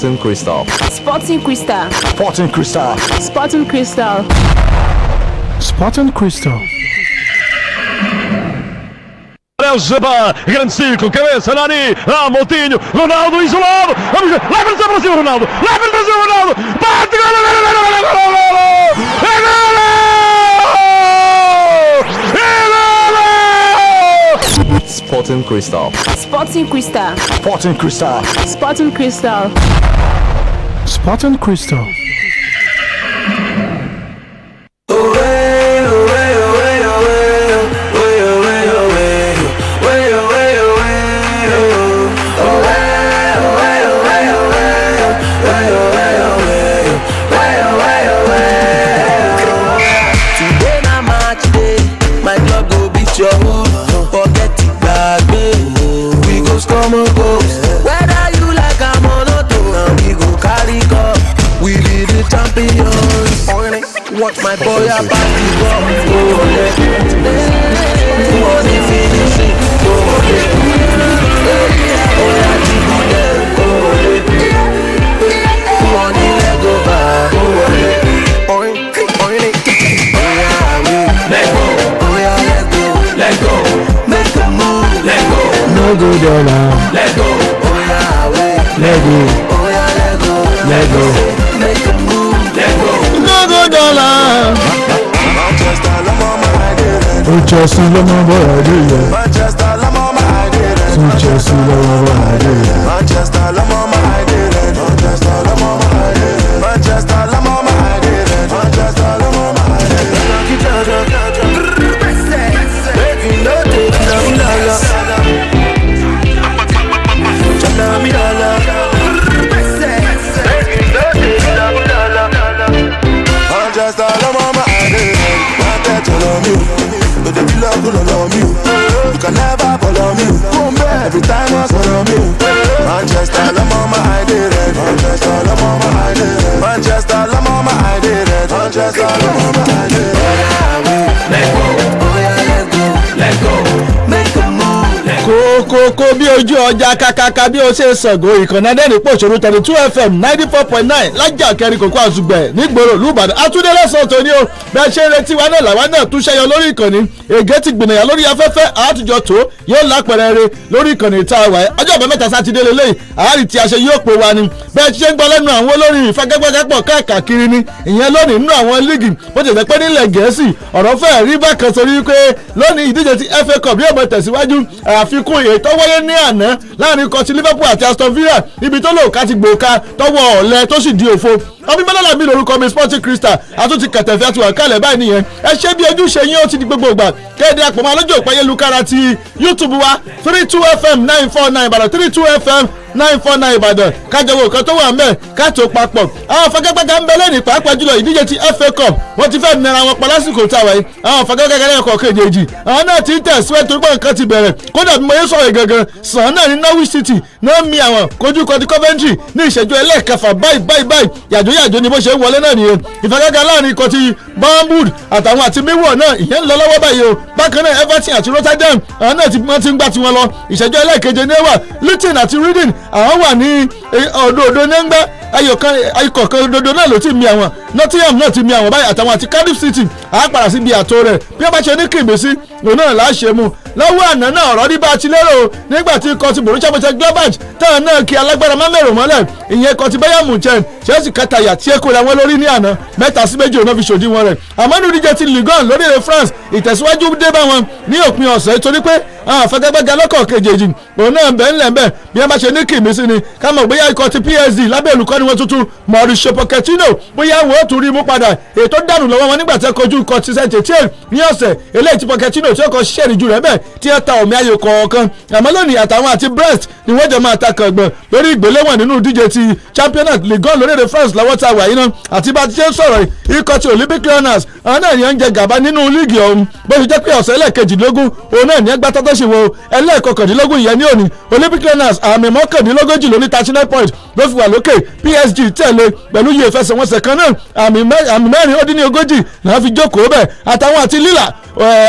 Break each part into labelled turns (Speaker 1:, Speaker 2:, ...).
Speaker 1: Sporting Crystal.
Speaker 2: Sporting Crystal.
Speaker 3: Sporting Crystal.
Speaker 2: Sporting Crystal.
Speaker 3: Sporting Crystal.
Speaker 4: Zeba, grande círculo, cabeça, Nani, Moutinho, Ronaldo isolado, vamos ver, leva-nos ao Brasil, Ronaldo, bate, gol!
Speaker 1: Sporting Crystal.
Speaker 2: Sporting Crystal.
Speaker 3: Sporting Crystal.
Speaker 2: Sporting Crystal.
Speaker 3: Sporting Crystal.
Speaker 5: What my boy about to go money finishing let go make a move no go down let go let go let go make a move let go
Speaker 3: dollar. Manchester, la mama, I did it. Manchester, la mama, I did it. Manchester, la mama, I did it. Manchester, la mama, I did it. Manchester, la mama, I did it. Manchester, la mama, I did it. Manchester, la mama, I did it. Manchester, la mama, I did it. Just all the mama I did, I bet you love you, but if you love you, you can never follow me. Every time I follow me, Manchester, la mama I did it. Manchester, la mama I did it. Manchester, la mama I did it. Manchester, la mama I did it. Let go, make a move. Kókó bí ojú ọjà kàkàkà bí o ṣe Ṣàngó ìkànnì adẹ́nipòṣónú 32 FM 94.9 lájà kẹrin kòkó àzùgbẹ̀ nígboro Olúbàdàn àtúndélẹ́sọ̀ tó ní o bẹ́ẹ̀ ṣe ń retí wa náà làwa náà tún ṣẹyọ lórí ìkànnì ègé ti gbìnàyà lórí afẹ́fẹ́ àtújọ tó yóò lápẹ̀rẹ̀rẹ̀ lórí ìkànnì ìta wà ọjọ́ àbámẹ́ta sátidé lélẹ́yìn àárí tí a ṣe yóò pè wá ni bẹ́ẹ̀ ṣe ń gbọ́ lẹ́nu àwọn olórin ìfagagbágápọ̀ káàkiri ni ìyẹn lónìí nínú àwọn líìgì bó ti jẹ́ pé nílẹ̀ Gẹ̀ẹ́sì ọ̀rọ̀ fẹ́ẹ̀ rí bákan sórí pé lónìí ìdíje ti FA Cup yóò mọ tẹ̀síwájú àfikún èyí tó wáyé ní àná láàrin ikọ̀ ti Liverpool àti Aston Villa ibi tó lòókà ti gbòòkà tọwọ́ ọ̀lẹ tó sì di òfo ọbí mẹ́lẹ́lá mi lórúkọ mi Sporting Crystal àtúntì kẹtẹ̀fẹ́ àti wàkálẹ̀ báyìí nìyẹn ẹ ṣe bí ojú ṣe yín ó ti di gbogbo ìgbà kéde àpò máa lójú òpó ayélujára ti YouTube wa 32FM 949 Ìbàdàn 32FM 949 Ìbàdàn kájọwọ́ nǹkan tó wà ń bẹ̀ káàtó papọ̀ àwọn fagagbága ń bẹ lẹ́nìí pàápàá jùlọ ìdíje ti FA Cup wọ́n ti fẹ́ nira wọn pa lásìkò tá a wáyé àwọn fagagbága lẹ́ẹ̀kọ́ kejì àwọn náà ti ń tẹ̀síwẹ́ torí pé nǹkan ti bẹ̀rẹ̀ kódà bí mo yẹ sọ̀rọ̀ gangan sàn náà ní Norwich City náà mi àwọn kojú kọtí Coventry ní ìṣẹ́jú ẹlẹ́ẹ̀kẹfà báyìí yàjò ni bó ṣe ń wọlé náà nìyẹn ìfagagbága láàrin ikọ̀ ti Bournemouth àtàwọn àti Millwall náà ìyẹn ń lọ lọ́wọ́ báyìí o bákan náà Everton àti Rotterdam àwọn náà ti ń gbà tiwọn lọ ìṣẹ́jú ẹlẹ́ẹ̀keje ní ẹwà Luton àti Reading àwọn wà ní òdòdó nẹ́ngbà ayọ̀kọ̀ kan òdòdó náà ló ti mi àwọn Nottingham náà ti mi àwọn báyìí àtàwọn àti Cardiff City àápàdà síbi àtò rẹ̀ bí wọ́n bá ṣe ní kìmí sí òun náà láṣẹ mu lọ́wọ́ àná náà ọ̀rọ̀ rí bá a ti lérò nígbà tí ikọ̀ ti Borussia Mönchengladbach táwọn náà kí alágbára má mẹ́rò mọ́lẹ̀ ìyẹn ikọ̀ ti Bayern Munchen Chelsea kàtàyà tí èkó làwọn lórí ní àná 3-2 òun náà fi ṣòdiwọ̀n rẹ̀ àmọ́ ní ìdíje ti Ligue 1 lórílẹ̀ France ìtẹ̀síwájú dé bá wọn ní òpin ọ̀sẹ̀ torí pé àwọn afẹ́gbẹ́gbẹ́ga lọ́kọ̀ kejì òun náà bẹ́ẹ̀ ńlẹ̀ bẹ́ẹ̀ bí wọ́n bá ṣe ní kìmí sí ni ká mọ̀ bóyá ikọ̀ ti PSG lábẹ́ olùkọ́ni wọn tuntun Mauricio Pochettino bóyá wọ́n ó tún rí mú padà ètò dànù lọ́wọ́ wọn nígbà tí ẹ kojú ikọ̀ ti Saint-Étienne ní ọ̀sẹ̀ eléyìí ti Pochettino tí ó kọ ṣiṣẹ́ ìrìnjú rẹ̀ bẹ́ẹ̀ tí ẹ ta omi ayò kọ̀ọ̀kan àmọ́ lónìí àtàwọn àti Brest ni wọ́n jọ máa ta kàngbọ̀n lórí ìgbéléwọ̀n nínú ìdíje ti Championnat Ligue 1 lórílẹ̀ France lọ́wọ́ tá a wà yín náà àti bá ti ṣe ń sọ̀rọ̀ ikọ̀ ti Olympic Lioness àwọn náà ni ó ń jẹ gàba nínú líìgì ọ̀hún bó ṣe jẹ́ pé ọ̀sẹ̀ ẹlẹ́ẹ̀kejìlélógún òun náà ní ẹgbẹ́ tọ́tọ́ ṣe wo ẹlẹ́ẹ̀kọkàndínlógún ìyẹn ní òní Olympic Lioness àmì mọ́kàndínlógójì ló ní 39 points ló fi wà lókè PSG tẹ̀lé pẹ̀lú iye ìfẹsẹ̀wọnsẹ̀ kan náà àmì mẹ́rin ó dín ní ogójì náà fi jókòó bẹ̀ àtàwọn àti Lille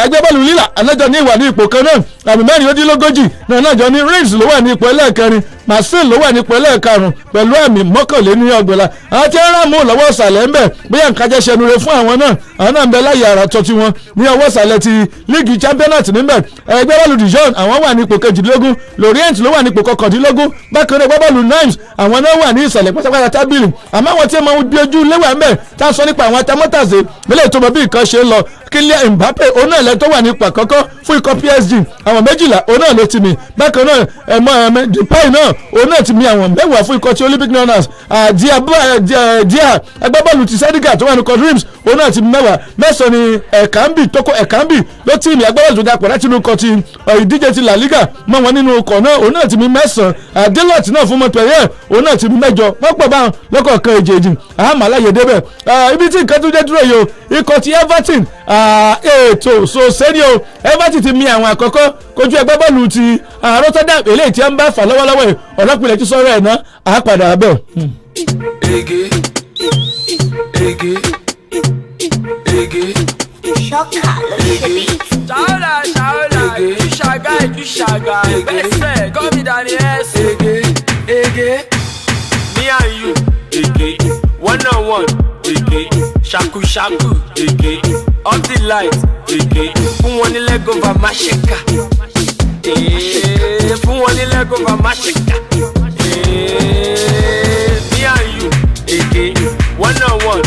Speaker 3: ẹgbẹ́ bọ́ọ̀lù Lille anájọ ní ìwà ní ipò kan náà àmì mẹ́rin ó dín lógójì náà jọ ní Reims ló wà ní ipò ẹlẹ́ẹ̀kẹrin Marcin ló wà ní pẹ̀lẹ́ karùn-ún pẹ̀lú àmì 21. àwọn tí wọ́n rà mú lọ́wọ́ ìsàlẹ̀ ń bẹ̀ bóyá nǹkan jẹ́ ṣẹnure fún àwọn náà ń bẹ láyé ara tọ́ tí wọ́n ní ọwọ́ ìsàlẹ̀ ti líìgì championat níbẹ̀ ẹgbẹ́ bọ́ọ̀lù Dijon àwọn wà ní ipò 22. Lorient ló wà ní ipò 21. bákan náà bọ́ọ̀lù Nimes àwọn náà wà ní ìsàlẹ̀ pátápátá tábìlì àmọ́ àwọn tí wọ́n bí ojú léwà ń bẹ̀ tá a sọ nípa àwọn atamọ́tàṣe mílẹ̀ tó mọ bí nǹkan ṣe ń lọ Kylian Mbappe òun náà lẹ́ tó wà ní ipò àkọ́kọ́ fún ikọ̀ PSG àwọn 12 òun náà ló ti mì bákan náà ẹ̀mọ́ Depay náà òun náà ti mì àwọn 10 fún ikọ̀ ti Olympic Runners Dia agbábọ́ọ̀lù ti Senegal tó wà ní ikọ̀ Dreams òun náà ti mì 10 ni Ekambi ló ti mì agbábọ́ọ̀lù tó dapò láti inú ikọ̀ ti ìdíje ti La Liga mọ́ wọn nínú ikọ̀ náà òun náà ti mì 9 Delort náà fún Montpellier òun náà ti mì 8 wọ́n pọ̀ báwọn lọ́kọ̀ọ̀kan èjèèjì àmọ́ aláyè débẹ̀ ibi tí nǹkan tó dé dúró yìí o ikọ̀ ti Everton ètò sòsẹ́ni o Everton ti mì àwọn àkọ́kọ́ kojú ẹgbẹ́ bọ́ọ̀lù ti Rotterdam eléyìí tí wọ́n bá fà lọ́wọ́lọ́wọ́ ọ̀dọ́pìlẹ̀ tí sọ̀rọ̀ ẹ̀ ná àápadà abẹ́.
Speaker 1: Choca le beat.
Speaker 5: Shaola, tu shaga, best come down here, me and you, one-on-one, shaku, off the light, fún wọn ní leg over mashika, fún wọn ní leg over mashika, me and you, one-on-one,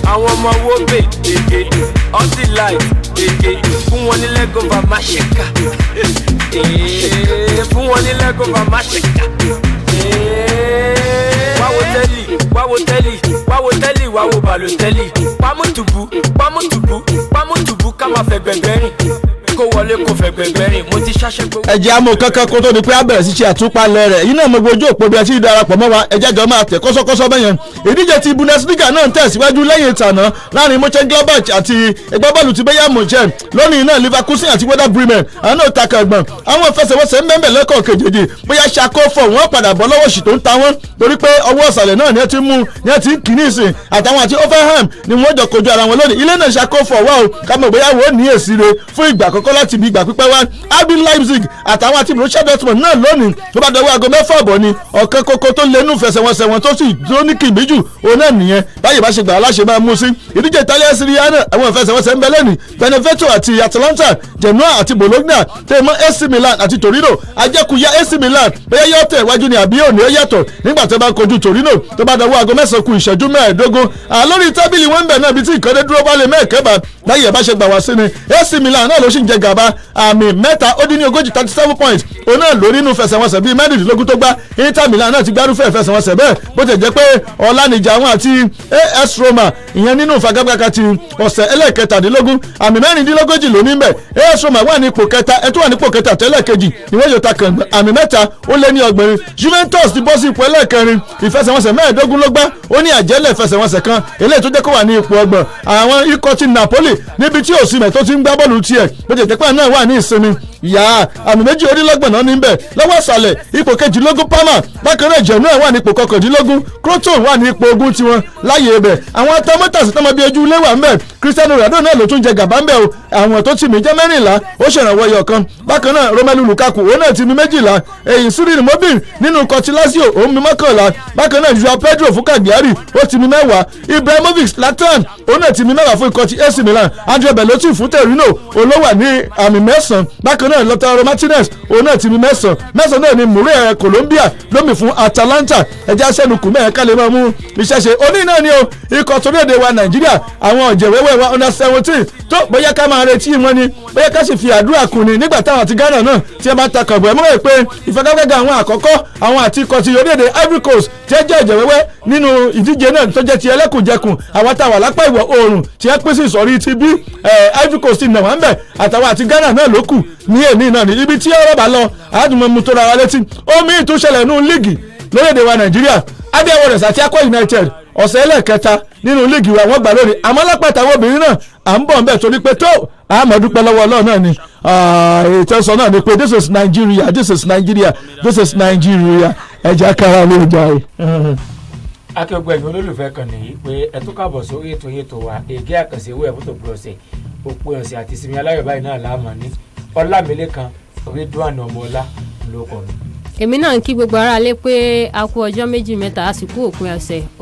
Speaker 5: àwọn ọmọ wo bè, off the light, fún wọn ní leg over mashika, fún wọn ní leg over mashika. Wá wo Balotelli, pàmùtùbù ká máa fẹ́ gbẹ̀gbẹ̀rìn kó wọlé kó fẹ́ gbẹ̀gbẹ̀rìn mo ti ṣàṣẹ gbogbo.
Speaker 3: ẹ̀jẹ̀ amọ̀ kankan kó tó di pé a bẹ̀rẹ̀ sí ṣe àtúpalẹ̀ rẹ̀ yìí náà mo gbójú òpó bí ẹ ti darapọ̀ mọ́ wa ẹ̀jẹ̀ jọ máa tẹ̀ kọ́sọ́kọ́sọ́ bẹ́yẹn ìdíje ti Bundesliga náà ń tẹ̀síwájú lẹ́yìn ìtànà láàrin Mönchengladbach àti ẹgbẹ́ bọ́ọ̀lù ti Bayern Munchen lónìí náà Leverkusen àti Werder Bremen àwọn náà ta kàgbọ̀n àwọn ìfẹsẹ̀wọnsẹ̀ ń bẹ̀ẹ̀ lẹ́kọ̀ọ́ kejì bóyá ṣàkófọ̀ wọ́n padà bọ́ lọ́wọ́ sì tó ń ta wọ́n torí pé ọwọ́ ọ̀sàlẹ̀ náà ni ẹ ti mú ni ẹ ti ń kìíní ìsìn àtàwọn àti Hoffenheim ni wọ́n jọ kojú ara wọn lónìí ilé náà ṣàkófọ̀ wá o kámọ̀ bóyá wò ó ní èsì re fún ìgbà àkọ́kọ́ láti ibi ìgbà pípẹ́ wá RB Leipzig àtàwọn àti Borussia Dortmund náà lónìí tó bá dọwọ́ aago 6:00 ni ọ̀kan kókó tó lẹ́nu fẹsẹ̀wọnsẹ̀ wọn tó sì tó ní kì í méjù òun náà nìyẹn báyìí bá ṣe gbà aláṣẹ máa mú sí ìdíje Italia Serie A náà àwọn ìfẹsẹ̀wọnsẹ̀ ń bẹ lẹ́nìí Benevento àti Atalanta Genoa àti Bologna tẹ̀mọ́ AC Milan àti Torino ajẹ́kùyà AC Milan bóyá yóò tẹ̀ wájú ni àbí òní ó yàtọ̀ nígbà tó bá kojú Torino tó bá dọwọ́ aago 9 kù ìṣẹ́jú 15 lórí tábìlì wọn ń bẹ̀ náà bí tí ìkànnì dúró bá lè mẹ́ẹ̀kẹ́bà báyìí bá ṣe gbà wá sí ni AC Milan náà ló sì ń jẹ gàba àmì 37 points òun náà lórí inú fẹsẹ̀wọnsẹ̀ bíi mẹ́rìndínlógún tó gbá Inter Milan náà ti gbárùfẹ́ fẹsẹ̀wọnsẹ̀ bẹ́ẹ̀ bó ti jẹ́ pé ọ̀lànìjà wọn àti AS Roma ìyẹn nínú ìfagagbága ti ọ̀sẹ̀ ẹlẹ́ẹ̀kẹtàdínlógún àmì 36 ló ní bẹ̀ AS Roma wà ní ipò kẹta ẹtú wà ní ipò kẹta tẹ́lẹ̀ kejì ìwé yóò ta kàn àmì 3 ó lé ní 80 Juventus ti bọ́ sí ipò ẹlẹ́ẹ̀kẹrin ìfẹsẹ̀wọnsẹ̀ 15 ló gbá ó ní àjẹ́lẹ̀ ìfẹsẹ̀wọnsẹ̀ kan eléyìí tó jẹ́ kó wà ní ipò 30 àwọn ikọ̀ ti Napoli níbi tí Osimhen tó ti ń gbá bọ́ọ̀lù tiẹ̀ bó ti jẹ́ pé náà wà ní ìsinmi ìyá àmì 28 náà níbẹ̀ lọ́wọ́ ìsàlẹ̀ ipò kejìlélógún Parma bákan náà Genoa wà ní ipò kọkàndínlógún Croton wà ní ipò 20 tiwọn láyé ibẹ̀ àwọn tamátàsí tọ́mọ bíi ojú ilé wà ń bẹ̀ Cristiano Ronaldo náà ló tún jẹ gàbá ń bẹ̀ o àwọn tó ti mì jẹ́ 14 ó ṣèrànwọ́ ẹyọ kan bákan náà Romelu Lukaku òun náà ti mì 12 èyí Cyril Immobile nínú kọtí Lazio òun mì 11 bákan náà Joao Pedro fún Cagliari ó ti mì 10 Ibrahimovic Zlatan òun náà ti mì 9 fún ikọ̀ ti AC Milan Andrea Belotti fún Torino olówà ní àmì 9 bákan náà Lautaro Martinez òun náà ti mì 9 náà ni Murray Colombia lómi fún Atalanta ẹja sẹ́nukù mẹ́ẹ̀ ká lè máa mú iṣẹ́ ṣe oní náà ni o ikọ̀ torílẹ̀-èdè wa Nàìjíríà àwọn ọ̀jẹ̀wẹ́wẹ́ wa under 17 tó bóyá ká máa retí wọn ni bóyá ká sì fi àdúrà kù ni nígbà táwọn àti Ghana náà tí ẹ bá ta kàbọ̀ ẹ̀ mọ́ ẹ̀ pé ìfagagbága àwọn àkọ́kọ́ àwọn àti ikọ̀ ti orílẹ̀-èdè Ivory Coast tí ẹ jẹ́ ọ̀jẹ̀wẹ́wẹ́ nínú ìdíje náà tó jẹ́ ti ẹlẹ́kùnjẹkùn àwọn táwà lápá ìwọ̀ oòrùn tí ẹ pín sí ìsọ̀rí ti bí Ivory Coast ti nà wọ́n bẹ̀ àtàwọn àti Ghana náà ló kù ní èní náà ní ibi tí ọ̀rọ̀ bá lọ àádùnmọ̀ mu tó ra wa létí omi ìtúnṣẹlẹ̀ nínú líìgì lórílẹ̀-èdè wa Nàìjíríà Abia Warriors àti Akwa United ọ̀sẹ̀ ẹlẹ́ẹ̀kẹta nínú líìgì wa wọ́n gbà lónìí àmọ́ lápàtà àwọn obìnrin náà à ń bọ̀ nbẹ̀ torí pé tó àmọ́ dúpẹ́ lọ́wọ́ Ọlọ́run náà ni ìtẹ́sọ náà ni pé this is Nigeria this is Nigeria this is Nigeria ẹja kára ló jà ẹ.
Speaker 6: akẹgbẹ́ ẹ̀yin olólùfẹ́ kan nìyí pé ẹ tún káàbọ̀ sórí ètò wa ègé àkànṣe owó ẹ̀fọ́ tó gbé ọ̀sẹ̀ òpin ọ̀sẹ̀ àti ìsinmi aláyọ̀ báyìí náà láàmú ní Ọlámilékan Ridwan Ọmọọlá ló kọ̀ mí.
Speaker 1: èmi náà ń kí gbogbo ara lé pé a kú ọjọ́ méjì mẹ́ta àsìkò òpin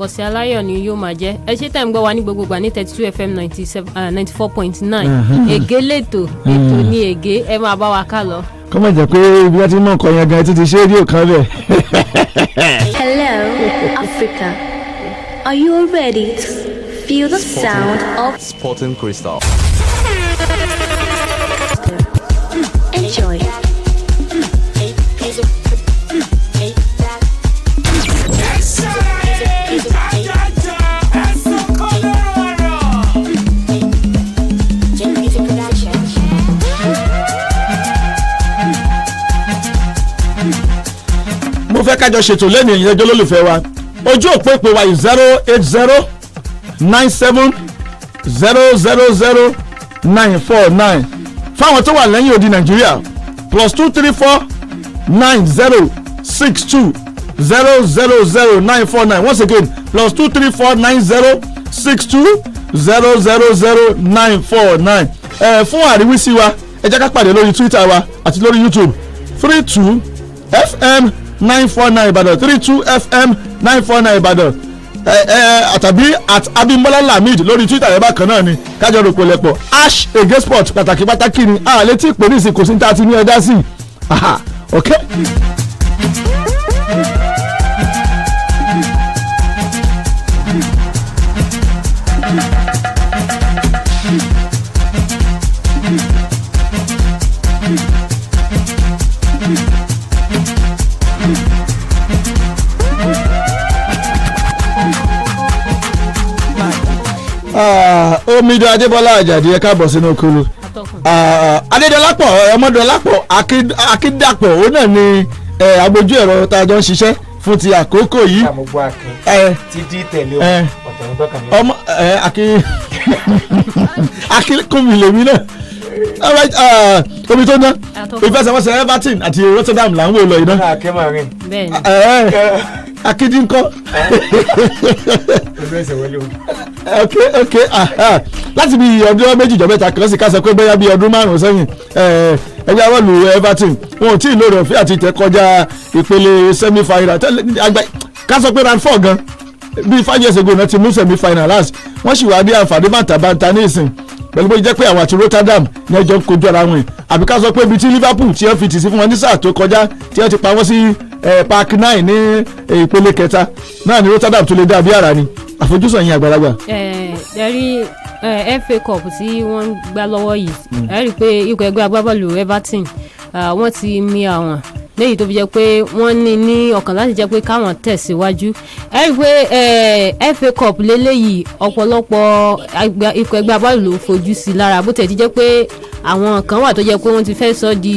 Speaker 1: ọ̀sẹ̀ aláyọ̀ ni yóò máa jẹ́ ẹ ṣé tẹ̀ ń gbọ́ wa ní gbogbo gbà ní 32 FM 94.9 ègé lẹ́tọ̀ ètò ní ègé ẹ máa bá wa ká lọ.
Speaker 3: kọ́mọ̀ jẹ́ pé ibi wọ́n ti mọ̀ nǹkan yẹn gan-an títí ṣé rédíò kan bẹ̀.
Speaker 7: Hello, Africa. Are you ready to feel the sound of
Speaker 5: Sporting Crystal?
Speaker 7: Enjoy.
Speaker 3: mo fẹ́ kájọ ṣètò lẹ́nu ìyẹn ẹjọ́ lólùfẹ́ wa ojú òpó ìpè wa 08097000949 fáwọn tó wà lẹ́yìn odi nàìjíríà +2349062000949 once again +2349062000949 fún àríwísí wa ẹ jẹ́ ká pàdé lórí Twitter wa àti lórí YouTube 32FM 949 Ìbàdàn 32FM 949 Ìbàdàn àtàbí at ABIMBOLA Lamid lórí Twitter rẹ bákan náà ni kájọ rò pò lẹ́pọ̀ #egesport pàtàkì ni létí ìpè ní ìsìn kò sí ní ta ti ní ẹ̀dá sí ok. Omidan Adébọ́lá Àjàdí ẹ káàbọ̀ sínú okulu Adédọ́lápọ̀ ọmọdọ́lápọ̀ Akíndàpọ̀ òun náà ni agbójú ẹ̀rọ tá a jọ ń ṣiṣẹ́ fún ti àkókò yìí
Speaker 6: ti di tẹ̀lé
Speaker 3: ọmọ akínkùnmí lèmi náà omi tó ná ìfẹsẹ̀wọnsẹ̀ Everton àti Rotterdam là ń wò lọ yìí náà akíndínkọ́ ok láti bí ọdún méjì jọ mẹ́ta kan sì ká sọ pé bóyá bí ọdún márùn-ún sẹ́yìn ẹgbẹ́ àwọn olù Everton wọn ò tí ì lóore ọ̀fẹ́ àti ìtẹ́kọjá ìpele semi final ká sọ pé round 4 gan bí 5 years ago náà ti mú semi final last wọ́n sì wá bí àǹfààní bàtàbàtà ní ìsìn pẹ̀lú bó jẹ́ pé àwọn àti Rotterdam ní ẹjọ́ ń kojú ara wọn àbí ká sọ pé ibi tí Liverpool tí wọ́n fi tì sí fún wọn ní sáà tó kọjá tí wọ́n ti pa wọ́n sí Park 9 ní ìpele kẹta náà ni Rotterdam tó lè dá bí ara ni àfojúsùn yín àgbàlagbà.
Speaker 1: ẹ̀rí FA Cup tí wọ́n ń gbá lọ́wọ́ yìí ẹ rí i pé ikọ̀ ẹgbẹ́ agbábọ́ọ̀lù Everton wọ́n ti mì àwọn léyìí tó fi jẹ́ pé wọ́n ní ọkàn láti jẹ́ pé káwọn tẹ̀síwájú ẹ rí i pé FA Cup lélẹ́yìí ọ̀pọ̀lọpọ̀ ikọ̀ ẹgbẹ́ agbábọ́ọ̀lù ló fojú sí lára bó tẹ̀ ti jẹ́ pé àwọn kan wà tó jẹ́ pé wọ́n ti fẹ́ sọ di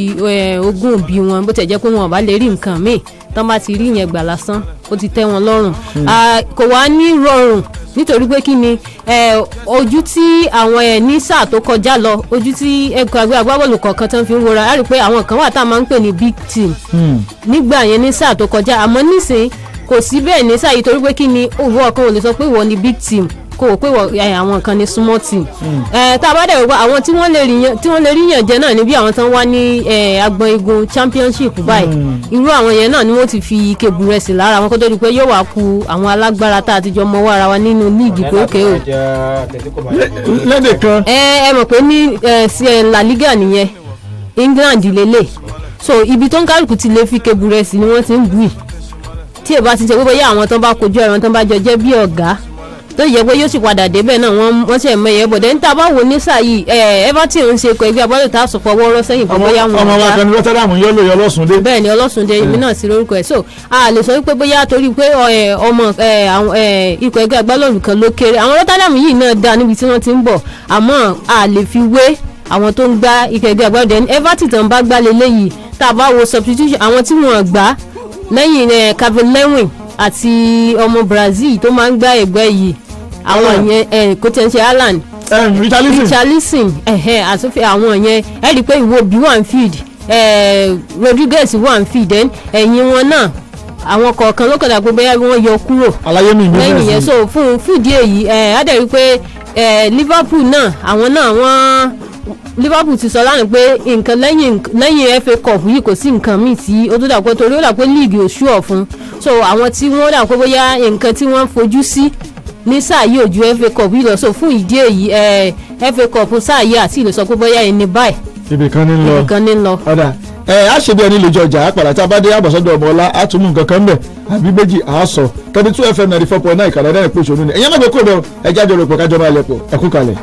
Speaker 1: ogún òbí wọn bó tẹ̀ jẹ́ pé wọn ò bá lè rí nǹkan míì tán bá ti rí yẹn gbà lásán ó ti tẹ́ wọn lọ́rùn kò wá ní rọrùn nítorí pé kí ni ojú tí àwọn ní sáà tó kọjá lọ ojú tí ẹgbẹ́ agbábọ́ọ̀lù kọ̀ọ̀kan tán fi ń wora á rí i pé àwọn kan wà tá a máa ń pè ní big team nígbà yẹn ní sáà tó kọjá àmọ́ nísìnyí kò sí bẹ́ẹ̀ ní sáà yìí torí pé kí ni òwò ọ̀kan ò lè sọ pé ìwọ ni big team kò wò pé àwọn kan ní small team tá a bá dẹ̀ wípé àwọn tí wọ́n lè rí yàn jẹ náà níbi àwọn tán wá ní agbọn igun championship báyìí irú àwọn yẹn náà ni wọ́n ti fi ike búrẹ́sì lára wọn kó tó di pé yóò wá ku àwọn alágbára tá a ti jọ mọ́wọ́ ara wa nínú líìgì kókè o.
Speaker 3: lẹ́dẹ̀ kan.
Speaker 1: ẹ mọ̀ pé ní La Liga nìyẹn England lélẹ̀ so ibi tó ń kálukú ti lè fi ike búrẹ́sì ni wọ́n ti ń bù í tí ẹ bá ti ṣe pé bóyá àwọn tán bá kojú ẹ̀rọ tán bá jọ jẹ́ bí ọ̀gá tó yẹ pé yóò sì padà débẹ̀ náà wọ́n ṣe mọ ẹ̀yẹ bọ̀dẹ̀ níta bá wò ní sáà yìí Everton ń ṣe ẹgbẹ́ agbábọ́ọ̀lù tá a sọ fọwọ́ rọ́ sẹ́yìn fún bóyá wọn.
Speaker 3: ọmọ wa kan ní Rotterdam yóò lóye Ọlọ́sùndé.
Speaker 1: bẹ́ẹ̀ ni Ọlọ́sùndé èmi náà sí lórúkọ ẹ̀ so a lè sọ wípé bóyá torí pé ọmọ ikọ̀ ẹgbẹ́ agbábọ́ọ̀lù kan ló kéré àwọn Rotterdam yìí náà dá níbi tí wọ́n ti ń bọ̀ àmọ́ a lè fi wé àwọn tó ń gbá ikọ̀ ẹgbẹ́ agbábọ́ọ̀lù Everton tó ń bá gbá lélẹ́yìí tá a bá wo substitution àwọn tí wọ́n gbá lẹ́yìn Calvin Lewin àti ọmọ Brazil tó máa ń gbá ẹgbẹ́ yìí àwọn yẹn kò tẹ̀ ń ṣe Haaland Richarlison àtúnfẹ́ àwọn yẹn ẹ rí i pé Iwobi wà ń field Rodriguez wà ń field ẹ̀yìn wọn náà àwọn kọ̀ọ̀kan ló kọ̀dà pé bóyá wọ́n yọ kúrò lẹ́yìn yẹn so fún ìdí èyí á dẹ̀ rí i pé Liverpool náà àwọn náà Liverpool ti sọ lánàá pé nǹkan lẹ́yìn FA Cup yìí kò sí nǹkan míì tí ó tó dà pé torí ó dà pé league ò ṣúọ̀ fún so àwọn tí wọ́n dà pé bóyá nǹkan tí wọ́n fojú sí ní sáà yìí ò ju FA Cup yìí lọ so fún ìdí èyí FA Cup sáà yìí àti ìlú sọ pé bóyá ẹni báyìí
Speaker 3: ibìkan ní lọ ọ̀dà a ṣe bí ẹni lójú ọjà àpàlà tí a bá dé àbọ̀sọ́dọ̀ ọmọ ọlá a tún mú nǹkan kan bẹ̀ àbí méjì a sọ 32 FM 94.9 ìkànnì ẹ̀dẹ́rìn pé òṣèlú ni ẹ̀yẹ́ mẹ́gbẹ̀ẹ́ kò bẹ̀ ẹ̀jẹ̀ àjọ rẹ̀ pọ̀ kájọ máa lẹ̀ pọ̀ ẹ̀kú kalẹ̀.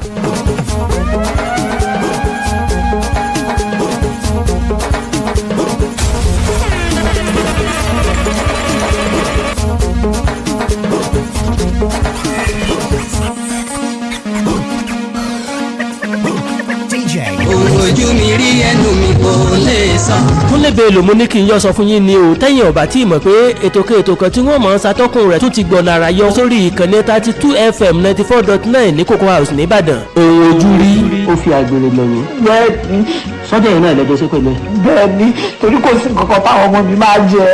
Speaker 5: ojú mi rí ẹnu mi kò lè sọ.
Speaker 8: Kúnlé Bello mo ní kí n yọ sọ fún yín ni o tẹ́yìn ọ̀bà tí mọ̀ pé ètò kan tí wọ́n mọ̀ ń ṣàtọ́kùn rẹ̀ tún ti gbọ̀nà àrà yọ sórí ìkànnì 32 FM 94.9 ní Cocoa House nìbàdàn. Òun ojú rí ó fi àgbèrè lọ yín. bẹ́ẹ̀ni sọ́jà yìí náà lẹ́jọ́ sí pẹ̀lú ẹ̀. bẹ́ẹ̀ni torí kò sí nǹkan kan táwọn ọmọ mi máa jẹ.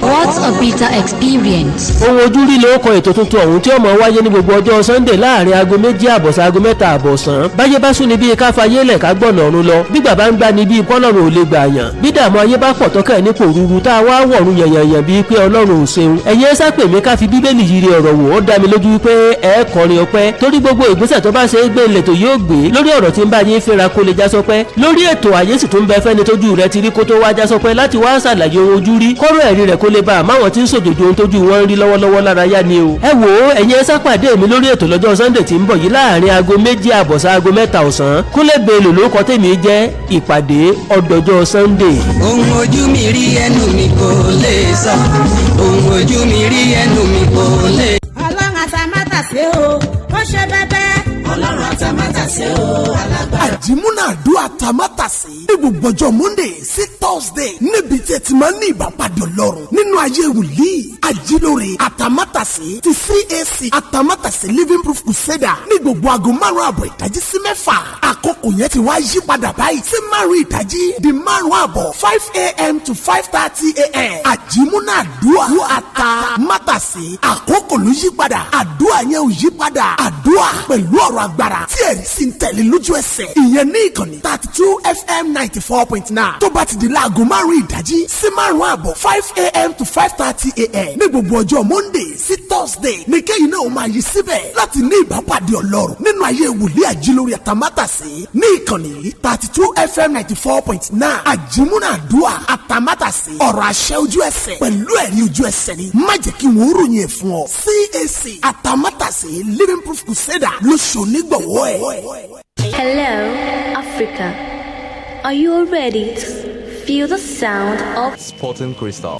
Speaker 7: What a bitter experience.
Speaker 8: Òun ojú rí ló kọ ètò tuntun ọ̀hún tí ó máa wáyé ní gbogbo ọjọ́ Sunday láàrin aago 2 àbọ̀sán aago 3 àbọ̀sán. báyé bá sún ni bíi ká fayé lẹ̀ ká gbọ̀nà ọ̀run lọ bí bàbá ń gbá ni bíi pọ́lọ́run ò lè gbà yàn bí dààmú ayé bá pọ̀ tọ́kẹ́ ní kò rúru tá a wá wọ̀run yànyànyàn bíi pé ọlọ́run ò ṣeun ẹ̀yin ẹ sápè mí ká fi bíbélì yiri ọ̀rọ̀ wò ó dá mi lójú wípé ẹ kọrin ọpẹ́ torí gbogbo ìgbésẹ̀ tó bá ṣe é gbé lẹ́tọ̀ yóò gbé lórí ọ̀rọ̀ tí ń bá yín fẹ́ra kó lè já sọpẹ́ lórí ètò àyè sì tún bẹ fẹ́ni tójú rẹ ti rí kó tó wá já sọpẹ́ láti wá ṣàlàyé ohun ojú rí kọ́rọ̀ ẹ̀rí rẹ̀ kó lè bá àmáwọn tí ń ṣòjòjò ohun tójú wọn rí lọ́wọ́lọ́wọ́ lára yá ni o ẹ wò ó ẹ̀yin ẹ sápàdé mi lórí ètò lọ́jọ́ Sunday tí ń bọ̀ yìí láàrin aago 2 àbọ̀sán aago 3 ọ̀sán Kúnlé Bello ló kọ tèmi jẹ́ ìpàdé ọdọjọ́ Sunday.
Speaker 5: ohun ojú mi rí ẹnu mi kò lè sọ ohun ojú mi rí ẹnu mi kò lè.
Speaker 9: ọlọ́run àtàmátàsé o ó ṣe bẹ́bẹ́. ọlọ́run àtàmátàsé o alágbára.
Speaker 10: àjímúnà àdúrà àtàmátàsé ní gbogbo ọjọ́ Monday sí Thursday níbi tí ẹ ti máa ń ní ìbápadì ọlọ́run nínú ayé wòlíì àjílóore àtàmátàsé ti CAC àtàmátàsé Living Proof Crusader ní gbogbo aago 5:30 ìdájí sí 6 àkókò yẹn ti wá yí padà báyìí sí 5 ìdájí di 5:30 5 a.m. to 5:30 a.m. àjímúnà àdúrà àtàmátàsé àkókò ló yí padà àdúrà yẹn ò yí padà àdúrà pẹ̀lú ọ̀rọ̀ agbára tí ẹ̀rí sì ń tẹ̀lé lójú ẹsẹ̀ ìyẹn ní ìkànnì 32 FM 94.9 tó bá ti di láago 5 ìdájí sí 5:30 5 a.m. to 5:30 a.m. ní gbogbo ọjọ́ Monday sí Thursday ní kéyìn náà ó máa yí síbẹ̀ láti ní ìbápàdé ọlọ́run nínú ayé wòlíì àjílórí àtàmátàsé ní ìkànnì 32 FM 94.9 àjímúnà àdúrà àtàmátàsé ọ̀rọ̀ àṣẹ ojú ẹsẹ̀ pẹ̀lú ẹ̀rí ojú ẹsẹ̀ ni má jẹ́ kí wọ́n ròyìn ẹ̀ fún ọ CAC àtàmátàsé Living Proof Crusader ló ṣe onígbọ̀wọ́ ẹ̀.
Speaker 7: Hello, Africa. Are you ready to feel the sound of
Speaker 11: Sporting Crystal?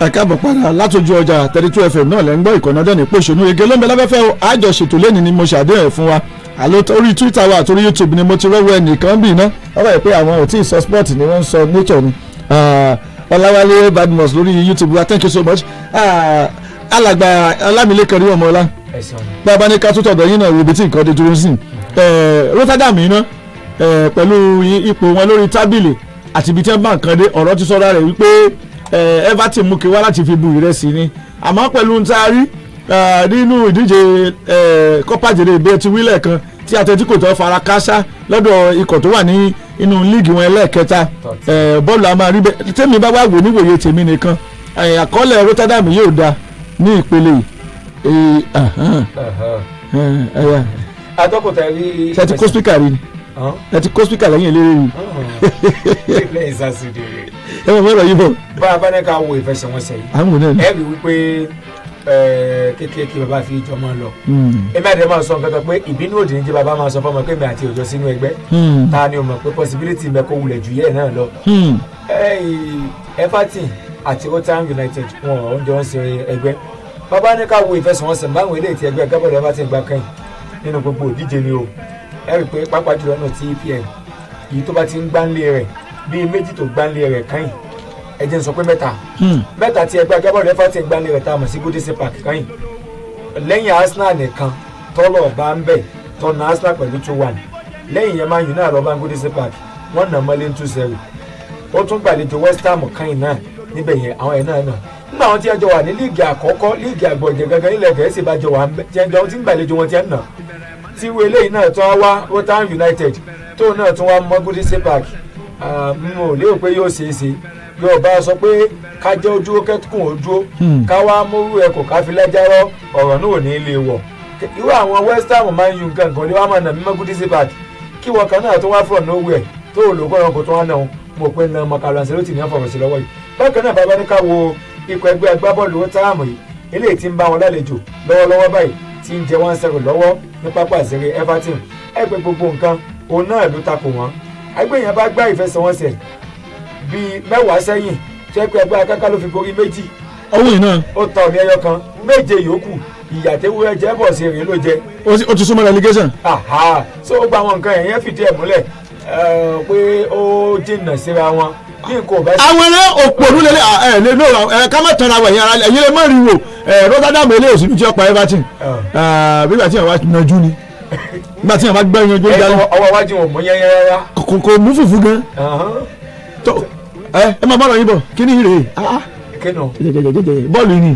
Speaker 3: ẹ káàbọ̀ padà látọjú ọjà 32 FM náà lẹ́ ń gbọ́ ìkànnì ọdẹ ní pòṣónú ege ló ń bẹ láfẹ́fẹ́ o àjọṣètò lẹ́ni ni mo ṣàdéhùn fún wa àlọ́ orí Twitter wa àtòrí YouTube ni mo ti rọ́wọ́ ẹnìkan bì iná ọ̀rọ̀ ẹ̀ pé àwọn ò tí ì sọ sport ni wọ́n ń sọ nature ni Ọláwálé Badmus lórí YouTube wa thank you so much alàgbà Ọlámilékan rí ọmọ ọlá bàbá ní ká tó tọ̀dọ̀ yín náà wo ibi tí nǹkan dé dúró sí Rotterdam yìí ná pẹ̀lú ipò wọn lórí tábìlì àti ibi tí wọ́n bá nǹkan dé ọ̀rọ̀ ti sọ́ra rẹ̀ wípé Everton mú kí wá láti fi bu ìrẹsì ni àmọ́ pẹ̀lú ń taari nínú ìdíje kọ́pàjèrè ìbẹ́ ti wílẹ̀ kan tí Atletico tó fara káṣá lọ́dọ̀ ikọ̀ tó wà ní inú líìgì wọn ẹlẹ́ẹ̀kẹta bọ́ọ̀lù a máa rí bẹ́ẹ̀ tèmi bá wà wò níwòye tèmi nìkan àkọọ́lẹ̀ Rotterdam yóò da ní ìpele yìí.
Speaker 6: atọ́kùtà rí.
Speaker 3: ṣe ti kó spíkà rí ni ẹ ti kó spíkà lẹ́yìn eléré rí. ẹ mọ̀ mọ́rọ̀ yìí bọ̀.
Speaker 6: bá a bá ní ká wo ìfẹsẹ̀wọnsẹ̀ yìí.
Speaker 3: àwọn náà ni.
Speaker 6: ẹ rí wípé kékeré bàbá fi jọ máa lọ. èmi àti ẹ máa sọ nǹkan kan pé ìbínú òdì ní jẹ́ bàbá máa sọ fọmọ pé mi àti òjò sínú ẹgbẹ́. ta ni o mọ̀ pé possibility mẹ́ kó wulẹ̀ jù yẹ́ náà lọ. Everton àti Rotterdam United wọn ò jọ ń ṣe ẹgbẹ́. bàbá ní ká wo ìfẹsẹ̀wọnsẹ̀ báwọn eléyìí ti ẹgbẹ́ gábọ̀dọ̀ Everton gbá kẹ́yìn nínú gbogbo òdíje ni o. ẹ rí i pé pápá jùlọ náà ti EPL yìí tó bá ti ń gbánlé rẹ̀ bíi méjì tó gbánlé rẹ̀ kẹ́yìn ẹ jẹ́ n sọ pé mẹ́ta tí ẹgbẹ́ agbábọ́ọ̀lù Everton gbá ní rẹ̀ tá a mọ̀ sí Goodison Park kẹ́yìn lẹ́yìn Arsenal nìkan tọ́lọ̀ bá ń bẹ̀ tọ́nà Arsenal pẹ̀lú 2-1 lẹ́yìn yẹn Man U náà lọ́ọ́ bá Goodison Park wọ́n nà mọ́lé 2-0 ó tún gbàlejò West Ham kẹ́yìn náà níbẹ̀ yẹn àwọn ẹ̀ náà nígbà wọn tí a jọ wà ní líìgì àkọ́kọ́ líìgì àgbọ̀jẹ̀ gangan nílẹ̀ Gẹ̀ẹ́sì bá jọ wà tí a jọ ti ń gbàlejò wọn tí a ń nà tí wo eléyìí náà tún wá Rotterdam United tóun náà tún wá mọ́ Goodison Park mo lérò pé yóò ṣeé ṣe yóò bá sọ pé kájọ́ ojú kẹ́tùkùn ojú ká wá múrú ẹ̀kọ́ káfílájárọ́ ọ̀rọ̀ náà ò ní lè wọ̀ irú àwọn West Ham Man U gangan ni wọ́n máa nà mímọ́ Goodison Park kí wọ́n kan náà tó wá from nowhere tó ò lóko ẹranko tó wá náà mo pe na Carlo Ancelotti ní àfọwọ́sí lọ́wọ́ yìí bákan náà bàbá ní ká wo ikọ̀ ẹgbẹ́ agbábọ́ọ̀lù Rotterdam yìí eléyìí tí ń bá wọn lálejò lọ́wọ́lọ́wọ́ báyìí tí ń jẹ 1-0 lọ́wọ́ ní pápá ìṣeré Everton ẹgbẹ́ gbogbo nǹkan òun náà ló takò wọ́n agbẹ́yìn bá gbá ìfẹsẹ̀wọnsẹ̀ bíi 10 sẹ́yìn tí ẹgbẹ́ akáká ló fi borí 2
Speaker 3: ọwọ́ yìí náà ó
Speaker 6: ta òní ẹyọ kan 7 yòókù ìyàtẹ̀wúrẹ́ jẹ́ bọ̀ sí èrè ló jẹ.
Speaker 3: ó ti súnmọ́ relegation.
Speaker 6: so ó gba àwọn nǹkan ẹ̀yẹn fìdí ẹ̀ múlẹ̀ pé ó jìnnà síra wọn bí nǹkan ò bá sí.
Speaker 3: àwọn ẹ̀rọ òpònú lélẹ̀ ká má tọ́ra wẹ̀yìn ara ẹ̀yìn lè má rí wò Rotterdam eléyìí òsì tí ó pa Everton bí ìgbà tí àwọn nàjú ni nígbà tí àwọn bá gbẹ́ yanjú jáde.
Speaker 6: ọwọ́ iwájú wọn mú yẹn rárá.
Speaker 3: kò mú fùfú gan. ẹ máa bá ọ̀rọ̀ yín bọ̀ kí ni ìrè
Speaker 6: kínú.
Speaker 3: bọ́ọ̀lù yìí ni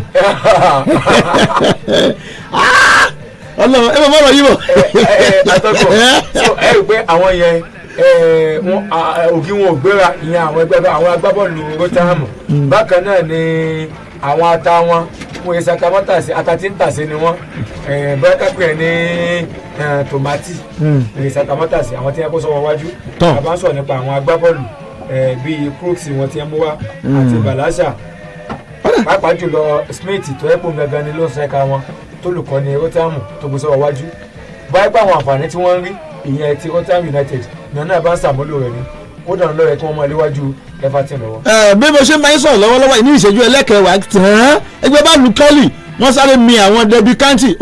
Speaker 3: ọlọ́run ẹ máa bá ọ̀rọ̀ yín bọ̀.
Speaker 6: ẹ rí i pé àwọn yẹn ògì wọn ò gbéra ìyẹn àwọn agbábọ́ọ̀lù Rotterdam bákan náà ni àwọn ata wọn fún ìsaka mọ́tàsí ata tí ń tàsí ni wọ́n bẹ́ẹ̀ká pé ní tòmátì ìsaka mọ́tàsí àwọn tí wọ́n kó sọ́wọ́ wájú bàbá ń sọ̀rọ̀ nípa àwọn agbábọ́ọ̀lù bíi Crooks wọn tí wọ́n mú wá àti Balasha pàápàá jùlọ Smith tó ẹ̀pọ̀ gangan ni ló ń sẹ́ka wọn tó lùkọ́ ní Rotterdam tó gbé sọ́wọ́ wájú báyìí pé àwọn àǹfààní tí wọ́n ń rí ìyẹn ti Rotterdam United ní ọ̀nà bá ń sàmúlò rẹ̀ ni ó dàn lọ́rẹ̀ kí wọ́n máa léwájú Everton lọ́wọ́.
Speaker 3: bí mo ṣe máa ń sọ̀rọ̀ lọ́wọ́lọ́wọ́ ní ìṣẹ́jú ẹlẹ́kẹ̀ẹ́wàá tán ẹgbẹ́ bá lu Kelly wọ́n sáré mi àwọn Debbie Canty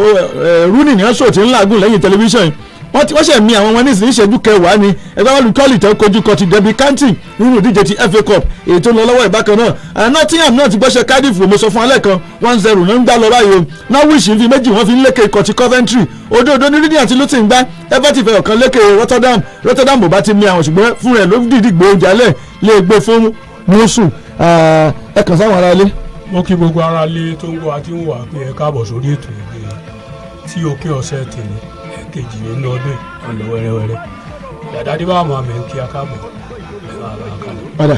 Speaker 3: Rooney ní ọ̀ṣọ́ tí ń làágùn lẹ́yìn tẹlifíṣàn wọ́n ṣe mi àwọn wọn ní ìṣẹ́jú kẹwàá ni ẹgbẹ́ bá lu Kelly tó kojú kọ ti Debbie Canty nínú ìdíje ti FA Cup èyí tó ń lọ lọ́wọ́ ìbákan náà Nottingham náà ti gbọ́ṣẹ́ Cardiff mo sọ fún alẹ́ kan 1-0 ló ń gbá lọ báyìí o Norwich fi méjì wọ́n fi ń lékè ikọ̀ ti Coventry òdòdó ní Reading àti Luton gbá Everton fẹ́ ọ̀kan lékè Rotterdam bò bá ti mi àwọn ṣùgbọ́n fún rẹ̀ ló dìídì gbé oúnjẹ alẹ́ lè gbé fún mùsùn ẹ kàn sáwọn ará ilé.
Speaker 11: mo kí gbogbo ará ilé tó ń wá tí ń wà pé ẹ káàbọ̀ sórí ètò ìgbé tí òkè ọ̀sẹ̀ tèmi ẹ̀kejì nínú ọdún ọ̀nà wẹ́rẹ́wẹ́rẹ́ dàdá dé bá àwọn àmì ń kí a káàbọ̀ ẹ máa bá a kálọ̀.
Speaker 3: padà.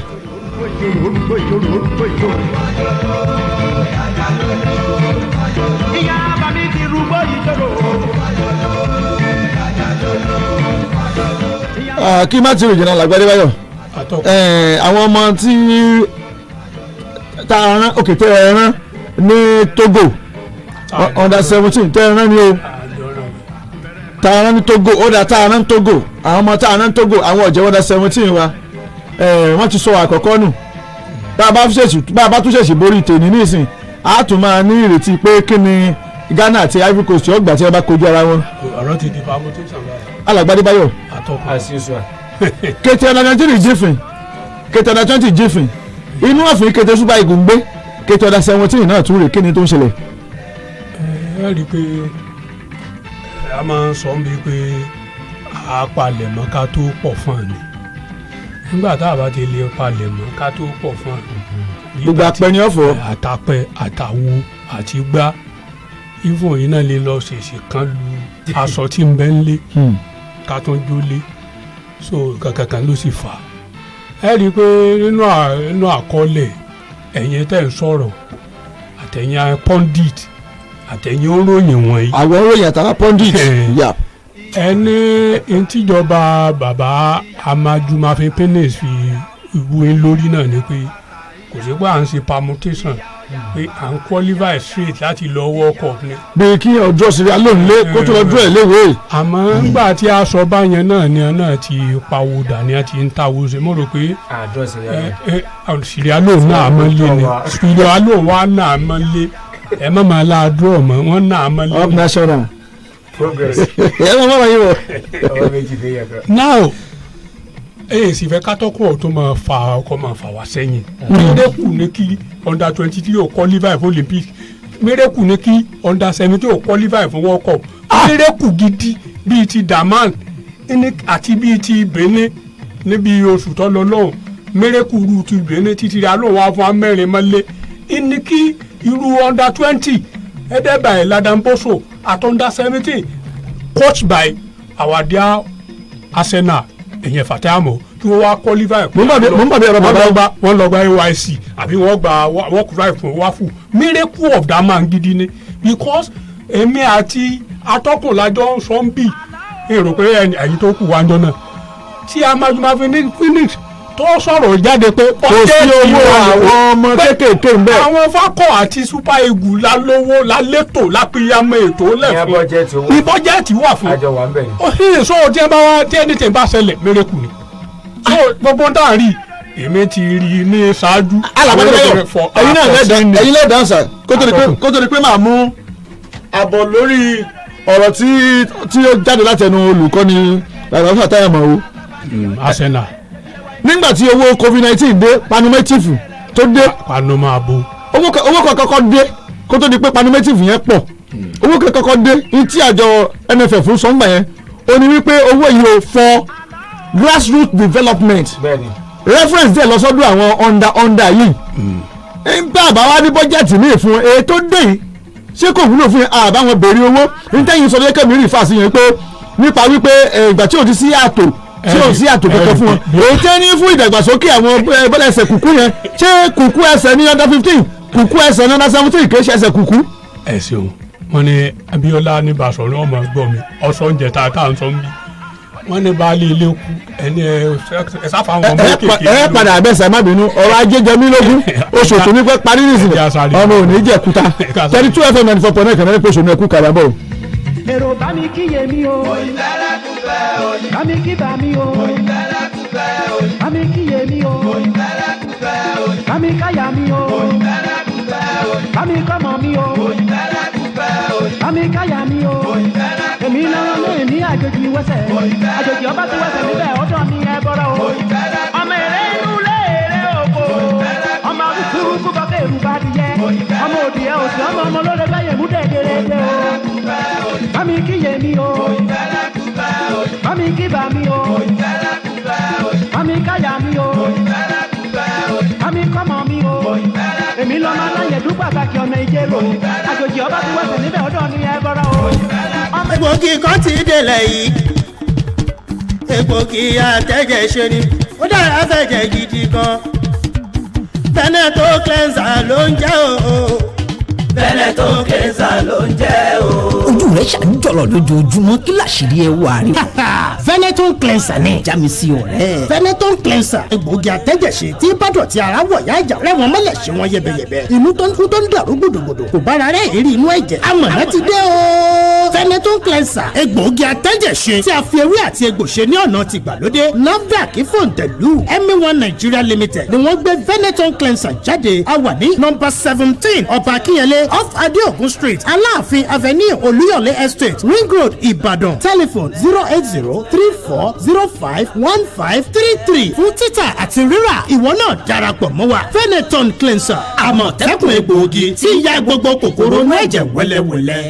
Speaker 5: ìyá bàbí ti rúgbó yìí jòrò.
Speaker 3: kí má ti rìn jìnnà làgbàdé báyọ̀ àwọn ọmọ tí tẹ ẹ rán ní Togo under 17 tẹ ẹ rán ní o tẹ ẹ rán ní Togo ó dà tẹ ẹ rán ní Togo àwọn ọmọ tẹ ẹ rán ní Togo àwọn ọ̀jẹ̀ under 17 wa wọ́n ti sọ àkọ́kọ́ nù bá a bá tún ṣèṣì borí tèmi nísìn a tún máa ní ìrètí pé kí ni Ghana àti Ivory Coast ọgbà tí wọ́n bá kojú ara wọn.
Speaker 11: ọ̀rọ̀ ti di permutation báyìí.
Speaker 3: Alàgbàdé Báyọ̀.
Speaker 6: àṣìṣe.
Speaker 3: kété ọ̀nà 20 jífìn kété ọ̀nà 20 jífìn inú ọ̀fìn kété Super Eagles ń gbé kété ọ̀nà 17 náà tún rè kí ni tó ń ṣẹlẹ̀.
Speaker 11: ẹ rí i pé a máa ń sọ bíi pé a palẹ̀ mọ́ ká tó pọ̀ fún àná nígbà tá a bá ti lè palẹ̀ mọ́ ká tó pọ̀ fún àná.
Speaker 3: gbogbo apẹni ọ̀fọ̀.
Speaker 11: àtàpẹ àtàwo àti gbá ìfún yìí náà lè lọ ṣèṣì kan lu aṣọ tí ń bẹ ń lé ká tó ń jólé so kankan ló sì fà á. ẹ rí i pé nínú àkọọ́lẹ̀ ẹ̀yin tẹ̀ ń sọ̀rọ̀ àtẹ̀yìn pundit àtẹ̀yìn oròyìn wọ̀nyí.
Speaker 3: àwọn oròyìn àtàwọn pundit yà.
Speaker 11: ẹni ntíjọba bàbá Amaju Penes fi ìwé lórí náà ni pé kò sí pé à ń ṣe permutation pé à ń qualify straight láti lọ World Cup ni.
Speaker 3: bí kí ọjọ́ Sierra Leone lé kó tó lọ́jọ́ ẹ̀ léwé.
Speaker 11: àmọ́ nígbà tí a sọ báyẹn náà ni náà ti pawódà ni a ti ń tawó ṣe mo rò pé Sierra Leone náà mọ́ lé ni Sierra Leone wa náà mọ́ lé ẹ má máa la dúró mọ́ wọ́n náà mọ́ lé.
Speaker 3: up national.
Speaker 6: progress.
Speaker 3: ẹ má má yí wọ.
Speaker 11: now sì fẹ́ kátọ́kọ̀ tó máa fa ọkọ̀ máa fà wá sẹ́yìn. Mírèkù ní kí under 23 ò qualify fún Olympics. Mírèkù ní kí under 17 ò qualify fún World Cup. Mírèkù gidi bíi ti Daman àti bíi ti Benin níbi oṣù tó lọ lọ́hùn. Mírèkù ru ti Benin títí alóhùn wá fún amẹ́rin mọ́lé. Ní kí irú under 20 headed by Ladan Boso at under 17 coached by our dear Arsenal ẹ̀yẹn Fatamu kí wọ́n wá qualify.
Speaker 3: mo ń bàbí ọ̀rọ̀ bàbá
Speaker 11: wọ́n lọ gba AYC àbí wọ́n gba work right fún wáfù. Miracle of that man gidi ni because èmi àti atọ́kùnlájọ́ sọ ń bì èrò pé ẹ̀yìn tó kù wájọ́ náà tí a máa fi ní Phoenix tó sọ̀rọ̀ jáde pé
Speaker 3: ọjọ́ owó àwọn ọmọ kéékèèké ń bẹ̀.
Speaker 11: àwọn Fakọ àti Super Eagles lálówó lálétò lápẹ́yàmọ́ ètò lẹ́fún ní bọ́jẹ́ẹ̀tì wà fún.
Speaker 6: àjọ wà ń bẹ̀ ni.
Speaker 11: ó sì sọ tí ẹ bá wá tí ẹni tẹ̀ bá ṣẹlẹ̀ Miracle ni. so gbogbo tá à ń rí èmi ti rí i ní ṣáájú.
Speaker 3: ẹ̀yin lè dánsà kó tó di pé màá mú àbọ̀ lórí ọ̀rọ̀ tí ó jáde láti ẹnu olùkọ́ni bàbá Fatayi mọ̀ o.
Speaker 11: Arsenal.
Speaker 3: nígbà tí owó COVID-19 dé panumetive tó dé.
Speaker 11: panumabo.
Speaker 3: owó kan kọ́kọ́ dé kó tó di pé panumetive yẹn pọ̀ owó kan kọ́kọ́ dé ní tí àjọ NFF ń sọ ń gbà yẹn ó ní wípé owó yìí ò for grassroots development reference díẹ̀ lọ sọ́dọ̀ àwọn under yìí nígbà àbáwá ní bọ́jẹ̀tì míì fún ètò dé yìí ṣé kò wúlò fún àbáwọn béèrè owó nítẹ̀yìn sọ lẹ́kẹ̀mí rí fàṣì yẹn pé nípa wípé ìgbà tí ò ti sí ààtò tí ò sí ààtò kankan fún wọn èyí tẹ́ ní fún ìdàgbàsókè àwọn bọ́lá ẹsẹ̀ kùkú yẹn ṣé kùkú ẹsẹ̀ ní under 15 kùkú ẹsẹ̀ ní under 17 kì í ṣe ẹsẹ̀ kùkú.
Speaker 11: ẹ ṣeun wọn ní Abíọ́lá ní Basọ̀run ọmọ gbọ́ mi ọsọ oúnjẹ tá a ń sọ ń bí wọn ní baálé ilé kú ẹni ẹ sáfà àwọn ọmọ kékeré.
Speaker 3: ẹ padà abẹ́sẹ̀ má bínú ọ̀rọ̀ ajé jẹ mí lógún oṣù tó ní pẹ́ parí nìsín ọmọ òní jẹ kúta 32 FM 94.9 kàn ní pé oṣù ní ẹkú kàrà bọ̀.
Speaker 12: èrò bá mi kíyè mi o bá mi kí bá mi o bá mi kíyè mi o bá mi káyà mi o bá mi kọ́mọ mi o bá mi káyà mi o èmi náà lè ní àjòjì wẹ́sẹ̀ àjòjì ọba ti wẹ́sẹ̀ níbẹ̀ ọjọ́ mi ẹ bọ́rọ̀ o ọmọ èrè inú léèrè oko ọmọ kúkúrú bọ́kẹ́ èrú bá ti yẹ ọmọ òdì ẹ òsì ọmọ lóde bẹ́yẹ̀ mú dẹ́gẹ́rẹ́dẹ́ o bá mi kíyè mi o bá mi kí bá mi o bá mi káyà mi o bá mi kọ́mọ mi o èmi lọ́mọ aláyẹ̀ dúpọ̀ pàtàkì ọ̀nà ìjẹ́rò àjòjì ọba ti wẹ́sẹ̀ níbẹ̀ ọjọ́ mi ẹ bọ́rọ̀ o.
Speaker 13: egbògi kan ti délẹ̀ yìí egbògi àtẹ̀jẹ̀ ṣe ni ó dára fẹ̀jẹ̀ gidi gan Veneto cleanser ló ń jẹ́ o. Veneto cleanser ló ń jẹ́ o.
Speaker 14: ojú rẹ̀ ṣàǹjọ̀lọ̀ lójoojúmọ́ kí làṣírí ẹ wà rí. Veneto cleanser ní jámi sí ọ̀rẹ́.
Speaker 15: Veneto cleanser egbògi àtẹ̀jẹ̀ṣe tí bádọ̀tí ara wọ̀ yá ìjà rẹ̀ wọ́n mọ́lẹ̀ ṣe wọ́n yẹbẹyẹbẹ. inú tó ń kú tó ń dàrú gbòdògbòdò kò bára rẹ̀ èrí inú ẹ̀jẹ̀. amọ̀nà ti dé o. Veneto cleanser egbògi àtẹ̀jẹ̀ṣe tí a fi ewé àti egbò ṣe ní ọ̀nà tìgbàlódé. NAFDAC fòǹtẹ̀lù ME1 Nigeria Limited ni wọ́n gbé Veneto cleanser jáde. a wà ní nọ́mbà 17 ọba akínyẹlé off Adeogun street Aláàfin avenue Olúyọ̀lé estate ring road Ìbàdàn telephone 08034051533 fún títà àti rírà ìwọ náà darapọ̀ mọ́ wa Veneton cleanser àmọ̀tẹ́kùn egbòogi tí ń ya gbogbo kòkòrò inú ẹ̀jẹ̀ wẹ́lẹ́wẹ́lẹ́.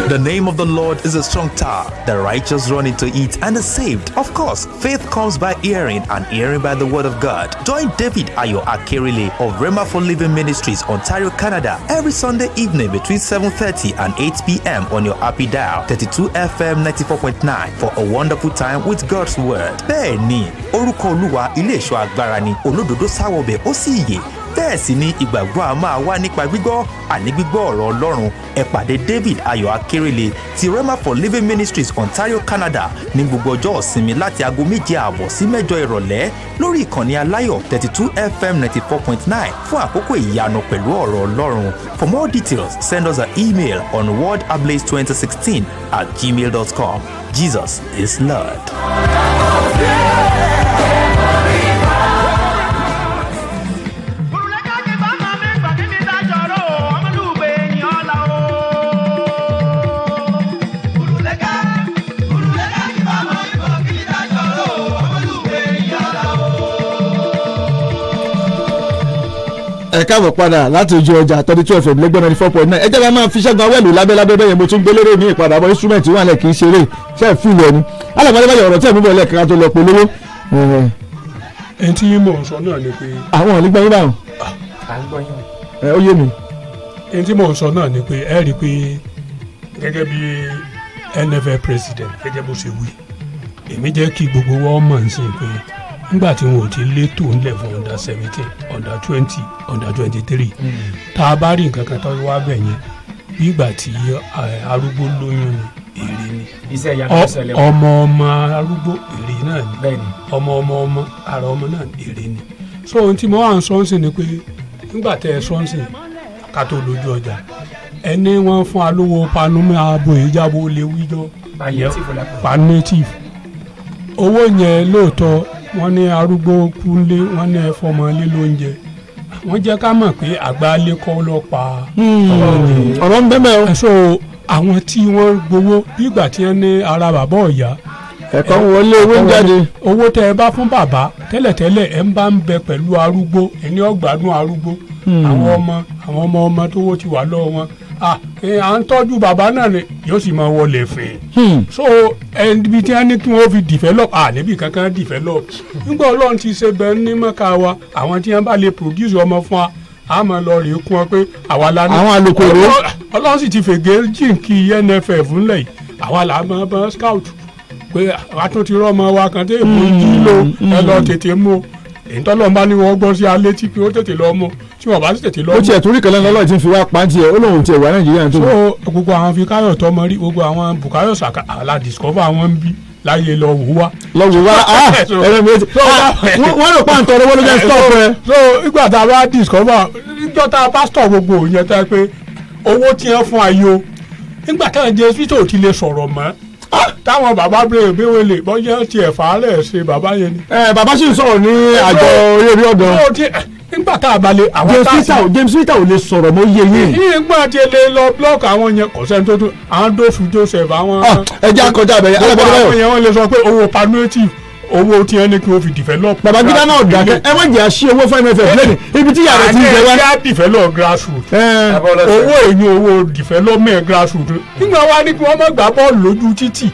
Speaker 16: The name of the Lord is a strong tower. The righteous run into it and are saved. Of course, faith comes by hearing and hearing by the word of God. Join David Ayo Akerele of Rema for Living Ministries, Ontario, Canada, every Sunday evening between 7:30 and 8 p.m. on your happy dial, 32 FM 94.9 for a wonderful time with God's word. Bẹ́ẹ̀ni, orúkọ Olúwa ilé ìṣọ́ agbára ni, olódodo sáwọ̀bẹ̀ ó sì yè. Bẹ́ẹ̀ sì ni ìgbàgbọ́ a máa wá nípa gbígbọ́ ọ̀rọ̀ Ọlọ́run. Ẹ pàdé David Ayọ̀ Akérèlé ti Rema for Living Ministries Ontario, Canada ní gbogbo ọjọ́ ìsinmi láti aago 7:30 sí 8 ìrọ̀lẹ́ lórí ìkànnì aláyọ̀ 32 FM 94.9 fún àkókò ìyanu pẹ̀lú ọ̀rọ̀ Ọlọ́run. For more details, send us an email on wordablaze2016@gmail.com. Jesus is Lord.
Speaker 3: ẹ káàbọ̀ padà láti ojú ọjà 32 FM lẹ́gbọ́n 94.9 ẹ jẹ́ bá máa fi ṣẹ́gun awẹ́lù lábẹ́lábẹ́ bẹ́yẹn mo tún gbé lérè ní ìpadàbọ̀ instrument wà lẹ̀ kì í ṣeré ṣe é fìlẹ̀ ni alàgbàdébáyọ̀ ọ̀rọ̀ tẹ̀ mú bọ̀ lẹ́ẹ̀kan tó lọ polówó.
Speaker 11: ẹni tí mò ń sọ náà ni pé.
Speaker 3: àwọn ò ní gbọ́ yín báwọn. ó yé mi.
Speaker 11: ẹni tí mò ń sọ náà ni pé ẹ rí i pé gẹ́gẹ́ bí NFL president gẹ́gẹ́ bó ṣe wí èmi jẹ́ kí gbogbo wọn mọ̀ ní sìn pé nígbà tí wọn ò ti létò ńlẹ̀ fún under 17 under 20 under 23 tá a bá rí nǹkan kan tó wá bẹ̀ yẹn bí ìgbà tí arúgbó lóyún ni èrè ni ọmọ arúgbó èrè náà ni ọmọ ara ọmọ náà èrè ni so ohun tí mo wà ń sọ ń sìn ni pé nígbà tẹ ẹ sọ ń sìn ká tó lójú ọjà ẹni wọn fún alówó panumí abo ìjábọ̀ lè wíjọ palliative owó yẹn lóòótọ́ wọ́n ní arúgbó kúnlé wọ́n ní ẹ̀fọ́mọlé lóúnjẹ wọ́n jẹ́ ká mọ̀ pé àgbálé kọ́ ló pa
Speaker 3: ọ̀rọ̀ ń bẹ́ẹ̀ o.
Speaker 11: so àwọn tí wọ́n gbowó nígbà tí wọ́n ní ara bàbá ọ̀yá
Speaker 3: ẹ̀kọ́ wọlé owó ń jáde.
Speaker 11: owó tẹ ẹ bá fún bàbá tẹ́lẹ̀tẹ́lẹ̀ ẹ ń bá ń bẹ pẹ̀lú arúgbó ẹni ọgbàdún arúgbó àwọn ọmọ tó wó ti wà lọ́wọ́ wọn à ń tọ́jú bàbá náà ni yóò sì máa wọlé fìn. so ibi tí wọ́n ní kí wọ́n fi develop níbi kankan develop nígbà ọlọ́run ti ṣe bẹ́ẹ̀ ní mọ́ká wa àwọn tí wọ́n bá lè produce ọmọ fún wa a máa lọ rèé kún ọ pé àwa la ní.
Speaker 3: àwọn alukoro.
Speaker 11: ọlọ́run sì ti fègé jíǹkì NFF ńlẹ̀ yìí àwa là máa bá scout pé àwa tó ti rọ́ ọmọ wa kan tẹ́ èbó jí lò ẹ lọ tètè mú èyí tọ́lọ́ bá ní wọ́n gbọ́ sí alẹ́ tí pé ó tètè lọ mú tí wọ́n bá sì tètè lọ mú.
Speaker 3: ó tiẹ̀ torí kan lọ́lọ́ tí ń fi wá pàǹtí ẹ̀ ó lóun tiẹ̀ wá Nàìjíríà tó.
Speaker 11: so gbogbo àwọn Fíkáyọ̀ tọmọ rí gbogbo àwọn Bùkáyọ̀ Sàká àlà discover àwọn ń bí láyé lọ wò wá.
Speaker 3: lọ wò wá ẹ̀rọ mi wọ́n lò pàǹtọ̀ owó ló jẹ́ stop rẹ.
Speaker 11: so ìgbà tá a bá discover ìjọ tá a pásítọ̀ gbogbo yẹn tá a pé owó tí wọ́n fún ayò nígbà táwọn jẹ́ hospital ti lè sọ̀rọ̀ mọ́ táwọn bàbá bèrè bí wọ́n lè bọ́jẹ́ tiẹ̀ fàálẹ̀ ṣe bàbá yẹn ni.
Speaker 3: bàbá sì ń sọ̀rọ̀ ní àjọ orí ọ̀dọ́.
Speaker 11: nígbà tá a balẹ̀ àwọn táàsì.
Speaker 3: James Peter ò lè sọ̀rọ̀ mọ́ iye yìí.
Speaker 11: nígbà tí ẹ lè lọ blọọkì àwọn yẹn kò sẹ́ni tó tún àwọn dófù Joseph àwọn.
Speaker 3: ẹ jẹ́ àkọjá abẹ́rẹ́
Speaker 11: alábẹ́rẹ́ àwọn yẹn wọ́n lè sọ pé owó palliative owó tí ẹni kí o fi develop.
Speaker 3: Babangida náà dàgẹ́ ẹ má jẹ́ àṣì owó fún MFF lẹ́nu ibi tí yàrá ti ń jẹ wá.
Speaker 11: àti ẹ̀ka develop grassroots. owó èyí owó development grassroots. nígbà wá ní kí wọ́n má gbá bọ́ọ̀lù lójú títì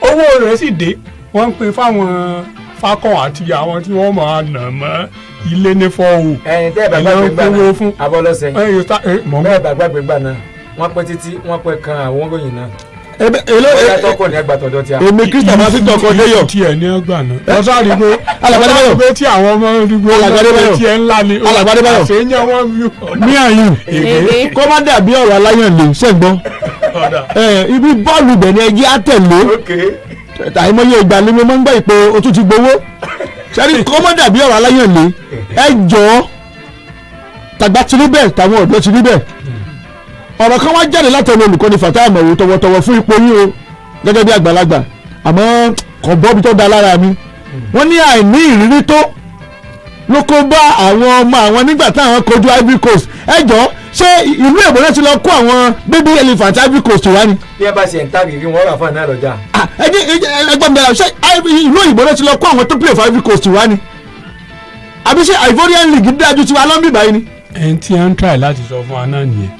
Speaker 11: owó rẹ̀ sì dé wọ́n ń pín fáwọn fakọ̀ àti àwọn tí wọ́n máa nà mọ́ ilé ní fọ́ọ̀hù.
Speaker 6: ẹyin tẹ́ ẹ bá gbàgbé gbà náà abọ́lọ́sẹ̀ bẹ́ẹ̀ bá gbàgbé gbà náà wọ́n pín títí wọ́n pín kan àwọn ògòyìn náà.
Speaker 3: èmi Kristian máa fi tọkọ déyọ.
Speaker 11: tí ẹ ní ọgbà náà. wọ́n sáré pé alágbádébáyọ̀ pé tí àwọn ọmọ ìdúgbò alágbádébáyọ̀ tí ẹ ńlá ni
Speaker 3: alágbádébáyọ̀
Speaker 11: àṣeyàn wọn bí.
Speaker 3: ní àyùn kó má dàbí ọ̀rọ̀ aláyàn lè ṣẹ́gbọ́n. ibi bọ́ọ̀lù bẹ̀ ni ẹjẹ́ àtẹ̀lé àìmọye ìgbà ni mo máa ń gbọ́ ìpè o tún ti gbowó sẹ́ni kó má dàbí ọ̀rọ̀ aláyàn lè ẹ jọ̀ọ́ tàgbà ti rí bẹ́ẹ̀ tàwọn ọ̀dọ́ ti rí bẹ́ẹ̀ ọ̀rọ̀ kan wá jáde látọ̀nà olùkọ́ni Fatai Àmọ̀wò tọwọ́tọwọ́ fún ipò yín o gẹ́gẹ́ bí àgbàlagbà àmọ́ kò bọ́bi tó da lára mi wọ́n ní àìní ìrírí tó ló kó bá àwọn ọmọ àwọn nígbà táwọn kojú Ivory Coast ẹ jọ̀ọ́ ṣé ìlú èbó náà ti lọ kó àwọn baby elephant Ivory Coast wá ni.
Speaker 6: bí ẹ bá ṣe ń tàgìrì wọn rà fún àná lọ́jà.
Speaker 3: ẹgbẹ́ mi dára ṣé ìlú òyìnbó náà ti lọ kó àwọn tó play for Ivory Coast wá ni àbí ṣé Ivorian League dájú tiwa lọ́nbí báyìí ni.
Speaker 11: ẹni tí wọ́n ń try láti sọ fún wa náà nìyẹn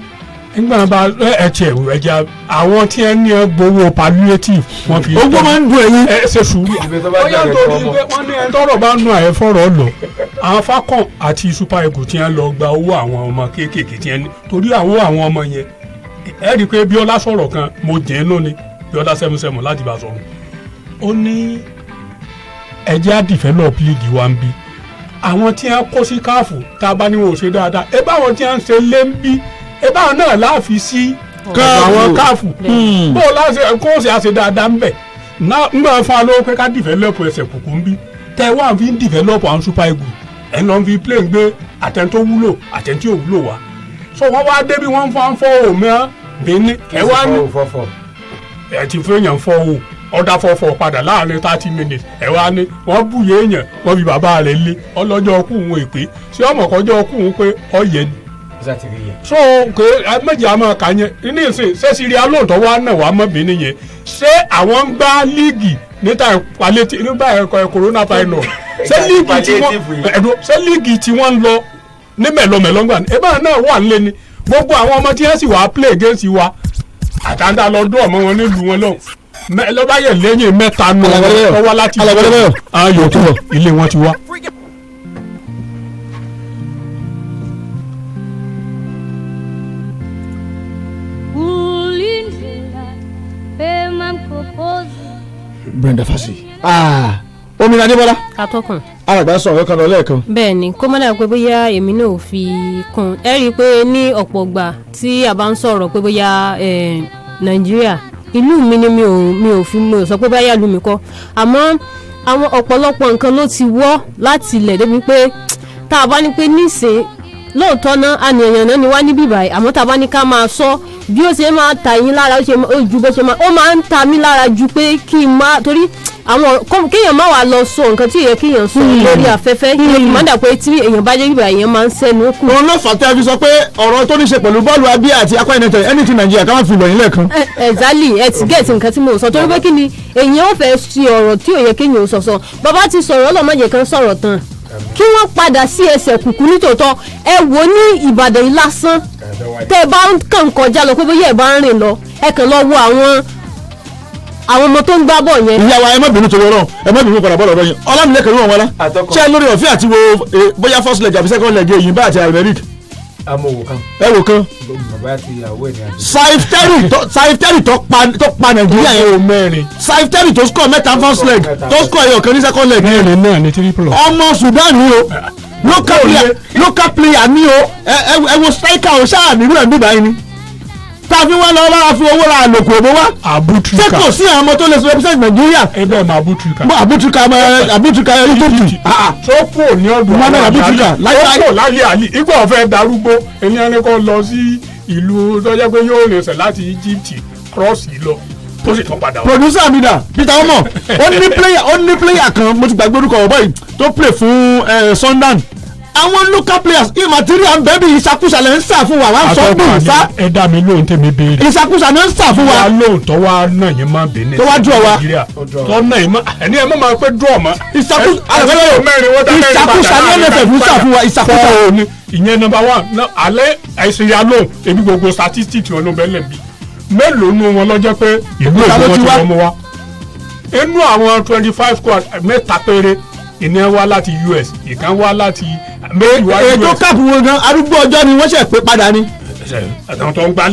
Speaker 11: nígbà bá ẹ̀jẹ̀ ẹ̀jẹ̀ àwọn tí wọ́n ní gbowó palliative wọ́n fi.
Speaker 3: ogbó máa ń dùn ẹ̀yin.
Speaker 11: ẹ ṣe sùúrù. bóyá nítorí pé wọ́n ní ẹni tọ́rọ̀ bá nù àyẹ̀ fọ̀rọ̀ lọ àwọn Falcon àti Super Eagles tí wọ́n lọ gba owó àwọn ọmọ kéékèèké tí wọ́n ní torí àwọn ọmọ yẹn ẹ rí i pé Bíọ́lá sọ̀rọ̀ kan mo jẹ́ lónìí Bíọ́lá 77 láti bá sọ̀rọ̀ ó ní ẹ̀jẹ̀ á develop league wa ń bí àwọn tí wọ́n kó sí káàfù tá a bá ní wọn ò ṣe dáadáa ẹ báwọn tí wọ́n ń ṣe lé ń bí ẹ báwọn náà láàfin sí àwọn káàfù bó o láṣẹ kó o ṣe àṣẹ dáadáa ń bẹ̀ ń bá fún wa lówó pé ká develop ẹsẹ̀ kùkù ń bí tẹ wá fi ń develop àwọn Super Eagles ẹ̀ lọ́n fi play ń gbé àtẹ̀ntó wúlò àtẹ̀ntí ò wúlò wá so wọ́n wá débi wọ́n fọ́n fọ́ òmìnira bíní ẹ wá ní ẹ ti fún èèyàn fọ́ o ọ̀dà fọ́fọ́ padà láàrin 30 minutes ẹ wá ní wọ́n bùyẹ èèyàn wọ́n fi bàbá rẹ̀ lé ọlọ́jọ́ ọkùn òun èpè sí ọmọkọjọ́ ọkùn òun pé ọ̀yẹ́ ni so ke méjì àmọ́ kà yẹn ní ìsìn ṣé Syria lóòótọ́ wá náà wàá mọ́bìnrin yẹn ṣé àwọn ń gbá líìgì nígbà coronavirus ṣé líìgì tí wọ́n ń lọ ní mẹ̀lọmẹ̀lọ gbà ní ẹ bá náà wà nílé ni gbogbo àwọn ọmọ tí wọ́n sì wá play against wa àtàndá lọ dún ọmọ wọn nílùú wọn lọ lọ́ba yẹ lẹ́yìn mẹ́ta nù ọwọ́ láti ayò tó ilé wọn ti wá.
Speaker 3: Brenda Fassi. Omina Adébọ́lá.
Speaker 1: atọ́kùn.
Speaker 3: alàgbà sọ̀rọ̀ kan lọ lẹ́ẹ̀kan.
Speaker 1: bẹ́ẹ̀ ni kó mọ́dà pé bóyá èmi náà ò fi kún ẹ rí i pé ní ọ̀pọ̀ gbà tí a bá ń sọ̀rọ̀ pé bóyá nàìjíríà ìlú mi ni mi ò sọ pé báyà lù mí kọ́ àmọ́ àwọn ọ̀pọ̀lọpọ̀ nǹkan ló ti wọ́ láti ilẹ̀ débi pé tá a bá ní pé nísìn lóòótọ́ náà àníyàn náà ni wá níbí báyìí àmọ́ tá a bá ní ká máa sọ bí ó ṣe máa ta yín lára ó ju bó ṣe máa ó máa ń ta mí lára ju pé kí n má torí àwọn kéèyàn má wàá lọ sọ nǹkan tí kéèyàn sọ lórí afẹ́fẹ́ kéèyàn má dà pé tí èèyàn bá jẹ́ bíbá èèyàn máa ń sẹ́nu kù.
Speaker 3: wọn náà fàtẹ́ fi sọ pé ọ̀rọ̀ tó ní ṣe pẹ̀lú bọ́ọ̀lù abíyá àti Akwa United anything Nàìjíríà ká má fi lọ́yìn lẹ́ẹ̀kan.
Speaker 1: exactly ẹ ti gẹ̀ẹ́sì nǹkan tí mo sọ torí pé kí ni èèyàn ò fẹ́ fi ọ̀rọ̀ tí ò yẹ kéèyàn sọ bàbá ti sọ̀rọ̀ ọlọ́mọdé kan sọ̀rọ̀ tán kí wọ́n padà sí ẹsẹ̀ kùkú nítòótọ́ ẹ wò ní Ìbàdàn yìí lásán tẹ́ ẹ bá kàn kọjá lọ pé bóyá ẹ bá ń rìn lọ ẹ kàn lọ wo àwọn ọmọ tó ń gbá bọ̀ yẹn.
Speaker 3: ìyá wa ẹ má bínú torí ọ̀rọ̀ ẹ má bínú padà bọ́ọ̀lù ọ̀rọ̀ yẹn Ọlámilẹ́kan ló wọ̀n wọlá ṣé lórí ọ̀fẹ́ àti wo bóyá first leg àbí second leg èyí bá àti Alberic.
Speaker 6: amòwò kan.
Speaker 3: ẹ wò kan.
Speaker 6: bàbá àti ìyàwó ẹ̀ ní àjẹ́.
Speaker 3: Saif Terry tó pa Nàìjíríà yẹn. Saif Terry tó score mẹ́ta first leg tó score ẹyọ kan ní second leg.
Speaker 11: mẹ́rin náà ní triple.
Speaker 3: ọmọ Sudan ni o local player ni o ẹ wo striker o ṣáà nílùú ẹ̀ nígbà yìí ni tàbí wọn lọ bá fi owó ra àlòkù òbó wá.
Speaker 11: Abutrika
Speaker 3: ṣé kò sí àwọn ọmọ tó lè represent Nàìjíríà.
Speaker 11: ẹgbẹ́ ọmọ Abutrika.
Speaker 3: Abutrika ẹni tó tù.
Speaker 11: tó kù ní ọdún
Speaker 3: Muhammed Abutrika
Speaker 11: láyé àlì ìgbà ọ̀fẹ́ darúgbó ènìyàn ni kò lọ sí ìlú tó jẹ́ pé yóò rìnsẹ̀ láti Egypt cross lọ tó sì tún padà wá.
Speaker 3: producer mi dà Peter Omo ó ní player kan mo ti gbàgbé orúkọ ọ̀bọ̀ yìí tó play fún Sundan àwọn local players immaterial bẹ́ẹ̀bi ìṣàkóso lẹ́ ń sà fún wa wá sọ pé ìṣá.
Speaker 11: ẹ dá mi lóhùn tèmi béèrè.
Speaker 3: ìṣàkóso lẹ́ ń sà fún wa.
Speaker 11: wá lóhùn tó wá náà yẹn máa bẹ̀ẹ́
Speaker 3: tó wá dúró wa.
Speaker 11: tó náà yẹn máa ẹni ẹ má máa pé dúró mọ́.
Speaker 3: ìṣàkóso ní NFF ń sà fún wa ìṣàkóso.
Speaker 11: ìyẹn number one alẹ́ àìsàn ya lóhùn ebi gbogbo statistics wọn ló bẹ́ẹ̀ lẹ̀ bí mélòó nu wọn lọ́jọ́ pé ìlú èkó wọn ti wọ́n mú wa. inú àwọn 25 squad mẹ́ta péré ìní wá láti US ìkan wá láti
Speaker 3: ètò káàpù wọn gan arúgbó ọjọ́ ni wọ́n ṣe pé padà ni.
Speaker 11: àwọn tó ń gbá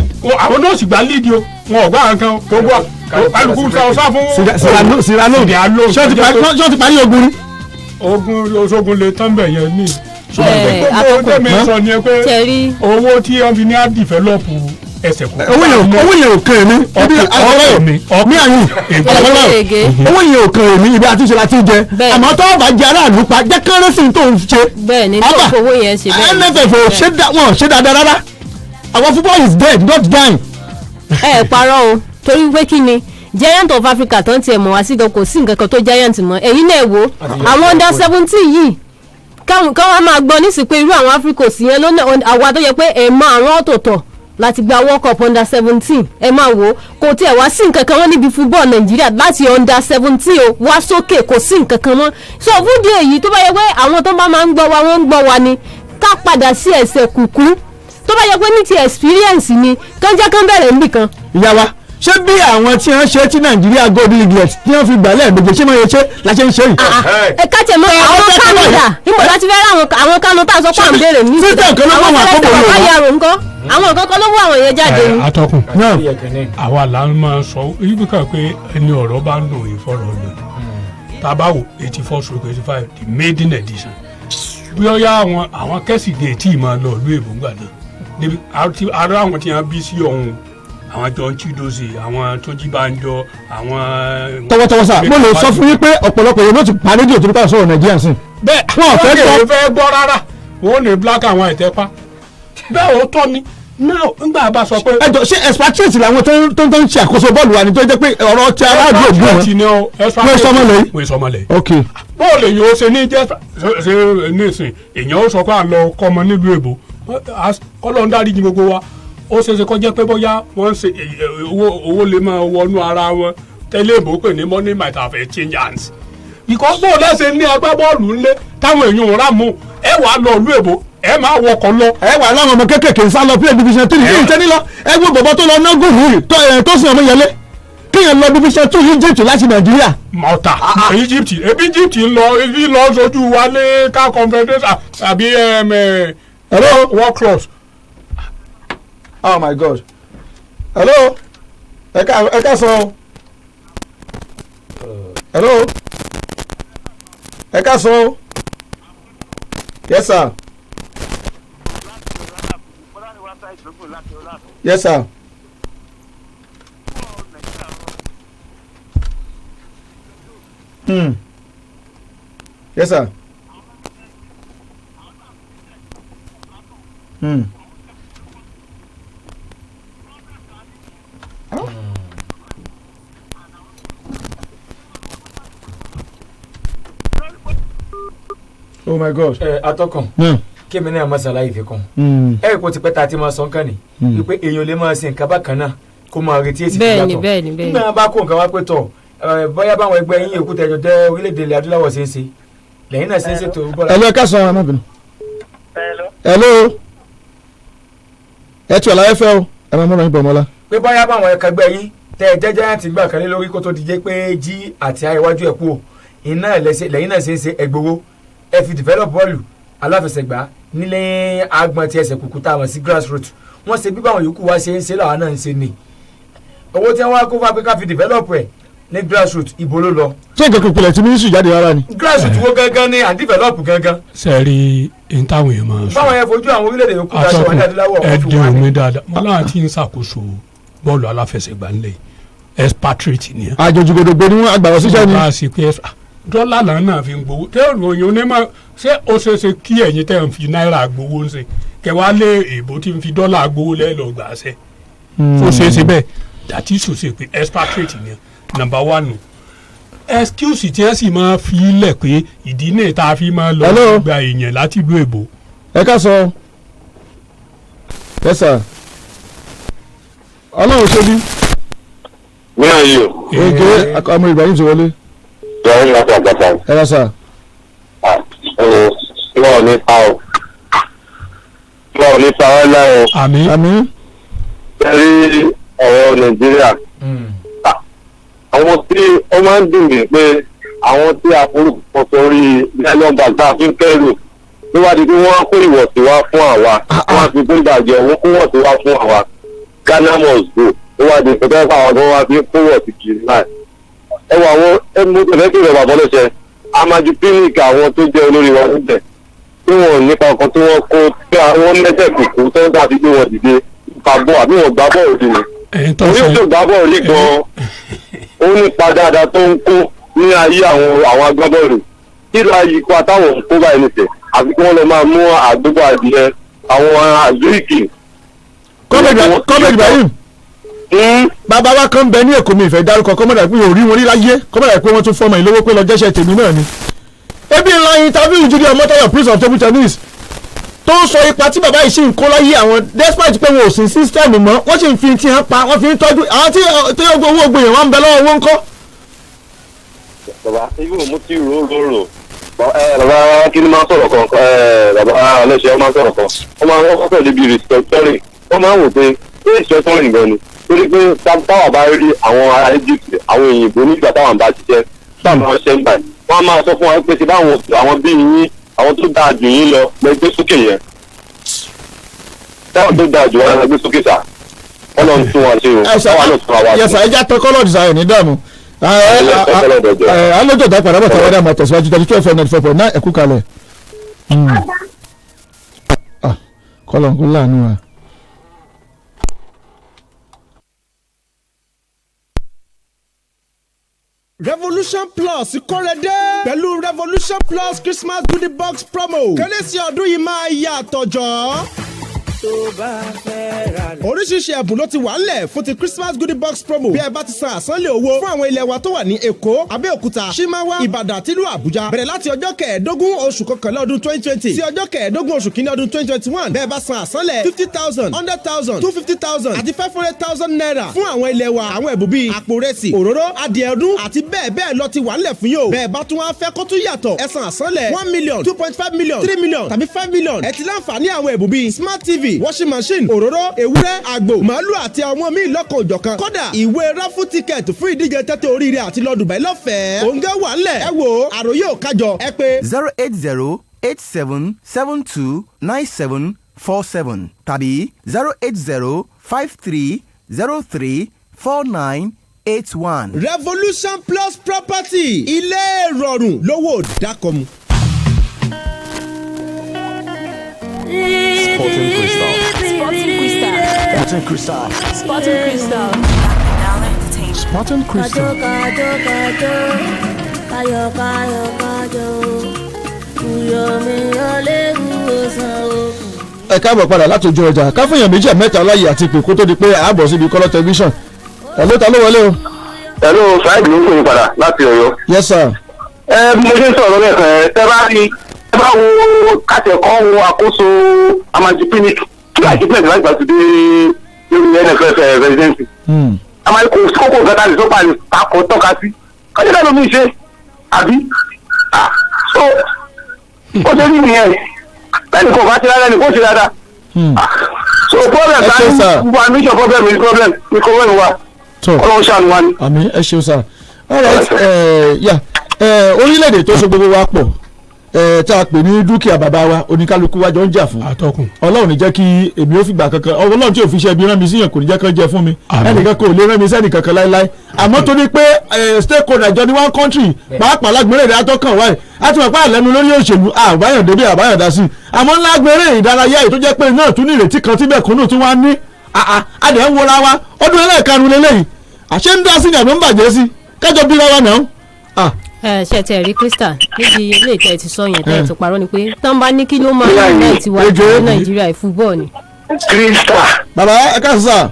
Speaker 11: àwọn náà sì gbá líìdì o wọn ò gbá nǹkan gbogbo kálukú sá fún.
Speaker 3: Sirano ṣé o ti parí ogun ni.
Speaker 11: ogun oṣogun lè tán bẹ̀ yẹn ní.
Speaker 1: àkókò
Speaker 11: mi sọ ni pé owó tí wọ́n fi ní á dìfẹ́lọ́pù ẹsẹ̀ kù.
Speaker 3: owó yẹn ò kàn mí ibi àgbọ̀lọ́ ní àyìn owó yẹn ò kàn mí ibi àtúnṣe láti jẹ àmọ́ tó bá jẹ aráàlú pa jẹ́ kérésì tó ń ṣe.
Speaker 1: bẹ́ẹ̀ni tó fowó yẹn ṣe bẹ́ẹ̀ ni.
Speaker 3: NFF wọn ṣe dáadáa rárá our football is dead not dying.
Speaker 1: ẹ parọ́ o torí pé kí ni Giant of Africa tó ń tiẹ̀ mọ̀ wá sí gan kò sí nǹkan kan tó giant mọ́ ẹ̀yin náà wò àwọn under 17 yìí káwọn máa gbọ́ nísìsiyìí pé irú àwọn Africa sí yẹn lónà àwa tó yẹ pé ẹ̀ mọ àwọn ọ̀tọ̀ọ̀tọ̀ láti gba World Cup under 17 ẹ máa wò kò tiẹ̀ wá sí nǹkan kan wọ́n níbi football Nàìjíríà láti under 17 o wá sókè kò sí nǹkan kan mọ́ so fún di èyí tó bá yẹ pé àwọn tó bá máa ń gbọ́ wa wọ́n ń gbọ́ wa ni ká padà sí ẹsẹ̀ kùkú tó bá yẹ pé ní ti experience ni kán jẹ́ kán bẹ̀rẹ̀ níbì kan.
Speaker 3: ìyá wa ṣé bí àwọn tí wọ́n ṣe tí Nàìjíríà gold league tí wọ́n fi gbà lẹ́ẹ̀mejì ṣé máa yẹ ṣe la ṣe ń ṣe yìí.
Speaker 1: ẹ káàtẹ̀ mọ́ àwọn Canada níbo láti fẹ́ rà àwọn Kánò tá a sọ pé à ń béèrè ní
Speaker 3: sísè kan ló mọ àwọn àkókò
Speaker 1: lò wá àwọn kankan ló wú àwọn yẹn jáde ni.
Speaker 11: atọ́kùn àwa là ń máa sọ ibi kan pé ẹni ọ̀rọ̀ bá ń lò ìfọ̀rọ̀ lò tabawo 84/85 the maiden edition bí ó yá àwọn kẹ́sìdé tí ì máa lọ ìlú èbó ńgbà náà débi ara àwọn tí wọ́n bí sí ọ̀hún àwọn John Chidozie àwọn Tójí Bánjọ àwọn.
Speaker 3: tọwọ́tọwọ́ sá mo lè sọ fún yín pé ọ̀pọ̀lọpọ̀ yẹn ló ti pa rédíò tó ní ká sọ̀rọ̀ Nàìjíríà sí.
Speaker 11: bẹ́ẹ̀ wọ́n fẹ́ gbọ́ rárá wọ́n ní black and white ẹ̀ pa bẹ́ẹ̀ ó tọ́ ni náà nígbà bá sọ pé. ẹ jọ ṣé expatriate làwọn tó ń ṣe àkóso bọ́ọ̀lù wa ni tó jẹ́ pé ọ̀rọ̀ ti aráàlú ògùn wọn wọ́n sọmọlẹ̀. wọ́n sọmọlẹ̀.
Speaker 3: ok.
Speaker 11: bọ́ọ̀lù yìí ó ṣe ní jẹ́ ṣe nísìn èèyàn ó sọ pé à ń lọ kọ́mọ nílùú èbó kọ́lọ́ ń dáríjì gbogbo wa ó ṣe é ṣe kọjá pé bóyá wọ́n ṣe owó lè máa wọnú ara wọn tẹ́lẹ̀ èbó pè ní money might have change hands because bó lẹ́sẹ̀ ní agbábọ́ọ̀lù ńlẹ̀ táwọn èèyàn rà mú ẹ wà lọ ìlú èbó ẹ máa wọkọ̀ lọ.
Speaker 3: ẹ wà láwọn ọmọ kékèké ń sá lọ play division 3 kí n tẹ́ nílọ ẹ wo bọ̀bọ̀ tó lọ ná gùnrù tó sin ọmọ yẹlé kéèyàn lọ division 2 Egypt láti Nàìjíríà.
Speaker 11: Malta Egypt ebi Egypt ń lọ sójú wa ní car confederation àbí world clubs.
Speaker 3: Oh my God. Hello. Ẹ ká sọ. Hello. Ẹ ká sọ. Yes sir. Yes sir. Yes sir. Oh my God.
Speaker 6: Atọ́kùn kí mi náà masala yìí fi kún ẹ kò ti pẹ́ ta ti máa sọ nǹkan ni wípé èèyàn lè máa ṣe nǹkan bákan náà kó máa retí èsì tó yàtọ̀
Speaker 1: bẹ́ẹ̀ni
Speaker 6: nígbà bá kó nǹkan wá pé tọ̀ bóyá báwọn ẹgbẹ́ yín èkó tẹ̀jọ tẹ orílẹ̀-èdè ilẹ̀ adúláwọ̀ ṣe ń ṣe lẹ́yìn náà ṣe ń ṣètò bọ́lá.
Speaker 3: Hello, ẹ ká sọ ọmọbìnrin. Hello. Ẹ tí ọ̀la ẹ fẹ́ o ẹ máa múra yín bọ̀ mọ́lá.
Speaker 6: pé bóyá báwọn ẹgbẹ́ yín tẹ jẹ́jẹ́ ti gbà kan lé lórí kó tó di jẹ́ pé jí àti àìwájú ẹ̀ kú iná lẹ́yìn náà ṣe ń ṣe ẹgbowó ẹ fi develop bọ́ọ̀lù aláfẹsẹ̀gbá nílé agbọ̀n ti ẹsẹ̀ kùkù tá a mọ̀ sí grassroots wọ́n ṣe bí báwọn yòókù wá ṣe ń ṣe làwọn náà ń ṣe ni owó tí wọ́n wá kó fún apẹ́ká fi develop ẹ̀ ní grassroots ibo ló lọ.
Speaker 3: ṣé nǹkan kìkìlẹ̀ tí mínísírì jáde rárá ni.
Speaker 6: grassroots wo gangan ni and develop gangan.
Speaker 11: sẹ́ẹ̀rì ìtàwọn èèyàn máa ń sọ.
Speaker 6: báwọn yẹn fojú àwọn orílẹ̀-èdè yòókù dáṣọ wọn dáadé láwọ̀
Speaker 11: ẹ dín omi dáadáa mo náà ti ń ṣàkóso bọ́ọ̀lù aláfẹsẹ̀gbá ńlẹ̀ expatriate ni.
Speaker 3: àjòjì gbòdògbò ni wọn àgbàwọ̀ síṣẹ́ ni.
Speaker 11: bá a sì pé dọ́là náà fi ń gbowó tẹ́ ìròyìn onímọ̀ ṣé ó ṣeéṣe kí ẹ̀yin tẹ́ ń fi náírà gbowó ń ṣe kẹwàá lé èbó tí ń fi dọ́là gbowó lẹ́lọ́gbà ṣe ó ṣeéṣe bẹ́ẹ̀ dàtí ṣòṣe pé expatriate ni number one nù excuse tí ẹ sì máa fi lẹ̀ pé ìdí náà tá a fi máa lọ gba èèyàn láti ìlú èbó.
Speaker 3: ẹ ká sọ ẹ sà ọlọ́run ṣe bí.
Speaker 17: where are you.
Speaker 3: oge ọmọ Ibrahim ti wọlé.
Speaker 17: Ibrahim láti àgbàtà.
Speaker 3: ẹ yà sà.
Speaker 17: Lọ́wọ́ ní pa ọ́ lọ́wọ́ ní pa ọ́ láyọ̀.
Speaker 3: àmín.
Speaker 17: Ẹ̀rí ọ̀rọ̀ Nàìjíríà. Àwọn tí ó máa ń dùn mí pé àwọn tí a forúkọ sórí nylon bag tá a fi ń kẹ́rù níwádìí pé wọ́n kó ìwọ̀sí wá fún àwa wọ́n á fi tó ń bàjẹ́ wọ́n kó ìwọ̀sí wá fún àwa Ghana must go níwádìí pé tẹ́lifà àwọn tó wá fi kó ìwọ̀sí kiri náà. Ẹ wọ àwọn ẹmúdẹ̀lẹ́kì rẹ̀ bàbá lọ́sẹ̀ amaju píníkì àwọn tó jẹ́ olórí wọn níbẹ̀ tí wọ́n nípa ọkàn tí wọ́n kó tí wọ́n lẹ́sẹ̀ kùkú tẹ́ńtà àti gbé wọn dìde nípa bọ́ àbí wọ́n gbá bọ́ọ̀lù dì ní. Orí tó gbá bọ́ọ̀lù gan-an ó nípa dáadáa tó ń kó ní ayé àwọn agbábọ́ọ̀lù kí ló ayé ipa táwọn ń kó báyìí nìṣẹ́ àbí kí wọ́n lọ máa mú àdúgbò adìyẹ àwọn àgbéríkì.
Speaker 3: kọ́mẹ̀dì Ibrahim bàbá wa kan bẹ ní Èkó mi ìfẹ́ dárúkọ kọ́mọ̀dà pé orí wọn rí láyé kọ́mọ̀dà pé wọ́n tún fọmọ ìlówó pé lọ jẹ́sẹ̀ tèmi náà ni. ebi ńlá interview Julian Ọmọ́táyọ̀ prince of table tennis tó ń sọ ipa tí bàbá yìí ṣì ń kó láyé àwọn despite pé wọn ò sí system mọ́ wọ́n sì ń fi ti hàn pa wọ́n fi ń tọ́jú àwọn tí owó gbìyànjú wọn ń bẹ lọ́wọ́ wọn ń kọ́.
Speaker 17: bàbá ibi mo ti rò bàbá kí ni máa sọ̀rọ̀ kan bàbá ọlẹ́sẹ̀ máa sọ̀rọ̀ kan wọ́n máa ń kọ́kọ́ débi restructuring wọ́n máa ń wò pé restructuring gan ni torí pé táwọn bá rí àwọn ará Egypt àwọn òyìnbó nígbà táwọn bá ṣiṣẹ́ táwọn bá ṣe ń báyìí wọ́n á máa sọ fún wa pé ṣe báwọn àwọn bí yín àwọn tó dáa jù yín lọ lẹ́gbẹ́ sókè yẹn táwọn tó dáa jù wọn lẹ́gbẹ́ sókè sà wọ́n lọ ń tún wọn ṣe o wọ́n lọ tún wa ṣe.
Speaker 3: yẹsà ẹja tọ kọlọọdù sáyẹn ní dààmú alójó ìdá padà bọ̀ tàwọn ẹ̀dá máa tẹ̀síwájú 32.94.9 ẹ̀kú kalẹ̀ kọlọ̀ ń kú láàánú wa.
Speaker 18: Revolution Plus kọ́rẹ́dẹ́ pẹ̀lú Revolution Plus Christmas goodie box promo kérésì ọdún yìí máa yàtọ̀ jọ. tó bá fẹ́ ra lẹ̀.
Speaker 19: oríṣiríṣi ẹ̀bùn ló ti wà ńlẹ̀ fún ti Christmas goodie box promo bí ẹ bá ti san àsánlé owó fún àwọn ilẹ̀ wa tó wà ní Èkó, Abẹ́òkúta, Ṣímáwá, Ìbàdàn àti ìlú Àbújá bẹ̀rẹ̀ láti ọjọ́ kẹẹ̀ẹ́dógún oṣù kọkànlá ọdún 2020 sí ọjọ́ kẹẹ̀ẹ́dógún oṣù kìíní ọdún 2021 bẹ́ẹ̀ bá san àsánlẹ̀ 50,000, 100,000, 250,000 àti 500,000 naira fún àwọn ilẹ̀ wa. àwọn ẹ̀bùn bíi àpò rẹsì, òróró, adìẹ ọdún àti bẹ́ẹ̀ bẹ́ẹ̀ lọ ti wà ńlẹ̀ fún yóò. bẹ́ẹ̀ bá tún wá fẹ́ kó tún yàtọ̀ ẹ san àsánlẹ̀ 1 million, 2.5 million, 3 million tàbí 5 million. ẹ ti láǹfààní àwọn ẹ̀bùn bíi smart TV, washing machine, òróró, ewúrẹ́, àgbò, màálù àti àwọn míì lọ́kàn òjọ̀kan. kódà ìwé raffle ticket fún ìdíje tẹ́tẹ́ oríire àti lọ Dubai lọ́fẹ̀ẹ́. òǹgẹ́ wà ńlẹ̀ ẹ wo àròyé ò kájọ ẹ pé
Speaker 20: 08087729747 tàbí 08053034981.
Speaker 19: Revolution Plus Property ilé ìrọ̀rùn lówó dákọ̀mu.
Speaker 21: Sporting Crystal.
Speaker 2: Sporting Crystal.
Speaker 21: Sporting Crystal.
Speaker 2: Sporting Crystal.
Speaker 21: Sporting Crystal.
Speaker 3: ẹ káàbọ̀ padà láti ojú ọjà káfíńyàn méjì mẹ́ta láyè àti ìpè kó tó di pé ààbọ̀ síbi kọ́lọ́ tẹlifíṣàn. ẹ̀ló ta ló wọlé o.
Speaker 17: ẹ̀ló Saheed ló ń pè é padà láti Ọ̀yọ́.
Speaker 3: yes sir.
Speaker 17: mo ṣe ń sọ̀rọ̀ lẹ́ẹ̀kan ẹ bá rí ẹ bá wo kátẹ̀kọ́ wo àkóso amajipinic kí àjipinic láti gbàtú dé lórí NFF residency. àmàlẹ́ kò sí kókó nǹkan tàbí tó parí takò tọ́ka sí kájọ́ náà ló mú iṣẹ́ àbí so ó ṣe rí nìyẹn lẹ́nu kò bá ti rárá ni kò ṣe dáadáa. so problem báyìí gbogbo admission problem ni problem wa ọlọ́run ṣàánú wa ni.
Speaker 3: àmín ẹ ṣeun sir. all right orílẹ̀-èdè tó so gbogbo wa pọ̀ tá a pè ní dúkìá bàbá wa oníkálukú wa jọ ń jà fún. ọlọ́run ní jẹ́ kí èmi ó fìgbà kankan ọlọ́run tí ò fi ṣe ẹbí rán mi síyàn kò ní jẹ́ kán jẹ fún mi ẹnìkan kò lè rán mi sẹ́nì kankan láéláé àmọ́ torí pé stakeholder jọ ní one country pàápàá lágbèrè rẹ̀ atọ́kàn wáyé a ti mọ̀ pé àlẹ́nu lórí òṣèlú àbáyọ̀dé bí àbáyọ̀dá sí àmọ́ lágbèrè ìdárayá yìí tó jẹ́ pé náà tún ní ìrètí kan tí mẹ̀kúnnù tún wá ní adẹ̀ ń wọra wa ọdún ẹlẹ́ẹ̀karùn lélẹ́yìí àṣẹ ń dá sí ní àbí ń bàjẹ́ sí kẹjọ bí ra wa náà.
Speaker 1: ṣe tẹ rí Crystal níbi ilé ìtẹ́ ti sọ yẹn tẹ́ ti parọ́ ni pé tán bá ní kí ló máa ń náà ti wá ní Nàìjíríà ìfúbọ̀ ni.
Speaker 17: Crystal.
Speaker 3: bàbá ẹ káàsì sà.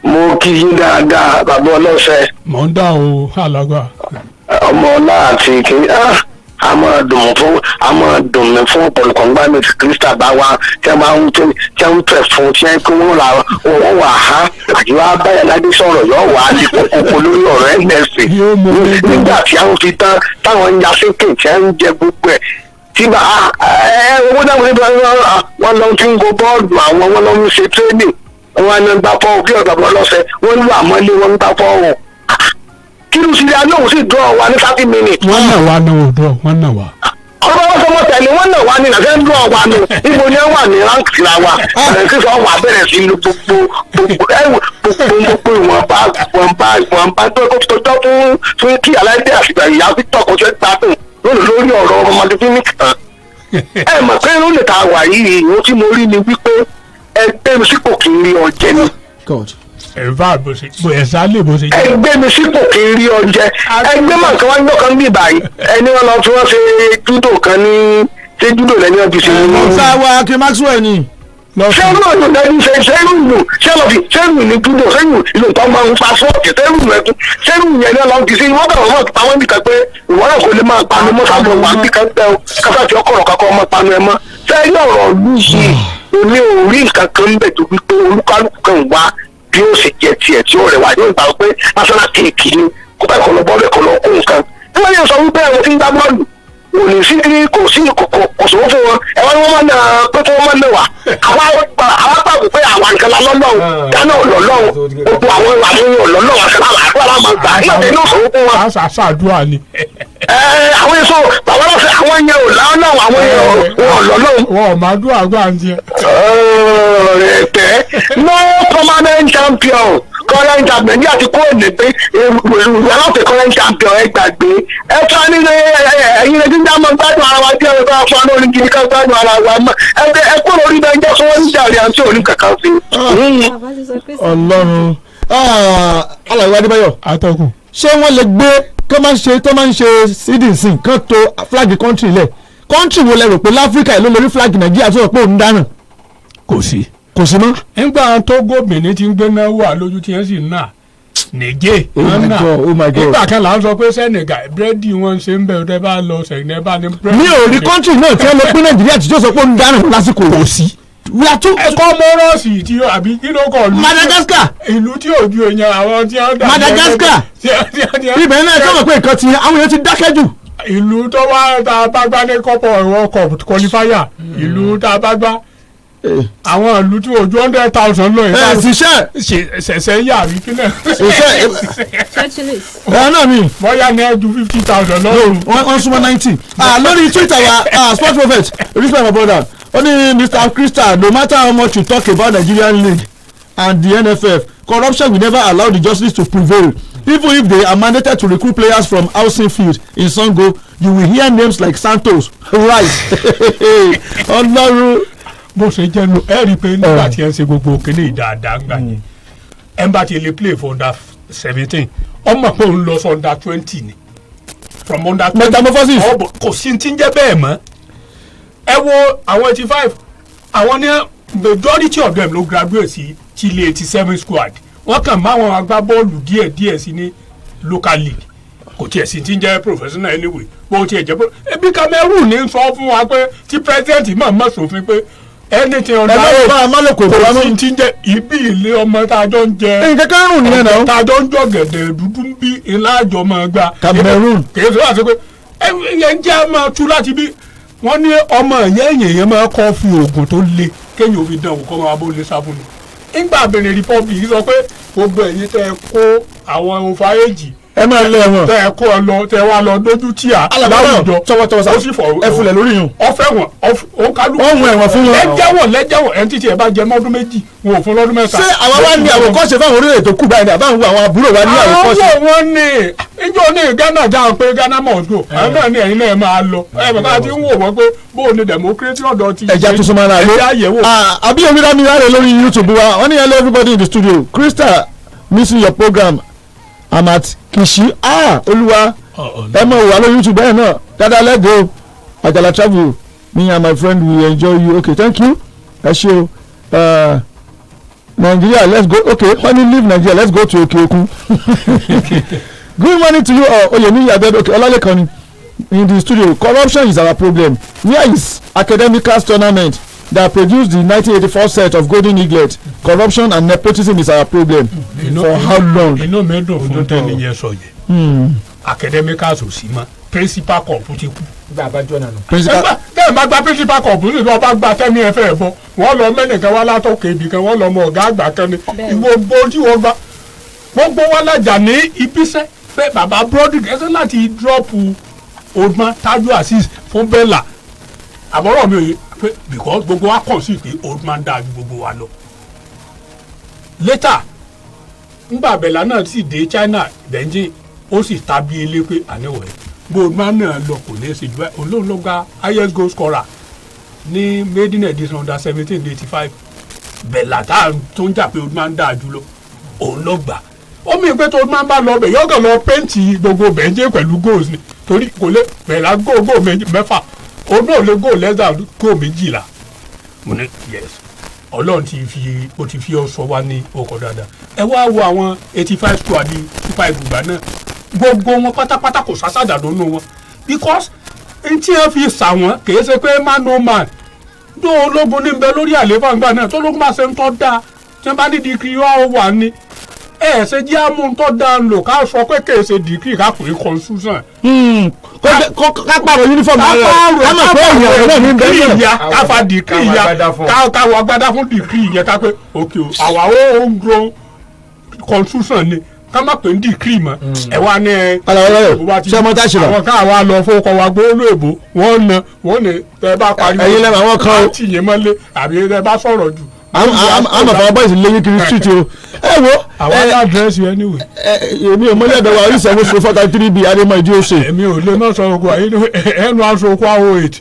Speaker 17: mo kí yín dáadáa bàbá ọlọ́sẹ̀.
Speaker 11: mò ń dá o alàgbà.
Speaker 17: ọmọ náà àti kí a máa dùn mí fún ọ̀pọ̀lọpọ̀ nígbà mi tí Crystal bá wá tí a máa ń tẹ̀ fún tí a kí wọ́n wà á àti wá báyà ládé sọ̀rọ̀ yóò wá á ti kókó lórí ọ̀rọ̀ ẹ̀mẹ́sì nígbà tí a ń fi tán táwọn ń ya sékè tí a ń jẹ gbogbo ẹ̀ tí bá owó dáhùn níbi wọn lọ fi ń go bọ́ọ̀lù àwọn wọn lọ ń ṣe tírénì wọn ní gbà fọ́ọ̀hún kí ọ̀dọ̀ bọ́ lọ́sẹ̀ wọ́n ń lò àmọ́lé wọn ń gbà fọ́ọ̀hún kí ló sì rí alóhùn sí dùn wa ní 30 minutes.
Speaker 11: wọ́n náà wá náà òdùn wọ́n náà wá.
Speaker 17: ọba wọn sọmọ tẹ̀lé wọ́n náà wá ní nàfẹ́ ń dùn wa ní ibo ni wọ́n wà ní ránkì ra wa ẹ̀rẹ́ sísọ wà bẹ̀rẹ̀ sí lu gbogbo ìwọ̀nba tó fún kí aláìdé àṣìgbà ìyá Victor kò ṣe gbádùn lórí ọ̀rọ̀ ọmọdé fíník tán. ẹ mọ̀ pé ló lè ta wà yìí ìwọ tí mo rí ni wípé ẹgbẹ́ mi sípò kì í rí ọjẹ́ ni.
Speaker 11: ẹ̀fà bó ṣe jẹ́.
Speaker 17: ẹgbẹ́ mi sípò kì í rí ọjẹ́ ẹgbẹ́ màá kan wá ń gbọ́kàn bí báyìí ẹni wọn lọ tí wọ́n ṣe júdò kan ní ṣé júdò lẹ́ni ọ̀bí ṣe ní.
Speaker 3: ọ̀sá wa kí Maxwell ni.
Speaker 17: sẹ́rù ọ̀dọ̀ lẹ́ni sẹ́rù ní júdò sẹ́rù ìlú tó máa ń pa fọ́ọ̀kì sẹ́rù ẹ̀kú sẹ́rù yẹn ní ọlọ́run kì í sí wọ́n bẹ̀rẹ̀ wọ́n pa wọ́n nìkan pé ìwọ́n náà kò lè máa panu mọ́sàbọ̀ wà bí kan tẹ́ o káfíńtì ọkọ̀rọ̀ kakọ́ ọmọ panu ẹ mọ́ sẹ́rù ọ̀rọ̀ lù yìí èmi ò rí nǹkan kan ń bẹ̀ tó wípé olúkálùkù kan wá bí ó sì jẹ tiẹ̀ tí ó rẹwà yóò gbà pé national cake ni kó bá ìkọlọ bọ́ọ̀lù ìkọlọ kó nǹkan. wọ́n yóò sọ wípé àwọn tí ń gbá bọ́ọ̀lù kò ní sí kò sówó fún wọn ẹ̀wọ́n ni wọ́n máa ń nà pé kí wọ́n máa ń nà wá. àwa gbàgbọ́ pé àwa nǹkan la lọ́lọ́run dáná ọ̀lọ́lọ́run gbogbo àwọn èèyàn ọ̀lọ́lọ́run àṣà àdúrà máa gbà nígbà tí inú sòwò fún wọn.
Speaker 11: àṣàdúrà ni.
Speaker 17: àwọn èso bàbá lọ́sẹ̀ àwọn yẹn ò lọ́lọ́run àwọn yẹn ò lọ́lọ́run.
Speaker 11: wọn ò máa dúrà gbà ń jẹ.
Speaker 17: no permanent champion current champion ní àti kóòdù pé aláfẹ current champion ẹ gbàgbé ẹ tún á nílé ẹyin lè dídá mọ gbádùn ara wa tí ẹ bá fún ọ lórí kiri ká gbádùn ara wa mọ ẹ kó lórí bẹ jẹ fún wọn níjàre àti òní kankan sí.
Speaker 3: Ọlọ́run alàgbà Adébáyọ̀
Speaker 11: atọ́kùn.
Speaker 3: ṣé wọ́n lè gbé tó máa ń ṣe citizen kan tó flag country lẹ̀ country wo lẹ rò pé láfíríkà ló lórí flag Nàìjíríà tó rò pé òun dáná.
Speaker 11: kò sí.
Speaker 3: kò sí mọ́.
Speaker 11: nígbà tó gómìnà ti ń gbéná wà lójú tí wọ́n sì ń nà nìjẹ́
Speaker 3: oh my God.
Speaker 11: nígbà kan là ń sọ pé Senegal búrẹ́dì wọn ṣe ń bẹ̀rù tẹ́ bá lọ Senegal bá ní búrẹ́dì.
Speaker 3: mi ò rí kọ́ńtì náà tí wọ́n lọ pín Nàìjíríà tí tó sọ pé ó ń dáná lásìkò kò sí.
Speaker 11: ẹ̀kọ́ mọ́rọ́ọ̀sì tí àbí kí ló kọ̀ lù.
Speaker 3: Madagascar.
Speaker 11: ìlú tí ò ju èèyàn àwọn tí wọ́n dà.
Speaker 3: Madagascar. ibẹ̀ náà kọ́ mọ̀ pé nǹkan ti àwọn èèyàn ti dákẹ́ jù.
Speaker 11: ìlú tó wá tá a bá gbá ní kọ́pọ̀ World Cup qualifier ìlú tá a bá gbá àwọn ìlú tí ojú 100,000 lọ yìí. ṣẹ̀ṣẹ̀ yà rí kílẹ̀.
Speaker 3: ẹ̀ náà mi.
Speaker 11: bóyá ní ẹ ju 50,000 lọ́rùn.
Speaker 3: wọ́n súnmọ́ 90. lórí Twitter wa sports prophet respect my brother only Mr. Crystal no matter how much you talk about Nigerian league and the NFF corruption will never allow the justice to prevail. Even if they are mandated to recruit players from housing field in Sango, you will hear names like Santos, right? Ọlọ́run.
Speaker 11: bó ṣe jẹ́ nu ẹ rí i pé nígbà tí ẹ ń ṣe gbogbo òkèlè dáadáa gbà yẹn ẹ bá ti lè play for under 17 ọmọ pé òun lọ sọ under 20 ni from under 20
Speaker 3: metamorphosis
Speaker 11: kò sí ti ń jẹ́ bẹ́ẹ̀ mọ́ ẹ wo àwọn 85 àwọn ní majority of them ló graduate sí Chile 87 squad wọ́n kàn máa wọn agbábọ́ọ̀lù díẹ̀ sí ní local league kò tiẹ̀ sí ti ń jẹ́ professional anyway bó tiẹ̀ jẹ́ pé ebi Cameroon ní sọ fún wa pé tí president mọ̀ sófin pé anything ọ̀dà kò sí ti ń jẹ́ ibi ilé ọmọ tá a jọ ń jẹ
Speaker 3: nǹkan kan rùn nìyẹn náà
Speaker 11: tá a jọ ń jọ gẹ̀dẹ̀ dúdú bí ilá àjọ máa gba
Speaker 3: Cameroon
Speaker 11: kì í sọ wá sí pé ẹ̀yẹ ń jẹ́ máa tú láti bí wọ́n ní ọmọ yẹn máa kọ́ fi oògùn tó le kéèyàn ò fi dán òun kọ́ máa bó lè sáfún ni nígbà Benin Republic sọ pé gbogbo ẹ̀yin tẹ́ ẹ kó àwọn òfàyèjì
Speaker 3: ẹ máa lé wọn
Speaker 11: tẹ́ ẹ kó ọ lọ tẹ́ wá lọ dójú tí a láwùjọ
Speaker 3: tọwọ́tọwọ́
Speaker 11: ó sì fọ
Speaker 3: ẹ fulẹ̀ lórí yun
Speaker 11: ọfẹ wọn ó kálukú
Speaker 3: ọ̀hún ẹ̀wọ̀n fún wọn
Speaker 11: lẹ́jẹ̀wọ̀n ẹni títí ẹ bá jẹ mọ́dún méjì wọn ò fún lọ́dún mẹ́ta.
Speaker 3: ṣé àwa wá ní àwòkọ́ṣe fáwọn orílẹ̀ èdè kú báyìí ní àbáwọn àwọn àbúrò wa ní àwòkọ́ṣe.
Speaker 11: àwọn wọn ní ìjọ ní Ghana dáhùn pé Ghana must go àwọn náà ní ẹ̀yin náà máa lọ ẹ bàbá ti ń wò wọ́n pé bóun ni democracy ọ̀dọ̀ ti
Speaker 3: ẹja tuntun máa ń ra lé àbí omi dámi rárẹ̀ lórí YouTube wa wọ́n ní hello everybody in the studio Crystal missing your program I'm at Kishi olúwa ẹ mọ̀ wà lórí YouTube bẹ́ẹ̀ náà dáadáa lẹ́gọ̀ọ́ Àjàlá travel me and my friend we enjoy you okay thank you ẹ ṣé o Nigeria let's go okay when you leave Nigeria let's go to Òkè Òkun good morning to you Oyemi Abed okay Olalekan in the studio corruption is our problem where is academicals tournament that produced the 1984 set of Golden Eaglet corruption and nepotism is our problem for how long.
Speaker 11: inú mi dùn fún tẹ́ni yẹn sọ yẹn academicals ò sí mọ́ principal cup ti kú.
Speaker 6: gba abájọ náà nù.
Speaker 11: tẹ́ẹ̀ bá gba principal cup ní ìlú ọba gba tẹ́mi ẹ fẹ́ bọ́ wọ́n lọ mẹ́nìkan wá látọ̀kẹ́ ibì kan wọ́n lọ mọ ọ̀gá àgbà kan ní gbogbo tí wọ́n gbà gbogbo wọn lájà ní ibiṣẹ́ pé bàbá Brodrick ẹsẹ̀ láti dọ́ọ̀pù Oldman Tájú Azeez fún Bella àbọ̀rọ̀ mi ò yẹ pé because gbogbo wa kàn sí pé Oldman dáa ju gbogbo wa lọ. later ngbà Bella náà sì dé China Beijing ó sì tàbí ilé pé àníwọ̀ ẹ̀ Oldman náà lọ kò ní í ṣe jù báyìí olóhùn ló gba highest goal scorer ní maiden edition under 1785 Bella tá tó ń jà pé Oldman dáa jù lọ òun ló gbà ó mì pé tó Oldman bá lọ bẹ̀ yọ̀gàn lọ pẹ́ǹtì gbogbo Beijing pẹ̀lú goals ni torí kò lè Bella goal mẹ́fà òun náà lè goal less than goal 12 mo ní yes Ọlọ́run ti fi ọ sọ wá ní ọkọ̀ dáadáa ẹ wá wo àwọn 85 squad ní Super Eagles gbà náà gbogbo wọn pátápátá kò sásàdà lónú wọn because n tí wọn fi sà wọn kì í ṣe pé man no man tó ológun ní bẹ lórí àlééfà ńgbà náà tó ológun máa ṣe ń tọ́ da tí wọn bá ní dìkì wà ní ẹ ṣe jẹ́ àmúntọ́ da ń lò ká sọ pé kì í ṣe dìkì ká pè é constitution.
Speaker 3: ká pààrọ̀ uniform rẹ̀ ká mọ̀ pé ìyàwó náà ní bẹ́ẹ̀
Speaker 11: náà ká fa dìkì ìyá ká wọ agbádá fún dìkì ìyẹn ká pé òkè o àwa ó ń grow constitution ni ká má pè ń dìkì mọ́ ẹ wá ní ẹ
Speaker 3: ṣé ọmọ tá a ṣe lọ.
Speaker 11: àwọn ká wa lọ fowókọ wa gbó lóòbó wọ́n ní tẹ bá pariwo
Speaker 3: ẹ̀yin lẹ́nu àwọn kan
Speaker 11: àti ìyẹn mọ́lé àbí tẹ bá sọ̀rọ̀ jù.
Speaker 3: àmọ̀ fún ọbọ̀ ìsìn lẹ́yìn kiri street o ẹ wo.
Speaker 11: àwọn aládírẹ́sì anyway.
Speaker 3: èmi ò mọ́lẹ̀ ẹ̀dọ̀ wa orí ìṣẹ́gun sọ 433b adémọ̀ ìdí òsè.
Speaker 11: èmi ò lè má sọ ogun ẹnu aṣọ okó àwọ̀ 8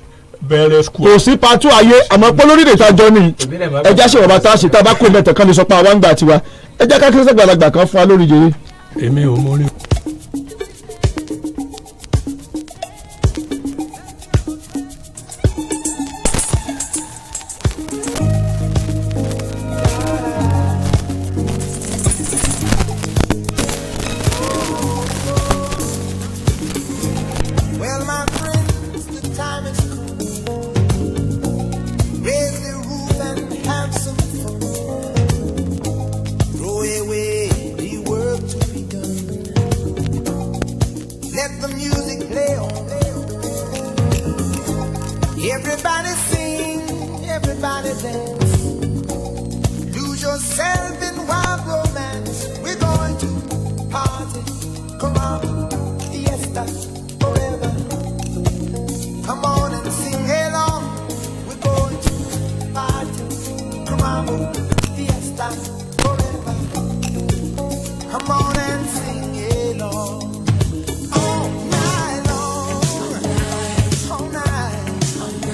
Speaker 11: bẹ̀rẹ̀ school.
Speaker 3: kò sí patu ayé àmọ́ pé lórí ìdètò àjọ ni ẹja ṣe bàbá tá a ṣe tá a bá kó mẹ́tẹ̀ kan lè sọ pé àwọn àgbà tiwa ẹja ká kírísẹ́ gbàlagbà kan fún wa lórí ìjèrè.
Speaker 11: èmi ò mọ orí.
Speaker 4: Everybody sing, everybody dance. Lose yourself in wild romance. We're going to party, come on, fiesta, forever. Come on and sing along. We're going to party, come on, fiesta, forever. Come on and sing along. All night long, all night,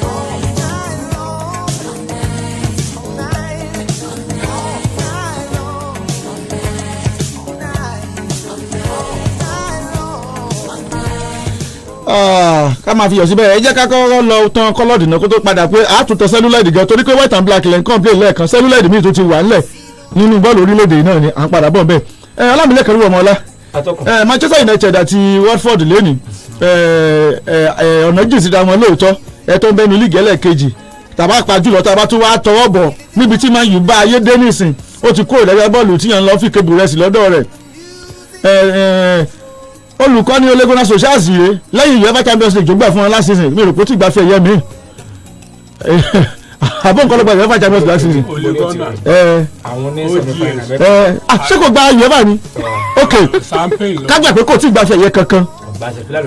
Speaker 4: all night long, all night, all night long, all night,
Speaker 3: ká máa fi yọ̀ síbẹ̀ ẹ jẹ́ ká kọ́kọ́ lọ tán kọ́lọ́ọ̀dì náà kó tó padà pé àtúntọ̀ sẹ́lúláìdì gan torí pé white and black lẹ́ń complain lẹ́ẹ̀kan sẹ́lúláìdì míì tó ti wà ńlẹ̀ nínú bọ́ọ̀lù orílẹ̀-èdè náà ni à ń padà bọ̀ bẹ́ẹ̀ ọlámilẹ́kẹ̀ rú ọmọ ọlá Manchester United àti Watford lẹ́nìí ọ̀nà jìn síra wọn lóòótọ́ tó ń bẹ́nu líìgì ẹlẹ́ẹ̀kejì tàbá pa jùlọ tàbá tún wá tọwọ́ bọ̀ níbi tí Man U bá ayé dé nísìn ó ti kó ìdájọ́ bọ́ọ̀lù tí yàn ń lọ fi kébù rẹ̀ sí lọ́dọ̀ rẹ̀ olùkọ́ni Ole Gunnar Solskjaer yìí lẹ́yìn UEFA Champions League tó gbà fún wọn last season mi rò pé ó ti gbà fẹ́ yẹ mi àbọ̀ nǹkan ló gba UEFA Champions League last season
Speaker 6: àwọn ní semi-final
Speaker 3: ṣé kò gba UEFA ni ok kágbà pé kò tí ì gbà fẹ́ yẹ kankan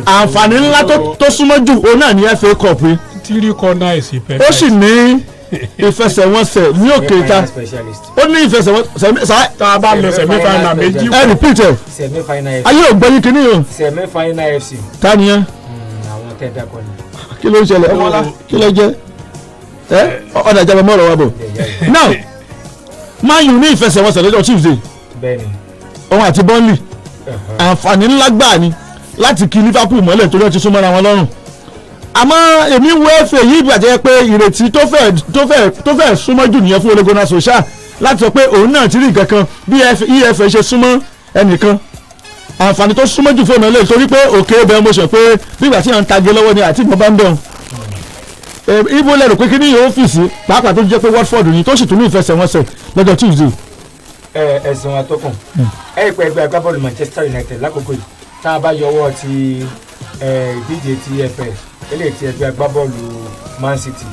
Speaker 3: àǹfààní ńlá tó súnmọ́ jù òun náà ní FA Cup rí ó sì ní ìfẹsẹ̀wọnsẹ̀ ní òkè ìta ó ní ìfẹsẹ̀wọnsẹ̀ tá a bá lọ semi-final méjì ẹ repeat ẹ ayé ò gbẹ́yìn kínní o
Speaker 6: semi-final FC
Speaker 3: ta ni yẹn
Speaker 6: àwọn tẹ́ dákọ̀ ni
Speaker 3: kí ló ń ṣẹlẹ̀ ọmọlá kí ló jẹ́ ọ̀dà ìjàmbá mọ́ọ̀rọ̀ wa bọ̀ now Man U ní ìfẹsẹ̀wọnsẹ̀ lọ́jọ́ Tuesday òun àti Burnley àǹfààní ńlá gbà ni láti kí Liverpool mọ́lẹ̀ torí ó ti súnmọ́ra wọn lọ́rùn àmọ́ èmi wo FA yìí bàjẹ́ pé ìrètí tó fẹ́ súnmọ́ jù nìyẹn fún Ole Gunnar Solskjaer láti sọ pé òun náà ti rí nǹkan kan bí EFA ṣe súnmọ́ ẹnìkan àǹfààní tó súnmọ́ jù fún ọ̀nà ilé torí pé òkè bẹ́ẹ̀ mo sọ pé bígbà tí à ń tage lọ́wọ́ ni àti ìbọn bá ń bẹ̀ ibo lẹ́rù pé kí ní yóò ọ́fíìsì pàápàá tó jẹ́ pé Watford ni tó sì tún ní ìfẹsẹ̀wọnsẹ̀ lọ́jọ́ Tuesday.
Speaker 6: ẹ̀sùn àtọkùn ẹ̀pẹ́ ẹgbẹ́ agbábọ́ọ̀lù Manchester United lákòókò yìí tá a bá yọwọ́ ti ìdíje ti EFL eléyìí ti ẹgbẹ́ agbábọ́ọ̀lù Man City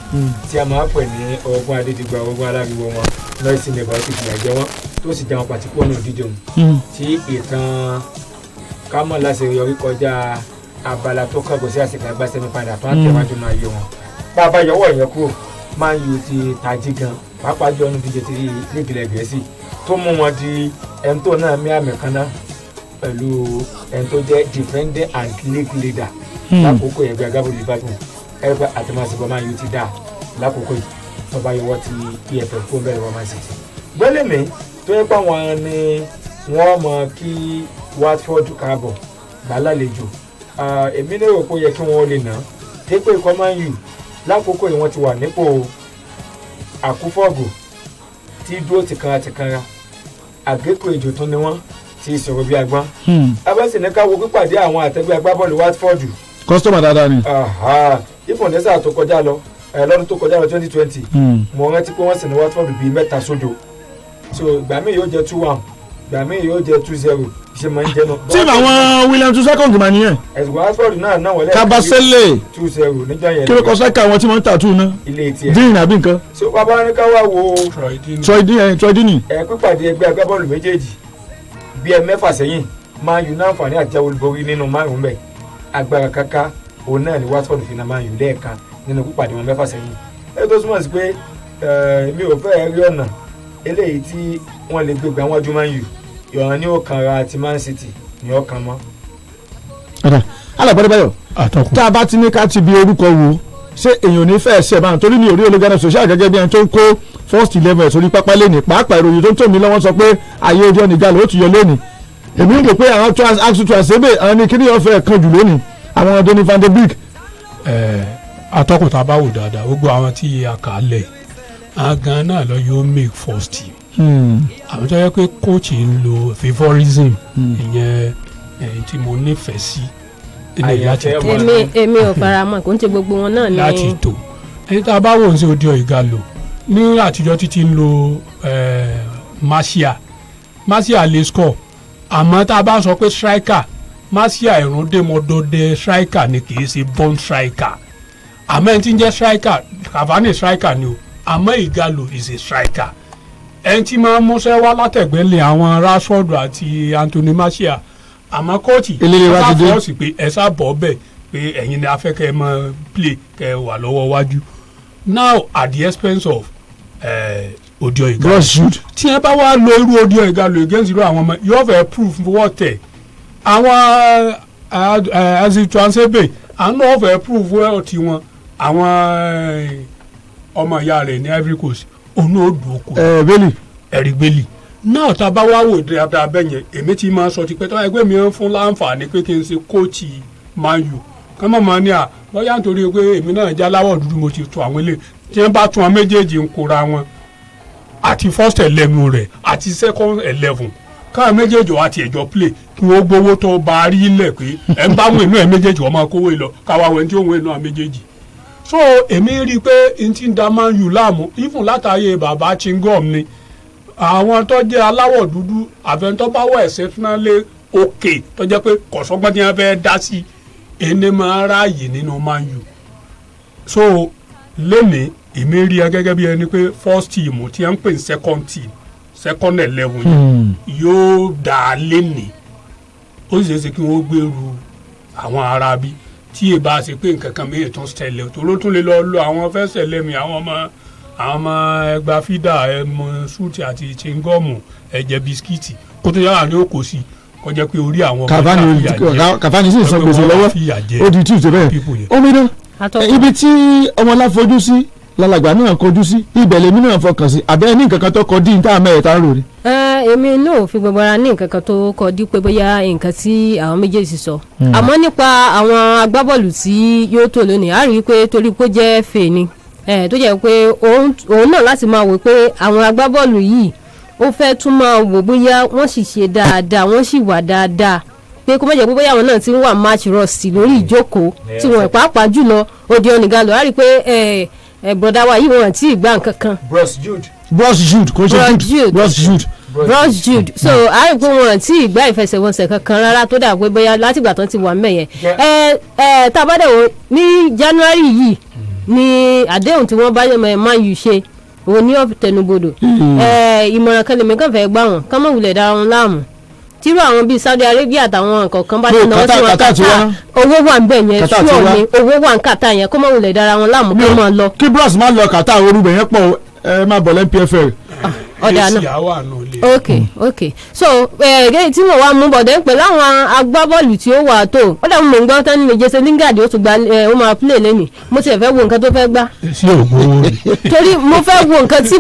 Speaker 6: tí a máa pè ní ọgbọ́n adédìgbà ọgbọ́n aláriwo wọn lọ́ọ̀sì nìbà ó ti fìyà jẹ wọ́n tó sì jẹ́ wọn pàtíkù ọ̀nà ìdíje wọn tí ìtàn kámọ̀ láṣeyọrí kọjá abala tó kọ́gbọ́ sí àsìkò àgbà semi-final tó ń tẹ̀wájú náà yé wọn. bá a bá yọwọ́ yẹn kúrò Man U ti tají gan pàápàá jọ ọ̀nà ìdíje ti líìgì ilẹ̀ Gẹ̀ẹ́sì tó mú wọn di ẹni tó náà mí àmì kan náà pẹ̀lú ẹni tó jẹ́ defending and league leader lákòókò yẹn gbé agbábọ́ọ̀lù Liverpool ẹgbẹ́ àtẹ̀mọ́síbọ̀ Man U ti dà lákòókò yìí wọ́n bá yọwọ́ ti EFL fún bẹ́ẹ̀ wọ́n Man City. gbẹ́lẹ́mì tó yẹ pé àwọn ni wọ́n mọ̀ kí Watford káàbọ̀ gbàlálejò èmi ní rò pé ó yẹ kí wọ́n lè nà dépò ikọ̀ Man U lákòókò yìí wọ́n ti wà nípò àkúfọ̀gù tí dúró tìkanra àgékò ìjò tó ní wọ́n ti sọ̀rọ̀ bí agbọ́n abẹ́sì ní ká wo pípàdé àwọn àtẹgbẹ́ agbábọ́ọ̀lù Watford
Speaker 3: kọ́sítọ́mà dáadáa ni.
Speaker 6: ìfọ̀ndẹ́sà tó kọjá lọ lọ́dún tó kọjá lọ 2020 mo rántí pé wọ́n sì ní Watford bíi 3 sódò so ìgbà míì yóò jẹ́ 2-1 ìgbà míì yóò jẹ́ 2-0 ṣe máa ń jẹ́ náà.
Speaker 3: tíìmù àwọn William Tuchel mà nìyẹn.
Speaker 6: ẹ̀sùn Watford náà wọlé.
Speaker 3: Kabasele
Speaker 6: 2-0 níjọ́ yẹn.
Speaker 3: kí ló kọ sẹ́ka àwọn tí wọ́n ń tàtú ná.
Speaker 6: ilé tiẹ̀
Speaker 3: dín àbí nǹkan.
Speaker 6: so bàbá ní ká wá wo.
Speaker 3: Troy Deeney.
Speaker 6: pípàdé ẹgbẹ́ agbábọ́ọ̀lù méjèèjì bí ẹ 6 sẹ́yìn Man U náà fàní àti olùborí nínú 5 bẹ́ẹ̀ agbára kaka òun náà ni Watford fi na Man U lẹ́ẹ̀kan nínú pípàdé wọn 6 sẹ́yìn ẹ tó túmọ̀ sí pé mi ò fẹ́ rí ọ̀nà eléyìí tí wọ́n lè gbégbá wájú Man U ìrọ̀rùn ní ọkàn ra ti Man City ní ọkàn mọ́.
Speaker 3: alábọ̀dé báyọ̀ tá a bá ti ní ká ti bi orúkọ wo ṣé èèyàn ò ní fẹ́ ṣe báyìí torí mi ò rí Ole Gunnar Solskjaer gẹ́gẹ́ bí ẹni tó ń kó first 11 sórí pápá lẹ́nìí pàápàá ìròyìn tó ń tò mí lọ́wọ́ sọ pé ayé ojú ọ̀nì gallo ó ti yọ lónìí èmi ń rò pé àwọn axel transebe àwọn ní kíní ọ̀fẹ́ kan jù lónìí àwọn Donny van de Beek.
Speaker 11: atọ́kùn tá a bá wò dáadáa gbogbo àwọn tí a kà á lẹ̀ àwọn gan náà lọ yóò make first team àwọn tó yẹ pé coach ń lo favouritism ìyẹn tí mo nífẹ̀ẹ́ sí láti tó
Speaker 1: èmi ò fara mọ́ kò ń ṣe gbogbo wọn náà ní.
Speaker 11: láti tó ẹni tá a bá wò ń ṣe odi ìgalò ní àtijọ́ títí ń lo Martial lè score àmọ́ tá a bá sọ pé striker Martial ìrúndémọdọdẹ striker ni kì í ṣe born striker àmọ́ ẹni tí ń jẹ́ striker Cavani striker ni o àmọ́ Igalo is a striker ẹni tí máa ń múṣẹ́ wá látẹ̀gbẹ́lẹ̀ àwọn Rashford àti Anthony Martial àmọ́ kóòtù ọba fọ́ọ̀sì pé ẹ sá bọ̀ bẹ́ẹ̀ pé ẹ̀yin ni afẹ́kẹ́ mọ́ play kẹ́ wà lọ́wọ́ wájú now at the expense of Odio Igalo tí ẹ bá wá lo irú Odio Igalo against irú àwọn ọmọ yóò fẹ́ proof wọ́tẹ̀ àwọn azitwansebe àwọn náà fẹ́ proof wọ́ọ̀tì wọn àwọn ọmọ ìyá rẹ̀ ní Ivory Coast òun náà dùn okò Eric Bailly náà tá a bá wá wò dáadáa bẹ́ẹ̀ yẹn èmi ti máa sọ ti pẹ́ tó ẹgbẹ́ mi ń fún láǹfààní pé kí n ṣe kóòtù Man U kọ́mọ̀ máa ní à lọ́yà nítorí pé èmi náà jẹ́ aláwọ̀ dúdú mo ti tún àwọn ilé tí wọ́n bá tún àwọn méjèèjì ń kóra wọn àti first 11 rẹ̀ àti second 11 káwọn méjèèjì wà ti ẹ̀jọ̀ play kí wọ́n gbowó tó bá a rí lẹ̀ pé ẹ̀ ń bá wọn inú ẹ̀ méjèèjì wọ́n máa kówó lọ káwa wọn tí ó wọn inú ẹ̀ méjèèjì so èmi rí i pé n ti ń da Man U láàmú even látàyè bàbá Chingom ni àwọn tó jẹ́ aláwọ̀ dúdú àfẹnutọ́ bá wọ̀ exceptionally okay tó jẹ́ pé kọ̀sọ́gbọ́n tí wọ́n fẹ́ dá sí ẹni máa ráàyè nínú Man U so lónìí èmi rí ẹ gẹ́gẹ́ bí ẹni pé first team tí wọ́n ń pè ní second team second 11 yẹn yóò dà á lénìí ó sì ṣe kí wọ́n gbèrú àwọn arábí tí ẹ bá ṣe pé nǹkan kan mìíràn tó ń ṣẹlẹ̀ tó ló tún lè lọ lo àwọn fẹsẹ̀ lẹ́mìí àwọn ọmọ ẹgbà fídà ẹmọ súùtì àti chingọ́ọ̀mù ẹ̀jẹ̀ bisikíìtì kó tó yára ní òkò sí kọjá pé orí àwọn
Speaker 3: Cavani sì san gbèsè lọ́wọ́ ó di tuesday bẹ́ẹ̀ omidan ibi tí ọmọlá fojú sí lálàgbà náà kojú sí ibẹ̀ lèmi náà fọkàn sí àbẹ́ ní nǹkan kan tó kọ dín tá a mẹ́ẹ̀ẹ́ta ń rò ni.
Speaker 1: èmi náà fi gbogbo ara ní nǹkan kan tó kọ dí pé bóyá nǹkan tí àwọn méjèèjì sọ àmọ́ nípa àwọn agbábọ́ọ̀lù tí yóò tó lónìí a rí i pé torí pé ó jẹ́ fè ni tó jẹ́ pé òun náà láti máa wò pé àwọn agbábọ́ọ̀lù yìí ó fẹ́ tún máa wò bóyá wọ́n sì ṣe dáadáa wọ́n sì wà dáadáa pé kó má jẹ́ pé bóyá àwọn náà ti ń wà match rust lórí ìjókòó tí wọ́n pàápàá jùlọ Odio Igalo a rí i pé broda wa yìí wọn ti gbà nǹkan kan.
Speaker 3: Bros Jude kò ṣe
Speaker 1: Bros Jude so a rí pé wọn ti gbà ìfẹsẹ̀wọnsẹ̀ kankan rárá tó dà pé bóyá látìgbà tán ti wà mẹ́yẹn. tá a bá dẹ̀ wò ní January yìí ni àdéhùn tí wọ́n bá Man U ṣe òun ní ọ̀tẹnubodò ìmọ̀ràn kan lèmi kàn fẹ́ gbà wọ́n kán mọ̀ wulẹ̀ dára wọn láàmú tírú àwọn bíi Saudi Arabia àtàwọn nǹkan kan bá ti náwó sí wọn kàtà owó wà ń bẹ̀ yẹn ṣúọ̀ ni owó wà ń kàtà yẹn kó mọ̀ wulẹ̀ dára wọn láàmú kó mọ̀ lọ.
Speaker 3: kí bros máa lọ kàtà orúbẹ̀ yẹn pọ̀ ẹ máa bọ̀ lẹ́pfl.
Speaker 1: ọ̀dà náà ok so gẹ́gẹ́ tí mo wá mú bọ̀dẹ́ pẹ̀lú àwọn agbábọ́ọ̀lù tí ó wà tó ó dàbí mò ń gbọ́ tán ní Jesse Lingard ó tún gba ó máa play lẹ́nìí mo ti fẹ́ wo nǹkan tó fẹ́ gbá torí mo fẹ́ wo nǹkan tí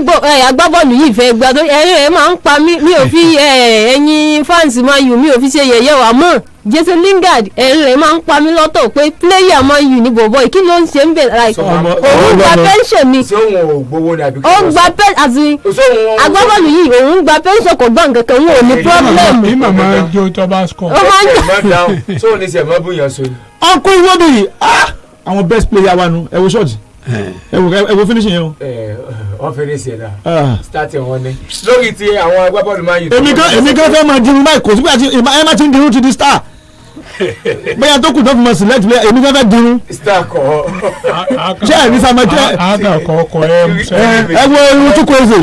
Speaker 1: agbábọ́ọ̀lù yìí fẹ́ gbá torí ẹ̀ máa ń pa mí mi ò fi ẹ̀yin fans Man U mi ò fi ṣe yẹ̀yẹ́ wà mọ́ Jesse Lingard ẹ̀rẹ̀ máa ń pa mí lọ́tọ̀ pé player Man U ní bọ̀bọ̀ kí ló ń ṣe ń bẹ̀ òun gba pension ni ó gba pension agbábọ́ọ̀lù yìí òun gba pension kò gbọ́ nǹkan kan òun ò ní problem.
Speaker 11: ní màmá jó tọ́ba score.
Speaker 6: ó máa ń jà tó ní sẹ̀ mọ́ bóyá so ni.
Speaker 3: ọkọ ìwọ bìí àwọn best player wa nu ẹ wo ṣọ́ọ̀tì ẹ wo finishing yẹn o.
Speaker 6: wọ́n finish yẹn náà starting wọn ni lórí ti àwọn agbábọ́ọ̀lù Man U.
Speaker 3: èmi gan fẹ́ máa dirun báyìí kò sí pé ẹ má ti ń dirun ti di star bóyá tó kù tó fi mọ select player èmi fẹ́ dirun.
Speaker 6: star kọ.
Speaker 3: ṣé ẹ ní sàmọ jẹ.
Speaker 11: akọkọ MC.
Speaker 3: ẹ wo irun Chukwueze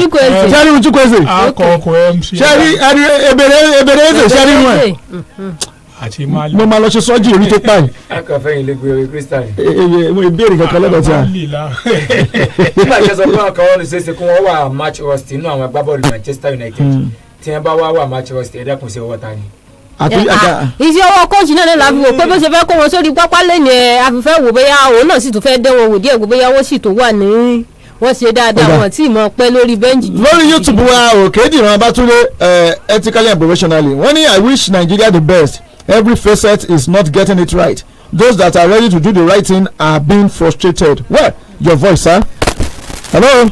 Speaker 3: ṣé irun Chukwueze.
Speaker 11: akọkọ MC.
Speaker 3: ṣé ẹni ebèrè eze ṣé irun ẹ.
Speaker 11: àti mali.
Speaker 3: mo máa lọ ṣe sọ́jú orí tó pààyàn.
Speaker 6: akọ̀fẹ́ yìí lè gbé orí Crystal.
Speaker 3: mo ìbéèrè kankan lọ́dọ̀ tí a.
Speaker 6: nígbà tí a sọ pé àwọn kan wọ́n lè ṣeéṣe kí wọ́n wà match rust inú àwọn agbábọ́ọ̀lù Manchester United tí wọ́n bá wà match rust ẹ̀dá kùn sí ọwọ́ ta ni.
Speaker 1: iṣẹ́ ọwọ́ kóòtù náà la fi wò pé bó ṣe fẹ́ kó wọn sórí pápá lẹ́nu ẹ̀ àfihàn wò bóyá òun náà sì tún fẹ́ dẹ́ wọn wò díẹ̀ bóyá wọ́n sì tó wà ní wọ́n ṣe dáadáa wọn tí ìmọ̀ pẹ́ lórí bẹ́ǹjì.
Speaker 3: lórí YouTube wa Òkèdìran Bátúndé ethically and professionally wọ́n ní I wish Nigeria the best. Every facet is not getting it right. Those that are ready to do the right thing are being frustrated. Well, your voice, sir. Hello.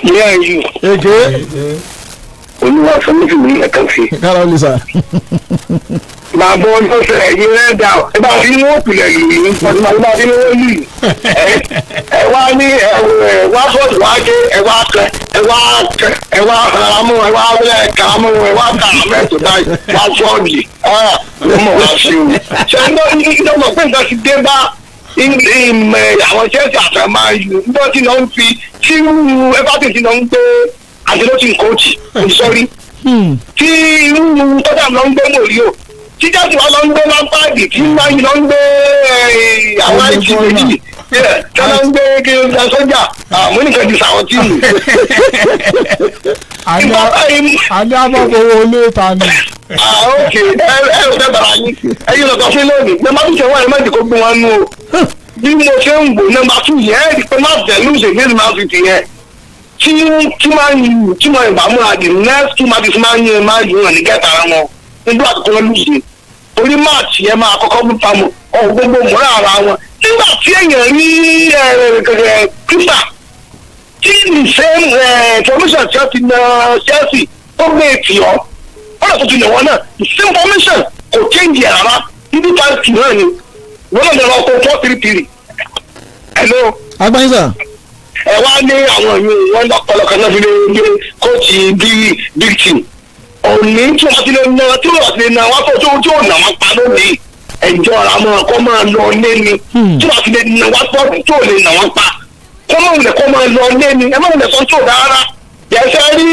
Speaker 8: Yeah, you.
Speaker 3: Okay.
Speaker 8: Olúwa sọ mí fún mi ẹ̀kan sí.
Speaker 3: Kára olè sá.
Speaker 8: Màá bọ́ ọjọ́ sẹ́yìn ẹ̀yin rẹ̀ dà ọ́. Ẹ bá fi ní wọ́n pilẹ̀ yìí ní ọdún máa fi ní wọ́n lù. Ẹ wá ní wá sọ̀tù wá dé ẹ wá kẹ ẹ wá haramú ẹ wá wílẹ̀ kàmú ẹ wá kà mẹ́tò báyìí wá sọ́ọ̀dì. Ló mọ̀ wá sí o. Ṣé ẹ ní ìdánwò pé nǹkan ti dé bá àwọn Chelsea àfẹ́ máa yù nígbà tí wọ́n ń fi tí Everton ti náà ń gbé Ancelotti coach sọ́rí tí irú Tottenham lọ ń gbé Mourinho tí Chelsea wà lọ ń gbé Lampard tí Man U lọ ń gbé àwọn àìsí méjì tí wọ́n lọ ń gbé sọ́jà àwọn nìkan ti sàwọn tíìmù.
Speaker 11: àní àbọ̀bọ̀wọ̀ olé ta ni.
Speaker 8: Ok ẹ ò dẹ́gbàrà yín ẹ̀yin lọ́kọ̀ fún lónìí nọ́mbà tún ṣe wọ́n ẹ̀ mẹ́tì kó gbé wọn nú o bí mo ṣe ń wò nọ́mbà tún yẹn ẹ̀ rí pé má bẹ̀ lóṣè ní Man City yẹn tí máa ń yù tí máa ń bá múra the next 2 matches máa ń yẹ máa ń yù hàn ní kẹta ara wọn nígbà tó kọ́ lóṣè torí máàtì yẹn máa kọ́kọ́ bí pamọ́ ọ̀ gbogbo mọ́ra ara wọn nígbà tí èèyàn rí kírísà tí the same formation tí wọ́n ti na Chelsea tó gbé ètì ọ́ ọ̀rọ̀ tuntun ni wọ́n náà the same formation kò change ẹ̀ rárá níbi táìsì náà ni wọ́n náà lọ kó 4-3-3. hello.
Speaker 3: agbáyé sà.
Speaker 8: ẹ wá ní àwọn ìwé wọn lọ́pọ̀lọpọ̀ kan náà fi lè gbé kóòtù big team òní tí wọ́n ti lè na tí wọ́n ti lè na wọ́n tó tí ò nà wọ́n pa lónìí ẹ̀jọ́ ara mọ́ kó máa lọ lé ni tí wọ́n ti lè na wọ́n pọ̀ tí ò lè nà wọ́n pa kó máa wulẹ̀ kó máa lọ lé ni ẹ má wulẹ̀ sọ tí ò rárá yẹsẹ̀ rí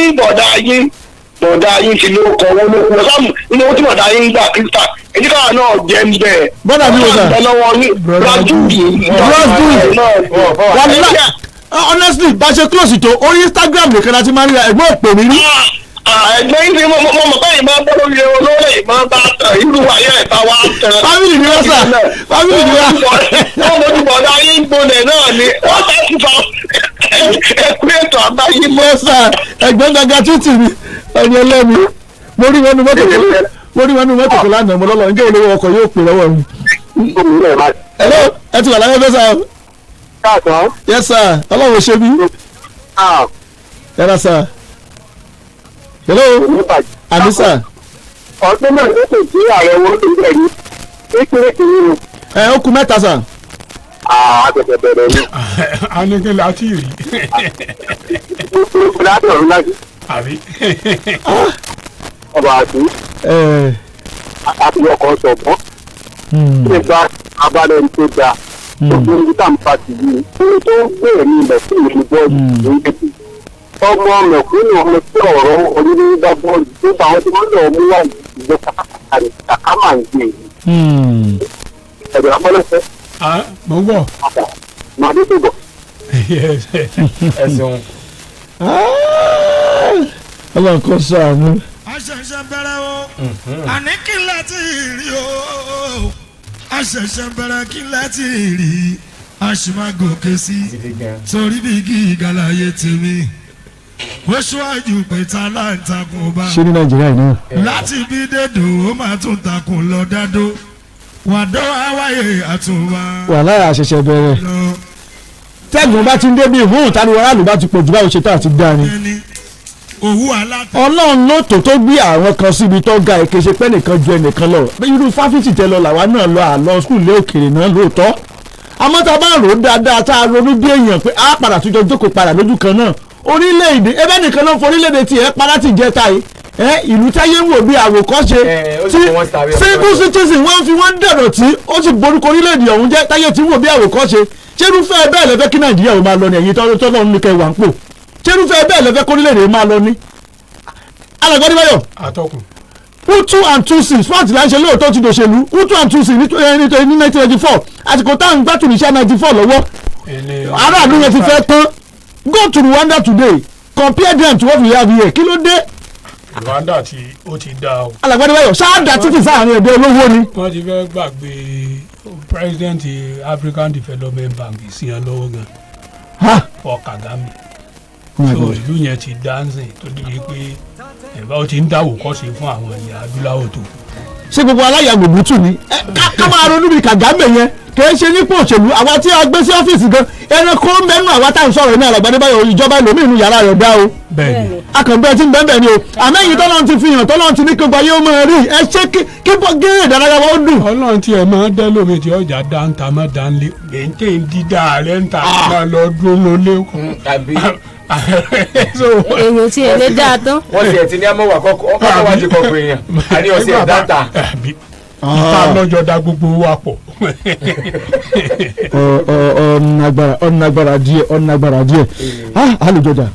Speaker 8: bọ̀dá yín ti ló kọ owó lókun lọ sáàmù inú owó tí bọ̀dá yín gbà kírísítà èyíká náà jẹ́ ń bẹ̀.
Speaker 3: bọ́dà mi ò sà honestly bá ṣe close tó orí Instagram nìkan láti máa ń rí ẹ̀gbọ́n òpè mi rí.
Speaker 8: ẹgbẹ́ yín ti mọ̀ báyìí máa ń bọ́ lórí olóòlè yìí máa ń bá tẹ̀ irú ayé ẹ̀ta wa tẹ̀.
Speaker 3: family ni wọ́n sà family ni wọ́n.
Speaker 8: wọ́n mojú bọ̀dá yín gbolẹ̀ náà ni wọ́n bá ti fa ẹkú ètò àbáyé.
Speaker 3: mo sà ẹ̀gbọ́n gàgà títì mi ẹni ẹlẹ́mi mo rí wọn nu mọ́tò kan lánàá mo lọ́lọ́ njẹ́ olówó ọkọ̀ yóò pè lọ́wọ́ mi. hello ẹ ti wà láyé fẹ́ sà.
Speaker 8: káàtó.
Speaker 3: yes sir ọlọ́run ṣe bí. yàrá sà. hello anisa.
Speaker 8: ọdún náà ló tètè ààrẹ wọn ló bẹ̀rẹ̀ ní kékeré kìíní.
Speaker 3: ó kù mẹ́ta sà.
Speaker 8: àtẹ̀tẹ̀ bẹ̀rẹ̀ ni.
Speaker 11: anigin láti rí.
Speaker 8: láti ọ̀run láti.
Speaker 11: àbí.
Speaker 8: ọba àti. àti ọkọ̀ sọ̀gbọ́n. nípa abálẹ̀ tó dáa. gbogbo ní tàǹpà tì yìí. ohun tó ń bẹ̀rẹ̀ ní ilẹ̀ fún ìlú bọ́ọ̀lù ló ń tètè. ọmọ mẹ̀kúnnù ọmọ tí ọ̀rọ̀ onídàá bọ́ọ̀lù tó bá wọn tí wọ́n lọ mú wà ìjọ kàkà máa ń gbé. ẹ̀dọ̀ amọ́lẹ́fẹ́.
Speaker 11: mo ń bọ̀.
Speaker 8: màá dé tó bọ̀.
Speaker 6: ẹ ṣeun.
Speaker 3: ọlọ́run kò ṣàánú.
Speaker 10: àṣẹ̀ṣẹ̀ bẹ̀rẹ̀ o àní kí n láti rí o àṣẹ̀ṣẹ̀ bẹ̀rẹ̀ kí n láti rí àṣìmágòkè sí torí bí gíga láyé tèmi ó ṣíwájú pé ta láǹtakùn bá
Speaker 3: ṣé ní nàìjíríà yìí náà.
Speaker 10: láti bí dédò ó máa tún takùn lọ dádó wàdó àwáyé àtúnwá.
Speaker 3: wàhálà àṣẹ̀ṣẹ̀ bẹ̀rẹ̀ tẹ́gùn bá ti ń débi ìhùn tani aráàlú bá ti pọ̀ jù báwo ṣe tá àti dá ni. ọlọ́run ló tó gbé àwọn kan síbi tó ga èké ṣe pé nìkan ju ẹnìkan lọ irú fáfitì tẹ lọ làwa náà lọ àlọ skul lé òkèèrè náà lóòótọ́ àmọ́ tá a bá rò ó dáadáa tá a ronú bí èèyàn pé a padà tún jọ jókòó padà lójú kan náà orílẹ̀-èdè ẹbẹ́ nìkan náà forílẹ̀-èdè tiẹ̀ padà ti jẹ́ ta yìí ìlú táyé ń wò bí àwòkọ́ṣe tí single citizen wọ́n fi wọ́n dẹ̀rọ̀ tí ó sì borúkọ orílẹ̀-èdè ọ̀hún jẹ́ táyé tí ń wò bí àwòkọ́ṣe ṣerúfẹ́ bẹ́ẹ̀ lẹ́fẹ́ kí nàìjíríà ó máa lọ ní ẹ̀yìn tọ́lọ́ ní kẹwàá ń pò ṣerúfẹ́ bẹ́ẹ̀ lẹ́fẹ́ kó orílẹ̀-èdè máa lọ ní. alàgbọ́dé báyọ̀ Hutu and Tutsi smart là ń ṣe lóòótọ́ ti dòṣèlú Hutu and Tutsi ní 1994 àsìkò táwọn gbá Tunisia 94 lọ́wọ́ aráàlú yẹn ti fẹ́ tán go to Rwanda today compare them to what we have here kí ló dé.
Speaker 11: Rwanda tí ó ti dá o.
Speaker 3: alàgbàdo báyọ̀ ṣáàdà títí sáàrin ẹ̀dẹ́ olówó ni.
Speaker 11: wọ́n ti fẹ́ gbàgbé president African Development Bank sí ẹ lọ́wọ́ gan. ọ Kagame. so ìlú yẹn ti dáńsìn tó di pé ẹ̀bá ó ti ń dáwò kọ́sí fún àwọn ìyá adúláwọ̀ tó.
Speaker 3: ṣé gbogbo aláyàgbò bùtù ni ká máa ronú bí Kagame yẹn kìí ṣe nípò òṣèlú àwa tí a gbé sí ọ́fíìsì gan ẹranko mẹ́nu àwa tá à ń sọ̀rọ̀ ní alàgbàdo báyọ̀ ìjọba ìlòmí inú yàrá rẹ̀ dá o.
Speaker 11: bẹ́ẹ̀ni.
Speaker 3: akàngbẹ́ tí ń bẹ́ẹ̀ bẹ́ẹ̀ ni o àmẹ́yìn tọ́lọ́run ti fi hàn tọ́lọ́run ti ní kí gbogbo ayé ó máa rí ẹ ṣé kí gẹ́rẹ́ ìdárayá wa ó dùn.
Speaker 11: ọlọ́run tí ẹ máa dẹ́ lómi tí ọjà dáńtà má dánlé gbẹ̀ǹtẹ̀ ń dídá rẹ̀ ń ta máa lọ dúró lólé.
Speaker 1: èèyàn tí ẹ lè dáa tán.
Speaker 6: wọ́n ti ẹ̀ ti ní amọ̀wà kọ́kọ́ wájú kọ́kọ́ èèyàn àní ọ̀sẹ̀ dáńtà.
Speaker 11: ìta lọ́jọ́ dá gbogbo wa pọ̀.
Speaker 3: ọ̀nàgbàrà díẹ̀ àlùjọjà.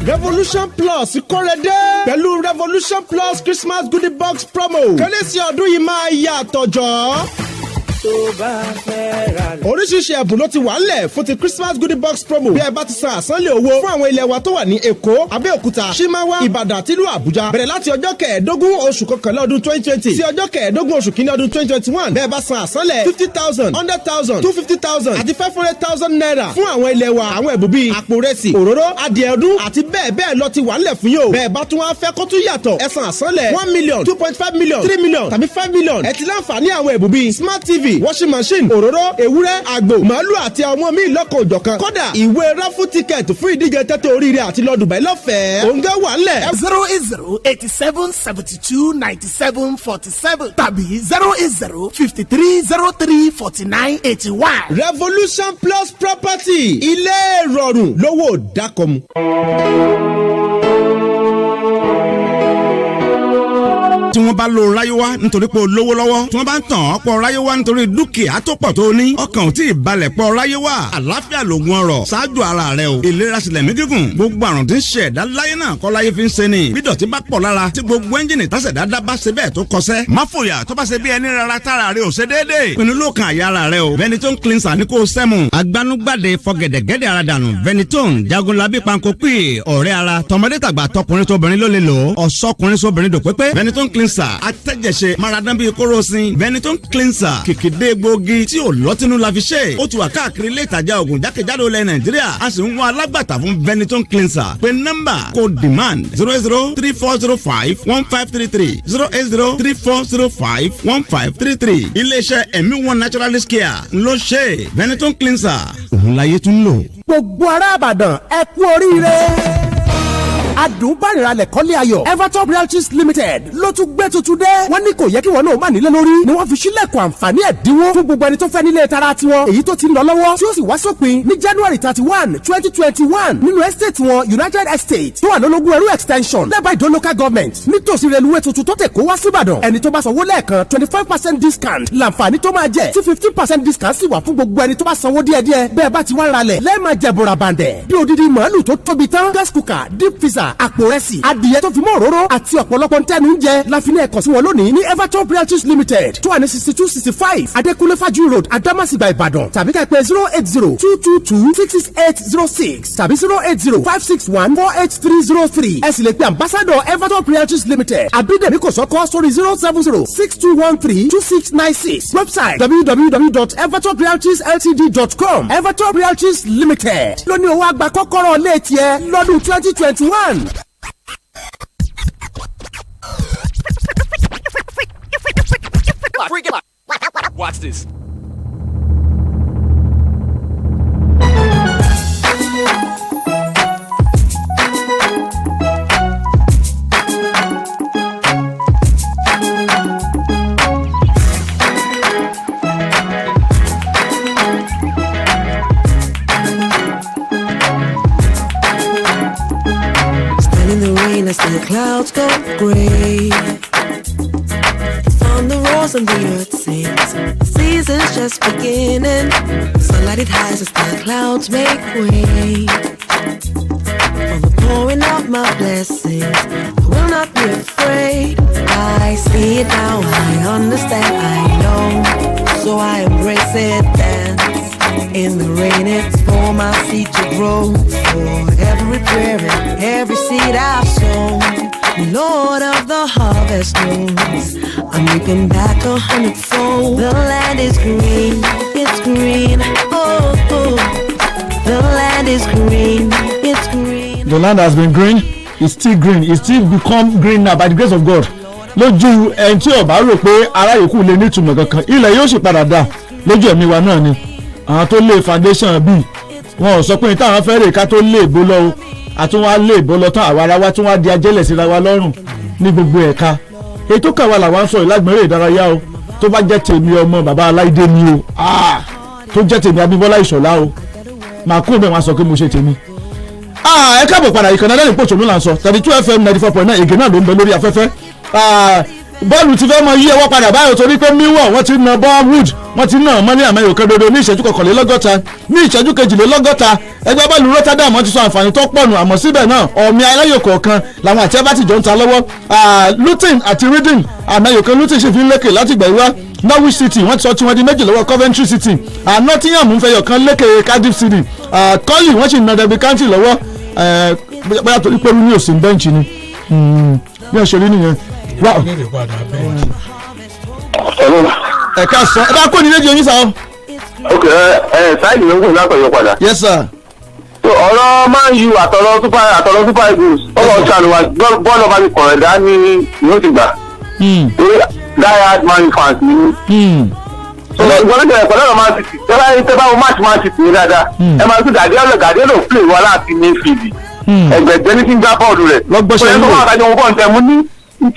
Speaker 3: Revolution Plus kọ́rẹ́dẹ́ pẹ̀lú Revolution Plus Christmas goodie box promo. Kérésì ọdún yìí máa yàtọ̀ jọ.
Speaker 18: tó bá fẹ́ ra lẹ̀.
Speaker 19: oríṣiríṣi ẹ̀bùn ló ti wà ńlẹ̀ fún ti Christmas goodie box promo. bí ẹ bá ti san àsánlé owó fún àwọn ilẹ̀ wa tó wà ní Èkó, Abẹ́òkúta, Ṣímáwá, Ìbàdàn àti ìlú Àbújá bẹ̀rẹ̀ láti ọjọ́ kẹẹ̀ẹ́dógún oṣù kọkànlá ọdún 2020 sí ọjọ́ kẹẹ̀ẹ́dógún oṣù kìíní ọdún 2021. bẹ́ẹ̀ bá san àsánlẹ̀ 50,000, 100,000, 250,000 àti 500,000 naira fún àwọn ilẹ̀ wa. àwọn ẹ̀bùn bíi àpò rẹsì, òróró, adìẹ ọdún àti bẹ́ẹ̀ bẹ́ẹ̀ lọ ti wà ńlẹ̀ fún yóò. bẹ́ẹ̀ bá tún wá fẹ́ kó tún yàtọ̀ ẹ san àsánlẹ̀ 1 million, 2.5 million, 3 million tàbí 5 million. ẹ ti láǹfààní àwọn ẹ̀bùn bíi smart TV, washing machine, òróró, ewúrẹ́, àgbò, màálù àti àwọn míì lọ́kọ̀ òjọ̀kan. kódà ìwé raffle ticket fún ìdíje tẹ́tẹ́ oríire àti lọ Dubai lọ́fẹ̀ẹ́. òǹgá wà ńlẹ̀.
Speaker 10: 08087729747 tàbí 08053034981.
Speaker 19: Revolution Plus Property ilé ìrọ̀rùn lówó dákọ̀mu.
Speaker 9: tí wọ́n bá lo ráyéwá nítorí pé o lówó lọ́wọ́ tí wọ́n bá ń tàn ọ́ pọ̀ ráyéwá nítorí dúkìá tó pọ̀ tó ní ọkàn ò tí ì balẹ̀ pọ̀ ráyéwá àlàáfíà lògùn ọrọ̀ ṣáájú ara rẹ o ìlera sílẹ̀ mí gígùn gbogbo àrùn tí ń ṣe ẹ̀dá láyé náà kọ́ láyé fi ń ṣe ni bí dọ̀tí bá pọ̀ lára tí gbogbo ẹ́ńjìnì tásẹ̀dá dá bá ṣe bẹ́ẹ̀ tó kọsẹ́ má fòyà tó bá ṣe bí ẹni rárá tára rẹ ò ṣe déédéé pinnu ló kan àyà ara rẹ o Veneton cleanser ní kò sẹ́mu agbanugbade fọgẹ̀dẹ̀gẹ̀dẹ̀ ara dànù Veneton jagunlabi pankopi ọ̀rẹ́ ara tọmọdé tàgbà tọkùnrin tóbìnrin ló lè lò ọ̀sọ́kùnrin sóbìnrin dòpépé Veneton cleanser atẹ́jẹsẹ̀ maradan bíi kóròsìn Veneton cleanser kìkìdé gbòógì tí ò lọ́tínú la fi ṣe ó ti wà káàkiri ilé ìtajà oògùn jákèjádò ilẹ̀ Nàìjíríà a sì ń wá alágbàtà fún Veneton cleanser pé nọ́mbà kò demand 08034051533 08034051533 iléeṣẹ́ ẹ̀mí one naturalist care ló ṣe Veneton cleanser òun láyé tún lò.
Speaker 10: gbogbo ará Ìbàdàn ẹ kú oríire adùnbániralẹ̀ kọ́lé ayọ̀ Evertop Realties Limited ló tún gbé tuntun dé. wọ́n ní kò yẹ kí wọn náà má nílé lórí ni wọ́n fi sílẹ̀kùn àǹfààní ẹ̀dínwó fún gbogbo ẹni tó fẹ́ nílé tara tiwọn èyí tó ti ń lọ lọ́wọ́ tí ó sì wá sópin ní January 31, 2021 nínú estate wọn United Estate tó wà lólógún ẹrú extension lẹ́bàá ìdó local government nítòsí reluwé tuntun tó tẹ̀ kó wá síbàdàn ẹni tó bá sanwó lẹ́ẹ̀kan 25% discount làǹfààní tó máa jẹ tí 15% discount sì wà fún gbogbo ẹni tó bá sanwó díẹ̀díẹ̀ bẹ́ẹ̀ bá ti wá ralẹ̀ lẹ́ẹ̀ máa jẹ bùrà bàǹdẹ̀ bí odidi màálù tó tóbi tán gas cooker deep freezer àpò rẹsì adìyẹ tó fi mọ́ òróró àti ọ̀pọ̀lọpọ̀ ntẹ́nu ń jẹ la fi ní ẹ̀kọ́ sí wọn lónìí ní Everton Breweries Limited tó wà ní 6265 Adékúnlé Fájú Road Adámàsìgbà Ìbàdàn tàbí ká pè 080-222-66806 tàbí 080-561-48303 ẹ sì lè pe ambassador Everton Breweries Limited Abídèmí Kòsọ́kọ́ sórí 070-6213-2696 website www.evertonbreweriesltd.com Everton Breweries Limited lóní owó àgbà kọ́kọ́rọ́ lé tiẹ̀ lọ́dún 2021.
Speaker 7: Watch this.
Speaker 22: In the rain as the clouds go gray, on the rose and the earth sings. The season's just beginning. Sunlight it hides as the clouds make way. For the pouring of my blessings, I will not be afraid. I see it now, I understand, I know. So I embrace it, dance. In the rain, it's for my seed to grow. For every prayer and every seed I've sown, Lord of the harvest knows I'm reaping back 100-fold. The land is green, it's green. Oh, oh. The land is green, it's green.
Speaker 3: The land has been green, it's still green, it's still become green now by the grace of God. Lójú ẹni tí ó bá rò pé ara yòókù lè ní ìtumọ̀ kankan ilẹ̀ yóò sì padà dà lójú ẹ̀mí wa náà ni. Àwọn tó lé foundation bíi wọn ò sọ pé táwọn fẹ́ rè ká tó lé ìbò lọ o àtúnwá lé ìbò lọ tán àwa ara wa tún wá di ajẹ́lẹ̀ síra wa lọ́rùn ní gbogbo ẹ̀ka ètò kàwá làwọn sọ ìlágbẹ̀rẹ̀ ìdárayá o tó bá jẹ́ tèmi ọmọ bàbá Aláìdé ni o tó jẹ́ tèmi Abímbọ́lá Ìṣọ̀lá o màá kó bẹ́ẹ̀ wá sọ pé mo ṣe tèmi. Ẹ káàbọ̀ padà ìkànnì Adẹ́rìn Pòṣónú là ń sọ 32 FM 94.9 ègè náà ló ń bẹ lórí afẹ́fẹ́. Bọ́ọ̀lù ti fẹ́ mọ yí ẹwọ́ padà báyọ̀ torí pé miwọ̀ wọ́n ti na Bournemouth wọ́n ti na mọ́ní àmẹ́yò kan dodo ní ìṣẹ́jú kọkànlélọ́gọ́ta ní ìṣẹ́jú kejìlélọ́gọ́ta ẹgbẹ́ bọ́ọ̀lù Rotterdam wọ́n ti sọ àǹfààní tó pọ̀nù àmọ́ síbẹ̀ náà ọ̀mí aláyò kọ̀ọ̀kan làwọn àti ẹbá ti jọ ń ta lọ́wọ́ Luton àti Reading àmẹ́yò kan Luton ṣe fi ń lékè láti gbà ìwá Norwich City wọ́n ti sọ tí wọ́n di méjì lọ́wọ́ Coventry City Nottingham ń fẹyọ̀ kan lékè Cardiff City Collie wọ́n sì na Derby County lọ́wọ́ bóyá torí pé ní òsín bẹ́ǹchì ni bí wọ́n ṣe rí nìyẹn. Ẹ̀ka sọ ẹ bá kó ní lédi oyin sáà.
Speaker 17: ok sáìdì ló ń gùn lápẹ̀yọ padà.
Speaker 3: Yes sir.
Speaker 17: so ọ̀rọ̀ Man U àtọ̀rọ̀ Super Eagles ọ̀rọ̀ ṣàlùwà bọ́ọ̀lù ọba mi kọ̀rọ̀ ẹ̀dá ní ìlú ti gbà. torí diehard Man U fans ni. so ìgbọ́n ní ẹ̀kọ́ lọ́rọ̀ Man City tẹ́ bá wo match Man City ní dáadáa ẹ máa tún Guardiola play wá láti ní fìdí ẹgbẹ̀gbẹ́ ní ti ń gbá bọ́ọ̀lù rẹ̀.
Speaker 3: lọ́gbọ́sẹ̀
Speaker 17: ló wà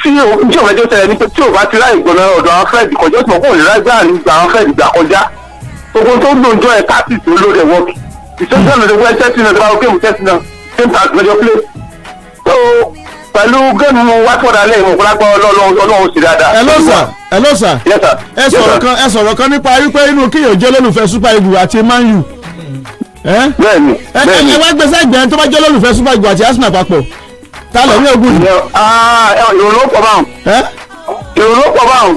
Speaker 17: tí òun ẹjọ́ tẹ̀lé ní pé tí ò bá ti ráì gbọ́nà ọ̀dọ̀ àwọn fẹ́ẹ̀dì kọjọ́ tí mo kò lè ráì gbà nígbà àwọn fẹ́ẹ̀dì gbà kọjá gbogbo tó ń lòjọ́ ẹ̀ káàtì tó lóde wọ́ọ̀kì ìṣẹ́jú ọ̀nà ìwé tẹ́tì náà dábàá géèmù tẹ́tì náà same time lọ́jọ́ play so pẹ̀lú géèmù wáfọ̀dà lẹ́yìn òkúlágbọ́ ọlọ́run sì dáadáa.
Speaker 3: Hello sir. ẹ sọ̀rọ̀ kan nípa wípé inú kíyàn jẹ́ olólùfẹ́ Super Eagles àti Man U.
Speaker 17: bẹ́ẹ̀ni
Speaker 3: ẹ wá gbèsè ẹgbẹ̀rún tó bá jẹ́ olólùfẹ́ Super Eagles àti Arsenal papọ̀ ta lọ ní ogun yìí.
Speaker 17: ìrònú pọ̀ báwọn. ìrònú pọ̀ báwọn.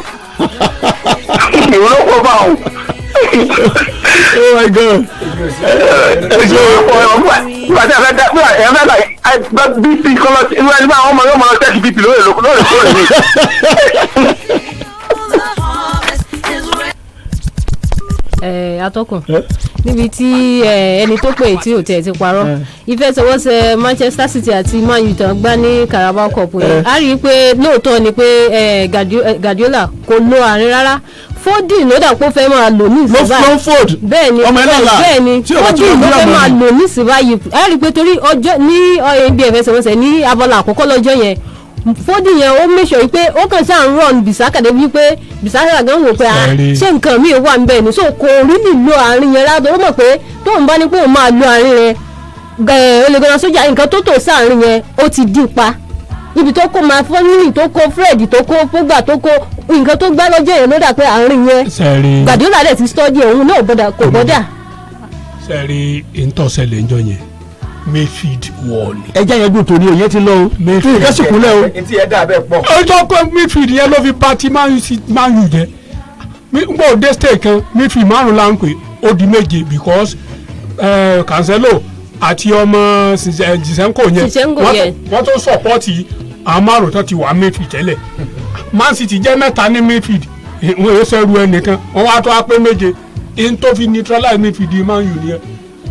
Speaker 17: ìrònú pọ̀ báwọn.
Speaker 3: Oh my God.
Speaker 17: nígbà tí ẹ fẹ́ gba bp kọ́lọ́ inú ẹni bá àwọn ọmọ yóò máa tẹ́kì bp lóòrè ní.
Speaker 1: Atọ́kùn níbi tí ẹni tó pè tí ò tẹ̀ ti parọ́ ìfẹsẹ̀wọnsẹ̀ Manchester City àti Man U tán gbá ní Carabao Cup yẹn a rí i pé lóòótọ́ ni pé Guardiola kò lo àárín rárá Foden ló dà pé ó fẹ́ máa lò ní ìsìnbáyìí bẹ́ẹ̀ni Foden ló fẹ́ máa lò ní ìsìnbáyìí a rí i pé torí ọjọ́ ní ibi ìfẹsẹ̀wọnsẹ̀ ní abala àkọ́kọ́ lọ́jọ́ yẹn Foden yẹn ó make sure pé ó kàn sáà ń run Bisaka débi pé Bisaka gan wò pé ṣé nǹkan mi wà ń bẹ̀ ni so kò rí nílò àárín yẹn rárá ó mọ̀ pé tóun bá ní pé òun máa lo àárín yẹn olùgbọ́n sójà nǹkan tó tò sáàárín yẹn ó ti dín pa ibi tó kó máa fọ́nìlì tó kó Fred tó kó Pogba tó kó nǹkan tó gbá lọ́jọ́ yẹn ló dà pé àárín yẹn Guardiola dẹ̀ ti study òun náà kò bọ́dà.
Speaker 11: sẹ́ẹ̀rí ìtọ́sẹ̀lẹ̀ ńjọ yẹn Mayfield wọ̀ ni.
Speaker 3: ẹjẹ yẹn dùn tòní òye ti lọ o kí nǹkan sì kúnlẹ̀ o.
Speaker 6: etí ẹ dà bẹ́ẹ̀ pọ̀.
Speaker 11: ọjọ́ pé Mayfield yẹn ló fi bá ti Man U jẹ́ gbọ́ dé state kan Mayfield márùn la ń pè ó di méje because Cancelo àti ọmọ Zinchenko yẹn wọ́n tó sọ̀pọ́tì àwọn márùn tó ti wà Mayfield tẹ́lẹ̀ Man City jẹ́ mẹ́ta ní Mayfield wọ́n yóò sẹ́rù ẹnìkan wọ́n wá tó wá pé méje in tó fi neutralize Mayfield Man U nìyẹn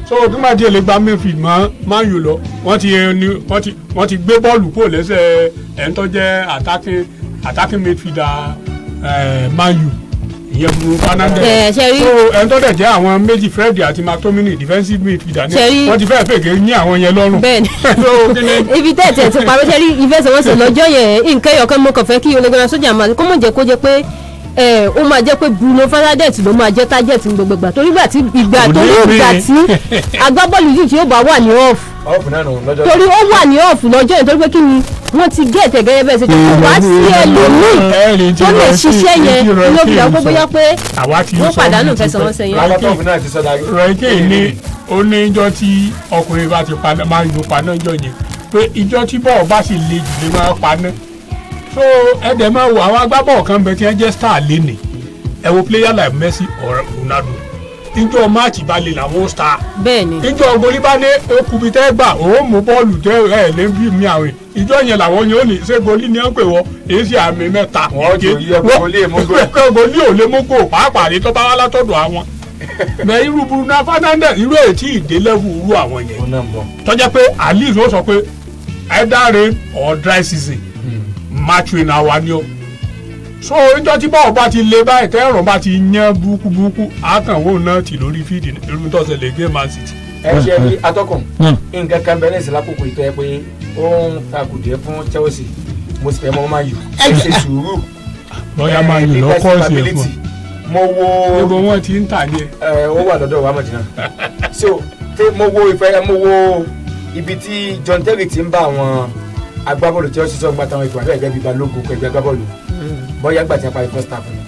Speaker 11: so kí máa díẹ̀ lè gba Mayfield Man U lọ wọ́n ti gbé bọ́ọ̀lù kúrò lẹ́sẹ̀ ẹni tó jẹ́ attacking midfielder Man U ìyẹn Bruno Fernandes so ẹni tó dẹ̀ jẹ́ àwọn méjì Fred àti McTominay defensive midfielder ni wọ́n ti fẹ́ẹ́ fèké ní àwọn yẹn lọ́rùn.
Speaker 1: bẹ́ẹ̀ni ibi tẹ́ẹ̀tẹ̀ ti parí sẹ́rí ìfẹsẹ̀wọnsẹ̀ lọ́jọ́ yẹn nǹkan ẹ̀yọ̀kan mo kàn fẹ́ kí Ole Gunnar Solskjaer máa kó mọ̀ jẹ́ kó jẹ́ pé ó máa jẹ́ pé Bruno Fernandes ló máa jẹ́ target ní gbogbo ìgbà torí ìgbà tí agbábọ́ọ̀lù yìí tí ó bá wà ní off torí ó wà ní off lọ́jọ́ yẹn torí pé kí ni wọ́n ti gẹ̀ẹ́tẹ̀ gẹ́gẹ́ bẹ́ẹ̀ ṣe tó kò wá sí ẹlòmíì tó lè ṣiṣẹ́ yẹn ló fi àwọn bóyá pé wọ́n pàdánù fẹsẹ̀wọnsẹ̀ yẹn.
Speaker 11: rẹ̀kẹ́ ní ó ní ijọ́ tí ọkùnrin bá ti paná máa ń lo paná jọ yẹn pé ijọ́ tí bọ́ọ̀ bá sì le jù lè máa paná so ẹ̀dẹ̀ máa wo àwọn agbábọ́ọ̀ kan bẹ tí wọ́n jẹ́ star lẹ́nì ẹ wo player like Messi or Ronaldo ìjọ máàcì bá lè làwọn star
Speaker 1: bẹ́ẹ̀ni
Speaker 11: ìjọ goli bá dé okubi tẹ́ gbà ó mú bọ́ọ̀lù tẹ́ ẹ̀ lé bí mi àwìn ìjọ yẹn làwọn yẹn ó ní ṣé goli ni wọ́n pè wọ́ èyí sì àmì mẹ́ta goli ò lé mú gò pàápàá ní tó bá wá látọ̀dọ̀ àwọn mẹ irú Bruno Fernandes irú èyí tí ìdélẹ́wù irú àwọn yẹn tọ́jà pé at least ó sọ pé either rain or dry season match win àwa ni o so ìjọ tí bọ́ọ̀ bá ti lé báyìí tẹ́rọ̀ bá ti yán búkúbúkú àkànwó náà tì lórí fídì irú tó ṣẹlẹ̀ gé Man City.
Speaker 6: ẹ ṣe rí atọ́kùn nǹkan kan bẹ́ẹ̀ ní lákòókò ìtọ́ ẹ pé ó ń takùdé fún Chelsea mo sì fẹ́ mọ́ Man U ẹ ṣe sùúrù
Speaker 11: lọ́ọ̀yà Man U lọ́kọ́ sí ẹ̀ fún
Speaker 6: mo wo
Speaker 11: gbogbo wọn ti ń tà ní ẹ.
Speaker 6: ó wà lọ́dọ̀ wa mọ̀jìnà so mo wo ibi tí John Terry ti ń bá àwọn agbábọ́ọ̀lù tí ó ṣiṣọ́ gba táwọn ìgbà bẹ́ẹ̀ gẹ́bí balógun pẹ̀lú agbábọ́ọ̀lù bọ́yá gbà tí a parí first half ni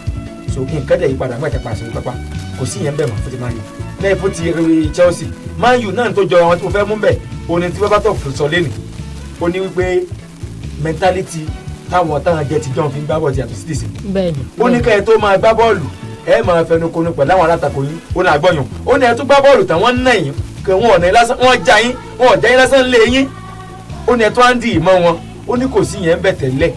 Speaker 6: so nǹkan dẹ̀ yí padà gbà tí a parí àṣẹ pápá kò sí ìyẹn bẹ́ẹ̀ mọ́ fún ti Man U lẹ́yìn fún ti Chelsea Man U náà tó jọ àwọn tí mo fẹ́ mú bẹ̀ òní tí bábá tó sọ lẹ́nu ó ní wípé mentality táwọn jẹ́ ti jọ́ fi ń gbá bọ́ọ̀lù yàtọ̀ sí tìsí ó ní kẹ́ ẹ tó máa gbá bọ́ọ̀lù ẹ máa fẹnu konu pẹ̀lú àwọn alátakò yín ó ní àgbọ̀yàn ó ní ẹ tó gbá bọ́ọ̀lù táwọn ń nà yín kí wọn ò já yín lásán lé yín ó ní ẹtọ́ àǹdí ìmọ̀ wọn ó ní kò sí yẹn ń bẹ̀ tẹ́lẹ̀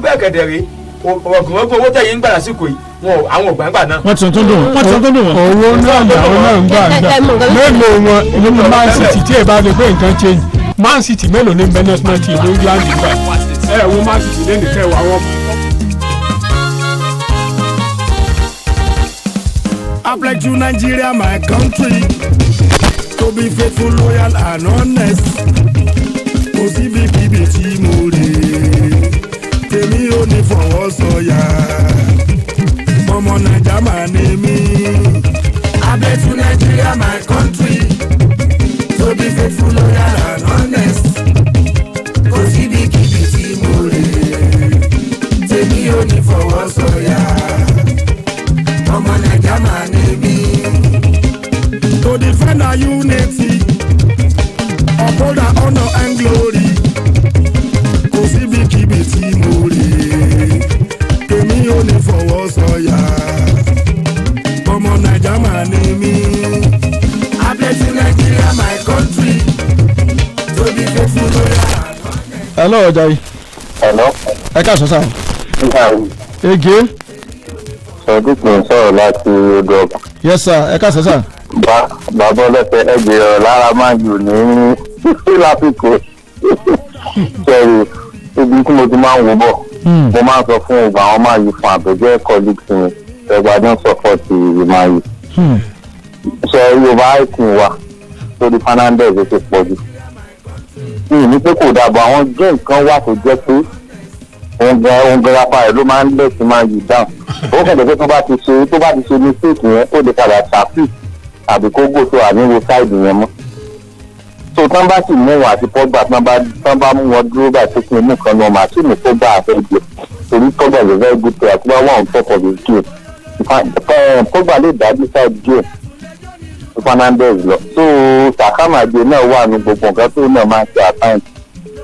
Speaker 6: bẹ́ẹ̀ kẹ̀dẹ̀ rèé ọ̀gùnrọ̀gùn owó tẹ̀yìn ń gbà lásìkò yìí wọn àwọn ògbàǹgbà náà.
Speaker 3: wọ́n ti tún dùn wọ́n.
Speaker 11: owó náà ń gbà mélòó wọn ní Man City tí ẹ bá lè pé nǹkan change Man City mélòó ní national team ní England gbà ẹ wo Man City lẹ́nu kẹ́ wà wọ́n.
Speaker 5: I pledge to Nigeria, my country, to be faithful, loyal and honest. Kò sí bíbí tí mo rè tèmi ò ní fọwọ́ sọ̀yà ọmọ Naija máa ní mí. I pledge to Nigeria, my country, to be faithful, loyal and honest. Kò sí bíbí tí mo rè tèmi ò ní fọwọ́ sọ̀yà ọmọ Naija máa ní mí. To defend our unity, uphold our honor and glory. Kò síbikíbi tí mo rè tèmi ò ní fọwọ́ sọ̀yà ọmọ Naija máa ní mí. I pledge to Nigeria, my country, to be faithful, loyal and honest.
Speaker 3: hello Ọjàyí.
Speaker 17: hello.
Speaker 3: ẹ káàsán sáà. ege.
Speaker 17: sọdún kò ń sọ̀rọ̀ láti odò ọba.
Speaker 3: yes sir ẹ káàsán sáà.
Speaker 17: bàbá ọlọ́pẹ ẹgbẹ́ ọ̀rọ̀ lára máa jù ní lásìkò sẹ́rí ibi tí mo ti máa ń wò bọ̀ mo máa ń sọ fún ìgbà àwọn máa yí fún àbẹ̀jẹ́ colleagues mi ẹgbàá ní sọ́pọ̀tì máa yí. ṣe Yorùbá àìsàn wa lórí Fernandes ti pọ̀ jù. mi ní pé kò dàbọ̀ àwọn jẹ́ nǹkan wà tó jẹ́ pé òun gan apá rẹ̀ ló máa ń lẹ̀ sí máa yí dáhùn. ó kẹ̀dẹ̀ pé tó bá ti ṣe mistake yẹn ó lè padà ṣàfihàn àbí kó gòtò àníwò sáìdì yẹn mọ́. so tán bá sì mú wọn àti Pogba tán bá mú wọn dúró báyìí tó kí inú kan lọ mà tí mo Pogba àfẹ́jẹ torí Pogba is a very good player tí wọ́n wà on top of his game. Pogba lè dájú side game Fernandez lọ tó Sàkámàdé náà wà ní gbogbo nǹkan tó náà máa ń ṣe àtàǹtì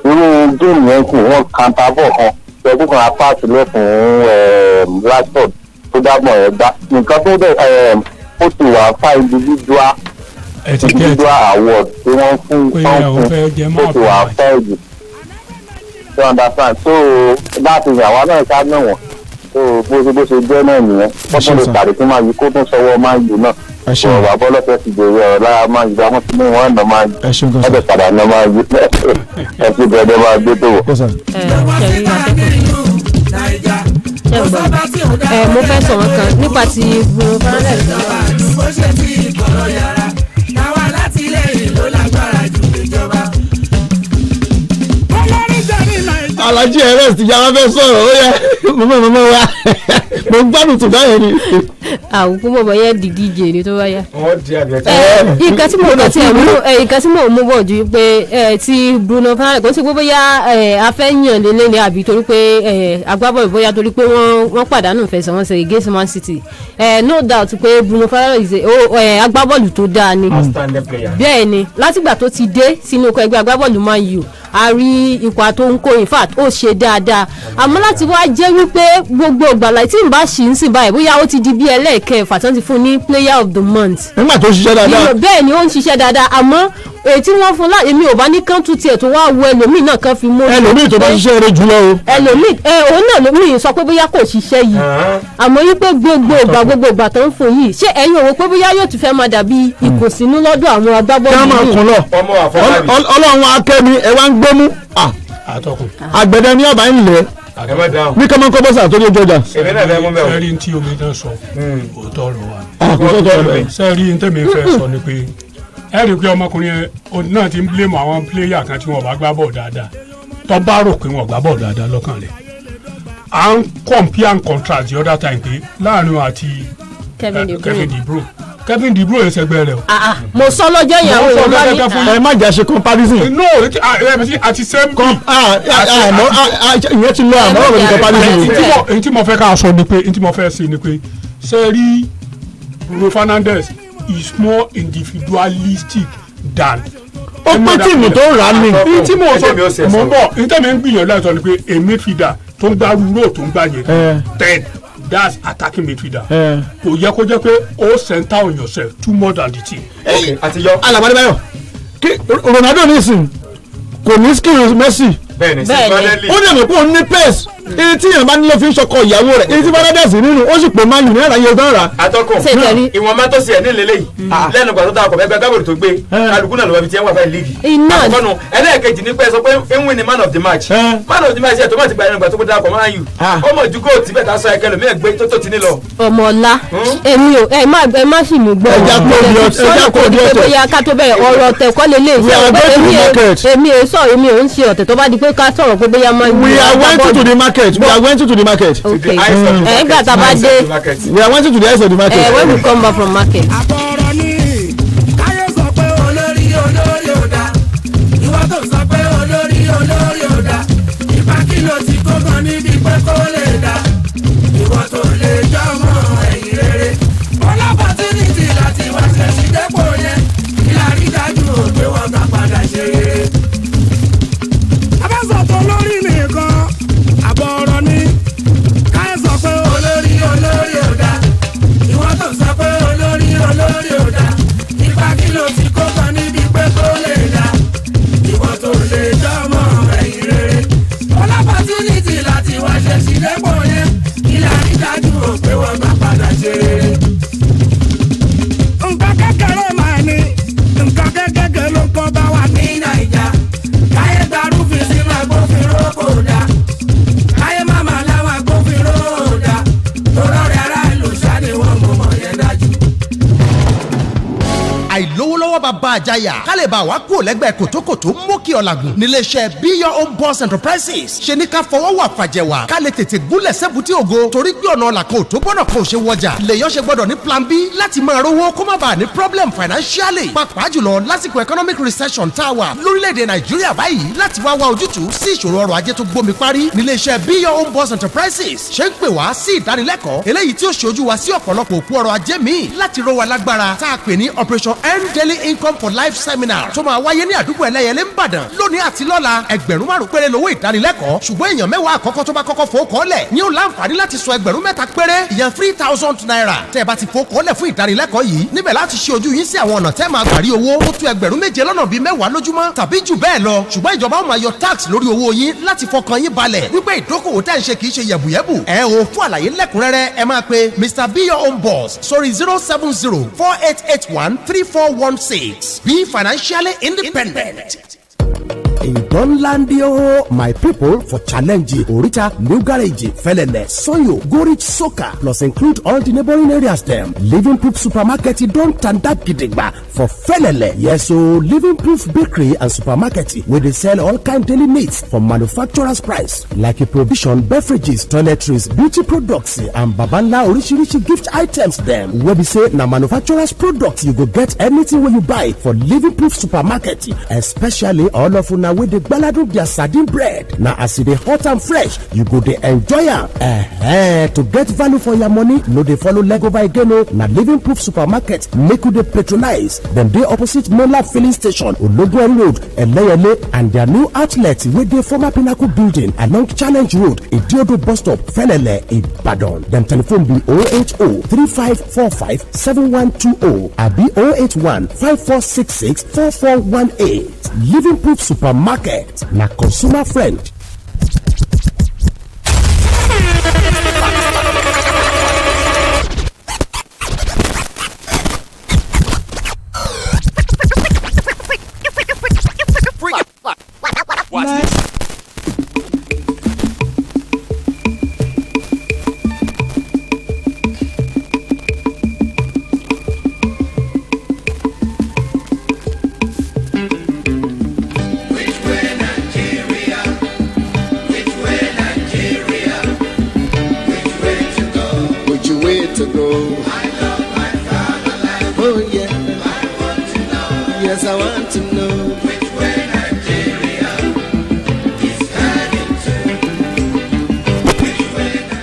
Speaker 17: irú géèmù yẹn kù wọ́n kàńtàbọ̀ kan ṣẹ́gun kan apáàtì lẹ́kùn Rashford tó dágbọ̀n ẹ̀ gbá nǹkan tó dẹ̀ ó ti wà fá individual award tí wọ́n fún ó ti wà fá ẹ̀jù to understand so láti yàwá náà ká náà wọ̀n so bó ṣe jẹ́ náà nìyẹn wọ́n tún lè tàbí kí máa yí kó tún sọ́wọ́ máa yí náà ọ̀rọ̀ àbọ́lọ́fẹ́ ti bèrè ọ̀rọ̀ lára máa yí wọ́n ti ní wọ́n náà máa yí wọ́n tẹ̀ padà náà máa yí ẹ ti bẹ̀rẹ̀ máa gbé tó wọ̀.
Speaker 1: mo fẹ́ sọ̀rọ̀ kan nípa ti Bruno Fernandes.
Speaker 4: bó ṣe ti ìkọ̀rọ̀ yàrá táwa láti lẹ́yìn ló lágbára jù ìjọba.
Speaker 3: Alhaji Ernest ti yàrá fẹ́ sọ̀rọ̀ ó yẹ mọ́mọ́ wa mo ń gbádùn tó báyẹn ni.
Speaker 1: àwùkú mọ̀mọ́ yẹn di DJ ni tó bá yá.
Speaker 6: wọ́n di àgbẹ̀tẹ̀.
Speaker 1: nǹkan tí mo mú bọ̀ ju pé ti Bruno Fernandes kò sí pé bóyá afẹ́yàn lélẹ̀ ni àbí torí pé agbábọ́ọ̀lù bóyá torí pé wọ́n pàdánù ìfẹsẹ̀wọnsẹ̀ against Man City no doubt pé Bruno Fernandes agbábọ́ọ̀lù tó dáa ni. bẹ́ẹ̀ ni látìgbà tó ti dé sínú ọkọ̀ ẹgbẹ́ agbábọ́ọ̀lù Man U a rí ipò tó ń kó in fact ó ṣe dáadáa àmọ́ láti wá jẹ́ wípé gbogbo ìgbàlá tí n bá ṣì ń sìn báyìí bóyá ó ti di bí ẹlẹ́ẹ̀kẹfà tí wọ́n ti fún ní player of the month.
Speaker 3: nígbà tó ṣiṣẹ́ dáadáa.
Speaker 1: bẹ́ẹ̀ ni ó ń ṣiṣẹ́ dáadáa àmọ́ èyí tí wọ́n fún èmi ò bá ní kán tún tiẹ̀ tó wá wo ẹlòmíì náà kan fi mú.
Speaker 3: ẹlòmíì tó bá ṣiṣẹ́ rẹ̀ jùlọ o.
Speaker 1: ẹlòmíì òun náà lómìnir sọ pé bóyá kò ṣiṣẹ́ yìí àmọ́ yí pé gbogbo ìgbà tó ń fún yìí ṣé ẹ̀yin òun pé bóyá yóò tún fẹ́ máa dàbí ìkùnsínú lọ́dọ̀ àwọn agbábọ́ọ̀lù
Speaker 3: yìí. ọlọ́run akẹ́mi ẹ wá ń gbẹ́mú àgbẹ̀dẹ ní ọ̀bà ń lẹ̀ ní kọ́mọ́ kọ́bọ́sà tó ní ojú ọjà.
Speaker 11: sẹ́rí tí omi náà sọ òótọ́ ọ̀rọ̀ wa sẹ́rí tẹ́mi fẹ́ sọ ni pé ẹ rí i pé ọmọkùnrin náà ti ń blame àwọn pléyà kan tí wọn bá gbá bọ̀ dáadáa tó bá rò pé wọn gbá bọ̀ dáadáa lọ́kàn rẹ̀ à ń compare and contrast the other time pé láàrin àti Kevin De Bruyne ẹsẹ̀gbẹ́ rẹ̀ o.
Speaker 1: mo sọ lọ́jọ́ yẹn àwọn èèyàn bá ní.
Speaker 3: ẹ má jà ṣe comparison.
Speaker 11: no àti same thing.
Speaker 3: ìyẹn ti lọ àmọ́ ọ̀rọ̀ ní comparison.
Speaker 11: èyí tí mo fẹ́ ká sọ ni pé èyí tí mo fẹ́ ṣe ni pé ṣe rí Bruno Fernandes is more individualistic than.
Speaker 3: ó pé tíìmù tó rà á ní.
Speaker 11: èyí tí mo sọ mo ń bọ̀ èyí tẹ̀mí ń gbìyànjú láti sọ ni pé èmi fìdá tó ń gbá rúró tó ń gbá yẹn ten. That's attacking midfielder. Kò yẹ kó jẹ́ pé ó center on yourself too more than the team.
Speaker 6: àtijọ́.
Speaker 3: alàbàdì báyọ̀ kí Ronaldo nísìn kò ní skills Messi.
Speaker 6: bẹ́ẹ̀ni
Speaker 3: ó ní àmì pé òun ní pace èyí tí yàrá bá nílò fi ń sọkọ ìyàwó rẹ̀ èyí tí Fernandes nínú ó sì pè máa lù ní ẹ̀rọ ayé ọ̀dọ́ rà.
Speaker 6: atọ́kùn ìwọ̀n máa tó sí ẹ̀ ní lélẹ́yìí lẹ́nu gbàtọ́ tá a kọ̀ bẹ́ẹ̀ gbàgbọ́dọ̀ tó gbé kálukú náà ló wá fi tiẹ̀ wà fẹ́ líìgì. àkọ́kọ́nu ẹlẹ́ẹ̀kejì ní pé sọ pé ń win ni man of the match man of the match yẹ tó má ti gba ẹnu gbàtọ́ kó dáa kọ̀ máa yù ó mọ̀ ju kó tibẹ̀ ká sọ ẹkẹlẹ̀ mí ẹgbẹ́ tó ti ní lọ.
Speaker 1: ọmọọlá èmi ò ẹ má sì mí gbọ́
Speaker 3: ẹja kó di ọ̀tẹ̀
Speaker 1: bóyá ká tó bẹ̀rẹ̀ ọ̀rọ̀ ọ̀tẹ̀ kọ́ lélẹ̀ èmi ò ń ṣe ọ̀tẹ̀ tó bá di pé ká sọ̀rọ̀ pé bóyá máa ń
Speaker 3: we are went to the market the market.
Speaker 1: Okay. Nígbà tá a bá dé.
Speaker 3: We are went to the eyes of the market.
Speaker 1: When we come back from market.
Speaker 4: àbọ̀rọ̀ ni káyọ̀ sọ pé olórí ò dá ìwọ tó sọ pé olórí ò dá ìgbà kìlọ̀ tí kò gan níbi pé kó lè dá ìwọ tó lè jọmọ ẹ̀yìn rere ọlọ́pàtúnìtì láti wá ṣẹ̀ṣì dépò yẹn ìlàrí dájú òpè wọn gbà padà ṣe rere. abẹ́sọ̀tò olórí nìkan àbọ̀rọ̀ ni káyọ̀ sọ pé olórí ò dá ìwọ tó sọ pé olórí ò dá ìgbà kìlọ̀ tí kò gan níbi pé kó lè dá ìwọ tó lè jọmọ ẹ̀yìn rere ọlọ́pàtúnìtì láti wá ṣẹ̀ṣì dépò yẹn ìlàrí dájú òpè wọn gbà padà ṣe rere. nǹkan kékeré máa ní nǹkan kékeré ló kọ́ bá wa ní Naija káyé gbarúfin sínú agbófinró kò dáa káyé màmá láwọn agbófinró ò dáa tó rọrẹ aráàlú ṣáà ni wọ́n mọ̀ yẹn dájú.
Speaker 10: àìlówólọ́wọ́ bàbá àjàyà ká lè bá wa kú lẹ́gbẹ̀ẹ́ kòtókòtó mókè ọ̀làgùn níléeṣẹ́ Be Your Own Boss Enterprises ṣe ní ká fọwọ́ wà fàjẹ̀wà ká lè tètè gúnlẹ̀ sẹ́bùtì ògo torí pé ọ̀nà ọ̀là kan ò tó gbọ́dọ̀ kan ò ṣe wọjà lèyàn ṣe gbọ́dọ̀ ní plan B láti máa rówó kó má bàa ní problem financially pàápàá jùlọ lásìkò economic recession tá a wà lórílẹ̀‐èdè Nàìjíríà báyìí láti wá ojútùú sí ìṣòro ọrọ̀ ajé tó gbómi parí níléeṣẹ́ Be Your Own Boss Enterprises ṣe ń pè wá sí ìdánilẹ́kọ̀ọ́ eléyìí tí ó ṣojú wa sí ọ̀pọ̀lọpọ̀ òkú ọrọ̀ ajé míì láti ró wa lágbára tá a pè ní Operation daily income for life seminar tó máa wáyé ní àdúgbò ẹlẹ́yẹlé ńbàdàn lónìí àti lọ́la 5,000 péré lówó ìdánilẹ́kọ̀ọ́ ṣùgbọ́n èèyàn 10 àkọ́kọ́ tó bá kọ́kọ́ fòókọ́lẹ̀ ní ó láǹfààní láti sọ 3,000 péré ìyẹn 3,000 naira tẹ́ ẹ bá ti fòókọ́lẹ̀ fún ìdánilẹ́kọ̀ọ́ yìí níbẹ̀ láti ṣe ojú yín sí àwọn ọ̀nà tẹ́ máa gbà rí owó ó tó 7,000 lọ́nà bíi 10 lójúmọ́ tàbí jù bẹ́ẹ̀ lọ ṣùgbọ́n ìjọba ó máa yọ tax lórí owó yín láti fọkàn yín balẹ̀ wípé ìdókòwò tẹ́ ń ṣe kì í ṣe yẹ̀bùyẹ̀bù ẹ o fún àlàyé lẹ́kùnrẹ́rẹ́ ẹ máa pe Mr. Be Your Own Boss sórí 070-4881-3416 be financially independent.
Speaker 12: Idonlandio, my people for challenge Orita, New Garage, Felele, Sonyo, Gorich, Soka, plus include all the neighboring areas them. Living Proof Supermarket don't turn that gidigba for Felele. Yes, so Living Proof Bakery and Supermarket where they sell all kind daily needs for manufacturer's price, like a provision, beverages, toiletries, beauty products, and Babanla Orishirishi gift items them. Where we say na manufacturer's products you go get anything when you buy for Living Proof Supermarket, especially all of una with the balado their sardine bread. Now as it is hot and fresh, you go to enjoy am. To get value for your money, no dey follow leg over again. Na Living Proof Supermarket make you dey patronize. Dem dey opposite Mola filling station, Ologwe Road, Eleyele, and their new outlet wey dey former Pinnacle building along Challenge Road, Idiodo bus stop, Felele, Ibadan. Dem telephone be 080-3545-7120 abi 081-5466-4418. Living Proof Supermarket, na consumer friend.
Speaker 7: Watch this.
Speaker 13: To go. I love my fatherland. Oh yeah. I want to know. Yes, I want to know which way Nigeria is heading to.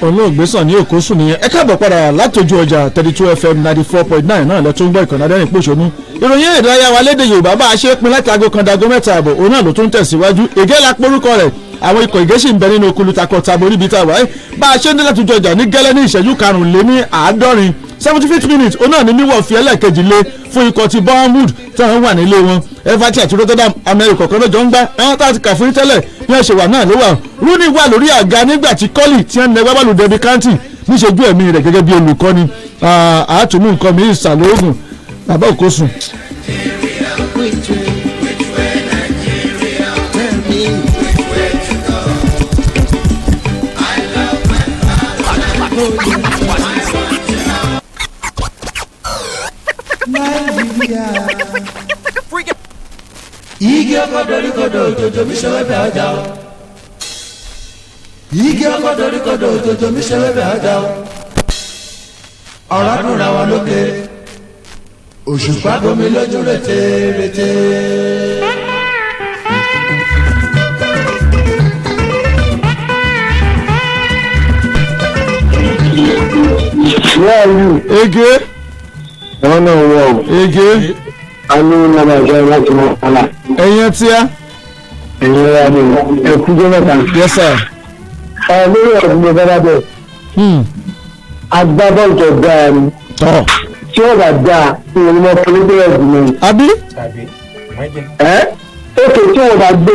Speaker 3: olóògbé sàn ní èkó sùn nìyẹn ẹ káàbọ̀ padà látọjú ọjà 32 FM 94.9 náà lẹ́tọ́ ń gbọ́ ìkànnì adẹ́rìn pòṣónú ìròyìn ìdárayá wa lédè Yorùbá bá a ṣe pin láti aago kan dago mẹ́ta àbọ̀ òun náà ló tún tẹ̀síwájú ègé la porúkọ rẹ̀ àwọn ikọ̀ ìgéṣì ń bẹ nínú okulu takọ̀tabo níbi tá a wáyé bá a ṣe ń dé látọjú ọjà ní gẹ́lẹ́ ní ìṣẹ́jú 45 75 minutes òun náà ní níwọ̀ fi ẹlẹ́ẹ̀kejì lé fún ikọ̀ ti Bournemouth tí wọ́n wà nílé wọn Everton àti Rotterdam Amẹ́ríkà kan lọ́jọ́ ń gbá ẹ̀wọ̀n tá a ti kà fún tẹ́lẹ̀ bí wọ́n ṣe wà náà ló wà Rooney wà lórí àga nígbà tí Colley tí wọ́n ń nẹgbẹ́ bọ́ọ̀lù Derby County níṣojú ẹ̀mí rẹ̀ gẹ́gẹ́ bí olùkọ́ni àátùmú nǹkan mi ìsàlóògùn bàbá òkosùn.
Speaker 13: Igi ọkọ doríkodò òjòjò mi ṣe wẹ́bẹ̀ ọjà o. Igi ọkọ doríkodò òjòjò mi ṣe wẹ́bẹ̀ ọjà o. Ọ̀rọ̀ dùnra wọn lókè. Òṣùpá bomi lójú rètè rètè.
Speaker 17: Where are you?
Speaker 3: Ege.
Speaker 17: No, no, wow.
Speaker 3: Ege.
Speaker 17: Anu nana jẹ láti mọ ọlá.
Speaker 3: Ẹyin tí a.
Speaker 17: Ẹyin rẹ ni ẹkújẹ mẹ́ta.
Speaker 3: Yes sir.
Speaker 17: Lórí ọ̀gbìn bẹ́ẹ̀ bẹ́ẹ̀. Agbábọ́ọ̀jọ̀ dáa ni. Tí ó bá dáa ní onímọ̀ pẹ̀lúpẹ̀lú ẹ̀dùnmọ̀.
Speaker 3: Àbí?
Speaker 17: Ètò tí wọ́n bá gbé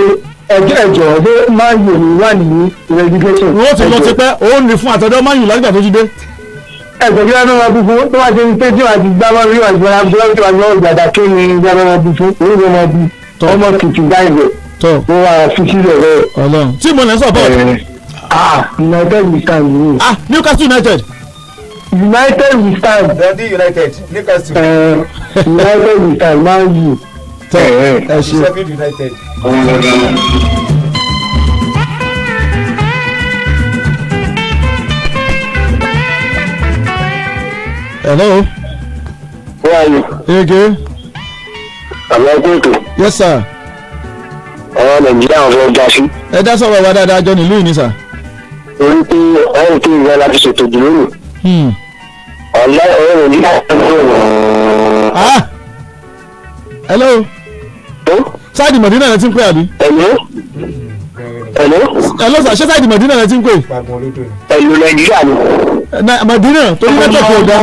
Speaker 17: ẹjọ́ ọdún máa yè ní wà ní relegation.
Speaker 3: Wọ́n ti lọ ti pẹ́ òun ní fún àtọ́jọ́ máa yùn lágbà tó ti dé.
Speaker 17: Ẹ̀jọ̀ kí wọ́n náà bí fún tó wá ṣe ń pé tí wọ́n ti gbá wọn rí wọn ìgbọ́n abúlé tí wọ́n yọ ìgbàdà kí ni ìgbà wọn bí fún orílẹ̀ wọn bí ọmọ kìkì dáìbẹ̀ tó wà fi sílẹ̀ rẹ̀.
Speaker 3: Ọlọ́run tí mo lè support.
Speaker 17: United we stand ni.
Speaker 3: Newcastle United.
Speaker 17: United we stand.
Speaker 6: Dundee United Newcastle.
Speaker 17: United we stand Man U.
Speaker 6: Sheffield United.
Speaker 3: Hello.
Speaker 17: Who are you?
Speaker 3: Ege.
Speaker 17: Àlọ́kùnkùn.
Speaker 3: Yes sir.
Speaker 17: Ọ̀rọ̀ Nàìjíríà ń fẹ́ dá sí.
Speaker 3: Ẹ dá sọ̀rọ̀ wa dáadáa jọ nílùú ìní sà.
Speaker 17: Torí pé ọ̀rọ̀ tó ń rẹ́ láti ṣètò ìdúró nù. Ọ̀la ọ̀rọ̀ Nàìjíríà ń fẹ́ wọ̀.
Speaker 3: hello. sáàdì mọ̀dínà rẹ ti ń pè àbí. hello sà ṣé sáàdì mọ̀dínà rẹ ti ń pè.
Speaker 8: ẹ̀lú nàìjíríà ni.
Speaker 3: mọ̀dínà tó ní nẹ́tọ̀kì ọ̀dà.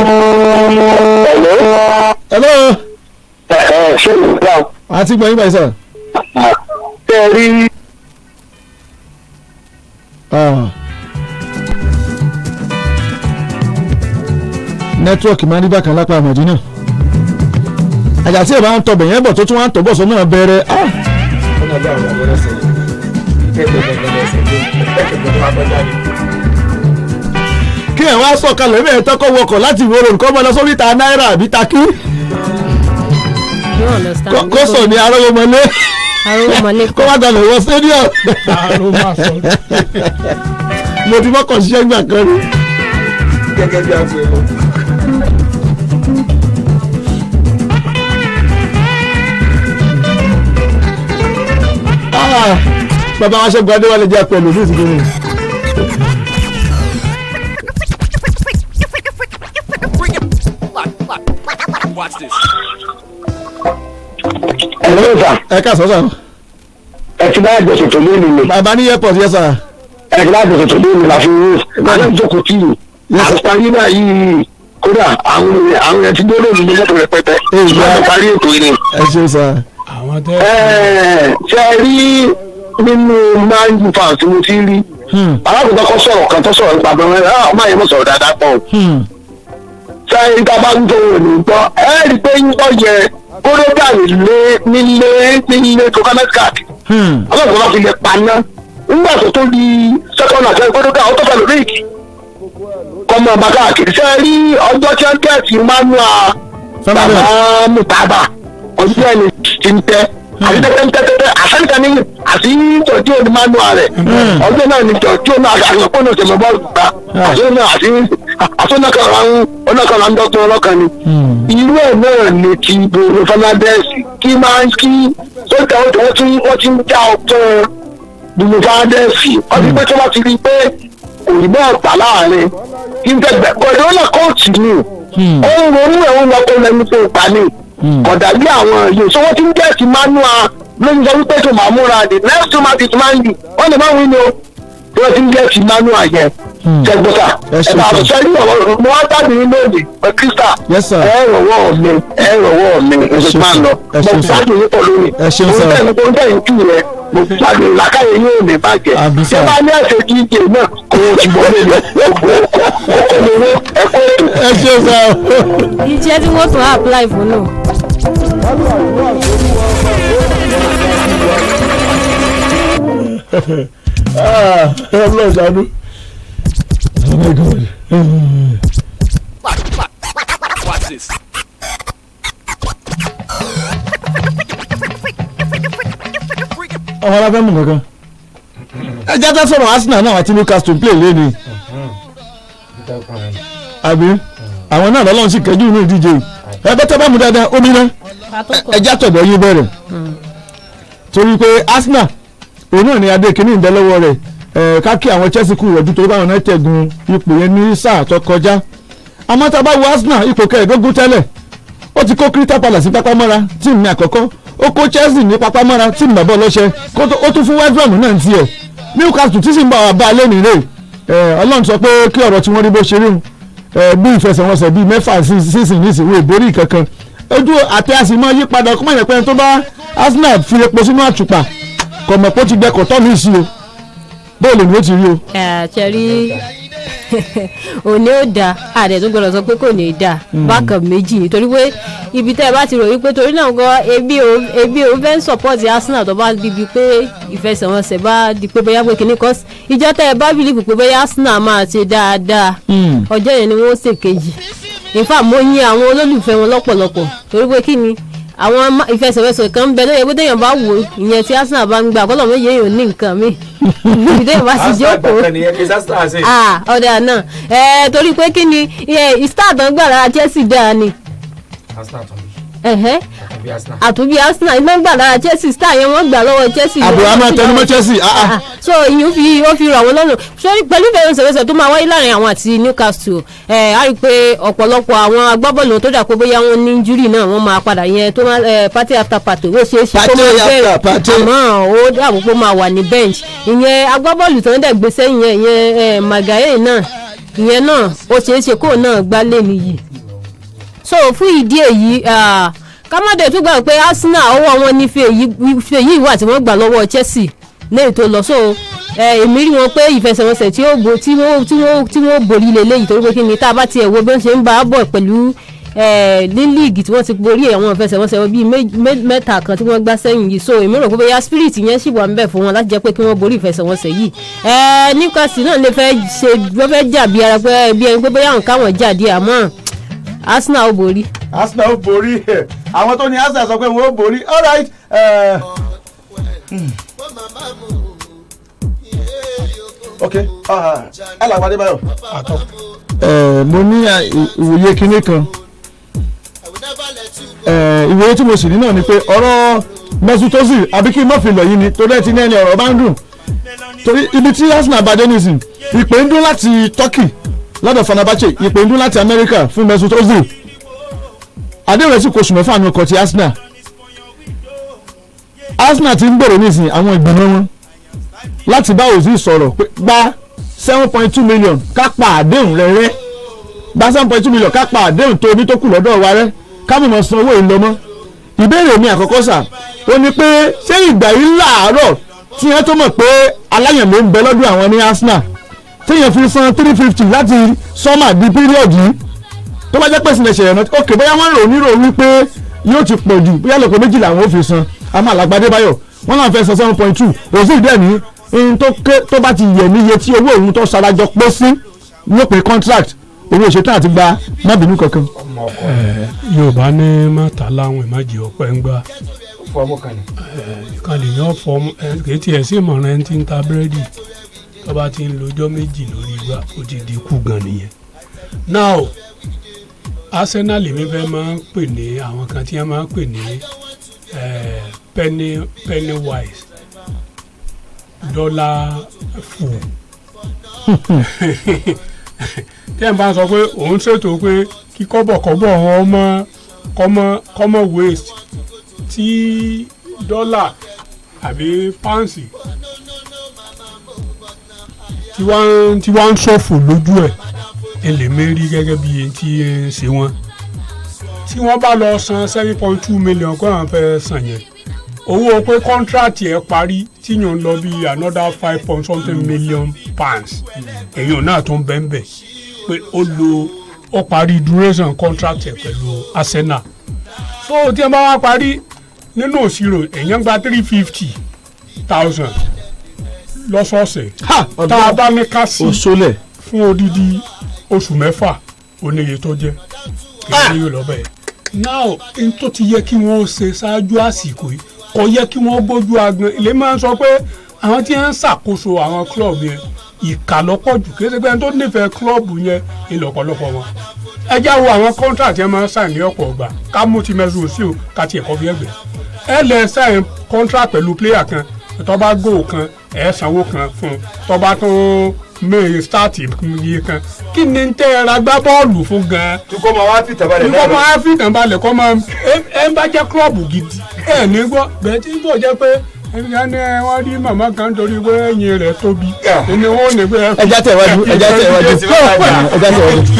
Speaker 3: hello.
Speaker 8: ṣé o gbà.
Speaker 3: àti gbọ̀nyìn báyìí sà.
Speaker 8: ṣé ẹ rí.
Speaker 3: nẹ́tíwọ̀kì máa ń rí bákan lápá mọ̀dínà. àjàtí ẹ̀ bá ń tọbẹ̀ yẹn bọ̀ tó tún wá ń tọ̀ bọ̀sọ̀ náà bẹ̀rẹ̀. kí ẹ̀ wá sọ̀kalẹ̀ bẹ́ẹ̀ tọ́kọ̀ wọkọ̀ láti ìwòrò nǹkan mọ́ lọ sórí ìta náírà àbí takí. kó sọ ní arówómọlé kó wá dalẹ̀ wọ stadium. mo ti mọ́kàn ṣiṣẹ́ gbà kan rí.
Speaker 6: gẹ́gẹ́ bí aago ẹ̀rọ.
Speaker 3: bàbá wa ṣẹ́gun adéwálé jẹ́ pẹ̀lú ní ìsìnkú mi.
Speaker 7: Watch this.
Speaker 3: ẹ ká sọ́sọ́.
Speaker 8: ẹ ti bá àjọṣe tó lé mi.
Speaker 3: bàbá ní airport yẹn sà.
Speaker 8: ẹ ti bá àjọṣe tó lé mi la fi wú. àlọ́ ìjókòó tí yìí. àparí náà yìí kódà àwọn ẹ̀ ti dé lónìí ní mọ́tò rẹpẹtẹ. ìgbà parí ètò yìí ni.
Speaker 3: ẹ ṣe sà.
Speaker 8: ṣe rí nínú man u fans tí mo ti rí. alákòókò kọ́ sọ̀rọ̀ kan tó sọ̀rọ̀ nípa bẹ́ẹ̀ ọmọ yẹn mọ̀ sọ̀rọ̀ dáadáa pọ̀. sẹ́yìn tá a bá ń tó wò ní gbọ́ ẹ rí i pé ń gbọ́ yẹ kórógà nílé tokanescat. alákòókò bá fi lè paná nígbà tó tó di second àti kórógà ó tó fẹ́ lórí ìkì. kọ́mọ ọba káàkiri sẹ́yìn rí ọjọ́ tí wọ́n tẹ̀sí manua bàbá mùtábà ọdún ẹni ti ń tẹ́ àti tẹ́tẹ́tẹ́tẹ́ àṣẹ́ǹkà ní àti jọ̀jú òní manua rẹ̀ ọdún náà ni jọ̀jú náà àgbẹ̀pọ̀ náà tẹ̀mọ̀ bọ́ọ̀lù gbà àṣẹ́ǹkà náà àti ọlọ́kànlá ń dọ́gbọ́n ọlọ́kàn ni. irú ẹ̀ náà ni ti Bruno Fernandes kí máa ń kí sójà wọ́n ti ń já ọgbọ́n Bruno Fernandes ọdún pé tí wọ́n ti rí i pé òyìnbó ọ̀gbà láàrin kí n tẹ̀gbẹ́ kọ̀dọ̀ọ́lá kóòtù ni ó ń ronú ẹ̀ ń lọ́kọ́ lẹ́nu tó gbà ní kọ̀dà bí àwọn yòó sọ wọ́n ti ń gẹ̀ẹ́sì manua lóyún sọ wípé tó máa múra the next two matches máa ń yù wọ́n lè má wí ni o tí wọ́n ti ń gẹ̀ẹ́sì manua yẹn jẹgbọ́sà ẹ̀bà àbùsọ ẹ̀rí ọ̀rọ̀ mo wá dábì ní lónìí pẹ̀ kírísítà ẹ̀ rọ̀wọ́ mi ẹ̀sùn máa lọ mo gbádùn ní pọ̀ lónìí mo tẹ̀ ní jù rẹ̀ mo gbádùn làkàyè yóò ní bàjẹ́ ṣé bá ní ẹ̀sẹ̀ jíjẹ náà kò ti wọlé lọ okòlówó ẹ̀kọ́ ètò.
Speaker 3: ẹ ṣe sọ.
Speaker 1: iṣẹ́ tí wọ́n tún apply fún náà.
Speaker 3: ọlọ́run ṣàánú. Oh my God.
Speaker 7: Watch this.
Speaker 3: ọmọ aláfẹ́ mú kankan. ẹ jẹ́ ká sọ̀rọ̀ Arsenal náà àti Newcastle play lẹ́nu. àbí àwọn náà lọ́lọ́run sì kẹjú inú ìdíje yìí. ẹ bẹ́tẹ̀ bá mú dáadáa omi náà ẹ já tọ̀dọ̀ yín bẹ̀rẹ̀. torí pé Arsenal òun náà ni adé kìíní ń bẹ lọ́wọ́ rẹ̀. ká kí àwọn Chelsea kú rọ̀jú torí báwọn náà tẹ̀gùn ipò yẹn ní sáà tó kọjá àmọ́ tá a bá wo Arsenal ipò kẹẹ̀ẹ́dógún tẹ́lẹ̀ ó ti kó Crystal Palace sí pápámọ́ra tíìmù ní àkọ́kọ́ ó kó Chelsea ní pápámọ́ra tíìmù bàbá ọlọ́ṣẹ́ ó tún fún West Brom náà tiẹ̀ Newcastle tí sì ń bá wa bá a lẹ́nu rè Ọlọ́run sọ pé kí ọ̀rọ̀ tí wọ́n rí bó ṣe rí bí ìfẹsẹ̀wọnsẹ̀ bíi mẹ́fà sísìn nísìnyí ìborí kankan ojú àti àsìmọ́ yípadà kó má yẹ pé tó bá Arsenal fi epo sínú àtùpà kọ̀mọ̀pọ̀ ti gbẹkọ̀ tọ́ mi sí o bóòlù ni ó ti rí o.
Speaker 1: ṣe rí òní ó dáa àdẹ tó gbọ́dọ̀ sọ pé kò ní í dáa bákan méjì nítorí pé ibi tẹ́ ẹ bá ti rò wípé torí náà gan ebi ò fẹ́ ń support Arsenal tó bá di pé ìfẹsẹ̀wọnsẹ̀ bá di pé bóyá pé kìíní kan ìjọ tẹ́ ẹ bá bìlífù pé bóyá Arsenal máa ṣe dáadáa ọjọ́ yẹn ni wọ́n ṣèkejì in fact mo yìn àwọn olólùfẹ́ wọn lọ́pọ̀lọpọ̀ torí pé kí ni àwọn ìfẹsẹ̀wẹsẹ̀ kan ń bẹ lóye pé téèyàn bá wò ìyẹn tí Arsenal bá ń gbà kọ́lọ̀ méje èèyàn ní nǹkan mi ibi téèyàn bá ti jókòó ọ̀dà náà torí pé kí ni start ń gbà lára Chelsea dáa ni àtúbí Arsenal iná gbà lára Chelsea star yẹn wọ́n gbà lọ́wọ́ Chelsea.
Speaker 3: Abraham tẹnumọ́ Chelsea.
Speaker 1: So ìyún ó fi ràn wọ́n lọ́nà sórí pẹ̀lú ìfẹsẹ̀wọnsẹ̀ tó máa wáyé láàrin àwọn àti Newcastle a rí i pé ọ̀pọ̀lọpọ̀ àwọn agbábọ́ọ̀lù tó dà pé bóyá wọ́n ní injury náà wọ́n máa padà yẹn tó máa party after party ó ṣeé ṣe kó máa bẹ̀rẹ̀ àmọ́ ó dàbò pé máa wà ní bench ìyẹn agbábọ́ọ̀lù tó ń dẹ̀ gbé sẹ́yìn ìyẹn Maguire náà ìyẹn náà ó ṣeé ṣe kó náà gbá lé nìyí. So fún ìdí èyí kámọ́dé tó gbà pé Arsenal ọwọ́ wọn ní ife yìí wà tí wọ́n gbà lọ́wọ́ Chelsea lẹ́yìn tó lọ. So èmi rí wọn pé ìfẹsẹ̀wọnsẹ̀ tí wọ́n borí lélẹ́yìí torí pé kí ni tá a bá tiẹ̀ wo bí wọ́n ṣe ń bá a bọ̀ pẹ̀lú ní líìgì tí wọ́n ti borí àwọn ìfẹsẹ̀wọnsẹ̀ bíi mẹ́ta kan tí wọ́n gbá sẹ́yìn yìí. So èmi rò pé bóyá spirit yẹn sì wà ń bẹ̀ fún wọn láti jẹ́ pé kí wọ́n borí ìfẹsẹ̀wọnsẹ̀ yìí. Newcastle náà lè fẹ́ jà bí ara pé bí ẹni pé bóyá nǹkan wọn jà díẹ̀ àmọ́ Arsenal ó borí.
Speaker 3: Arsenal ó borí àwọn tó ní Arsenal sọ pé wọ́n ó borí all right. Ok alàgbà Adébáyọ̀. Mo ní ìwòye kinní kan ìwòye tí mo sì ní náà ni pé ọ̀rọ̀ Mesut Ozil àbí kí n má fi lọ yìí ni torí ẹ ti ní ẹni ọ̀rọ̀ bá ń dùn torí ibi tí Arsenal bá dé nísìn ìpè ń dún láti Turkey lọ́dọ̀ Fenerbahce ìpè ń dún láti America fún Mesut Ozil àdéhùn rẹ̀ sì kó oṣù mẹ́fà ní ọkọ̀ ti Arsenal ti ń gbèrò nísìn àwọn ìgbìmọ̀ wọn láti bá Ozil sọ̀rọ̀ pé gba 7.2 million ká pa àdéhùn rẹ̀ rẹ́ gba 7.2 million ká pa àdéhùn tó ní tó kù lọ́dọ̀ wa rẹ́ ká mọ̀ san owó ìlọmọ́. ìbéèrè mi àkọ́kọ́ sà ó ní pé ṣé ìgbà yìí láàárọ̀ tí wọ́n tó mọ̀ pé aláyàn ló ń bẹ lọ́dún àwọn ní Arsenal téèyàn fi san 350 láti sọ́mà di píríọ̀dù yìí tó bá jẹ́ pé sinẹ̀ ṣẹ̀yẹ̀ náà ok bóyá wọ́n rò nírò wípé yóò ti pọ̀ jù bóyá lọ́pọ̀ méjìlá àwọn ò fi san àmọ́ Alàgbà Adébáyọ̀ wọ́n náà fẹ́ san 7.2 Ozil dẹ̀ ní ohun tó bá ti yẹ níye tí owó òun tó sarajọ pé sí ní òpin contract owó ìṣètò àti gba mábìínú kankan.
Speaker 11: Yorùbá ní mọ́ta láwọn ìmájì ọ̀pẹ́ ń gbá
Speaker 6: fọmọ kan ni.
Speaker 11: ìkànnì yẹn fọmọ kì í tiẹ̀ sí ìmọ̀ràn ẹni tí ń ta búrẹ́dì tó bá ti ń lojọ́ méjì lórí igbá ó ti di kú gan nìyẹn. now Arsenal mi fẹ́ máa ń pè ní àwọn kan tí wọ́n máa ń pè ní penny wise dollar fool tí ẹ̀ ń bá sọ pé òun ṣètò pé kí kọ́bọ̀kọ́bọ̀ wọn kọ́mọ waste tí dọ́là àbí páǹsì tí wọ́n ń ṣòfò lójú ẹ̀ lè mérí gẹ́gẹ́ bí ẹni tí ń ṣe wọ́n tí wọ́n bá lọ san 7.2 million kó àwọn fẹ́ san yẹn owó pé kọ́ńtrátì ẹ̀ parí tí yóò lọ bí another 5 million pounds èyàn náà tó ń bẹ́ẹ̀ bẹ́ẹ̀ pé ó parí duration contract ẹ̀ pẹ̀lú Arsenal so tí wọ́n bá wá parí nínú òṣìrò èyàn gba 350,000 lọ́sọ̀ọ̀sẹ̀ tá a bá ní ká sí fún odidi oṣù mẹ́fà oníye tó jẹ́ kí yóò lọ bẹ́ẹ̀. now n tó ti yẹ kí wọ́n ṣe ṣáájú àsìkò yìí kò yẹ kí wọ́n bójú agbọn ilé máa ń sọ pé àwọn tí wọ́n ń ṣàkóso àwọn club yẹn ìkà lọ́pọ̀ jù kí ẹ ṣe pé ẹni tó nífẹ̀ẹ́ club yẹn ìlọ̀pọ̀lọpọ̀ wọn. ẹ já wo àwọn contract yẹn máa ń sign ní ọ̀pọ̀ ọgbà ká mú ti Mesut Ozil ká tiẹ̀ kọ́ bí ẹgbẹ́ ẹ lè sign contract pẹ̀lú player kan tó bá goal kan ẹ sanwó kan fún tó bá tún mẹ́rin stáàtì yìí kan kí ni tẹ́ ẹ ra gbá bọ́ọ̀lù fún gan-an.
Speaker 6: tukọ̀ máa wá fìtàn balẹ̀
Speaker 11: tukọ̀ máa wá fìtàn balẹ̀ kọ́ máa ẹ ń bá jẹ́ klọ́ọ̀bù gidi ẹ ní gbọ́ bẹ́ẹ̀ tí kò jẹ́ pé ẹnìkan ní wọ́n rí màmá kan torí pé ẹ̀yìn rẹ̀ tóbi ẹni wọ́n ní pé.
Speaker 3: ẹja tẹ̀ wájú ẹja tẹ̀ wájú ẹja tẹ̀ wájú.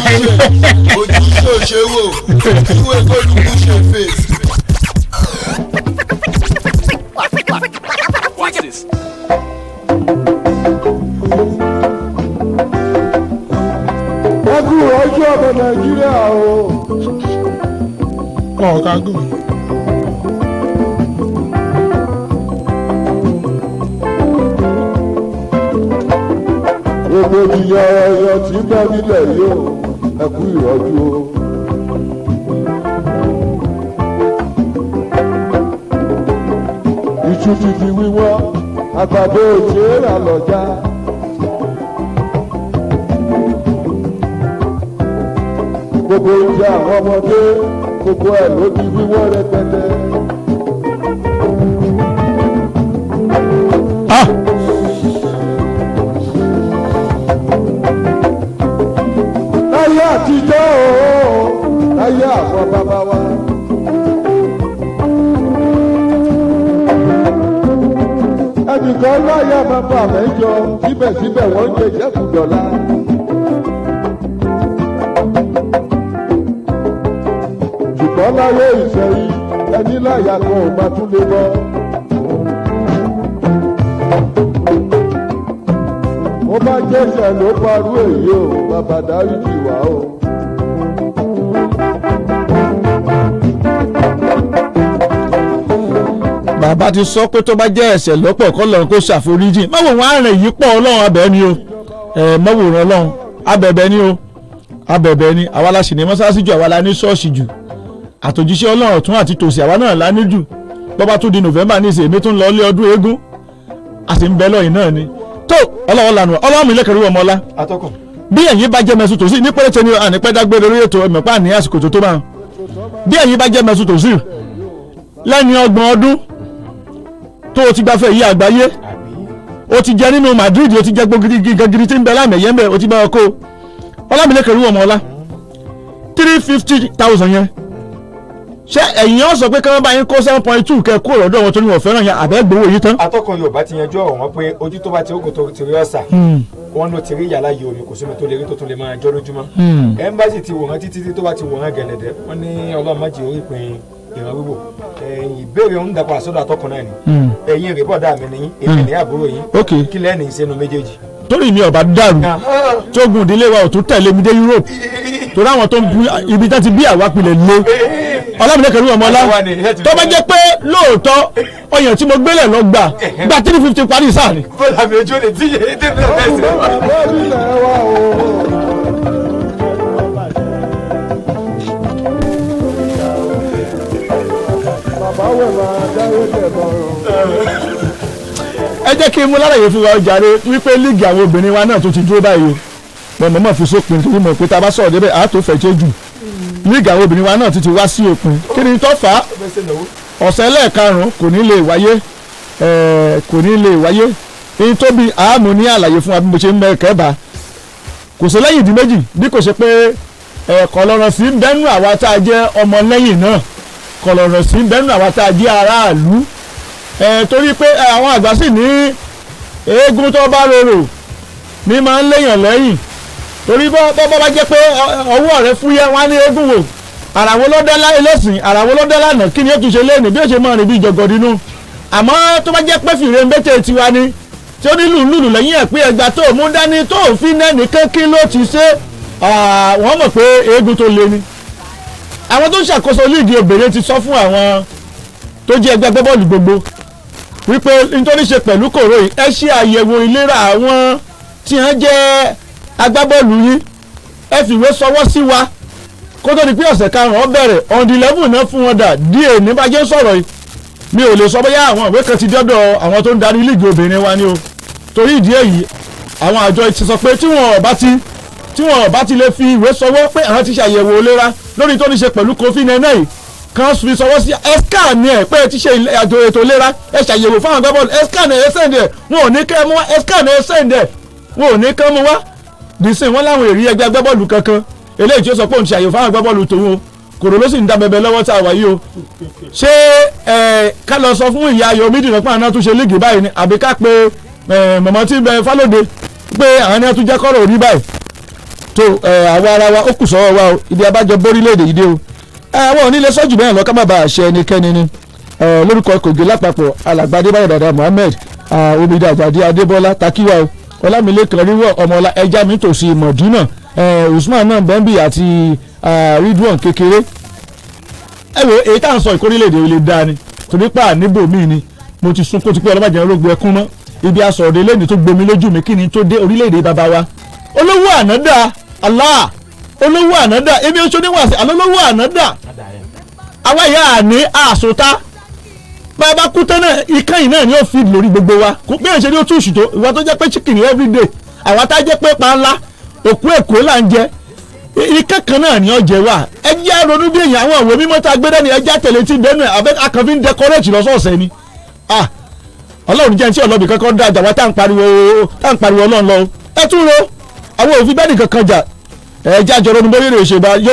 Speaker 13: ojú tó ṣe wò ìwé kólukú ṣe fèsì.
Speaker 7: Watch this.
Speaker 5: ẹ kú ọjọ́ ọmọ Nàìjíríà o.
Speaker 11: ọ̀ọ́ká gùn.
Speaker 5: rògbòdìyàn ẹ̀yọ tí ń bẹ nílẹ̀ yìí o ẹ kú ìrọ́jú o. iṣu ti di wíwọ́ àgbàdo òjé rà lọ́jà. gbogbo oúnjẹ àwọn ọmọdé
Speaker 14: gbogbo ẹ̀ ló di wíwọ́ rẹpẹtẹ. láyé àtijọ́ láyé àwọn bàbá wa. ẹnìkan láyé bàbá mẹ́jọ síbẹ̀síbẹ̀ wọ́n ń jẹ ìjẹ́kùdọ̀la. ṣùgbọ́n láyé ìṣẹ̀yìn ẹni láyà kan ò máa tún lè lọ. mo bá jẹ́sẹ̀ ló parú èyí o bàbá dáríjì wá o.
Speaker 3: bàbá ti sọ pé tó bá jẹ́ ẹ̀ṣẹ̀ lọ́pọ̀ kọ́ lọ́run kó ṣàforíjì mọ́wò wọn àrùn yìí pọ̀ ọlọ́run abẹ́ ni o mọ́wò ràn ọlọ́run abẹ̀bẹ̀ ni o abẹ̀bẹ̀ ni àwa la sì ní mọ́sáàsì jù àwa la ní ṣọ́ọ̀ṣì jù àtòjíṣẹ́ ọlọ́run ọ̀tún àti tòsì àwa náà la ní jù bọ́bá tó di November ní ìsè èmi tó ń lọ ilé ọdún eégún a sì ń bẹ lọ́yìn náà ni tó ọlọ́run lànà ọlọ́run mi lẹ́kẹ̀rú ọmọlá bí ẹ̀yin bá jẹ́ mẹ́sùn tòsí ní pẹ́rẹ́tẹ́ ni ànípẹ́ dágbére lórí ètò ẹ̀mẹ̀pá ní àsìkò tó máa bí ẹ̀yin bá jẹ́ mẹ́sùn tòsí lẹ́ni 30 ọdún tó o ti gbafẹ́ yí àgbáyé o ti jẹ nínú Madrid o ti jẹ gbogbo gígagiri tí ń bẹ láàmì ẹ̀yẹ́ ń bẹ o ti bá ọkọ ọlámilẹ́kẹ̀rú ọmọọlá 350,000 yẹn ṣé ẹ̀yin ọ̀ sọ pé káwọn bá yín kó 7.2 kẹ́ kó lọ́dọ̀ wọn tó ní wọ́n fẹ́ràn yẹn àbẹ́ gbowó yìí tán.
Speaker 6: atọ́kùn Yorùbá ti yanjú ọ̀rọ̀ wọn pé ojú tó bá ti ogun tó ti rí ọ̀sà wọn ló ti rí yàrá yìí omi kò sómi tó lè rí tó tún lè máa jọ́ lójúmọ́ ẹ̀ńbàṣì ti wòran títí tó bá ti wòran gẹ̀lẹ̀dẹ̀ wọ́n ní Ọlọ́run má jẹ́ orí pin ìran wíwò ìbéèrè ń dàpọ̀ àsọdọ̀ àtọkùn náà ni ẹ̀yin rìpọ̀dà mi nìyí èmi ní àbúrò yín kí lẹ́ẹ̀ni ìṣẹ́nu méjèèjì.
Speaker 3: torí mi ọba dàrú tógun ìdílé wa ò tún tẹ̀lé mi dé Europe torí àwọn tó ń bu ibi tó ti bí àwa pilẹ̀ lé ọlámilẹ́kẹ̀rú ọmọlá tó bá jẹ́ pé lóòótọ́ ọyàn tí mo gbélé lọ gbà 350 parí sáà ni.
Speaker 6: bọ́lá mi ojú ò lè tíye débìlẹ̀ fẹ́ẹ́
Speaker 3: ẹ jẹ́ kí n mú lálàyé fún wa jàre wípé líìgì àwọn obìnrin wa náà tó ti dúró báyìí o mọ̀ fi sópin torí mọ̀ pé tá a bá sọ̀rọ̀ débẹ̀ àá tó fẹ́ ṣe jù líìgì àwọn obìnrin wa náà ti wá sí òpin kí ni tó fà á ọ̀sẹ̀ lẹ́ẹ̀karùn-ún kò ní lè wáyé èyí tó bí àámu ní àlàyé fún wa bí mo ṣe ń bẹ kẹ́ẹ̀bà kò sí lẹ́yìn ìdí méjì bí kò ṣe pé kọ̀lọ̀rọ̀ sí bẹ́nu àwa tá a jẹ́ ọmọ lẹ́yìn náà kọ̀lọ̀rọ̀ sí bẹ́nu àwa tá a jẹ́ aráàlú torí pé àwọn àgbà sì ní eégún tó bá rorò ní máa ń léèyàn lẹ́yìn torí bọ́ bá jẹ́ pé ọwọ́ rẹ fúyẹ́ wá ní eégún wò àràwọ̀ ló dé lẹ́sìn àràwọ̀ ló dé lánàá kí ni ó tún ṣe léèní bí ó ṣe máa rìn bí ìjọgọdínú àmọ́ tó bá jẹ́ pé fìrè mbẹ́tẹ̀ tiwa ni tí ó ní lùlù lẹ́yìn ẹ̀ pé ẹgbà tó mú dání tó fi nẹ́ni kékeré ló ti ṣe wọ́n mọ̀ pé eégún tó le ni àwọn tó ń ṣàkóso líìgì obìnrin ti sọ fún àwọn tó jẹ́ ẹgbẹ́ agbábọ́ọ̀lù gbogbo wípé nítorí ṣe pẹ̀lú kòró yìí ẹ ṣe àyẹ̀wò ìlera àwọn tí wọ́n jẹ́ agbábọ́ọ̀lù yìí ẹ fìwé sọwọ́ sí wa kó tó di pé ọ̀sẹ̀ karùn-ún bẹ̀rẹ̀ on the level náà fún wọn dà díẹ̀ ní bá jẹ́ sọ̀rọ̀ yìí mi ò lè sọ bóyá àwọn ìwé kan ti dọ́dọ̀ àwọn tó ń darí líìgì obìnrin wa ni o torí ìdí èyí àwọn àjọ ti sọ pé tí wọn bá ti lè fi ìwé sọwọ́ pé àwọn ti ṣàyẹ̀wò ìlera lórí tó ní ṣe pẹ̀lú COVID-19 yìí kan fi sọwọ́ sí ẹ̀ská ni ẹ̀ pé ti ṣe àjò ètò ìlera ẹ̀ ṣàyẹ̀wò fáwọn agbábọ́ọ̀lù ẹ̀ská ni ẹ̀ sẹ́ǹdẹ̀ wọn ò ní kẹ́ mú wá ẹ̀ská ni ẹ̀ sẹ́ǹdẹ̀ wọn ò ní kẹ́ mú wá dìísìn wọn láwọn èrì ẹgbẹ́ agbábọ́ọ̀lù kankan eléyìí tí ó sọ pé òun ṣe àyẹ̀wò fáwọn agbábọ́ọ̀lù tòun o kòrò ló sì ń da bẹbẹ lọ́wọ́ tá a wà yìí o ṣé ká lọ sọ fún ìyá ayọ̀ mídìrín pàrọ̀ náà tún ṣe líìgì báyìí ni àbí ká pe mọ̀mọ́ tí ń bẹ Fálódé pé àwọn ni wọ́n tún jẹ́ kọ́rọ̀ òní báyìí tó àwa ara wa ó kù sọ́wọ́ wa o ibi abájọ bórílẹ̀-èdè yìí dé o àwọn onílé sọ́jú bẹ́ẹ̀ lọ ká má bàa ṣe ẹnikẹ́ni ni lórúkọ Kogi lápapọ̀ alàgbà Adébáyọ̀ Dàda Mohammed Omidé Àjàdí Adébọ́lá Takiwa o Ọlámilékan Ríwọ̀ Ọmọọlá ẹja mi tòsí Mọ̀dínà Usman náà bẹ́ńbì àti Ridwan kékeré ẹ wo èyí tá à ń sọ ìkórìlédè ò lè dáa ni torí pa níbò míì ni mo ti sún kó ti pé ọlọ́mọdé ológun ẹkún mọ́ ibi asọ̀rọ̀dé lẹ́ni tó gbomi lójú mi kí ni tó dé orílẹ̀-èdè bàbá wa olówó ànádà Allah olówó ànádà èmi oṣù níwàsí alólówó ànádà àwa ìyá àní àsòtá bàbá kú tẹ́lẹ̀ ìkànnì náà ni ó fi lórí gbogbo wa bí ẹ̀ ṣe ní ó tún ṣùtò ìwà tó jẹ́ pé chicken everyday àwa tá jẹ́ pé pa ńlá òkú èkó là ń jẹ ìkẹ́kọ̀ọ́ náà ni ọ̀jẹ̀ wà ẹ jẹ́ ronú bí èèyàn àwọn ìwé mímọ́ tá a gbé dání ẹ jẹ́ tẹ̀lé tí bẹ́ẹ̀ náà abẹ́ akànfin dẹkọrẹ́tì lọ́sọ̀ọ̀sẹ̀ ni ọlọ́run jẹ́ tí ọlọ́bì kankan dá àjà wá tá à ń pariwo ọlọ́run lọ ẹ tún ro àwọn òfin bẹ́ẹ̀ nìkan kan jà ẹ jẹ́ àjọrò ní bóyá yóò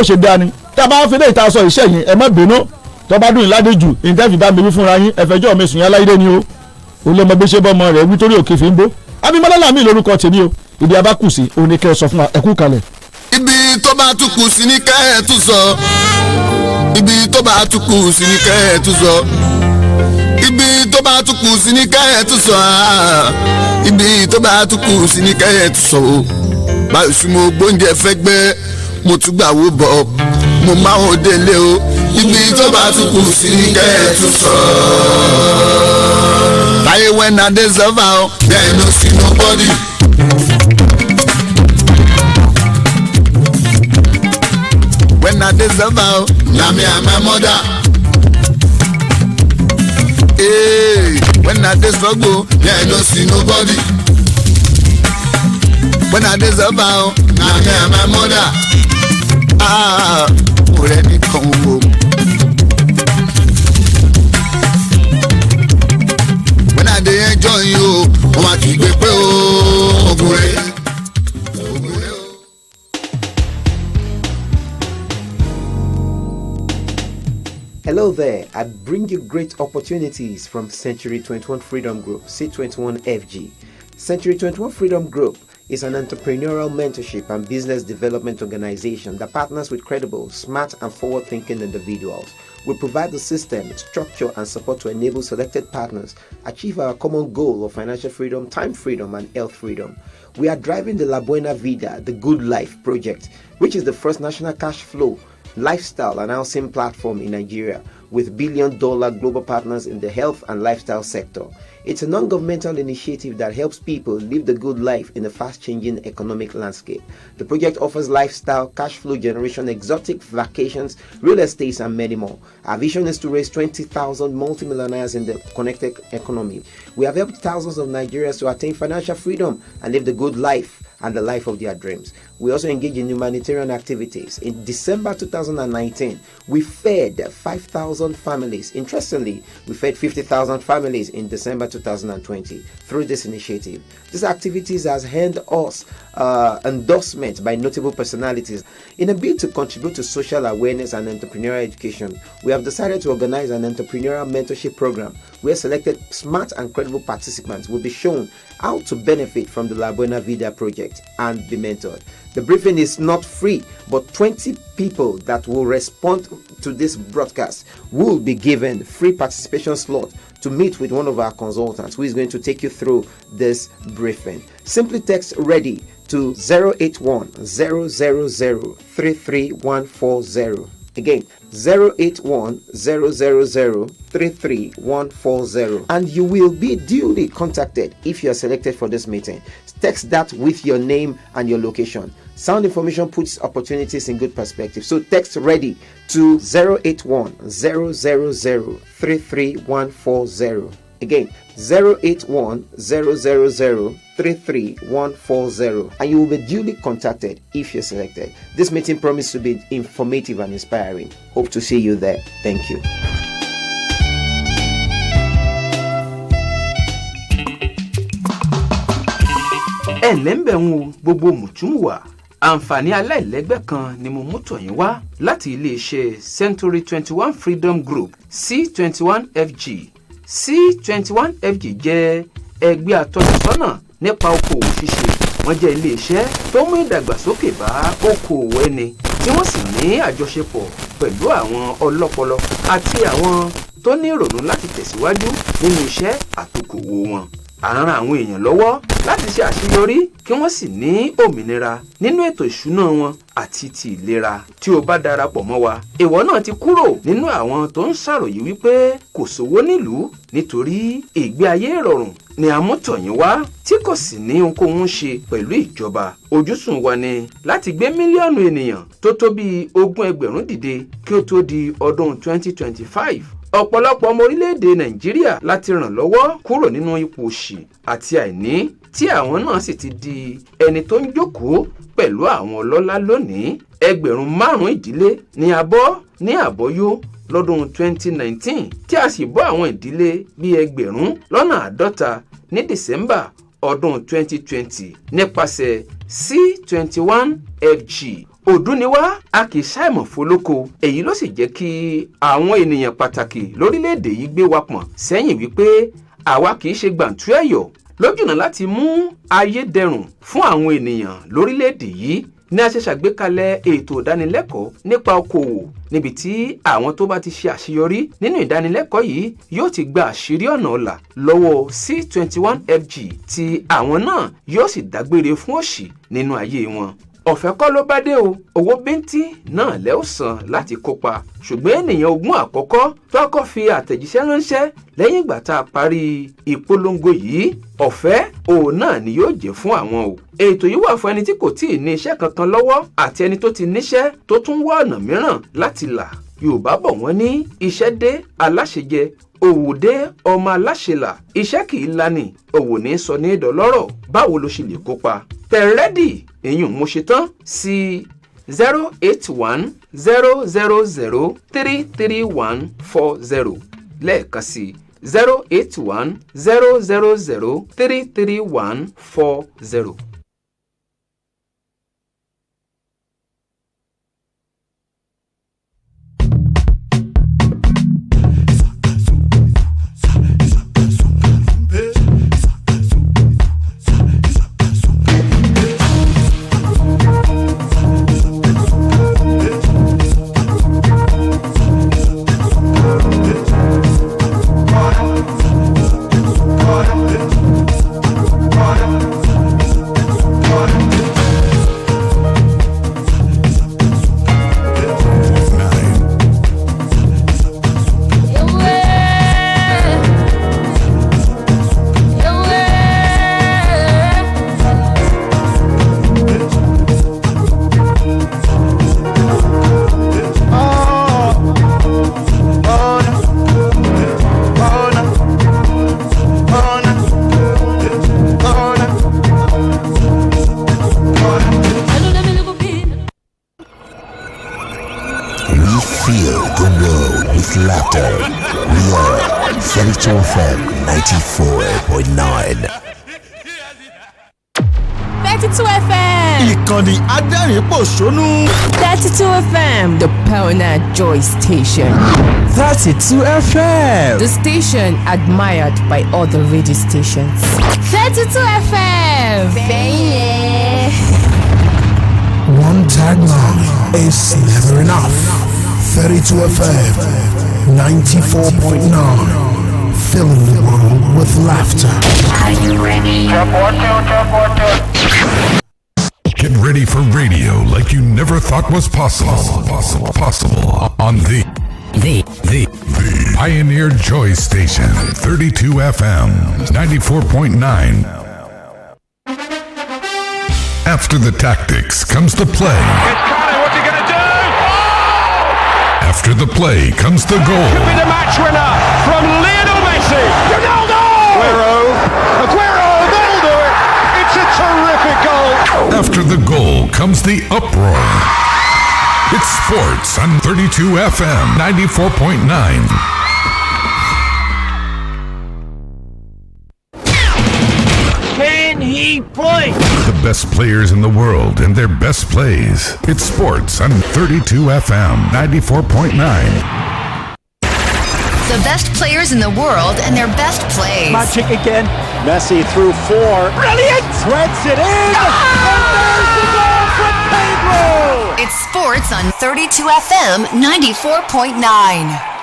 Speaker 3: ṣe dá ni tá a bá fi lè ta sọ iṣẹ́ yìí ẹ má bínú tó bá dùn ìládé jù ìtẹ́fì bá mi wí fúnra yín ẹ̀fẹ́jọ́ mi sùn yín aláìdé ni o olóòmọ bí ṣe bọ́mọ rẹ̀ nítorí òkè fi ń bó Abímbọ́lá Làmí lórúkọ tèmi o ìdí abá kù sí òun ni kẹ́ ẹ sọ fún wa ẹ kú kalẹ̀.
Speaker 15: ibi tó bá tún kù sí ní kẹ́ ẹ tún sọ ibi tó bá tún kù sí ní kẹ́ ẹ tún sọ ibi tó bá tún kù sí ní kẹ́ ẹ tún sọ ibi tó bá tún kù sí ní kẹ́ ẹ tún sọ o báyìí sí mo gbóúnjẹ fẹ́ gbẹ́ mo tún gbà wó bọ̀ mo máa ń délé o ibi tó bá tún kù sí ní kẹ́ ẹ tún sọ. Táyé when I dey serve out, there no see nobody. When I dey serve out, na me and my mother. Hey, when I dey struggle, there no see nobody. When I dey serve out, na me and my mother. Ọ̀rẹ́ nìkan wo. When I dey enjoy you, wọ́n máa kì í gbé pé oògùn rẹ̀.
Speaker 16: Hello there, I bring you great opportunities from Century 21 Freedom Group, C21FG. Century 21 Freedom Group is an entrepreneurial mentorship and business development organization that partners with credible, smart, and forward-thinking individuals. We provide the system, structure, and support to enable selected partners achieve our common goal of financial freedom, time freedom, and health freedom. We are driving the La Buena Vida, the Good Life project, which is the first national cash flow, lifestyle, and housing platform in Nigeria with billion-dollar global partners in the health and lifestyle sector. It's a non-governmental initiative that helps people live the good life in a fast-changing economic landscape. The project offers lifestyle, cash flow generation, exotic vacations, real estate, and many more. Our vision is to raise 20,000 multimillionaires in the connected economy. We have helped thousands of Nigerians to attain financial freedom and live the good life and the life of their dreams. We also engage in humanitarian activities. In December 2019, we fed 5,000 families. Interestingly, we fed 50,000 families in December 2020 through this initiative. These activities has earned us endorsement by notable personalities. In a bid to contribute to social awareness and entrepreneurial education, we have decided to organize an entrepreneurial mentorship program where selected smart and credible participants will be shown how to benefit from the La Buena Vida project and be mentored. The briefing is not free, but 20 people that will respond to this broadcast will be given free participation slot to meet with one of our consultants who is going to take you through this briefing. Simply text READY to 081-000-33140. Again, 081-000-33140, and you will be duly contacted if you are selected for this meeting. Text that with your name and your location. Sound information puts opportunities in good perspective. So text READY to 081-000-33140. Again, 081-000-33140, and you will be duly contacted if you're selected. This meeting promises to be informative and inspiring. Hope to see you there. Thank you.
Speaker 23: ẹ̀lẹ́mbẹ̀rún gbogbo mùtúmùwà àǹfààní aláìlẹ́gbẹ́ kan ni mo mú tọ̀yìn wá láti iléeṣẹ́ Century 21 Freedom Group C21FG. C21FG jẹ́ ẹgbẹ́ atọ́nisọ́nà nípa okòwò ṣíṣe. Wọ́n jẹ́ iléeṣẹ́ tó mú ìdàgbàsókè bá okòwò ẹni tí wọ́n sì ní àjọṣepọ̀ pẹ̀lú àwọn ọlọ́pọlọ àti àwọn tó ní ìrònú láti tẹ̀síwájú nínú iṣẹ́ àtòkòwò wọn. À ń ran àwọn èèyàn lọ́wọ́ láti ṣe àṣeyọrí kí wọ́n sì ní òmìnira nínú ètò ìṣúná wọn àti ti ìlera. Tí o bá darapọ̀ mọ́ wa, ìwọ náà ti kúrò nínú àwọn tó ń ṣàròyé wípé kò sówó nílùú nítorí ìgbé ayé ìrọ̀rùn ni a mú tọ̀yìn wá tí kò sì ní ohunkóhun ṣe pẹ̀lú ìjọba. Ojúsùn wa ni láti gbé mílíọ̀nù ènìyàn tó tó bí 20,000 dìde kí ó tó di ọdún 2025. ọ̀pọ̀lọpọ̀ ọmọ orílẹ̀-èdè nàìjíríà láti ràn lọ́wọ́ kúrò nínú ipò òṣì àti àìní tí àwọn náà sì ti di ẹni tó ń jókòó pẹ̀lú àwọn ọlọ́lá lónìí. 5,000 ìdílé ni a bọ́ ní àbọ́yó lọ́dún 2019 tí a sì bọ́ àwọn ìdílé bíi 1,50 ní December ọdún 2020 nípasẹ̀ C21FG. òdúniwá a kì í ṣàìmọ̀ fólókò. èyí ló sì jẹ́ kí àwọn ènìyàn pàtàkì lórílẹ̀‐èdè yìí gbé wa pọ̀n sẹ́yìn wípé àwa kì í ṣe gbàǹtú ẹ̀yọ̀ lójúnà láti mú ayé dẹrùn fún àwọn ènìyàn lórílẹ̀‐èdè yìí ní a ṣe ṣàgbékalẹ̀ ètò ìdánilẹ́kọ̀ọ́ nípa okòwò níbi tí àwọn tó bá ti ṣe àṣeyọrí nínú ìdánilẹ́kọ̀ọ́ yìí yóò ti gba àṣírí ọ̀nà ọ̀la lọ́wọ́ C21FG tí àwọn náà yóò sì dágbére fún òṣì nínú ayé wọn. ọ̀fẹ́ kọ́ ló bá dé o, owó bíntín náà lẹ́ ó san láti kópa, ṣùgbọ́n ènìyàn 20 àkọ́kọ́ tó kọ́ fi àtẹ̀jíṣẹ́ ránṣẹ́ lẹ́yìn ìgbà tá a parí ìpolongo yìí, ọ̀fẹ́ òun náà ni yóò jẹ́ fún àwọn o. ètò yìí wà fún ẹni tí kò tíì ní iṣẹ́ kankan lọ́wọ́ àti ẹni tó ti níṣẹ́ tó tún wá ọ̀nà mìíràn láti là. Yorùbá bọ̀ wọ́n ní iṣẹ́ dé aláṣejẹ, òwò dé ọmọ aláṣelà. iṣẹ́ kì í lani, òwò ní sọ ní dọlọ́rọ̀. báwo ló ṣe lè kópa? tẹ̀ rẹ́dì, èyàn mo ṣe tán sí 08100033140 lẹ́ẹ̀kan sí 08100033140.
Speaker 2: Laughter. We are 32 FM 94.9.
Speaker 20: 32 FM.
Speaker 3: Ìkànnì adẹ́rìn-pòṣónú.
Speaker 20: 32 FM. The Pioneer Joy Station.
Speaker 21: 32 FM.
Speaker 20: The station admired by other radio stations. 32 FM. Baby.
Speaker 10: One tagline is never enough. 32 FM 94.9. Filling the world with laughter.
Speaker 24: Are you ready?
Speaker 25: Get ready for radio like you never thought was possible. Possible on the Pioneer Joy Station, 32 FM 94.9. After the tactics comes the play. After the play comes the goal.
Speaker 26: Could be the match winner from Lionel Messi. Ronaldo! Aguero, they'll do it. It's a terrific goal.
Speaker 25: After the goal comes the uproar. It's sports on 32 FM 94.9.
Speaker 26: Can he play?
Speaker 25: The best players in the world and their best plays. It's sports on 32 FM 94.9.
Speaker 27: The best players in the world and their best plays.
Speaker 26: Magic again. Messi through 4. Brilliant! Threads it in. And there's the goal from Pedro.
Speaker 27: It's sports on 32 FM 94.9.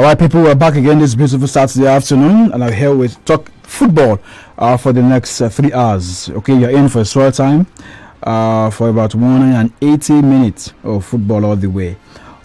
Speaker 3: All right, people, we're back again this beautiful Saturday afternoon, and I'm here with Talk Football for the next 3 hours. Okay, you're in for a short time for about 180 minutes of football all the way.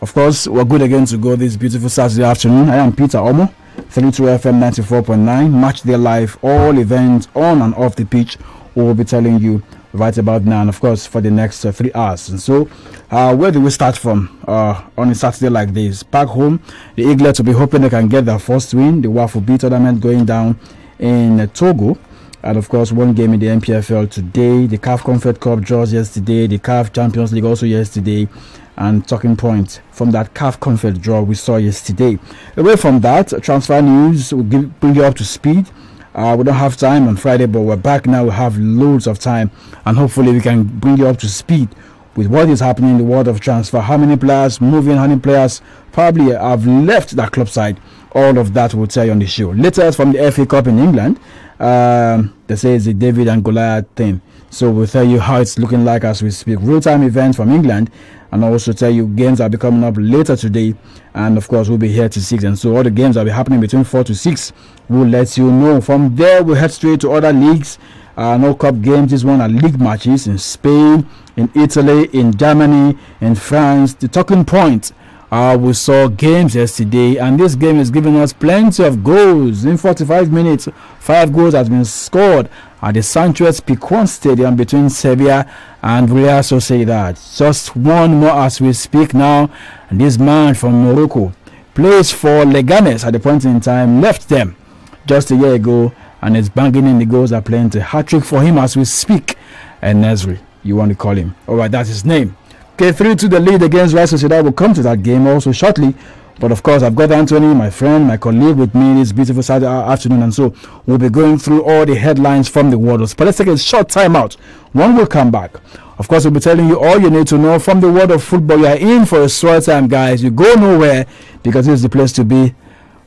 Speaker 3: Of course, we're good again to go this beautiful Saturday afternoon. I am Peter Omo, 32 FM 94.9, Match Day Live, all events on and off the pitch. We'll be telling you right about now, and of course for the next 3 hours. And so where do we start from on a Saturday like this? Back home, the Eaglets will be hoping they can get their first win. The Waffle B tournament going down in Togo, and of course one game in the MPFL today. The CAF Comfort Cup draws yesterday, the CAF Champions League also yesterday, and talking point from that CAF Comfort draw we saw yesterday. Away from that, transfer news will bring you up to speed. We don't have time on Friday, but we're back now. We have loads of time, and hopefully we can bring you up to speed with what is happening in the world of transfer. How many players moving, how many players probably have left that club side. All of that we'll tell you on the show. Later from the FA Cup in England, they say it's a David and Goliath thing. So we'll tell you how it's looking like as we speak. Real-time events from England, and also tell you games will be coming up later today. And of course, we'll be here till 6. And so all the games will be happening between 4 to 6. We'll let you know. From there, we'll head straight to other leagues. No cup games. This one are league matches in Spain, in Italy, in Germany, in France. The talking point. We saw games yesterday, and this game is giving us plenty of goals. In 45 minutes, 5 goals has been scored at the Sanchez Pizjuan Stadium between Sevilla and Real Sociedad. Just one more as we speak now, and this man from Morocco plays for Leganes at the point in time, left them just a year ago, and is banging in the goals are plenty. Hat-trick for him as we speak, and Nesri, you want to call him. Alright, that's his name. Okay, 3-2 the lead against Real Sociedad. We'll come to that game also shortly. But of course, I've got Anthony, my friend, my colleague with me this beautiful Saturday afternoon. And so we'll be going through all the headlines from the world. But let's take a short time out. When we'll come back, of course, we'll be telling you all you need to know from the world of football. You are in for a short time, guys. You go nowhere because this is the place to be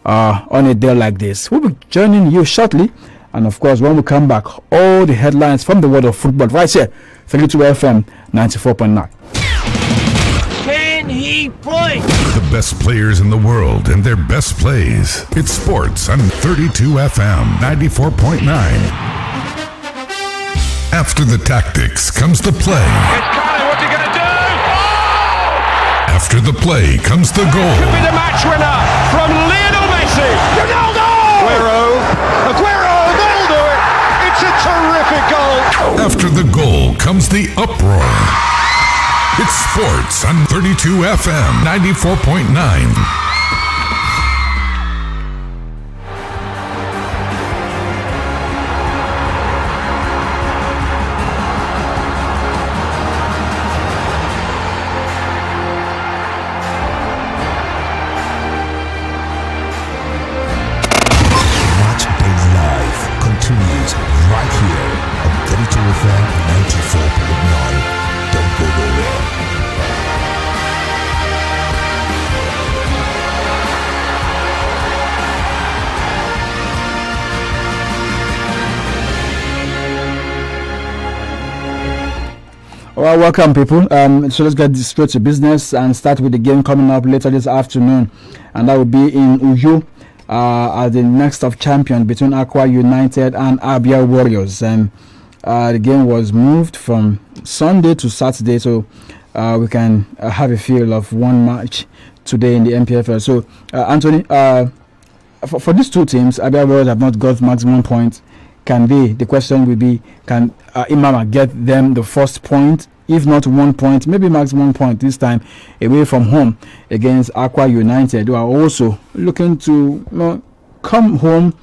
Speaker 3: on a day like this. We'll be joining you shortly. And of course, when we come back, all the headlines from the world of football right here, 32 FM 94.9.
Speaker 4: Can he play?
Speaker 25: The best players in the world and their best plays. It's sports on 32 FM 94.9. After the tactics comes the play.
Speaker 26: What's he going to do? Oh!
Speaker 25: After the play comes the goal.
Speaker 26: Could be the match winner from Lionel Messi. Ronaldo! Aguero, they'll do it. It's a terrific goal.
Speaker 25: After the goal comes the uproar. It's sports on 32 FM 94.9.
Speaker 2: Right here on 32 FM 94.9. Don't go nowhere.
Speaker 3: All right, welcome people. So let's get straight to business and start with the game coming up later this afternoon, and that will be in Uyo as the next of champion between Aqua United and Abia Warriors. And the game was moved from Sunday to Saturday, so we can have a feel of one match today in the MPFL. So Anthony, for these two teams, Abia Warriors have not got maximum points. Can they? The question will be, can Imama get them the first point? If not 1 point, maybe maximum point this time away from home against Aqua United, who are also looking to come home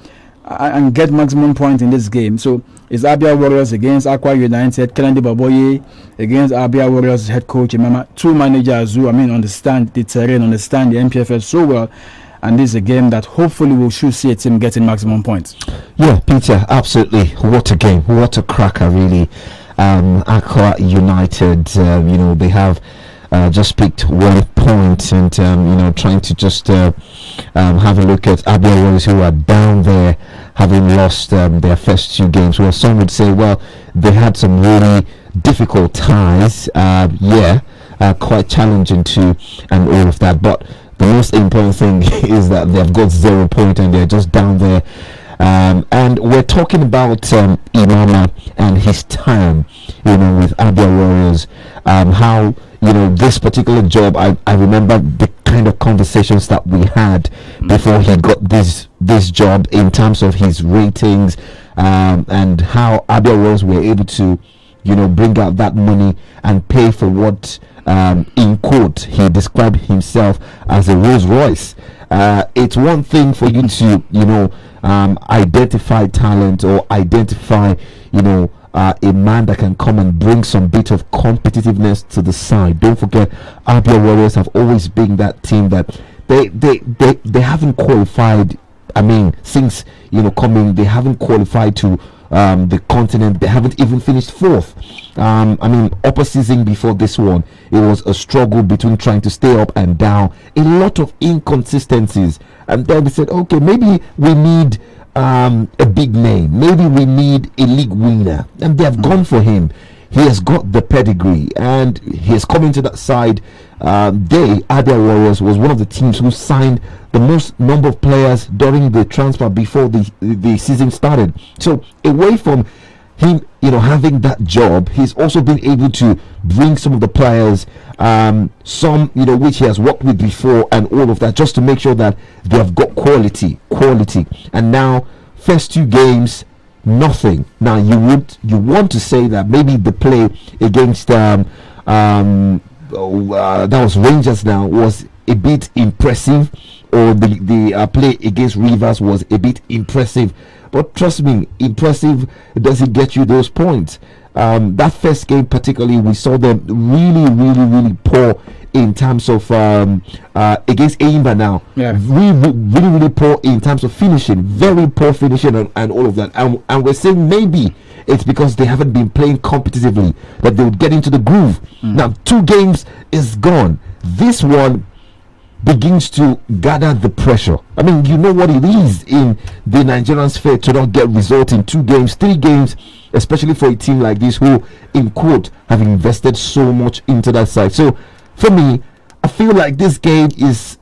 Speaker 3: and get maximum point in this game. So it's Abia Warriors against Aqua United, Kennedy Baboye against Abia Warriors head coach Imama. Two managers who understand the terrain, understand the MPFL so well. And this is a game that hopefully we should see a team getting maximum points.
Speaker 9: Yeah, Peter, absolutely. What a game. What a cracker, really. Aqua United, they have just picked 1 point and, trying to just have a look at Abia Warriors, who are down there, having lost their first 2 games. Well, some would say, well, they had some really difficult ties. Quite challenging too, and all of that. But the most important thing is that they've got 0 point and they're just down there. And we're talking about Imama and his time, with Abia Warriors. How this particular job, I remember the kind of conversations that we had before he got this job in terms of his ratings, and how Abia Warriors were able to bring out that money and pay for what, in quote, he described himself as a Rolls Royce. It's one thing for you to identify talent or identify a man that can come and bring some bit of competitiveness to the side. Don't forget, Abia Warriors have always been that team that they haven't qualified. I mean, since coming, they haven't qualified to the continent. They haven't even finished fourth. I mean, upper season before this one, it was a struggle between trying to stay up and down, a lot of inconsistencies, and then they said, okay, maybe we need a big name, maybe we need a league winner, and they have gone for him. He has got the pedigree, and he has come into that side. Abia Warriors was one of the teams who signed the most number of players during the transfer before the season started. So away from him, having that job, he's also been able to bring some of the players, some which he has worked with before, and all of that, just to make sure that they have got quality. And now, first 2 games, nothing. Now you want to say that maybe the play against that was Rangers now was a bit impressive, or the play against Rivers was a bit impressive, but trust me, impressive doesn't get you those points. That first game particularly, we saw them really poor in terms of against ABIMBOLA now. Yeah. Really poor in terms of finishing, very poor finishing, and all of that. And we're saying maybe it's because they haven't been playing competitively that they would get into the groove. Now 2 games is gone. This one begins to gather the pressure. I mean, you know what it is in the Nigerian sphere to not get results in 2 games, 3 games, especially for a team like this who, in quote, have invested so much into that side. So for me, I feel like this game is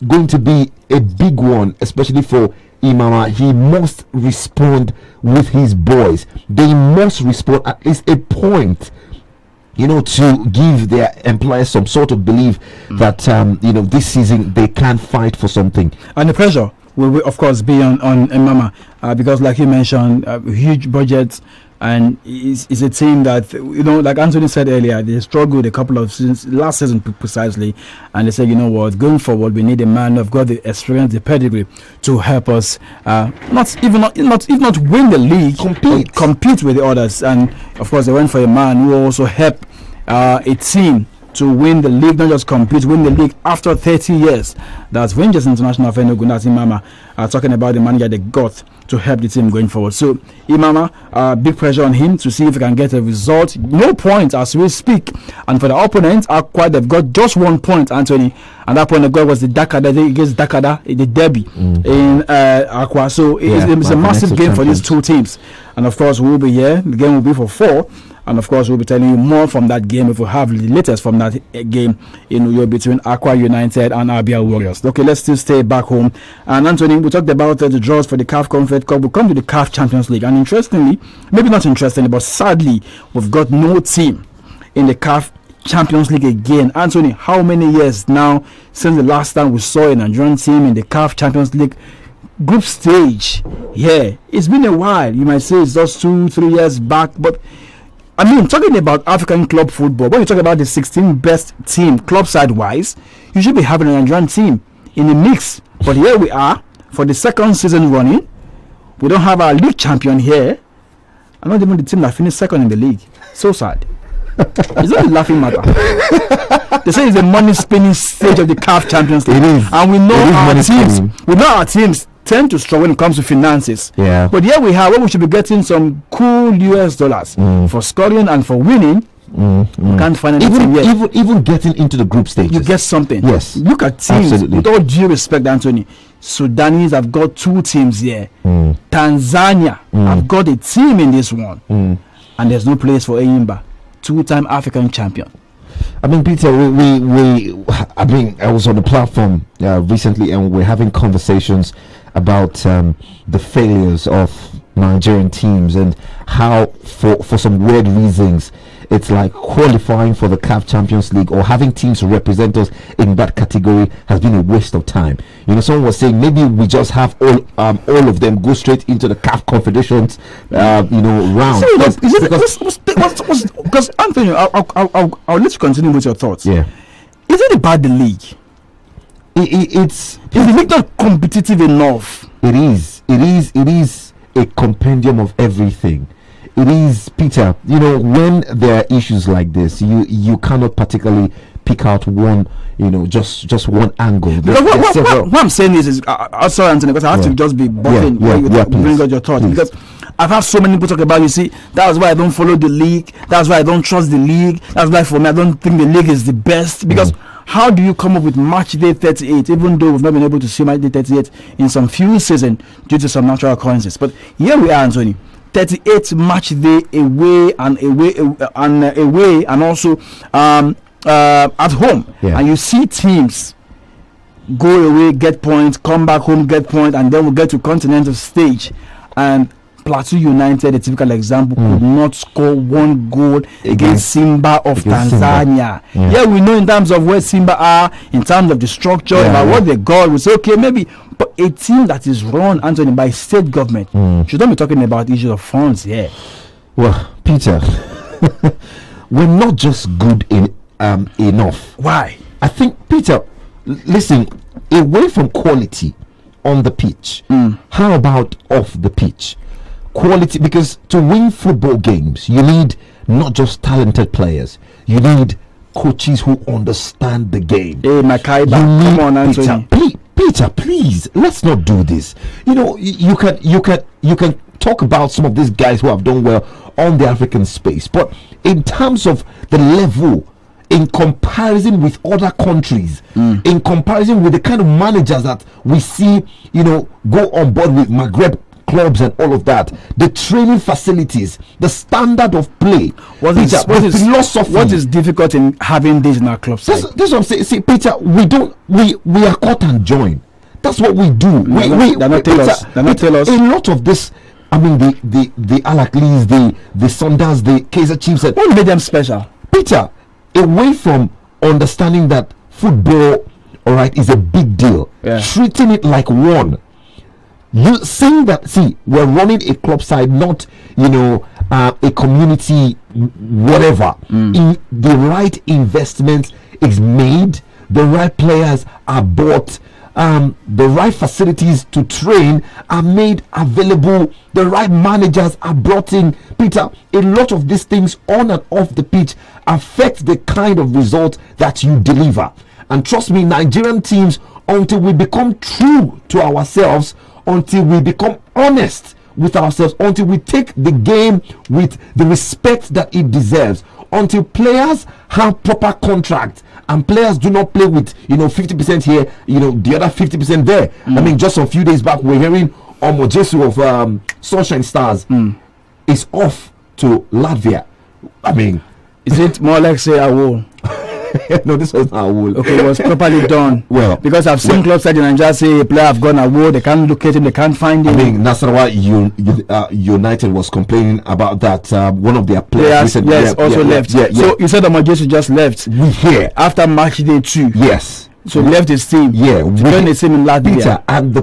Speaker 9: going to be a big one, especially for Imama. He must respond with his boys. They must respond at least a point, to give their employers some sort of belief that this season they can fight for something. And the pressure will of course be on Imama, because like you mentioned, huge budgets, and it's a team that, like Anthony said earlier, they struggled a couple of seasons, last season precisely, and they said, going forward we need a man who've got the experience, the pedigree to help us not win the league, compete with the others. And of course they went for a man who also helped a team to win the league, not just compete, win the league after 30 years. That's Rangers International of Enugu. That's Imama talking about the manager they got to help the team going forward. So Imama, big pressure on him to see if he can get a result. No points as we speak, and for the opponents, Aqua, they've got just 1 point, Anthony, and that point they got was the Dakada against Dakada, the derby in Aqua. So it's a massive game for these 2 teams, and of course we'll be here. The game will be for 4. And of course, we'll be telling you more from that game if we have the latest from that game in between Aqua United and Abia Warriors. Okay, let's still stay back home. And Anthony, we talked about the draws for the CAF Confed Cup. We'll come to the CAF Champions League. And interestingly, maybe not interestingly, but sadly, we've got no team in the CAF Champions League again. Anthony, how many years now since the last time we saw a Nigerian team in the CAF Champions League group stage? Yeah, it's been a while. You might say it's just 2-3 years back, but I mean, talking about African club football, when you talk about the 16 best team club side wise, you should be having a Nigerian team in the mix. But here we are for the 2nd season running. We don't have our league champion here, and not even the team that finished 2nd in the league. So sad. It's not a laughing matter. They say it's the money spinning stage of the CAF Champions League. It is. And we know our teams tend to struggle when it comes to finances. Yeah. But here we have where we should be getting some cool US dollars for scoring and for winning. We can't find anything yet. Even getting into the group stages, you get something. Yes. Look at teams. Absolutely. With all due respect, Anthony, Sudanese have got 2 teams here. Tanzania have got a team in this one, and there's no place for ABIMBOLA, 2-time African champion. I mean, Peter, I mean, I was on the platform recently, and we're having conversations about the failures of Nigerian teams and how, for some weird reasons, it's like qualifying for the CAF Champions League or having teams represent us in that category has been a waste of time. You know, someone was saying maybe we just have all of them go straight into the CAF Confederations, round.
Speaker 8: Because Anthony, I'll let you continue with your thoughts.
Speaker 9: Yeah.
Speaker 8: Is it about the league?
Speaker 9: Is
Speaker 8: the league not competitive enough?
Speaker 9: It is a compendium of everything. It is, Peter, when there are issues like this, you cannot particularly pick out one, just one angle.
Speaker 8: What I'm saying is sorry, Anthony, because I have to just be buffing bring out your thoughts. Please. Because I've had so many people talk about, that's why I don't follow the league, that's why I don't trust the league, that's why for me I don't think the league is the best. Because how do you come up with match day 38, even though we've not been able to see match day 38 in some few seasons due to some natural occurrences? But here we are, Anthony. 38 match day away and also at home, and you see teams go away, get points, come back home, get points, and then we get to continental stage, and Plateau United, a typical example, could not score one goal against Simba of Tanzania. We know in terms of where Simba are, in terms of the structure, about what they got, we say okay, maybe. But a team that is run, Anthony, by state government should not be talking about issues of funds here.
Speaker 9: Well, Peter, we're not just good enough.
Speaker 8: Why?
Speaker 9: I think, Peter, listen, away from quality on the pitch, how about off the pitch? Quality, because to win football games, you need not just talented players, you need coaches who understand the game.
Speaker 8: Hey, Makaiba, come on, Anthony.
Speaker 9: Peter, please, let's not do this. You can talk about some of these guys who have done well on the African space, but in terms of the level, in comparison with other countries, in comparison with the kind of managers that we see, go on board with Maghreb clubs and all of that, the training facilities, the standard of play, philosophy.
Speaker 8: What is difficult in having this in our club side?
Speaker 9: This is what I'm saying. See, Peter, we are caught and join. That's what we do.
Speaker 8: They're not tell us.
Speaker 9: A lot of this, I mean, the Alaklis, the Sundowns, the Kaizer Chiefs.
Speaker 8: What made them special?
Speaker 9: Peter, away from understanding that football, all right, is a big deal, treating it like one. You saying that, see, we're running a club side, not a community whatever. In the right investment is made, the right players are bought, the right facilities to train are made available, the right managers are brought in. Peter, a lot of these things on and off the pitch affect the kind of result that you deliver. And trust me, Nigerian teams, until we become true to ourselves, until we become honest with ourselves, until we take the game with the respect that it deserves, until players have proper contracts and players do not play with 50% here, the other 50% there. I mean, just a few days back we're hearing Omojesu of Sunshine Stars is off to Latvia. I mean,
Speaker 8: is it more like say I will?
Speaker 9: No, this was not a wool.
Speaker 8: Okay, it was properly done.
Speaker 9: Well,
Speaker 8: because I've seen clubs that in Nigeria say a player have gone away, they can't locate him, they can't find him.
Speaker 9: I mean, Nasarawa United was complaining about that. One of their players
Speaker 8: left. So you said Omojesu just left.
Speaker 9: We hear
Speaker 8: after match day 2.
Speaker 9: Yes.
Speaker 8: So he left his team.
Speaker 9: Yeah,
Speaker 8: to join the team in Latvia.
Speaker 9: Peter, and the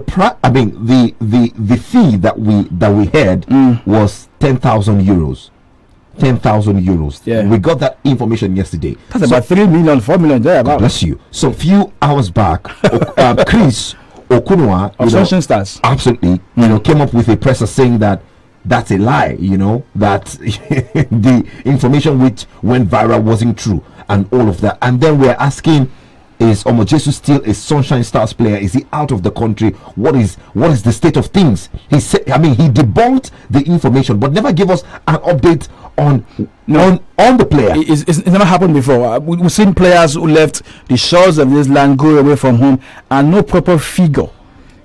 Speaker 9: fee that we had was 10,000 euros. 10,000 euros.
Speaker 8: Yeah.
Speaker 9: We got that information yesterday.
Speaker 8: That's about 3 million, 4 million there.
Speaker 9: God bless you. So a few hours back, Chris Okunwa
Speaker 8: of Sunshine Stars
Speaker 9: absolutely came up with a presser saying that that's a lie, that the information which went viral wasn't true and all of that. And then we're asking, is Omojesu still a Sunshine Stars player? Is he out of the country? What is the state of things? He said, I mean, he debunked the information but never gave us an update on the player.
Speaker 8: It's never happened before. We've seen players who left the shores of this land go away from home and no proper figure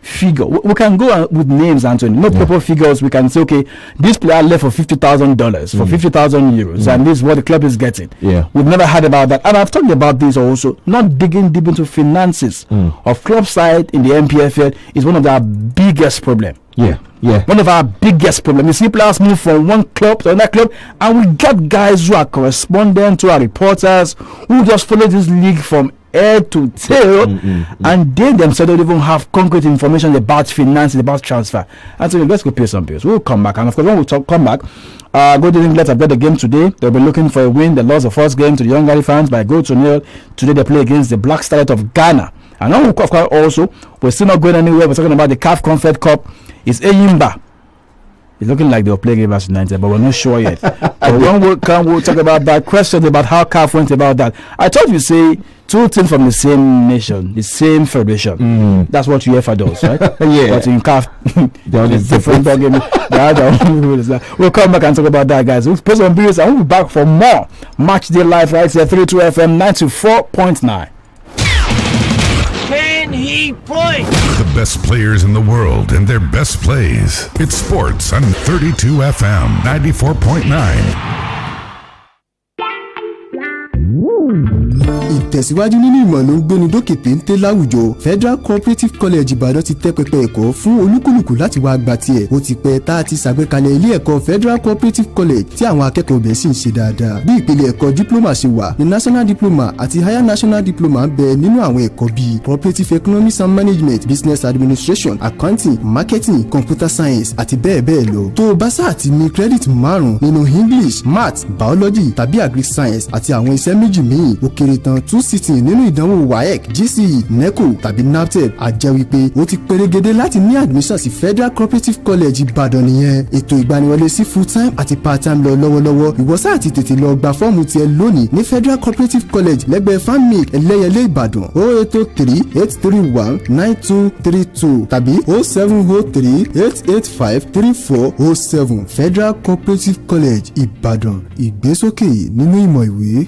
Speaker 8: figure. We can go with names, Anthony. No proper figures. We can say, okay, this player left for $50,000, for 50,000 euros, and this is what the club is getting.
Speaker 9: Yeah.
Speaker 8: We've never heard about that. And I've talked about this also. Not digging deep into finances of club side in the MPFL is one of our biggest problem.
Speaker 9: Yeah.
Speaker 8: One of our biggest problems. You see players move from one club to another club, and we get guys who are correspondent to our reporters who just follow this league from head to tail, and they themselves don't even have concrete information about finances, about transfer. And so let's go pay some bills. We'll come back, and of course when we come back, Golden Eagles have got the game today. They'll be looking for a win. They lost the first game to the Young Elephants by 2-0. Today they play against the Black Starlet of Ghana. And now, of course, also, we're still not going anywhere. We're talking about the CAF Confed Cup. It's Ayimba. It's looking like they'll play Rivers United, but we're not sure yet. But when we'll talk about that, questions about how CAF went about that. I thought you say two teams from the same nation, the same federation. That's what UEFA does, right?
Speaker 9: Yeah.
Speaker 8: But in CAF, it's different. We'll come back and talk about that, guys. We'll put some videos and we'll be back for more Match Day Live right here, 32 FM 94.9.
Speaker 4: Can he play?
Speaker 25: The best players in the world and their best plays. It's sports on 32 FM 94.9.
Speaker 1: ìtẹ̀síwájú nínú ìmọ̀ ló ń gbéni dókè téńté láwùjọ. Federal Cooperative College Ìbàdàn ti tẹ́ pẹpẹ ẹ̀kọ́ fún olúkúlùkù láti wá gba tiẹ̀. ó ti pẹ́ tá a ti ṣàgbékalẹ̀ ilé ẹ̀kọ́ Federal Cooperative College tí àwọn akẹ́kọ̀ọ́ bẹ̀ sì ń ṣe dáadáa. bí ìpele ẹ̀kọ́ diploma ṣe wà ní National Diploma àti Higher National Diploma ń bẹ nínú àwọn ẹ̀kọ́ bíi Cooperative Economics and Management, Business Administration, Accounting, Marketing, Computer Science àti bẹ́ẹ̀ bẹ́ẹ̀ lọ. tó o bá sáà ti ní credit 5 nínú English, Maths, Biology tàbí Agric Science àti àwọn iṣẹ́ méjì míì ó kéré tán 2 sitting nínú ìdánwò WAEC, GCE, NECO tàbí NAPTEP á jẹ́ wípé ó ti perégedé láti ní admission sí Federal Cooperative College Ìbàdàn nìyẹn. ètò ìgbaniwọlé sí full time àti part time lọ lọ́wọ́lọ́wọ́. ìwọ sáà ti tètè lọ gba fọ́ọ̀mù tiẹ̀ lónìí ní Federal Cooperative College lẹ́gbẹ̀ẹ́ FAMIC Ẹlẹ́yẹlé Ìbàdàn 08038319232 tàbí 07038853407. Federal Cooperative College Ìbàdàn, ìgbésókè nínú ìmọ̀ ìwé.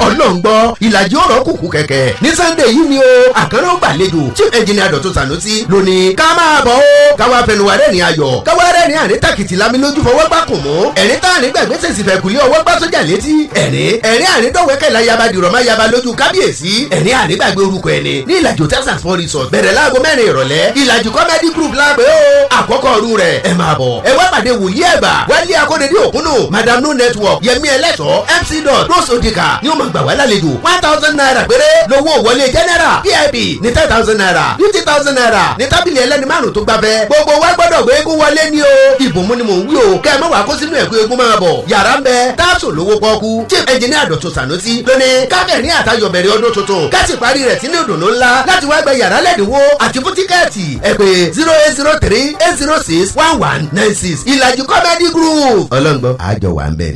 Speaker 12: Ọlọ́run gbọ́ ìlàjì ọ̀rọ̀ kùkù kẹ̀kẹ́ ní Sunday yìí ni o àkànlò gbàlejò Chief Engineer Dọ̀tun Sanusi lónìí ká máa bọ̀ ó káwá fẹnuwa rẹ̀ ní ayọ̀ káwá rẹ̀ ní àní tàkìtì lámi lójú fọwọ́ gbà kùn mọ́ ẹ̀rín tá àní gbàgbé sèṣì fẹ́ kùlé ọwọ́ gbà sójà létí ẹ̀rín àní dọ̀wẹ́kẹ̀ la yaba dìrọ̀ má yaba lójú kábíyèsí ẹ̀rín àní gbàgbé orúkọ ẹni ní ìlàjì hotels and spa resort bẹ̀rẹ̀ láago 4 ìrọ̀lẹ́ ìlàjì comedy group láàgbé o àkọ́kọ́ ọdún rẹ̀ ẹ máa bọ̀ ẹ wá pàdé wòlíì ẹ̀bà wálé akóredé òkúnnù Madam No Network Yẹmí Ẹlẹ́tọ̀ MC Dot Rose Odika ni ó máa gbà wá lálejò 1,000 naira péré lówó wọlé general VIP ní 10,000 naira 50,000 naira ní tábìlì ẹlẹ́ni márùn tó gbafẹ́ gbogbo wa gbọ́dọ̀ gbé eégún wọlé ní o ìbùnmú ni mò ń wí o kẹ́ ẹ mọ̀ wá kó sínú ẹ̀kú eégún máa bọ̀ yàrá ń bẹ táàsù lówó pọ́ọ́kú Chief Engineer Dọ̀tun Sanusi lónìí káfẹ́ ní àtayọ̀ bẹ̀rẹ̀ ọdún tuntun káàsì parí rẹ̀ sínú ìdùnnú ńlá láti wá gba yàrá lẹ́dínwó àti fún tíkẹ́ẹ̀tì ẹ pè 08038061196 ìlàjì comedy group ọlọ́ngbọ́n àjọ wà ń bẹ̀.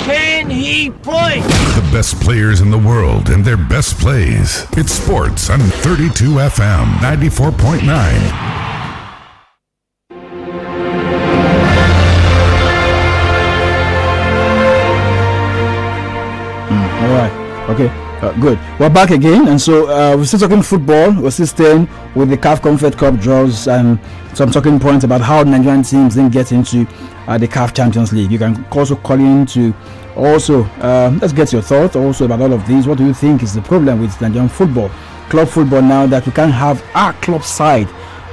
Speaker 4: Can he play?
Speaker 25: The best players in the world and their best plays. It's sports on 32 FM 94.9.
Speaker 8: All right. Okay. Good. We're back again, and so we're still talking football. We're still staying with the CAF Confed Cup draws and some talking points about how Nigerian teams didn't get into the CAF Champions League. You can also call in to also let's get your thoughts also about all of these. What do you think is the problem with Nigerian football, club football, now that we can't have our club side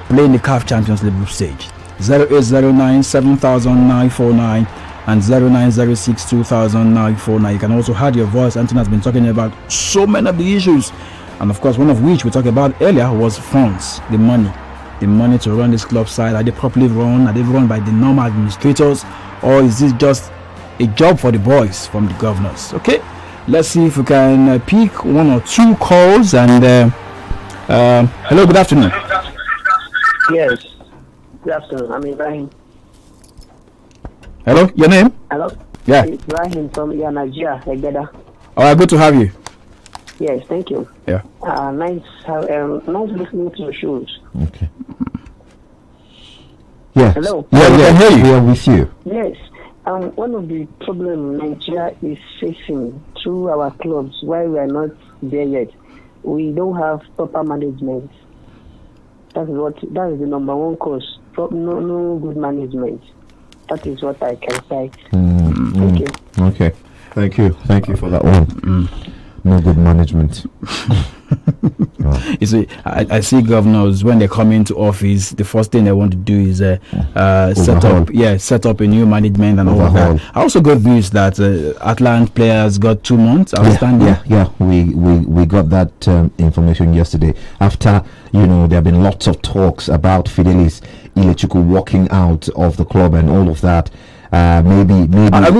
Speaker 8: playing the CAF Champions League group stage? 0809 7949 and 0906 200949. You can also hear your voice. Anthony has been talking about so many of the issues, and of course one of which we talked about earlier was funds, the money to run this club side. Are they properly run? Are they run by the normal administrators, or is this just a job for the boys from the governors? Okay, let's see if we can pick one or two calls. And hello, good afternoon.
Speaker 17: Yes, good afternoon. I'm Ibrahim.
Speaker 8: Hello, your name?
Speaker 17: Hello.
Speaker 8: Yeah.
Speaker 17: Ibrahim from Nigeria, Egeda.
Speaker 8: All right, good to have you.
Speaker 17: Yes, thank you.
Speaker 8: Yeah.
Speaker 17: Nice listening to your shows.
Speaker 9: Okay. Yeah.
Speaker 17: Hello.
Speaker 9: Yeah,
Speaker 17: I
Speaker 9: can hear you. We are with you.
Speaker 17: Yes. One of the problems Nigeria is facing through our clubs, why we are not there yet, we don't have proper management. That is the number one cause. No good management. That is what I can say. Thank you.
Speaker 9: Okay. Thank you for that one. No good management.
Speaker 8: You see, I see governors when they come into office, the first thing they want to do is set up a new management and all of that. I also got news that Atlanta players got 2 months outstanding.
Speaker 9: Yeah. We got that information yesterday. After there have been lots of talks about Fidelis Ilechukwu walking out of the club and all of that. Maybe.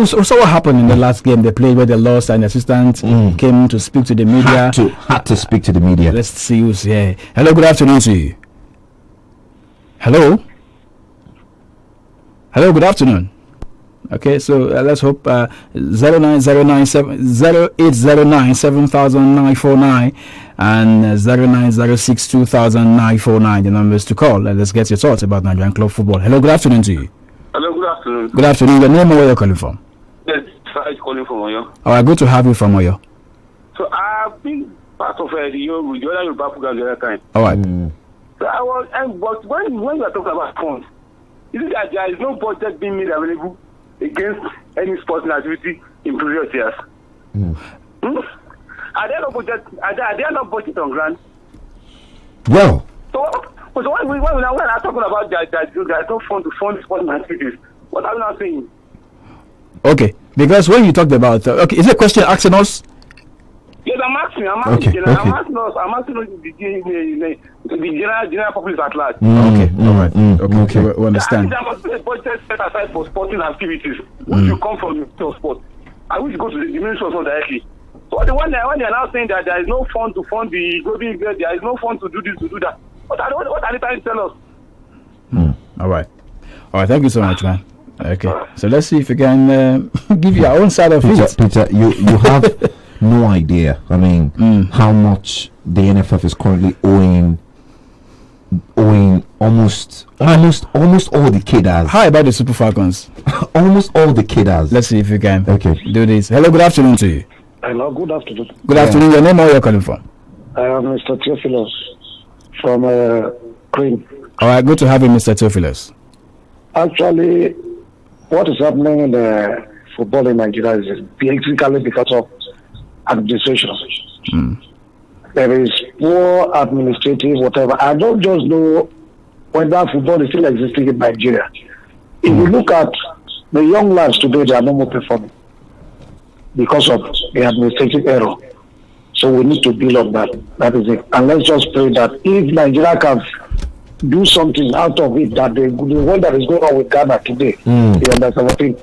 Speaker 8: So what happened in the last game they played where they lost and the assistant came to speak to the media?
Speaker 9: Had to speak to the media.
Speaker 8: Let's see who's here. Hello, good afternoon to you. Hello, good afternoon. Okay, so let's hope 0809-7009-7949 and 0906-200949 the numbers to call. Let's get your thoughts about Nigerian club football. Hello, good afternoon to you.
Speaker 7: Hello, good afternoon.
Speaker 8: Good afternoon. Your name and where you're calling from?
Speaker 7: Yes, I'm calling from Oyo.
Speaker 8: Alright, good to have you from Oyo.
Speaker 7: So I've been part of the other Yoruba program the other time.
Speaker 8: Alright.
Speaker 7: So I was, but when you are talking about funds, is it that there is no budget being made available against any sporting activity in previous years? Are there no budget? Are there no budget on grant?
Speaker 9: Well.
Speaker 7: So when I'm talking about that there's no fund to fund sporting activities, what are you not saying?
Speaker 8: Okay, because when you talked about is it a question asking us?
Speaker 7: Yes, I'm asking us, the general public at large.
Speaker 8: Okay, all right. Okay, we understand.
Speaker 7: There must be a budget set aside for sporting activities, which will come from the sport. I wish to go to the dimensions directly. So when they are now saying that there is no fund to fund the golden girl, there is no fund to do this, to do that. What are they trying to tell us?
Speaker 8: All right. Thank you so much, man. Okay, so let's see if you can give your own side of it.
Speaker 9: Peter, you have no idea. I mean, how much the NFF is currently owing almost all the cadres.
Speaker 8: How about the Super Falcons?
Speaker 9: Almost all the cadres.
Speaker 8: Let's see if you can do this. Hello, good afternoon to you.
Speaker 11: Hello, good afternoon.
Speaker 8: Good afternoon. Your name or where you're calling from?
Speaker 11: I am Mr. Theophilus from Green.
Speaker 8: All right, good to have you, Mr. Theophilus.
Speaker 11: Actually, what is happening in the football in Nigeria is basically because of administration. There is poor administrative whatever. I don't just know whether football is still existing in Nigeria. If you look at the young lads today, they are no more performing because of the administrative error. So we need to build on that. That is it. And let's just pray that if Nigeria can do something out of it, that the one that is going on with Ghana today, the under 17,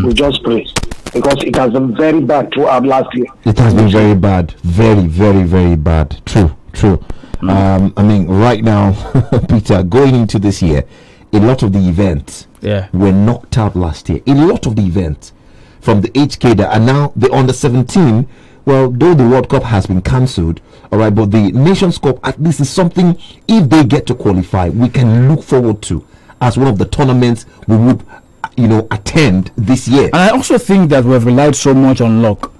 Speaker 11: we just pray. Because it has been very bad throughout last year.
Speaker 9: It has been very bad. Very, very, very bad. True. I mean, right now, Peter, going into this year, a lot of the events were knocked out last year. A lot of the events from the HK and now the under 17. Well, though the World Cup has been cancelled, all right, but the Nations Cup at least is something, if they get to qualify, we can look forward to as one of the tournaments we would, attend this year.
Speaker 8: And I also think that we've relied so much on luck.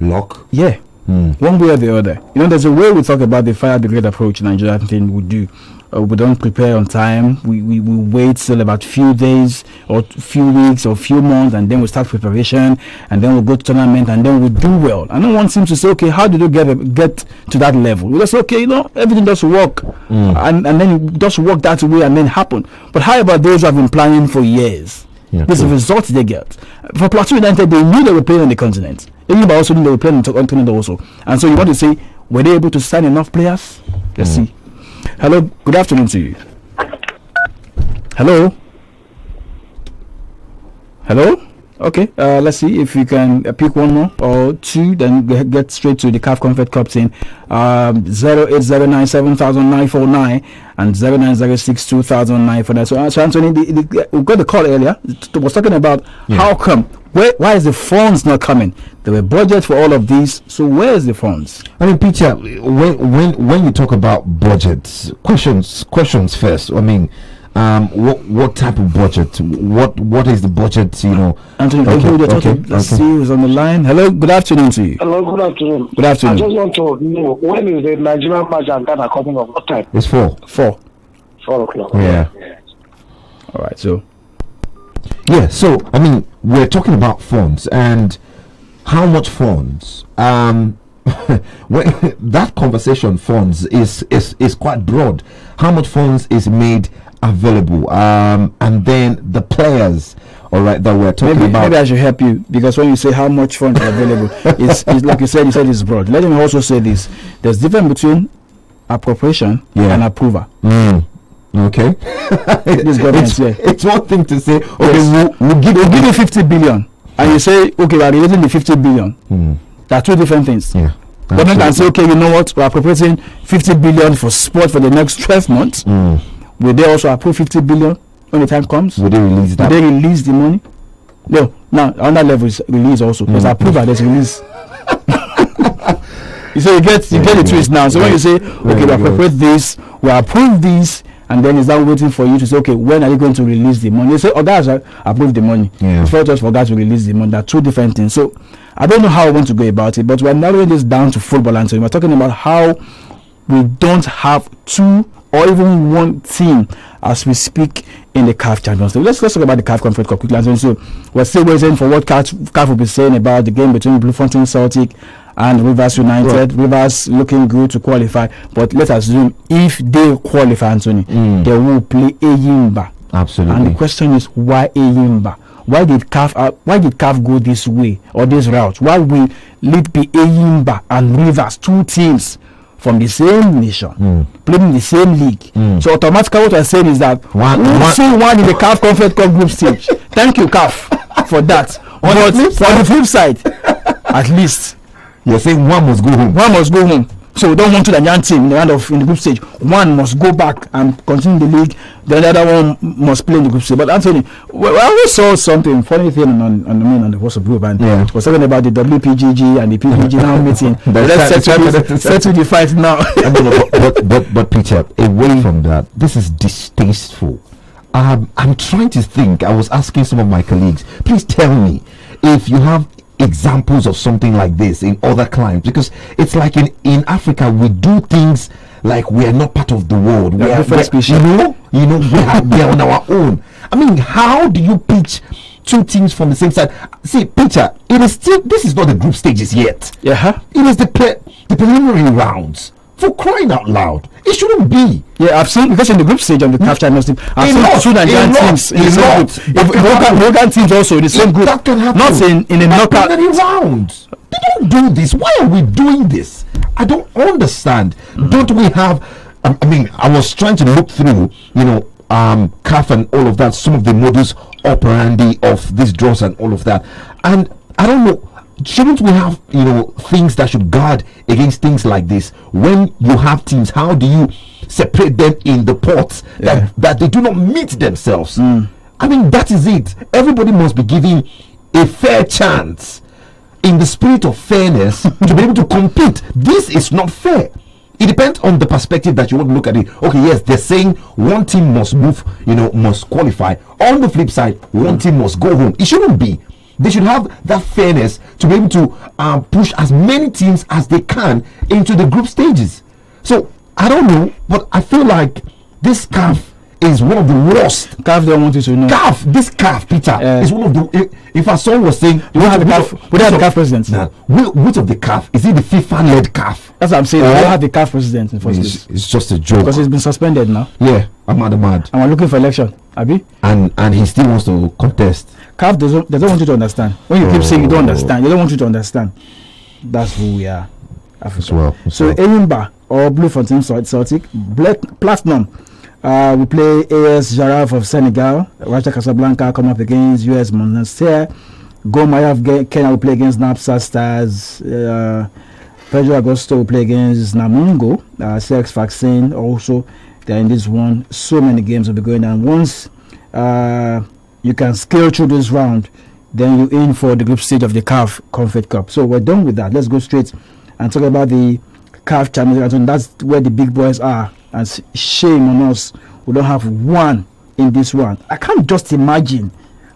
Speaker 9: Luck?
Speaker 8: Yeah. One way or the other. There's a way we talk about the fire brigade approach Nigeria thing we do. We don't prepare on time. We wait till about few days or few weeks or few months, and then we start preparation, and then we'll go to tournament, and then we do well. And no one seems to say, okay, how did you get to that level? We just say, okay, everything does work, and then it does work that way, and then happen. But how about those who have been planning for years? This is the result they get. For Plateau United, they knew they were playing on the continent. Even also knew they were playing on the continent also. And so you want to say, were they able to sign enough players? Let's see. Hello, good afternoon to you. Hello? Okay, let's see if you can pick one more or two, then get straight to the CAF Confed Cup thing. 0809-7009-49 and 0906-2009. So Anthony, we got the call earlier. It was talking about how come, why is the funds not coming? There were budget for all of these, so where is the funds?
Speaker 9: I mean, Peter, when you talk about budgets, questions first. I mean, what type of budget? What is the budget?
Speaker 8: Anthony, let's see who's on the line. Hello, good afternoon to you.
Speaker 11: Hello, good afternoon.
Speaker 8: Good afternoon.
Speaker 11: I just want to know, when is the Nigerian match and Ghana coming up? What time?
Speaker 9: It's 4.
Speaker 8: 4
Speaker 11: o'clock.
Speaker 9: Yeah.
Speaker 8: All right. So.
Speaker 9: Yeah. So I mean, we're talking about funds and how much funds. That conversation funds is quite broad. How much funds is made available, and then the players, all right, that we're talking about.
Speaker 8: Maybe I should help you, because when you say how much funds are available, it's like you said it's broad. Let me also say this: there's difference between appropriation and approval.
Speaker 9: Okay.
Speaker 8: This government,
Speaker 9: it's one thing to say, okay,
Speaker 8: yes, we'll give you 50 billion, and you say, okay, we're releasing the 50 billion. There are two different things.
Speaker 9: Yeah.
Speaker 8: Government can say, okay, you know what, we're appropriating 50 billion for sport for the next 12 months. Will they also approve 50 billion when the time comes?
Speaker 9: Will they release that?
Speaker 8: Will they release the money? No. Now, on that level is release also. There's approval, there's release. You say you get the twist now. So when you say, okay, we appropriate this, we approve this, and then it's now waiting for you to say, okay, when are you going to release the money? You say, oh, guys, approve the money. It's not just for guys to release the money. There are two different things. So I don't know how I want to go about it, but we're narrowing this down to football, and so we're talking about how we don't have 2 or even 1 team as we speak in the CAF Champions League. Let's talk about the CAF Conference Cup quickly. So we're still waiting for what CAF will be saying about the game between Bloemfontein Celtic and Rivers United. Right. Rivers looking good to qualify, but let's assume if they qualify, Anthony, they will play Eyimba.
Speaker 9: Absolutely.
Speaker 8: And the question is, why Eyimba? Why did CAF go this way or this route? Why will it be Eyimba and Rivers, 2 teams from the same nation, playing the same league? So automatically what I'm saying is that one in the CAF Conference Cup group stage. Thank you, CAF, for that. But on the flip side, at least
Speaker 9: you're saying one must go home.
Speaker 8: One must go home. So we don't want to the young team in the group stage. One must go back and continue the league. The other one must play in the group stage. But Anthony, I always saw something funny thing on the WhatsApp group, and was talking about the WPGG and the PPG now meeting. Let's settle the fight now.
Speaker 9: but Peter, away from that, this is distasteful. I'm trying to think. I was asking some of my colleagues, please tell me if you have examples of something like this in other climes, because it's like in Africa we do things like we are not part of the world. We are different species. We are on our own. I mean, how do you pitch 2 teams from the same side? See, Peter, this is not the group stages yet.
Speaker 8: It
Speaker 9: is the preliminary rounds. For crying out loud, it shouldn't be.
Speaker 8: Yeah, I've seen, because in the group stage of the CAF Champions League, I've seen 2 Nigerian teams in the same group. Morgan teams also in the same group.
Speaker 9: That can happen.
Speaker 8: Not in a knockout
Speaker 9: round. They don't do this. Why are we doing this? I don't understand. Don't we have? I mean, I was trying to look through, CAF and all of that, some of the modus operandi of these draws and all of that, and I don't know. Shouldn't we have things that should guard against things like this? When you have teams, how do you separate them in the pots that they do not meet themselves? I mean, that is it. Everybody must be given a fair chance in the spirit of fairness to be able to compete. This is not fair. It depends on the perspective that you want to look at it. Okay, yes, they're saying one team must move, must qualify. On the flip side, one team must go home. It shouldn't be. They should have that fairness to be able to push as many teams as they can into the group stages. So I don't know, but I feel like this CAF is one of the worst.
Speaker 8: CAF don't want you to know.
Speaker 9: This CAF, Peter, is one of the. If our son was saying,
Speaker 8: we don't have the CAF president.
Speaker 9: Which of the CAF? Is it the FIFA-led CAF?
Speaker 8: That's what I'm saying. We don't have the CAF president in first place.
Speaker 9: It's just a joke.
Speaker 8: Because he's been suspended now.
Speaker 9: Yeah, I'm mad.
Speaker 8: And we're looking for election, Abi.
Speaker 9: And he still wants to contest.
Speaker 8: CAF doesn't want you to understand. When you keep saying you don't understand, they don't want you to understand. That's who we are.
Speaker 9: As well.
Speaker 8: So Eyimba or Bloemfontein Celtic, Platinum. We play AS Jaraf of Senegal. Raja Casablanca come up against US Monastir. Gomaya of Kenya will play against Napsa Stars. Pedro Agosto will play against Namungo. CX Vaccine also. They're in this one. So many games will be going on. Once you can scale through this round, then you in for the group stage of the CAF Conference Cup. So we're done with that. Let's go straight and talk about the Champions League. That's where the big boys are, and shame on us, we don't have one in this one. I can't just imagine.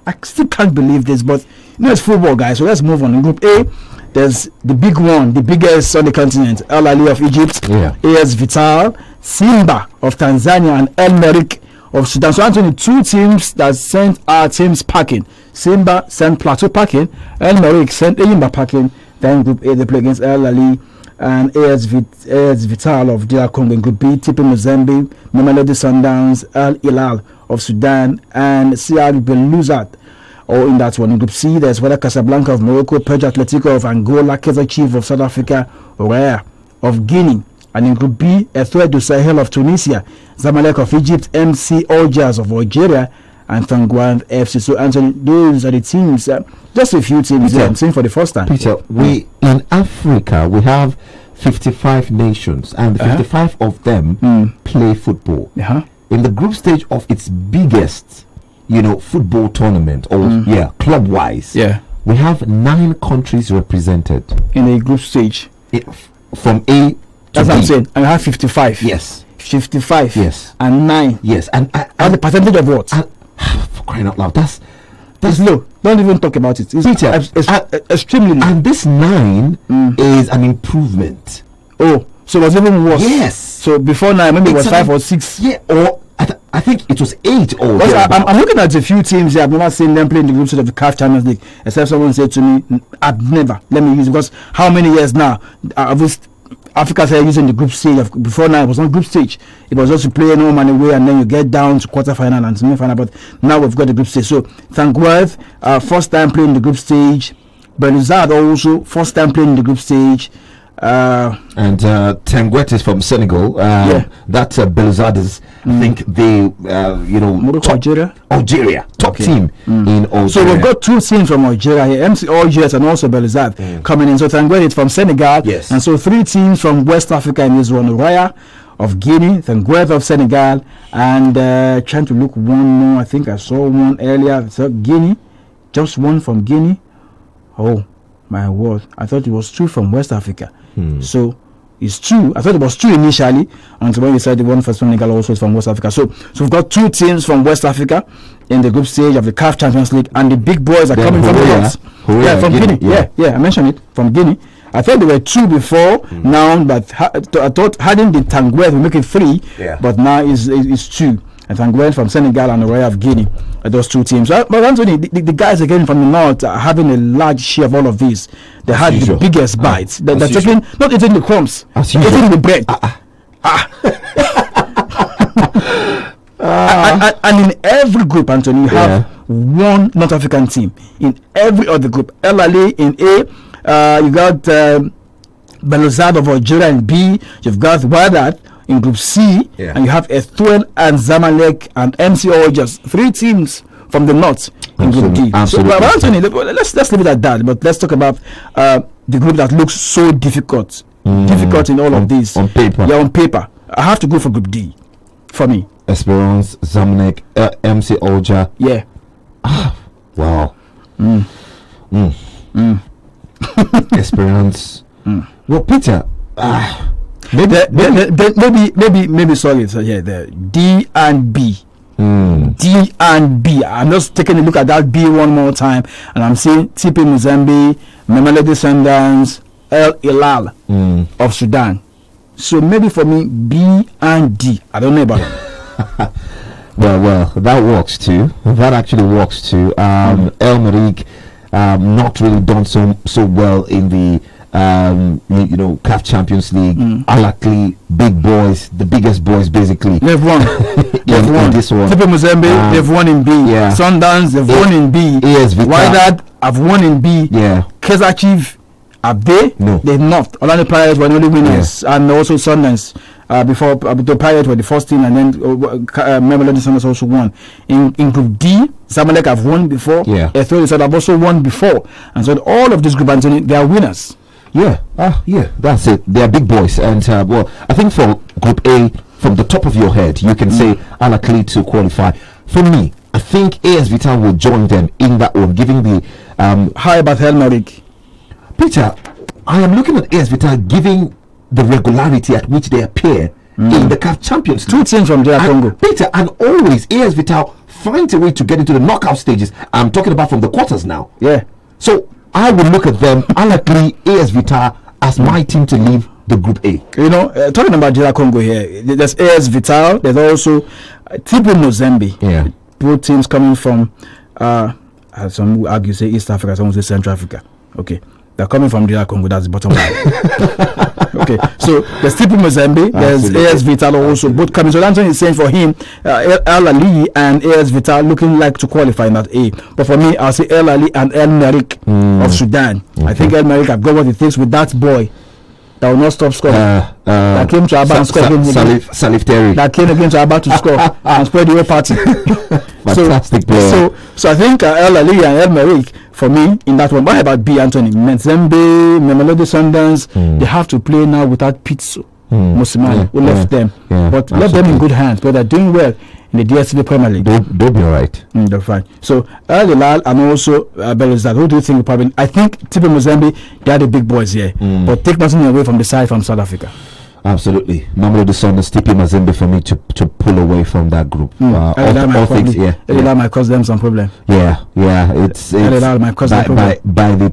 Speaker 8: I still can't believe this, but it's football, guys. So let's move on. In Group A, there's the big one, the biggest on the continent: Al Ahly of Egypt, AS Vital, Simba of Tanzania, and El Merreikh of Sudan. So Anthony, 2 teams that sent our teams packing. Simba sent Plateau packing, El Merreikh sent Eyimba packing. Then Group A, they play against El Ahly and AS Vital of DR Congo. In Group B, TP Mozambique, Mamelodi Sundowns, Al-Hilal of Sudan, and CR Belouizdad. Or in that one. In Group C, there's Wydad Casablanca of Morocco, Peugeot Atletico of Angola, Kaizer Chiefs of South Africa, Raya of Guinea. And in Group B, Etoile du Sahel of Tunisia, Zamalek of Egypt, MC Algiers of Algeria, and Tanguan FC. So, Anthony, those are the teams. Just a few teams I'm seeing for the first time.
Speaker 9: Peter, we in Africa we have 55 nations, and 55 of them play football. In the group stage of its biggest, football tournament, or club-wise, we have 9 countries represented
Speaker 8: in a group stage.
Speaker 9: From A to
Speaker 8: That's
Speaker 9: B.
Speaker 8: what I'm saying. I have 55.
Speaker 9: Yes.
Speaker 8: 55.
Speaker 9: Yes.
Speaker 8: And 9.
Speaker 9: Yes. And
Speaker 8: the percentage of what?
Speaker 9: For crying out loud, that's
Speaker 8: low. Don't even talk about it. It's extremely low.
Speaker 9: And this 9 is an improvement.
Speaker 8: Oh, so it was even worse.
Speaker 9: Yes.
Speaker 8: So before 9, maybe it was 5 or 6.
Speaker 9: Yeah, or I think it was 8 or
Speaker 8: I'm looking at a few teams here. I've never seen them play in the group stage of the CAF Champions League, except someone said to me, I've never. Let me use it, because how many years now? Africa started using the group stage. Before now, it was not group stage. It was just to play home and away, and then you get down to quarterfinal and semi-final. But now we've got the group stage. So, Tanguath, first time playing the group stage. Belouizdad also, first time playing the group stage.
Speaker 9: And Tanguath is from Senegal. That Belouizdad is, I think, Algeria, top team in Algeria.
Speaker 8: So we've got 2 teams from Algeria here, MC Algiers and also Belouizdad coming in. So Tanguath is from Senegal.
Speaker 9: Yes.
Speaker 8: And so 3 teams from West Africa in this one: Raya of Guinea, Tanguath of Senegal, and trying to look one more. I think I saw one earlier. So Guinea, just one from Guinea. Oh my word! I thought it was 2 from West Africa. So it's 2. I thought it was 2 initially, until when we said the one from Senegal also is from West Africa. So we've got 2 teams from West Africa in the group stage of the CAF Champions League, and the big boys are coming from the north. Yeah, from Guinea. Yeah, I mentioned it, from Guinea. I thought there were 2 before now, but I thought having the Tanguath will make it 3, but now it's 2. And Tanguath from Senegal and Raya of Guinea, those 2 teams. But Anthony, the guys again from the north are having a large share of all of these. They had the biggest bites. They're taking, not eating the crumbs, they're eating the bread. And in every group, Anthony, you have one North African team. In every other group, El Ahly in A, you got Belouizdad of Algeria in B, you've got Wydad in Group C, and you have Etoile and Zamalek and MC Algiers, 3 teams from the north in Group D.
Speaker 9: Absolutely.
Speaker 8: So, Anthony, let's leave it at that. But let's talk about the group that looks so difficult in all of these.
Speaker 9: On paper.
Speaker 8: Yeah, on paper. I have to go for Group D for me.
Speaker 9: Esperance, Zamalek, MC Alger.
Speaker 8: Yeah.
Speaker 9: Wow. Esperance. Well, Peter.
Speaker 8: Maybe sorry. So the D and B. D and B. I'm just taking a look at that B one more time, and I'm seeing TP Mozambique, Mamelodi Sundowns, Al-Hilal of Sudan. So maybe for me, B and D. I don't know about it.
Speaker 9: Well, that works too. That actually works too. El Merreikh, not really done so well in the CAF Champions League. Al Ahly, big boys, the biggest boys basically.
Speaker 8: They've won. They've won.
Speaker 9: This one.
Speaker 8: TP Mozambique, they've won in B. Sundowns, they've won in B. Wydad, I've won in B. Kaizer Chiefs, have they?
Speaker 9: No.
Speaker 8: They've not. Orlando Pirates were the only winners, and also Sundowns. Before the Pirates were the first team, and then Mamelodi Sundowns also won. In Group D, Zamalek have won before. Etoile have also won before, and so all of this group, Anthony, they are winners.
Speaker 9: That's it. They are big boys, and I think for Group A, from the top of your head, you can say Al Ahly to qualify. For me, I think AS Vital will join them in that one, giving the
Speaker 8: how about El Merreikh?
Speaker 9: Peter, I am looking at AS Vital giving the regularity at which they appear in the CAF Champions League.
Speaker 8: 2 teams from DR Congo.
Speaker 9: Peter, and always AS Vital finds a way to get into the knockout stages. I'm talking about from the quarters now.
Speaker 8: Yeah.
Speaker 9: So I would look at them, unlikely AS Vital as my team to leave the Group A.
Speaker 8: You know, talking about DR Congo here, there's AS Vital, there's also TP Mozambique.
Speaker 9: Yeah.
Speaker 8: Both teams coming from, some would argue say East Africa, some would say Central Africa. Okay. They're coming from DR Congo, that's the bottom line. Okay, so there's TP Mozambique, there's AS Vital also, both coming. So Anthony is saying for him, El Ali and AS Vital looking like to qualify in that A. But for me, I'll say El Ali and El Merrick of Sudan. I think El Merrick have got what it takes with that boy that will not stop scoring. That came to Abba and scored
Speaker 9: Salif Terry.
Speaker 8: That came again to Abba to score and spread the whole party.
Speaker 9: Fantastic player.
Speaker 8: So I think El Ali and El Merrick for me in that one. What about B, Anthony? Menzembe, Mamelodi Sundowns, they have to play now without Pitso Mosimane, who left them. But left them in good hands. But they're doing well in the DSTV Premier League.
Speaker 9: They'll be alright.
Speaker 8: They're fine. So El Hilal and also Belizad. Who do you think probably? I think TP Mozambique, they are the big boys here. But take nothing away from the side from South Africa.
Speaker 9: Absolutely. Mamelodi Sundowns, TP Mazembe for me to pull away from that group. All things,
Speaker 8: might cause them some problem.
Speaker 9: Yeah. It's
Speaker 8: might cause them problem.
Speaker 9: By the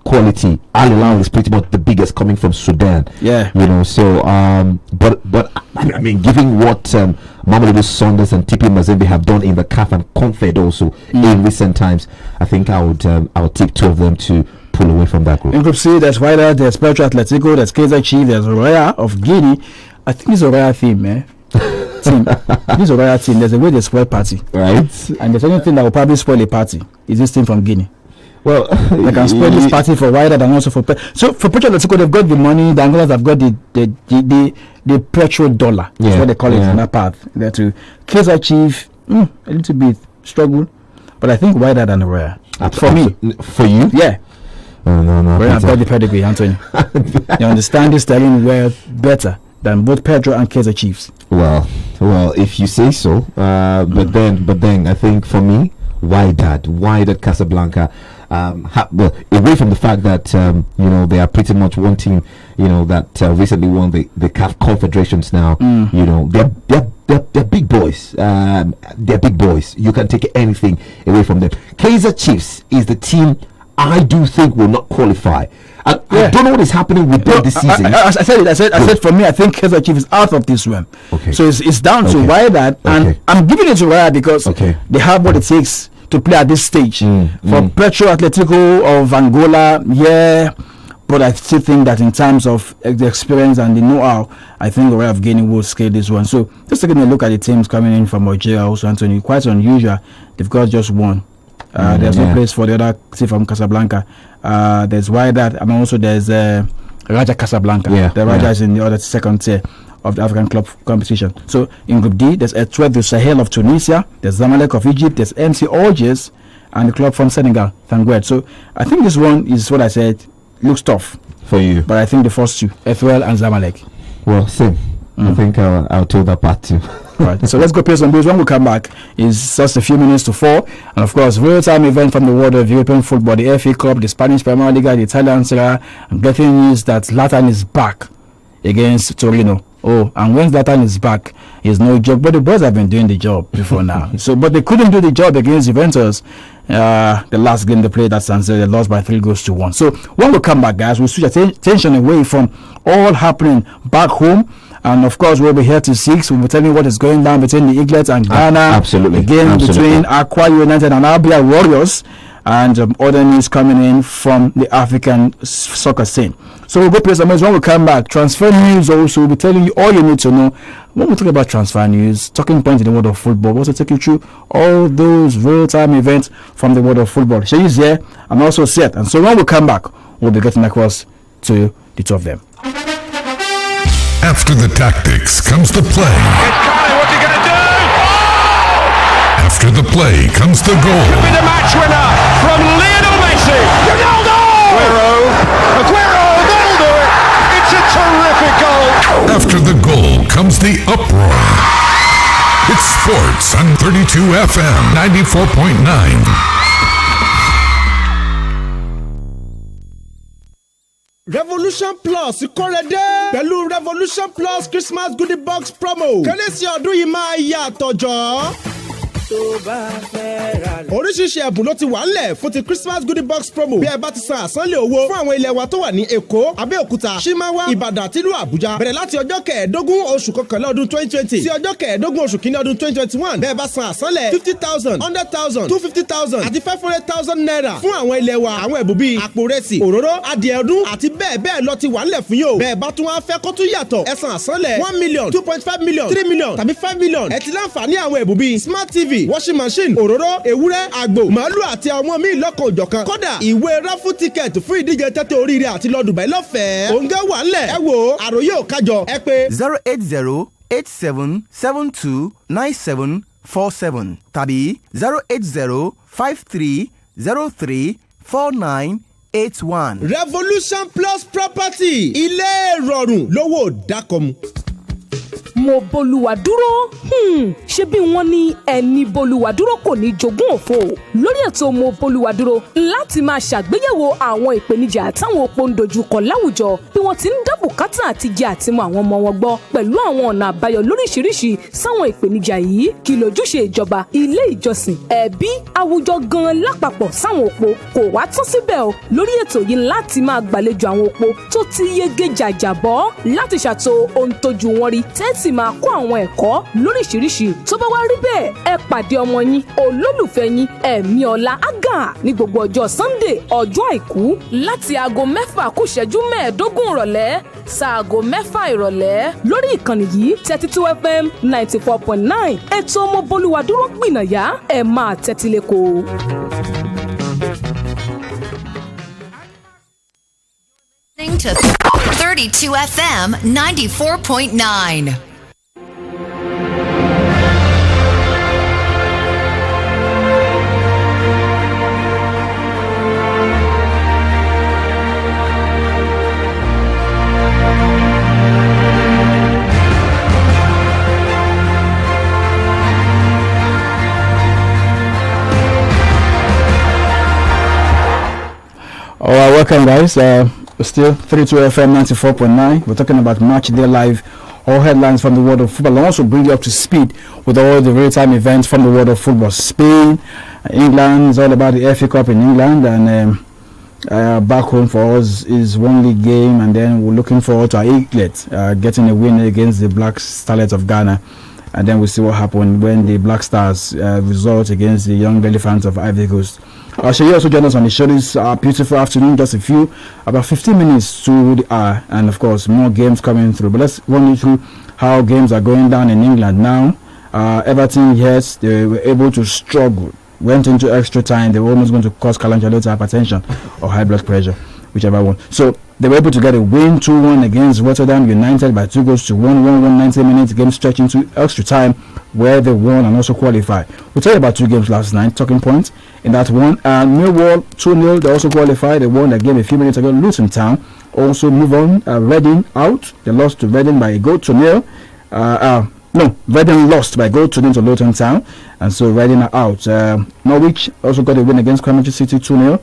Speaker 9: quality. Al Hilal is pretty much the biggest coming from Sudan.
Speaker 8: Yeah.
Speaker 9: You know, so but I mean, given what Mamelodi Sundowns and TP Mazembe have done in the CAF and Confed also in recent times, I think I would take 2 of them to pull away from that group.
Speaker 8: In Group C, there's Wydad, there's Petro Atletico, there's Kaizer Chiefs, there's Royal of Guinea. I think it's a Royal theme, team. This is a Royal team. There's a way they spoil party,
Speaker 9: right?
Speaker 8: And there's anything that will probably spoil a party is this team from Guinea.
Speaker 9: Well,
Speaker 8: they can spoil this party for Wydad and also for so for Petro Atletico, they've got the money. The Angolans have got the petrodollar. That's what they call it in that part. There too. Kaizer Chiefs, a little bit struggle, but I think Wydad and Royal. For me,
Speaker 9: for you,
Speaker 8: yeah.
Speaker 9: No.
Speaker 8: I've got the pedigree, Anthony. You understand this styling well better than both Pedro and Kaizer Chiefs.
Speaker 9: Well, if you say so. But then I think for me, Wydad Casablanca. Away from the fact that they are pretty much one team, that recently won the CAF Confederations now. They're big boys. They're big boys. You can take anything away from them. Kaizer Chiefs is the team I do think will not qualify. I don't know what is happening with them this season.
Speaker 8: I said for me, I think Kaizer Chiefs is out of this one.
Speaker 9: Okay.
Speaker 8: So it's down to Wydad, and I'm giving it to Wydad because they have what it takes to play at this stage. For Petro Atletico of Angola, but I still think that in terms of the experience and the know-how, I think the Royal of Guinea will scale this one. So just taking a look at the teams coming in from Algeria, also Anthony, quite unusual. They've got just one. There's no place for the other team from Casablanca. There's Wydad, and also there's Raja Casablanca. The Raja is in the other second tier of the African club competition. So in Group D, there's Etoile du Sahel of Tunisia, there's Zamalek of Egypt, there's MC Algiers, and the club from Senegal, Tangued. So I think this one is what I said, looks tough
Speaker 9: for you.
Speaker 8: But I think the first two, Etoile and Zamalek.
Speaker 9: Well, same. I think I'll take that part too.
Speaker 8: Right, so let's go pay some bills. When we come back, it's just a few minutes to 4, and of course, real-time event from the world of European football, the FA Cup, the Spanish Premier League, the Italian Serie A. I'm getting news that Zlatan is back against Torino. Oh, and when Zlatan is back, it's no joke. But the boys have been doing the job before now. But they couldn't do the job against Juventus. The last game they played at San Siro, they lost by 3-1. So when we come back, guys, we'll switch attention away from all happening back home. And of course, we'll be here till 6. We'll be telling you what is going down between the Eaglets and Ghana.
Speaker 9: Absolutely.
Speaker 8: The game between Aqua United and Abia Warriors. And other news coming in from the African soccer scene. So we'll go play some news. When we come back, transfer news also. We'll be telling you all you need to know. When we talk about transfer news, talking points in the world of football, we'll also take you through all those real-time events from the world of football. She's here and also Seth. And so when we come back, we'll be getting across to the two of them.
Speaker 25: After the tactics comes the play.
Speaker 26: What's he going to do?
Speaker 25: After the play comes the goal.
Speaker 26: Could be the match winner from Lionel Messi. Ronaldo! Aguero, they'll do it. It's a terrific goal.
Speaker 25: After the goal comes the uproar. It's sports on 32 FM 94.9.
Speaker 3: Revolution Plus kọ́rẹ́dẹ́ pẹ̀lú Revolution Plus Christmas goodie box promo. Kérésì ọdún yìí máa yàtọ̀ jọ. Tó bá fẹ́ ra lẹ̀. Oríṣiríṣi ẹ̀bùn ló ti wà ńlẹ̀ fún ti Christmas goodie box promo. Bí ẹ bá ti san àsánlé owó fún àwọn ilẹ̀ wa tó wà ní Èkó, Abẹ́òkúta, Ṣímáwá, Ìbàdàn àti ìlú Àbújá. Bẹ̀rẹ̀ láti ọjọ́ kẹẹ̀ẹ́dógún oṣù kọkànlá ọdún 2020 sí ọjọ́ kẹẹ̀ẹ́dógún oṣù kìíní ọdún 2021. Bẹ́ẹ̀ bá san àsánlẹ̀ 50,000, 100,000, 250,000 àti 500,000 naira fún àwọn ilẹ̀ wa. Àwọn ẹ̀bùn bíi àpò rẹsì, òróró, adìẹ ọdún àti bẹ́ẹ̀ bẹ́ẹ̀ lọ ti wà ńlẹ̀ fún yóò. Bẹ́ẹ̀ bá tún wá fẹ́ kó tún yàtọ̀. Ẹ san àsánlẹ̀ 1 million, 2.5 million, 3 million tàbí 5 million. Ẹ ti láǹfààní àwọn ẹ̀bùn bíi smart TV, washing machine, òróró, ewúrẹ́, àgbò, màálù àti àwọn míì lọ́kàn òjọ̀kan. Kódà ìwé raffle ticket fún ìdíje tẹ́tẹ́ oríire àti lọ Dubai lọ́fẹ̀ẹ́. Òǹgẹ́ wà ńlẹ̀. Ẹ wo àròyé ò kájọ. Ẹ pé
Speaker 5: 08087729747 tàbí 08053034981.
Speaker 3: Revolution Plus Property ilé ìrọ̀rùn lówó dákọ̀mu.
Speaker 13: mo bólúwa dúró ṣé bí wọ́n ní ẹni bólúwa dúró kò ní jogún òfo lórí ètò mo bólúwa dúró láti máa ṣàgbéyẹ̀wò àwọn ìpèníjà táwọn opó ń dojúkọ láwùjọ bí wọ́n ti ń dá bùkátà àti jẹ àtimọ àwọn ọmọ wọn gbọ́ pẹ̀lú àwọn ọ̀nà àbáyọ lóríṣiríṣi sáwọn ìpèníjà yìí kí lójúṣe ìjọba ilé ìjọsìn ẹbí àwùjọ gan lápapọ̀ sáwọn opó kò wá tán síbẹ̀ o lórí ètò yìí láti máa gbàlejò àwọn opó tó ti yege jàjàbọ́ láti ṣàtò ohun tójú wọn rí tẹ́tì máa kó àwọn ẹ̀kọ́ lóríṣiríṣi tó bá wá rí bẹ́ẹ̀ ẹ pàdé ọmọ yín olólùfẹ́ yín Ẹ̀míọlá Àgà ní gbogbo ọjọ́ Sunday ọjọ́ àìkú láti aago 6:15 ìrọ̀lẹ́ sáago 6 ìrọ̀lẹ́ lórí ìkànnì yìí 32 FM 94.9 ètò ọmọ bólúwa dúró gbìnàyà ẹ máa tẹ́tí lẹ́kọ̀ọ́.
Speaker 27: 32 FM 94.9.
Speaker 8: All right, welcome guys. Still 32 FM 94.9. We're talking about Match Day Live, all headlines from the world of football. I'll also bring you up to speed with all the real-time events from the world of football. Spain, England is all about the FA Cup in England, and back home for us is one league game, and then we're looking forward to our Eaglet getting a win against the Black Starlets of Ghana, and then we'll see what happened when the Black Stars result against the Young Elephants of Ivory Coast. Shall you also join us on the show this beautiful afternoon? Just about 15 minutes to the hour, and of course more games coming through. But let's run you through how games are going down in England now. Everton, yes, they were able to struggle. Went into extra time. They were almost going to cause Calanchola hypertension or high blood pressure, whichever one. So they were able to get a win 2-1 against Rotterdam United by 2-1, 90 minutes. Game stretching to extra time, where they won and also qualified. We'll tell you about two games last night, talking points in that one. And Millwall 2-0, they also qualified. They won that game a few minutes ago. Luton Town also move on. Reading out. They lost to Reading by a goal to nil. Reading lost by goal to nil to Luton Town, and so Reading are out. Norwich also got a win against Coventry City 2-0.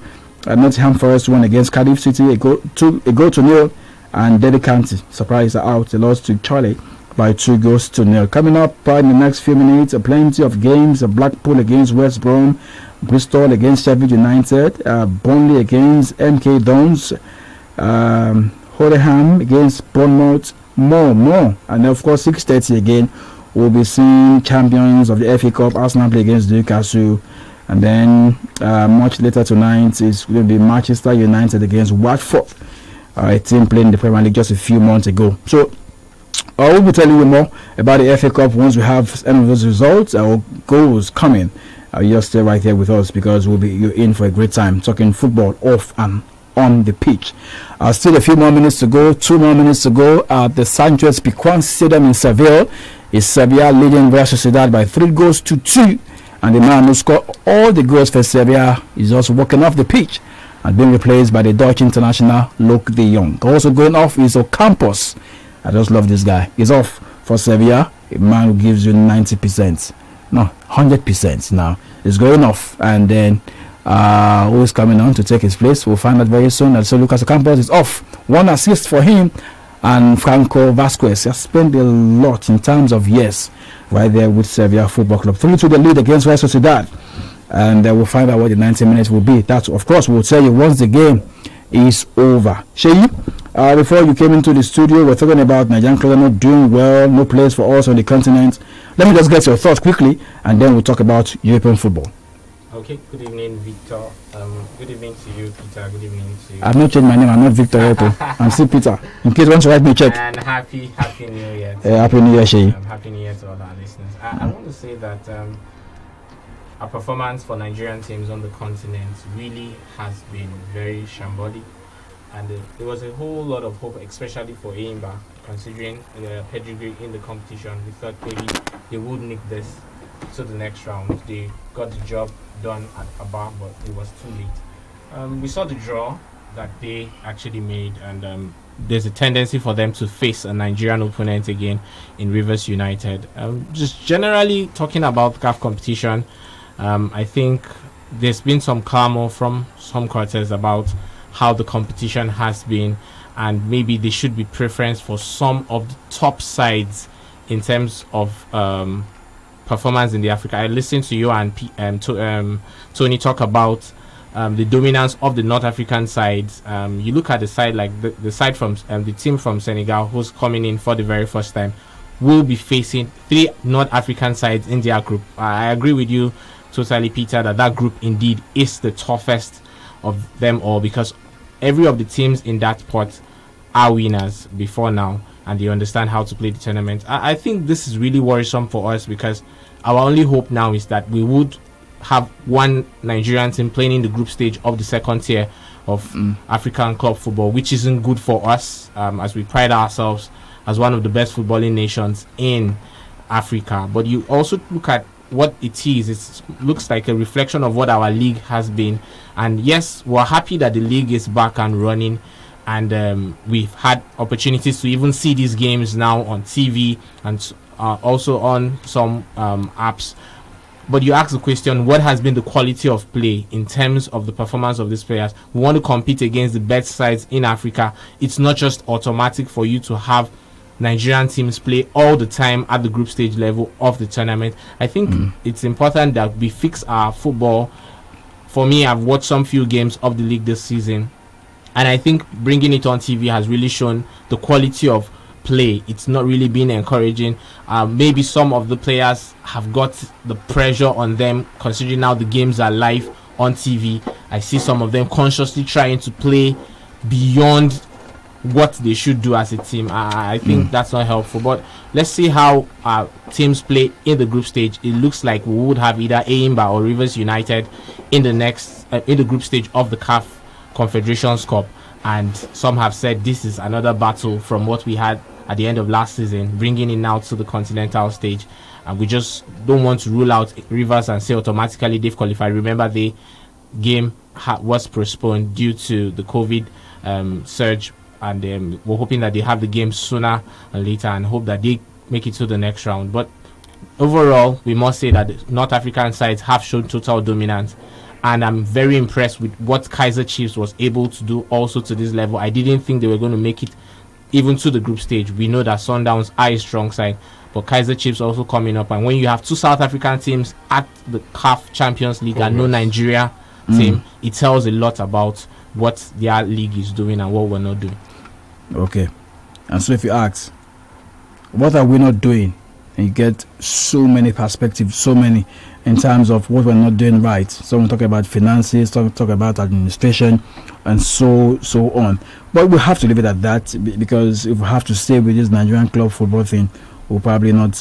Speaker 8: Nottingham Forest won against Cardiff City a goal to nil, and Derby County surprise are out. They lost to Charlie by 2-0. Coming up in the next few minutes, plenty of games. Blackpool against West Brom, Bristol against Sheffield United, Burnley against MK Dons, Rotherham against Bournemouth, more, and of course 6:30 again we'll be seeing champions of the FA Cup, Arsenal play against Newcastle, and then much later tonight is going to be Manchester United against Watford, a team playing the Premier League just a few months ago. So I will be telling you more about the FA Cup once we have any of those results or goals coming. You'll stay right here with us, because you're in for a great time talking football off and on the pitch. Still a few more minutes to go, 2 more minutes to go at the Sanchez Pizjuan Stadium in Seville. Is Sevilla leading Real Sociedad by 3-2, and the man who scored all the goals for Sevilla is also walking off the pitch and being replaced by the Dutch international Luke de Jong. Also going off is Ocampos. I just love this guy. He's off for Sevilla, a man who gives you 90%, no, 100% now. He's going off, and then who is coming on to take his place. We'll find out very soon. And so Lucas Ocampos is off. 1 assist for him. And Franco Vasquez has spent a lot in terms of years right there with Sevilla Football Club. 3-2 the lead against Real Sociedad. And we'll find out what the 90 minutes will be. That, of course, we'll tell you once the game is over. Sheyi, before you came into the studio, we're talking about Nigerian clubs not doing well, no place for us on the continent. Let me just get your thoughts quickly, and then we'll talk about European football.
Speaker 6: Okay, good evening, Victor. Good evening to you, Peter. Good evening to you.
Speaker 8: I've not changed my name. I'm not Victor Eto. I'm still Peter. In case you want to write me a check.
Speaker 6: And happy New Year.
Speaker 8: Happy New Year, Sheyi.
Speaker 6: Happy New Year to all our listeners. I want to say that our performance for Nigerian teams on the continent really has been very shambolic. And there was a whole lot of hope, especially for ABIMBOLA, considering the pedigree in the competition. We thought maybe they would nick this to the next round. They got the job done at ABA, but it was too late. We saw the draw that they actually made, and there's a tendency for them to face a Nigerian opponent again in Rivers United. Just generally talking about CAF competition, I think there's been some clamor from some quarters about how the competition has been, and maybe there should be preference for some of the top sides in terms of performance in the Africa. I listened to you and Tony talk about the dominance of the North African sides. You look at the side like the side from the team from Senegal, who's coming in for the very first time, will be facing 3 North African sides in their group. I agree with you totally, Peter, that group indeed is the toughest of them all, because every of the teams in that pot are winners before now, and they understand how to play the tournament. I think this is really worrisome for us, because our only hope now is that we would have one Nigerian team playing in the group stage of the second tier of African club football, which isn't good for us, as we pride ourselves as one of the best footballing nations in Africa. But you also look at what it is. It looks like a reflection of what our league has been. And yes, we're happy that the league is back and running, and we've had opportunities to even see these games now on TV and also on some apps. But you ask the question, what has been the quality of play in terms of the performance of these players? We want to compete against the best sides in Africa. It's not just automatic for you to have Nigerian teams play all the time at the group stage level of the tournament. I think it's important that we fix our football. For me, I've watched some few games of the league this season, and I think bringing it on TV has really shown the quality of play. It's not really been encouraging. Maybe some of the players have got the pressure on them, considering now the games are live on TV. I see some of them consciously trying to play beyond what they should do as a team. I think that's not helpful. But let's see how teams play in the group stage. It looks like we would have either ABIMBOLA or Rivers United in the next in the group stage of the CAF Confederations Cup. And some have said this is another battle from what we had at the end of last season, bringing it now to the continental stage. And we just don't want to rule out Rivers and say automatically they've qualified. Remember, the game was postponed due to the COVID surge, and we're hoping that they have the game sooner and later, and hope that they make it to the next round. But overall, we must say that the North African sides have shown total dominance, and I'm very impressed with what Kaizer Chiefs was able to do also to this level. I didn't think they were going to make it even to the group stage. We know that Sundowns are a strong side, but Kaizer Chiefs also coming up, and when you have 2 South African teams at the CAF Champions League and no Nigeria team, it tells a lot about what their league is doing and what we're not doing.
Speaker 8: Okay. And so if you ask, what are we not doing? And you get so many perspectives, so many in terms of what we're not doing right. Some talk about finances, some talk about administration, and so on. But we have to leave it at that, because if we have to stay with this Nigerian club football thing, we'll probably not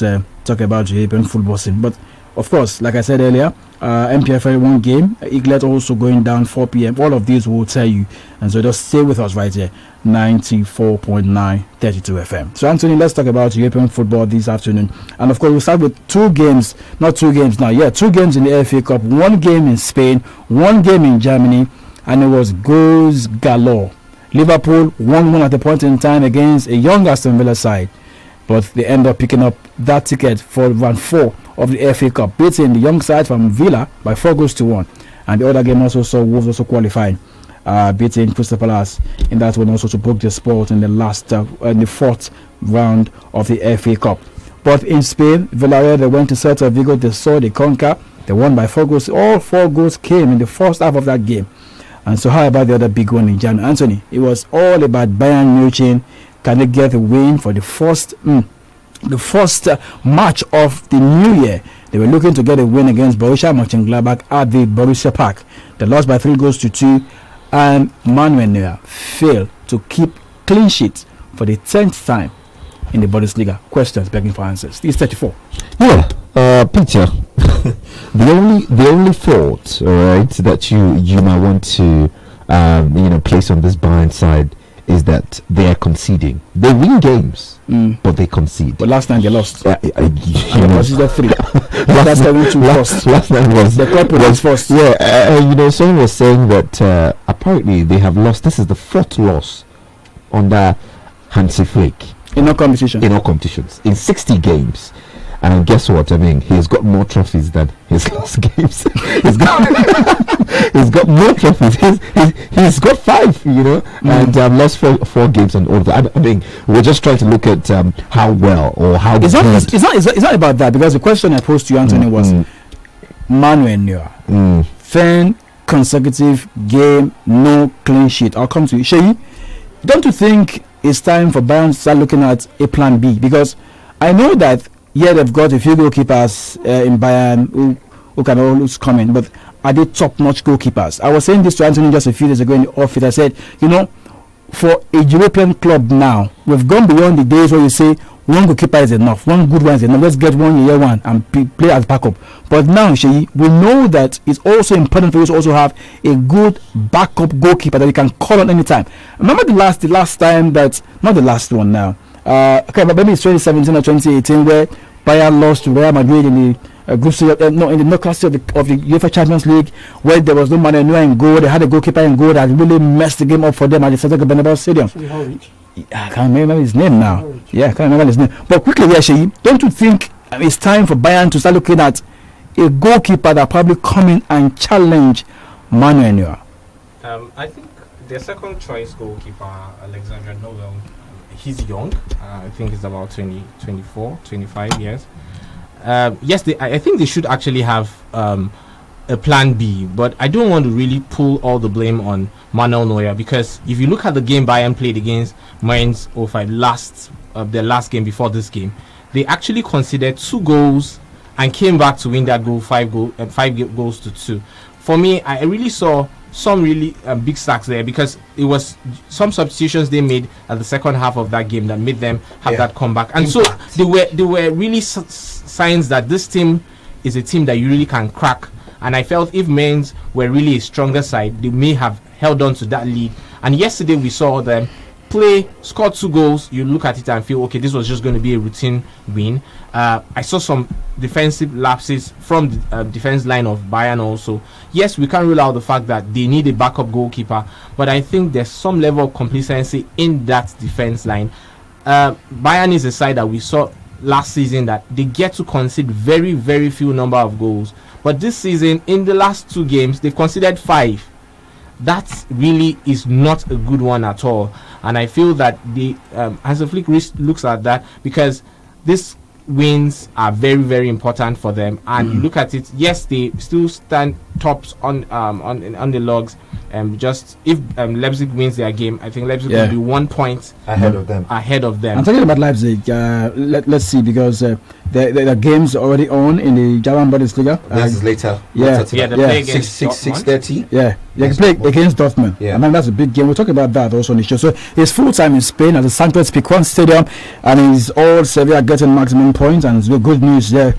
Speaker 8: talk about European football scene. But of course, like I said earlier, MPFL 1 game, Eaglet also going down 4 p.m. All of these will tell you. And so just stay with us right here, 94.9 32 FM. So Anthony, let's talk about European football this afternoon. And of course, we'll start with 2 games, not 2 games now. Yeah, 2 games in the FA Cup, 1 game in Spain, 1 game in Germany, and it was goals galore. Liverpool 1-1 at the point in time against a young Aston Villa side, but they end up picking up that ticket for round 4 of the FA Cup, beating the young side from Villa by 4 goals to 1. And the other game also saw Wolves also qualifying, beating Crystal Palace in that one also to book the spot in the last, in the fourth round of the FA Cup. But in Spain, Villarreal, they went to Celta Vigo, they saw the conquer, they won by 4 goals. All 4 goals came in the first half of that game. And so how about the other big one in Jan? Anthony, it was all about Bayern Munich. Can they get the win for the first match of the new year? They were looking to get a win against Borussia Mönchengladbach at the Borussia Park. They lost by 3-2, and Manuel Neuer failed to keep clean sheet for the 10th time in the Bundesliga. Questions begging for answers. He's 34.
Speaker 9: Yeah, Peter. the only fault, all right, that you might want to place on this Bayern side is that they are conceding. They win games, but they concede.
Speaker 8: But last time they lost.
Speaker 9: Was
Speaker 8: it 3? Last
Speaker 9: time was
Speaker 8: the cup was first.
Speaker 9: Yeah, someone was saying that apparently they have lost. This is the 4th loss under Hansi Flick
Speaker 8: in all competitions.
Speaker 9: In 60 games. And guess what? I mean, he's got more trophies than his last games. he's got more trophies. He's got 5, and lost 4 games and all of that. I mean, we're just trying to look at how well or how
Speaker 8: it's not about that, because the question I posed to you, Anthony, was Manuel Neuer. 10 consecutive game, no clean sheet. I'll come to you. Sheyi, don't you think it's time for Bayern to start looking at a plan B? Because I know that they've got a few goalkeepers in Bayern who can always come in, but are they top-notch goalkeepers? I was saying this to Anthony just a few days ago in the office. I said, for a European club now, we've gone beyond the days where you say one goalkeeper is enough, one good one is enough, let's get year one and play as backup. But now, we know that it's also important for you to also have a good backup goalkeeper that you can call on anytime. Remember the last time that, not the last one now, but maybe it's 2017 or 2018 where Bayern lost to Real Madrid in the group stage, in the knockout stage of the UEFA Champions League, where there was no Manuel Neuer in goal. They had a goalkeeper in goal that really messed the game up for them at the Santiago Bernabeu Stadium. I can't remember his name now. I can't remember his name. But quickly, don't you think it's time for Bayern to start looking at a goalkeeper that probably come in and challenge Manuel Neuer?
Speaker 6: I think their second choice goalkeeper, Alexander Nobel, he's young. I think he's about 24, 25 years. Yes, I think they should actually have a plan B, but I don't want to really pull all the blame on Manuel Neuer, because if you look at the game Bayern played against Mainz 05, their last game before this game, they actually conceded 2 goals and came back to win that goal, 5 goals to 2. For me, I really saw some really big stacks there, because it was some substitutions they made at the second half of that game that made them have that comeback. And so they were really signs that this team is a team that you really can crack. And I felt if Mainz were really a stronger side, they may have held on to that lead. And yesterday we saw them play, score 2 goals. You look at it and feel, okay, this was just going to be a routine win. I saw some defensive lapses from the defense line of Bayern also. Yes, we can't rule out the fact that they need a backup goalkeeper, but I think there's some level of complacency in that defense line. Bayern is a side that we saw last season that they get to concede very, very few number of goals. But this season, in the last 2 games, they've conceded 5. That really is not a good one at all. And I feel that the Hansi Flick looks at that, because these wins are very, very important for them. And you look at it, yes, they still stand tops on the logs. Just if Leipzig wins their game, I think Leipzig will be 1 point
Speaker 9: ahead of them.
Speaker 8: I'm talking about Leipzig. Let's see, because the games are already on in the German Bundesliga.
Speaker 9: This is later.
Speaker 6: They play against
Speaker 9: 6:30.
Speaker 8: They can play against Dortmund. I mean, that's a big game. We'll talk about that also on the show. So it's full time in Spain at the Sanchez Pizjuan Stadium, and it's all Sevilla getting maximum points. And it's good news there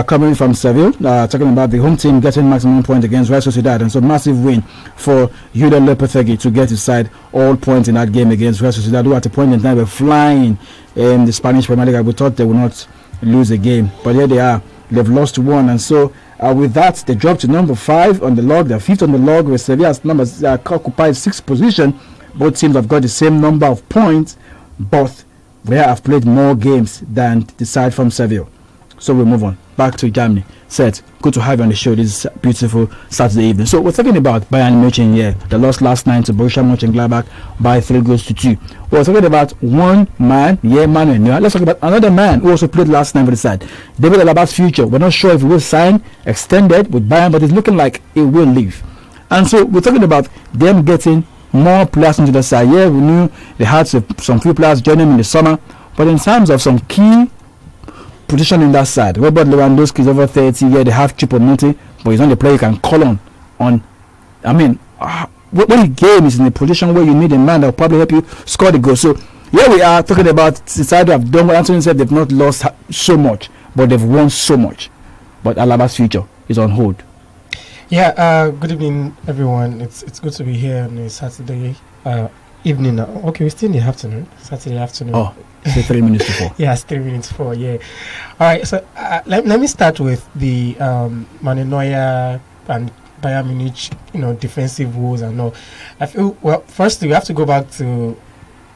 Speaker 8: coming from Sevilla. Talking about the home team getting maximum points against Real Sociedad, and so massive win for Julen Lopetegui to get his side all points in that game against Real Sociedad, who at a point in time were flying in the Spanish Premier League. We thought they would not lose a game, but here they are. They've lost 1, and so with that they dropped to number 5 on the log. They're 5th on the log, with Sevilla's numbers occupied 6th position. Both teams have got the same number of points, but Real have played more games than the side from Sevilla. So we move on. back to Germany. Seth, good to have you on the show this beautiful Saturday evening. So we're talking about Bayern Munich here. They lost last night to Borussia Mönchengladbach by 3-2. We're talking about one man, Manuel Neuer. Let's talk about another man who also played last night for the side. David Alaba's future. We're not sure if he will sign, extended with Bayern, but it's looking like it will leave. And so we're talking about them getting more players into the side. Yeah, we knew they had some few players join them in the summer, but in terms of some key position in that side, Robert Lewandowski is over 30. Yeah, they have Choupo-Moting, but he's not the player you can call on. I mean, when the game is in a position where you need a man that will probably help you score the goal. So here we are talking about the side who have done what Anthony said. They've not lost so much, but they've won so much. But Alaba's future is on hold.
Speaker 14: Yeah, good evening, everyone. It's good to be here on a Saturday evening. Okay, we're still in the afternoon. Saturday afternoon.
Speaker 8: Oh, it's 3 minutes to 4.
Speaker 14: Yeah, it's 3 minutes to 4, yeah. All right, so let me start with the Manuel Neuer and Bayern Munich, defensive woes and all. I feel, well, firstly, we have to go back to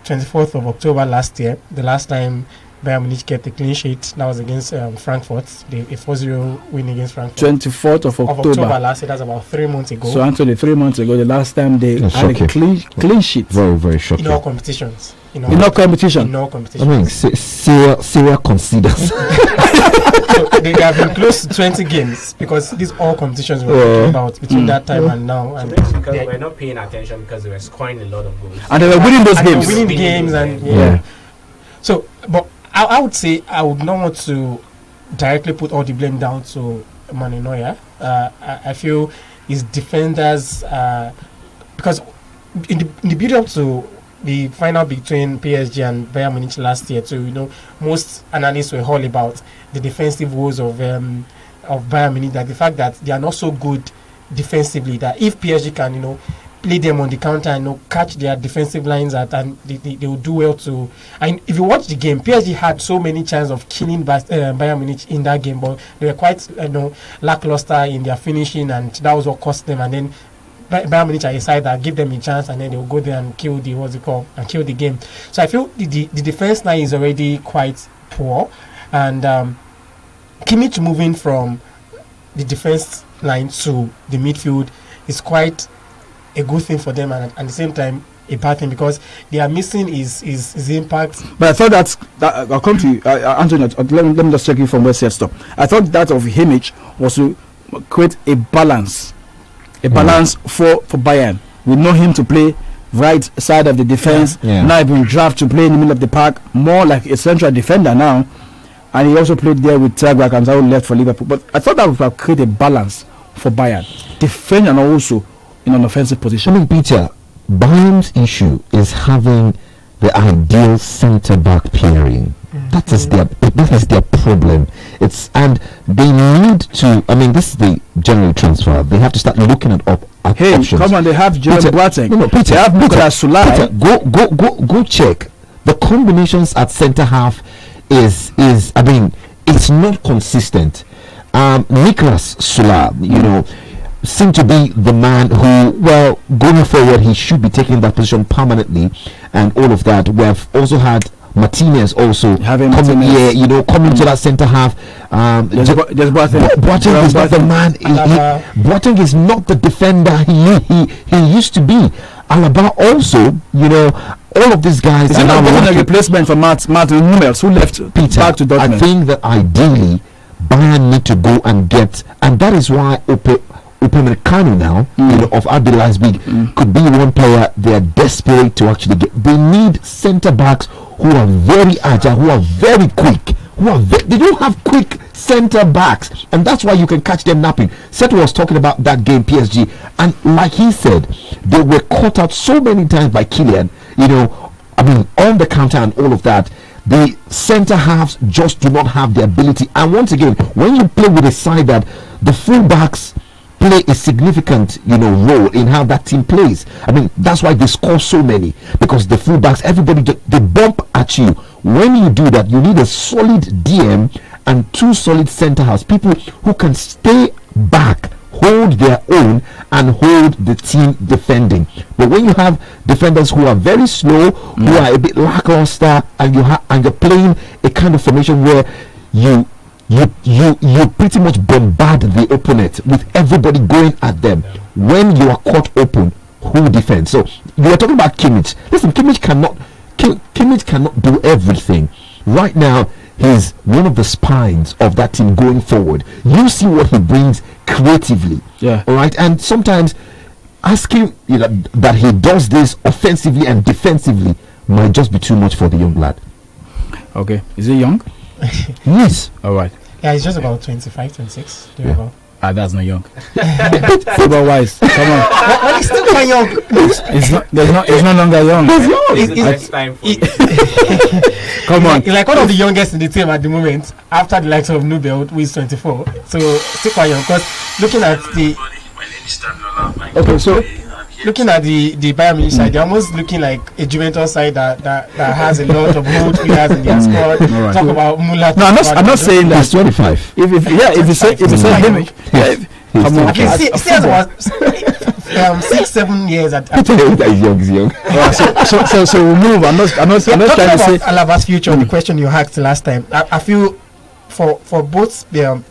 Speaker 14: 24th of October last year, the last time Bayern Munich kept a clean sheet. That was against Frankfurt, a 4-0 win against Frankfurt.
Speaker 8: 24th of October
Speaker 14: last year. That's about 3 months ago.
Speaker 8: So actually 3 months ago, the last time they had a clean sheet.
Speaker 9: Very, very shocking.
Speaker 14: In all competitions.
Speaker 8: In all competition.
Speaker 9: I mean, Syria considers.
Speaker 14: So they have been close to 20 games because these all competitions were talking about between that time and now. And
Speaker 6: because we're not paying attention because they were scoring a lot of goals.
Speaker 8: And they were winning those games.
Speaker 14: Winning the games and So, but I would say I would not want to directly put all the blame down to Manuel Neuer. I feel his defenders, because in the build up to the final between PSG and Bayern Munich last year, too, most analysts were all about the defensive woes of Bayern Munich, that the fact that they are not so good defensively, that if PSG can, play them on the counter and catch their defensive lines and they will do well too. And if you watch the game, PSG had so many chances of killing Bayern Munich in that game, but they were quite lackluster in their finishing, and that was what cost them. And then Bayern Munich are a side that give them a chance, and then they will go there and kill kill the game. So I feel the defense line is already quite poor, and Kimmich moving from the defense line to the midfield is quite a good thing for them, and at the same time a bad thing because they are missing his impact.
Speaker 8: But I thought that I'll come to you, Anthony. Let me just check you from where you stop. I thought that of Kimmich was to create a balance for Bayern. We know him to play right side of the defense. Now he's been drafted to play in the middle of the park, more like a central defender now, and he also played there with Thiago Alcantara left for Liverpool. But I thought that would create a balance for Bayern, defend and also in an offensive position.
Speaker 9: I mean, Peter, Bayern's issue is having the ideal centre back pairing. That is their problem. And they need to. I mean, this is the general transfer. They have to start looking at options.
Speaker 8: Come on, they have Jerome Boateng.
Speaker 9: No, Peter,
Speaker 8: they have Bukayo Saka.
Speaker 9: Go check the combinations at centre half. Is I mean, it's not consistent. Nicolas Sula, seemed to be the man who, well, going forward, he should be taking that position permanently, and all of that. We have also had Martinez also coming to that centre half. Boateng is not the man. Boateng is not the defender he used to be. Alaba also, all of these guys
Speaker 8: are now a replacement for Martin Hummels, who left
Speaker 9: Peter,
Speaker 8: back to Dortmund.
Speaker 9: I think that ideally Bayern need to go and get, and that is why Upamecano now, of RB Leipzig, could be one player they are desperate to actually get. They need centre backs who are very agile, who are very quick, they don't have quick centre backs, and that's why you can catch them napping. Seth was talking about that game PSG, and like he said, they were caught out so many times by Kylian. On the counter and all of that. The centre halves just do not have the ability. And once again, when you play with a side that the full backs play a significant role in how that team plays. I mean, that's why they score so many, because the fullbacks, everybody they bump at you. When you do that, you need a solid DM and two solid centre halves, people who can stay back, hold their own, and hold the team defending. But when you have defenders who are very slow, who are a bit lackluster, and you're playing a kind of formation where you you pretty much bombard the opponent with everybody going at them. When you are caught open, who defends? So you were talking about Kimmich. Listen, Kimmich cannot do everything. Right now, he's one of the spines of that team going forward. You see what he brings creatively.
Speaker 8: Yeah.
Speaker 9: All right. And sometimes asking that he does this offensively and defensively might just be too much for the young lad.
Speaker 8: Okay. Is he young?
Speaker 9: Yes.
Speaker 8: All right.
Speaker 14: Yeah, he's just about 25, 26.
Speaker 8: Yeah. That's not young. Football wise, come on.
Speaker 14: Well, he's still quite young.
Speaker 8: It's no longer young.
Speaker 6: It's time for
Speaker 8: come on.
Speaker 14: He's like one of the youngest in the team at the moment, after the likes of Nubel, who is 24. So still quite young. Because looking at the looking at the Bayern Munich side, they're almost looking like a Juventus side that has a lot of old players in their squad.
Speaker 8: Right.
Speaker 14: Talk about Muller.
Speaker 8: No, I'm not saying that.
Speaker 9: He's 25.
Speaker 8: If you say him, come on.
Speaker 14: He has about 6-7 years at
Speaker 9: He's young.
Speaker 8: So we'll move. I'm not trying to say
Speaker 14: Alaba's future. The question you asked last time. I feel for both the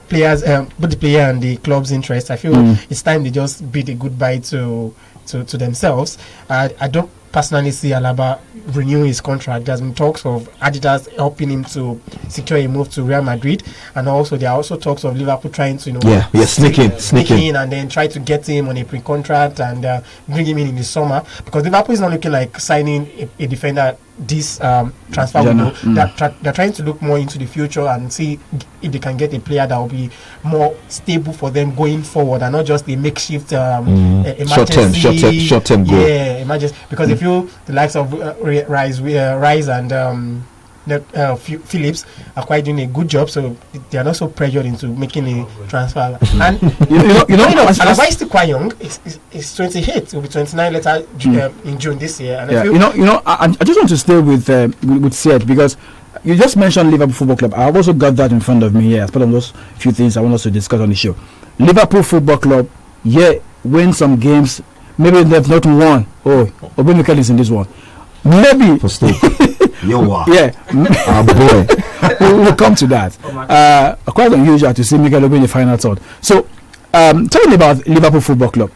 Speaker 14: players, both the player and the club's interest, I feel it's time they just bid a goodbye to themselves. I don't personally see Alaba renewing his contract. There's been talks of Adidas helping him to secure a move to Real Madrid, and also there are also talks of Liverpool trying to sneak in and then try to get him on a pre-contract and bring him in the summer, because Liverpool is not looking like signing a defender this transfer window. They're trying to look more into the future and see if they can get a player that will be more stable for them going forward, and not just a makeshift emergency
Speaker 9: short-term goal.
Speaker 14: Yeah, emergency. Because if you the likes of Rice and Phillips are quite doing a good job, so they are not so pressured into making a transfer. And Alaba is still quite young. It's 28. He'll be 29 later in June this year. And
Speaker 8: I just want to stay with Siet, because you just mentioned Liverpool Football Club. I've also got that in front of me here as part of those few things I want us to discuss on the show. Liverpool Football Club, win some games. Maybe they've not won. Obi Mikel is in this one. Maybe.
Speaker 9: For stake.
Speaker 8: Yeah. Boy. We'll come to that. Quite unusual to see Mikel Obi in the final third. So, talking about Liverpool Football Club,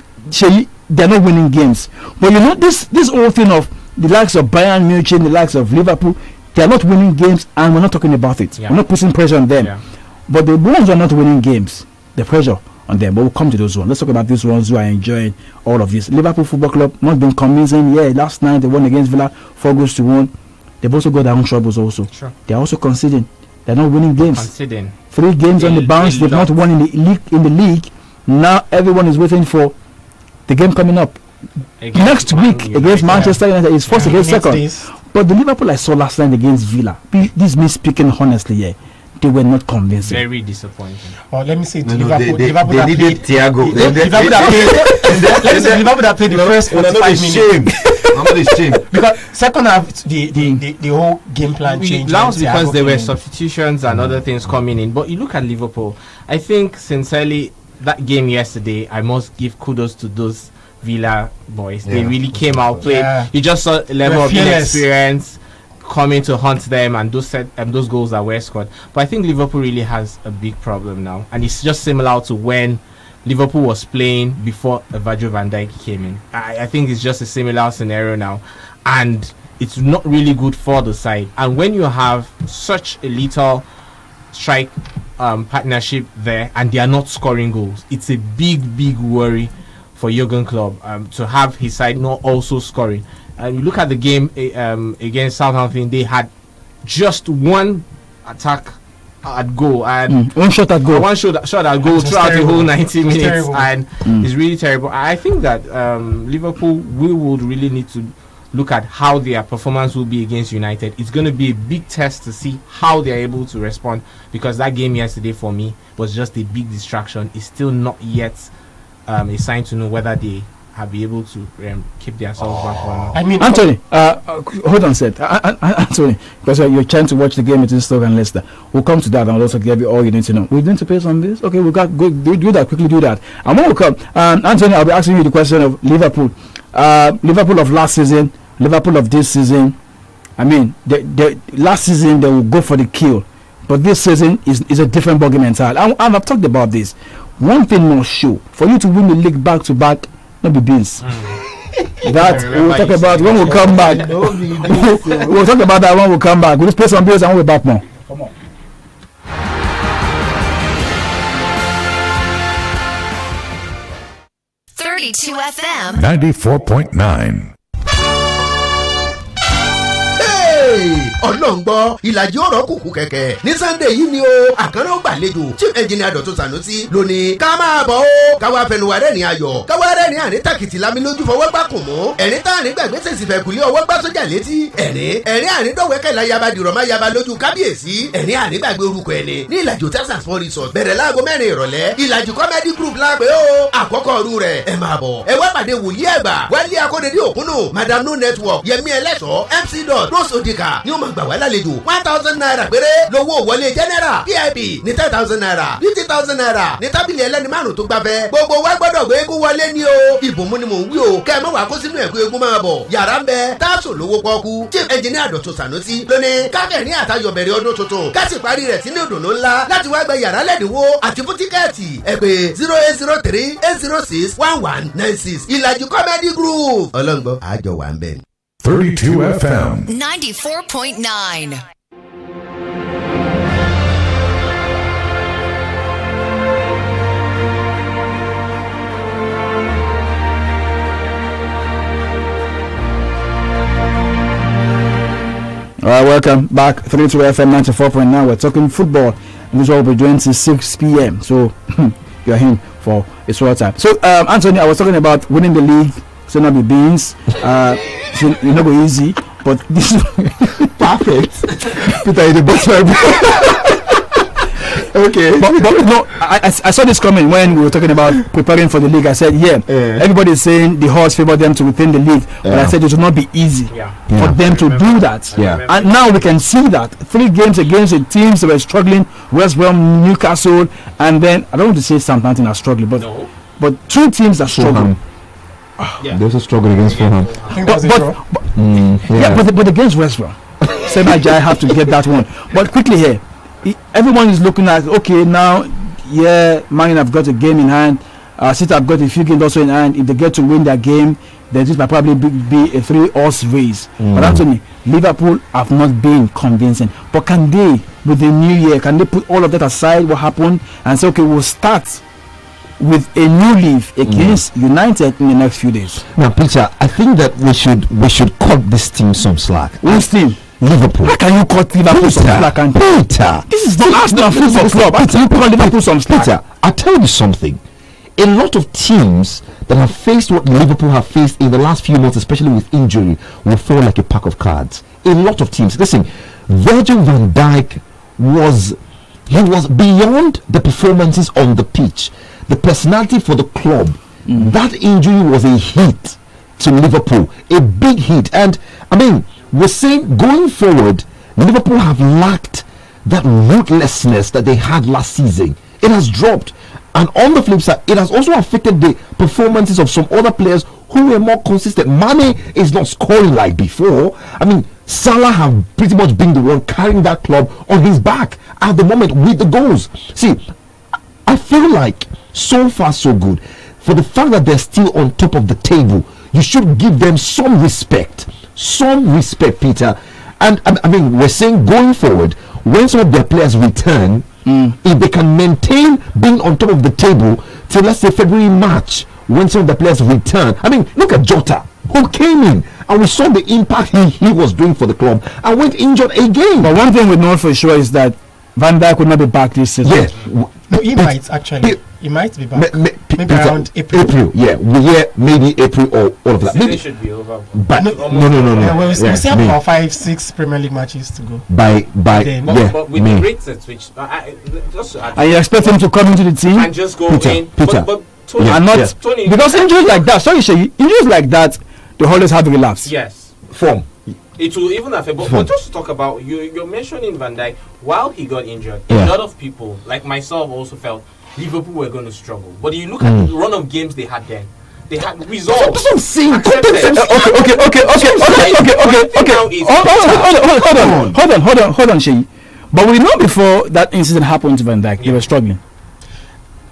Speaker 8: they're not winning games. But this whole thing of the likes of Bayern Munich, the likes of Liverpool, they're not winning games, and we're not talking about it. We're not putting pressure on them. But the ones who are not winning games, the pressure on them. But we'll come to those ones. Let's talk about these ones who are enjoying all of this. Liverpool Football Club not been convincing. Last night they won against Villa 4-1. They've also got their own troubles also.
Speaker 6: Sure.
Speaker 8: They're also conceding. They're not winning games.
Speaker 6: 3
Speaker 8: games on the bounce. They've not won in the league. Now everyone is waiting for the game coming up next week against Manchester United. It's first against second. But the Liverpool I saw last night against Villa, this means speaking honestly, they were not convincing.
Speaker 6: Very disappointing.
Speaker 14: Let me say
Speaker 12: Liverpool that needed Thiago.
Speaker 14: Liverpool that played the first 45 minutes. Because second half, the whole game plan changed.
Speaker 6: That was because there were substitutions and other things coming in. But you look at Liverpool, I think sincerely that game yesterday, I must give kudos to those Villa boys. They really came out, played. You just saw a level of inexperience coming to hunt them, and those goals that were scored. But I think Liverpool really has a big problem now, and it's just similar to when Liverpool was playing before Virgil van Dijk came in. I think it's just a similar scenario now, and it's not really good for the side. And when you have such a little strike partnership there, and they are not scoring goals, it's a big worry for Jurgen Klopp to have his side not also scoring. And you look at the game against Southampton, they had just one attack at goal and
Speaker 8: one shot at goal.
Speaker 6: One shot at goal throughout the whole 90 minutes, and it's really terrible. I think that Liverpool, we would really need to look at how their performance will be against United. It's going to be a big test to see how they are able to respond, because that game yesterday for me was just a big distraction. It's still not yet a sign to know whether they have been able to keep themselves back or not.
Speaker 8: I mean, Anthony, hold on a sec. Anthony, because you're trying to watch the game between Stoke and Leicester. We'll come to that, and I'll also give you all you need to know. We need to pay some bills. Okay, we got go do that quickly. Do that. And when we come, Anthony, I'll be asking you the question of Liverpool. Liverpool of last season, Liverpool of this season. I mean, the last season they will go for the kill. But this season is a different ballgame entirely. And I've talked about this. One thing must show: for you to win the league back to back, not be beans. That we'll talk about when we come back. We'll talk about that when we come back. We'll just pay some bills and we'll be back more. Come on.
Speaker 27: FM
Speaker 25: 94.9.
Speaker 12: Ọlọ́run gbọ́ ìlàjì ọ̀rọ̀ kùkù kẹ̀kẹ́ ní Sunday yìí ni o àkànná gbàlejò chief engineer Dọ̀tun Sanusi lónìí ká máa bọ̀ ó káwá fẹnuwa rẹ̀ ní ayọ̀ káwá rẹ̀ ní àní tàkìtì lámi lójú fọwọ́ gbà kùn mọ́ ẹ̀rín tá àní gbàgbé sèṣì fẹ́ kùlé ọwọ́ gbà sójà létí ẹ̀rín àní dọ̀wẹ́kẹ̀ la yaba dìrọ̀ má yaba lójú kábíyèsí ẹ̀rín àní gbàgbé orúkọ ẹni ní ìlàjì hotels and sports resort bẹ̀rẹ̀ láago 4 ìrọ̀lẹ́ ìlàjì comedy group láàpẹ́ o àkọ́kọ́ ọdún rẹ̀ ẹ máa bọ̀ ẹ wá pàdé wòlíì àgbà wálé akóredé òkúnnù madam no network yẹmí ẹlẹ́sọ̀ MC dot rose odika ni ó máa gbà wá lálejò 1,000 naira péré lówó wọlé general VIP ní 10,000 naira 50,000 naira ní tábìlì ẹlẹ́ni márùn tó gbafẹ́ gbogbo wa gbọ́dọ̀ gbé eégún wọlé ní o ìbùnmú ni mò ń wí o kẹ́ ẹ mọ̀ wá kó sínú ẹ̀kú eégún máa bọ̀ yàrá ń bẹ táàsù lówó pọ́ọ́kú chief engineer Dọ̀tun Sanusi lónìí káfẹ́ ní àtayọ̀ bẹ̀rẹ̀ ọdún tuntun ká sì parí rẹ̀ sínú ìdùnnú ńlá láti wá gba yàrá lẹ́dínwó àti fún tíkẹ́ẹ̀tì ẹ pè 0803-806-1196 ìlàjì comedy group ọlọ́ngbọ́ àjọ wà ń bẹ̀.
Speaker 25: 32 FM
Speaker 27: 94.9.
Speaker 8: All right, welcome back. 32 FM 94.9. We're talking football, and this will be doing till 6 p.m. So you're in for a short time. So Anthony, I was talking about winning the league. So not be beans. So it's not go easy, but this is perfect. Peter, you're the best man. Okay, but no, I saw this comment when we were talking about preparing for the league. I said, everybody is saying the horse favor them to within the league, but I said it will not be easy for them to do that. And now we can see that 3 games against the teams that were struggling: West Brom, Newcastle, and then I don't want to say Southampton are struggling, but 2 teams are struggling.
Speaker 9: They also struggled against Fulham.
Speaker 8: But against West Brom, I have to get that one. But quickly here. Everyone is looking at now. Man have got a game in hand. City have got a few games also in hand. If they get to win their game, then this might probably be a 3-horse race. But Anthony, Liverpool have not been convincing. But can they, with the new year, can they put all of that aside? What happened and say, we'll start with a new leaf against United in the next few days?
Speaker 9: Now, Peter, I think that we should cut this team some slack.
Speaker 8: Which team?
Speaker 9: Liverpool.
Speaker 8: How can you cut Liverpool some slack?
Speaker 9: Peter,
Speaker 8: this is the Arsenal Football Club. How can you cut Liverpool some slack?
Speaker 9: Peter, I'll tell you something. A lot of teams that have faced what Liverpool have faced in the last few months, especially with injury, will fall like a pack of cards. A lot of teams. Listen, Virgil van Dijk was beyond the performances on the pitch, the personality for the club. That injury was a hit to Liverpool, a big hit. And I mean, we're saying going forward, Liverpool have lacked that ruthlessness that they had last season. It has dropped. And on the flip side, it has also affected the performances of some other players who were more consistent. Mane is not scoring like before. I mean, Salah have pretty much been the one carrying that club on his back at the moment with the goals. See, I feel like so far so good. For the fact that they're still on top of the table, you should give them some respect. Some respect, Peter. And I mean, we're saying going forward, when some of their players return, if they can maintain being on top of the table till, let's say, February, March, when some of the players return. I mean, look at Jota, who came in and we saw the impact he was doing for the club and went injured again.
Speaker 8: But one thing we know for sure is that Van Dijk will not be back this season.
Speaker 9: Yes.
Speaker 14: No, he might actually. He might be back. Maybe around April.
Speaker 9: Maybe April or all of that. Maybe
Speaker 6: it should be over.
Speaker 9: But no.
Speaker 14: We still have about 5-6 Premier League matches to go.
Speaker 6: But with the rates at which
Speaker 8: and you expect him to come into the team
Speaker 6: and just go
Speaker 9: Peter,
Speaker 6: in,
Speaker 9: Peter.
Speaker 6: but Tony, Tony,
Speaker 8: because injuries like that. Injuries like that, they always have relapse.
Speaker 6: Yes.
Speaker 9: Form.
Speaker 6: It will even affect. But just to talk about you're mentioning Van Dijk. While he got injured, a lot of people, like myself, also felt Liverpool were going to struggle. But you look at the run of games they had then. They had results.
Speaker 8: That's what I'm saying. Okay. Hold on, Sheyi. But we know before that incident happened to Van Dijk, they were struggling.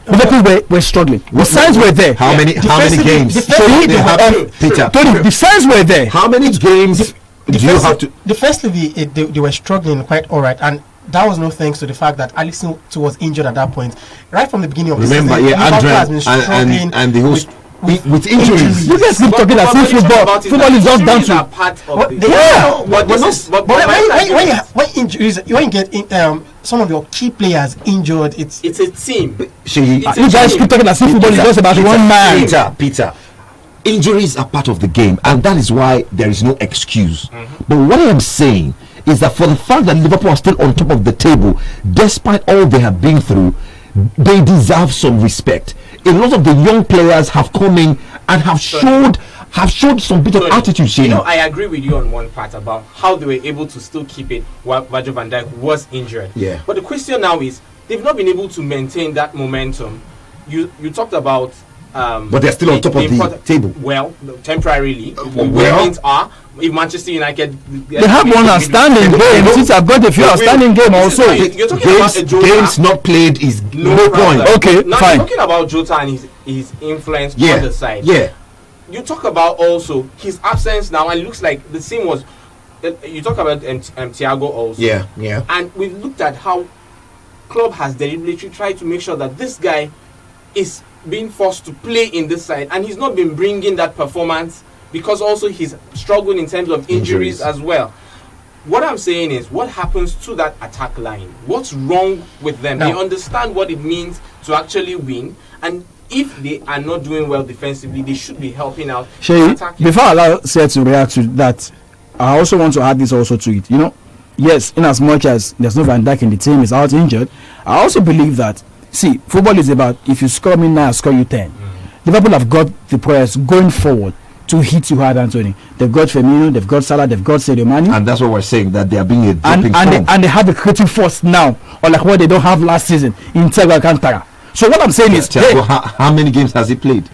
Speaker 8: Liverpool were struggling. The signs were there.
Speaker 12: How many games?
Speaker 8: Peter, Tony, the signs were there.
Speaker 12: How many games do you have to?
Speaker 14: Defensively, they were struggling quite all right, and that was no thanks to the fact that Alisson was injured at that point. Right from the beginning of the season, Liverpool has been struggling
Speaker 12: and the whole with injuries.
Speaker 8: You guys keep talking as if football is just down to
Speaker 6: part of the
Speaker 14: when injuries, when you get some of your key players injured, it's
Speaker 6: a team.
Speaker 8: You guys keep talking as if football is just about one man.
Speaker 12: Peter, injuries are part of the game, and that is why there is no excuse. But what I am saying is that for the fact that Liverpool are still on top of the table, despite all they have been through, they deserve some respect. A lot of the young players have come in and have showed some bit of attitude.
Speaker 6: You know, I agree with you on one part about how they were able to still keep it while Virgil van Dijk was injured.
Speaker 12: Yeah.
Speaker 6: But the question now is, they've not been able to maintain that momentum. You talked about.
Speaker 12: But they're still on top of the table.
Speaker 6: Well, temporarily. If Manchester United,
Speaker 8: they have one outstanding game. Since I've got a few outstanding game also.
Speaker 6: You're talking about
Speaker 12: games not played is no point.
Speaker 8: Okay,
Speaker 6: now
Speaker 8: fine.
Speaker 6: You're talking about Jota and his influence on the side.
Speaker 12: Yeah.
Speaker 6: You talk about also his absence now, and it looks like the same was. You talk about Thiago also.
Speaker 12: Yeah.
Speaker 6: And we've looked at how club has deliberately tried to make sure that this guy is being forced to play in this side, and he's not been bringing that performance because also he's struggling in terms of injuries as well. What I'm saying is, what happens to that attack line? What's wrong with them? They understand what it means to actually win, and if they are not doing well defensively, they should be helping out.
Speaker 8: Before I allow Seth to react to that, I also want to add this also to it. You know, yes, in as much as there's no Van Dijk in the team, is out injured, I also believe that, see, football is about if you score me 9, I score you 10. Liverpool have got the players going forward to hit you hard, Anthony. They've got Firmino, they've got Salah, they've got Sadio Mane.
Speaker 12: And that's what we're saying, that they are being a doping
Speaker 8: and they have a creative force now, or like what they don't have last season in Thiago Alcantara. So what I'm saying is,
Speaker 12: how many games has he played?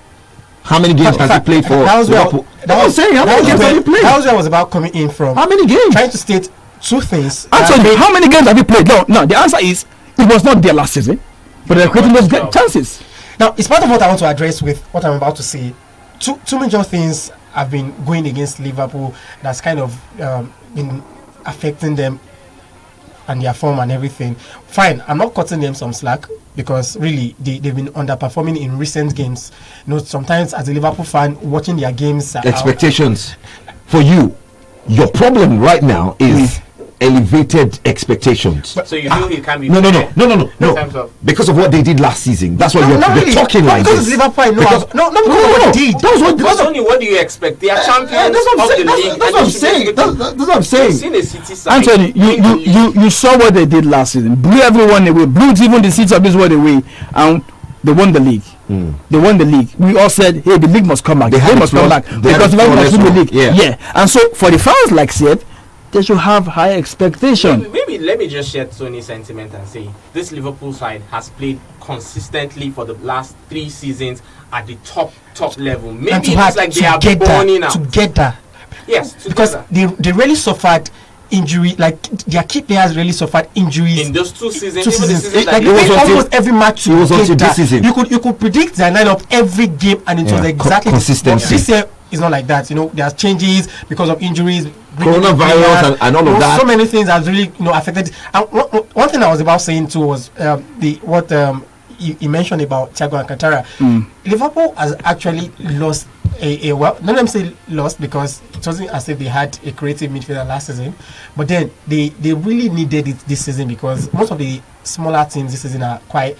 Speaker 12: How many games has he played for Liverpool?
Speaker 14: How many games has he played? That was about coming in from.
Speaker 12: How many games?
Speaker 14: Trying to state two things.
Speaker 8: Anthony, how many games have you played? No, the answer is it was not there last season, but they're creating those chances.
Speaker 14: Now, it's part of what I want to address with what I'm about to say. Two major things have been going against Liverpool that's kind of been affecting them and their form and everything. Fine, I'm not cutting them some slack because really they've been underperforming in recent games. You know, sometimes as a Liverpool fan watching their games,
Speaker 12: expectations for you, your problem right now is elevated expectations.
Speaker 6: So you feel he can be
Speaker 12: no. Because of what they did last season. That's why you're talking like
Speaker 14: this.
Speaker 12: Liverpool,
Speaker 14: because what they did.
Speaker 6: Because only what do you expect? They are champions of the league.
Speaker 12: That's what I'm saying. That's what I'm saying.
Speaker 6: Seen a City side.
Speaker 8: Anthony, you saw what they did last season. Blew everyone away. Blew even the seats of this world away, and they won the league. They won the league. We all said, hey, the league must come back. They must come back because Liverpool must win the league. Yeah. And so for the fans like Seth, they should have high expectation.
Speaker 6: Maybe let me just share Tony's sentiment and say this Liverpool side has played consistently for the last 3 seasons at the top level. Maybe it's like they are burning out
Speaker 14: together.
Speaker 6: Yes,
Speaker 14: because they really suffered injury. Like their key players really suffered injuries
Speaker 6: in those 2 seasons.
Speaker 14: Like almost every match.
Speaker 12: It was until this season.
Speaker 14: You could predict their lineup every game, and it was exactly
Speaker 12: consistency.
Speaker 14: This year is not like that. You know, there's changes because of injuries.
Speaker 12: Coronavirus and all of that.
Speaker 14: So many things has really affected. And one thing I was about saying too was you mentioned about Thiago Alcantara. Liverpool has actually lost not let me say lost because it wasn't as if they had a creative midfielder last season, but then they really needed it this season because most of the smaller teams this season are quite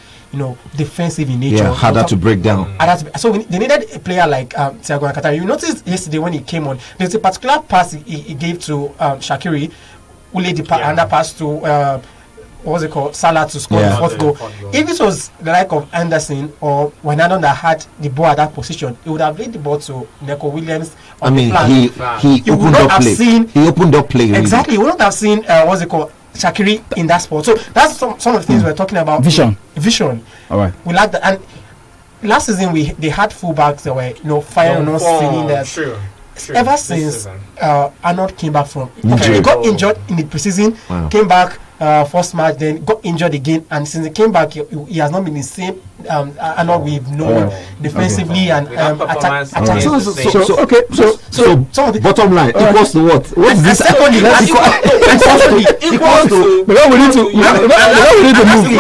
Speaker 14: defensive in nature.
Speaker 12: Yeah, harder to break down.
Speaker 14: So they needed a player like Thiago Alcantara. You noticed yesterday when he came on, there's a particular pass he gave to Shaqiri, who laid the under pass to what was it called, Salah to score the fourth goal. If it was the like of Anderson or Wijnaldum that had the ball at that position, he would have laid the ball to Neco Williams on the flank.
Speaker 12: He opened up play. He opened up play.
Speaker 14: Exactly. He would not have seen what's it called, Shaqiri in that spot. So that's some of the things we're talking about. Vision.
Speaker 8: All right.
Speaker 14: We like that. And last season they had fullbacks that were firing on cylinders.
Speaker 6: True.
Speaker 14: Ever since Arnold came back from injury, he got injured in the preseason, came back. first match, then got injured again, and since he came back, he has not been the same. I know we've known defensively and attack.
Speaker 9: So bottom line equals to what? What is this?
Speaker 14: Secondly,
Speaker 6: equals to.
Speaker 8: We need to move.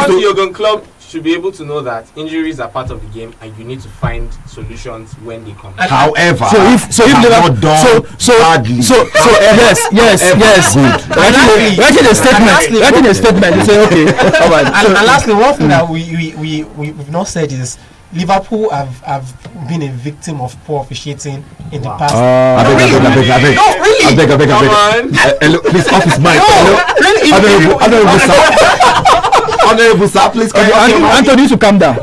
Speaker 6: The Jurgen Klopp should be able to know that injuries are part of the game, and you need to find solutions when they come.
Speaker 9: However,
Speaker 8: yes. Writing a statement. You say okay. All right.
Speaker 14: And lastly, one thing that we've not said is Liverpool have been a victim of poor officiating in the past.
Speaker 9: I beg. Please off his mic. Honorable sir, please.
Speaker 8: Anthony, to calm down.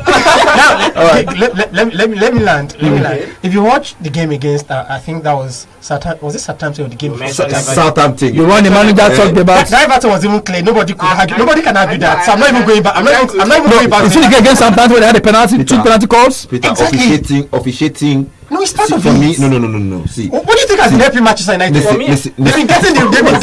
Speaker 14: Let me land. If you watch the game against, I think that was Southampton. Was it Southampton or the game?
Speaker 9: Southampton.
Speaker 8: The one the manager talked about.
Speaker 14: That Everton was even clear. Nobody could argue. Nobody can argue that. So I'm not even going back. I'm not even going back.
Speaker 8: You see the game against Southampton when they had a penalty, 2 penalty calls.
Speaker 9: Peter, officiating.
Speaker 14: No, it's part of
Speaker 9: for me.
Speaker 14: it.
Speaker 9: No. See,
Speaker 14: what do you think has been helping Manchester United? For me,
Speaker 9: listen.
Speaker 14: They've been getting the officiating.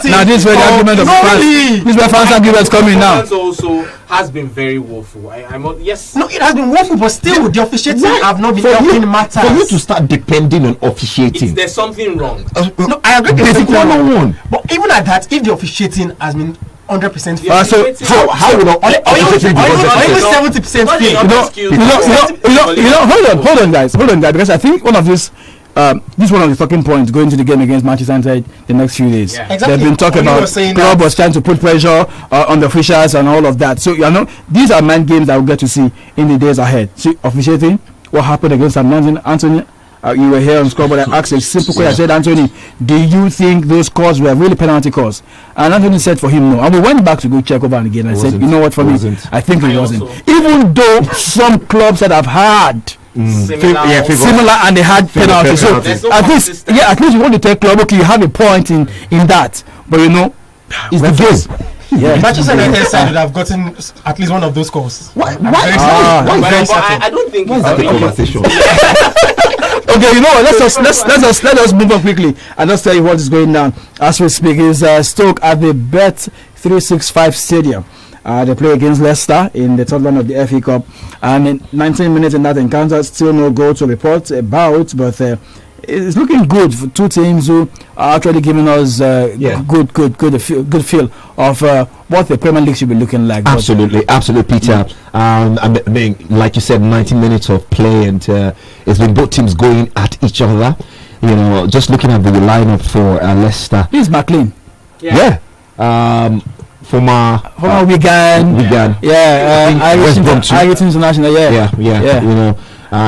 Speaker 8: Now this is where the argument of fans. This is where fans arguments coming now.
Speaker 6: Also has been very woeful. Yes.
Speaker 14: No, it has been woeful, but still the officiating have not been helping matters.
Speaker 9: For you to start depending on officiating,
Speaker 6: there's something wrong.
Speaker 14: No, I agree.
Speaker 9: There's one.
Speaker 14: But even at that, if the officiating has been 100%
Speaker 9: so how would
Speaker 14: or even 70%
Speaker 8: hold on guys, because I think one of this is one of the talking points going to the game against Manchester United the next few days.
Speaker 14: Yeah. Exactly.
Speaker 8: They've been talking about Klopp was trying to put pressure on the officials and all of that. So these are mind games that we'll get to see in the days ahead. See, officiating, what happened against Anthony? You were here on score, but I asked a simple question. I said, Anthony, do you think those calls were really penalty calls? And Anthony said for him, no. And we went back to go check over and again. I said, you know what, for me, I think it wasn't. Even though some clubs that have had similar and they had penalties. So at least you want to tell club, okay, you have a point in that. But it's the game.
Speaker 14: Yeah. Manchester United side would have gotten at least one of those calls.
Speaker 6: Why? I don't think it's
Speaker 9: the conversation.
Speaker 8: Okay, let us move on quickly and just tell you what is going down as we speak. Is Stoke at the Bet365 Stadium. They play against Leicester in the third round of the FA Cup, and in 19 minutes in that encounter, still no goal to report about, but it's looking good for two teams who are actually giving us good feel of what the Premier League should be looking like.
Speaker 9: Absolutely, Peter. I mean, like you said, 90 minutes of play, and it's been both teams going at each other. Just looking at the lineup for Leicester.
Speaker 8: This is McLean.
Speaker 9: Yeah. Former
Speaker 8: Wigan. Irish International.
Speaker 9: Yeah.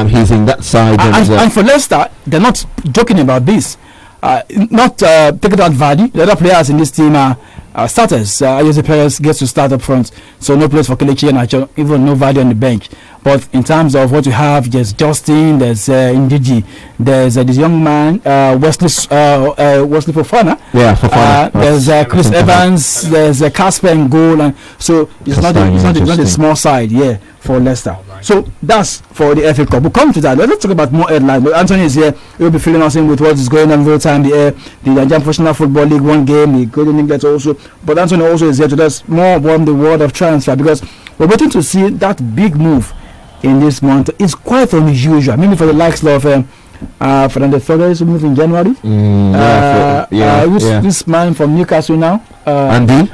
Speaker 9: He's in that side,
Speaker 8: and for Leicester, they're not joking about this. Not taking out Vardy. The other players in this team are starters. Jose Perez gets to start up front, so no place for Kelechi and even no Vardy on the bench. But in terms of what you have, there's Justin, there's Ndidi, there's this young man Wesley Fofana.
Speaker 9: Fofana.
Speaker 8: There's Chris Evans. There's Casper in goal, and so it's not a small side. For Leicester. So that's for the FA Cup. We'll come to that. Let's talk about more headlines. But Anthony is here. He'll be filling us in with what is going on real time. The Nigerian Professional Football League 1 game, the Golden Eagles also. But Anthony also is here to tell us more about the world of transfer, because we're waiting to see that big move in this month. It's quite unusual. Maybe for the likes of Fernando Torres, who moved in January. This man from Newcastle now. Andy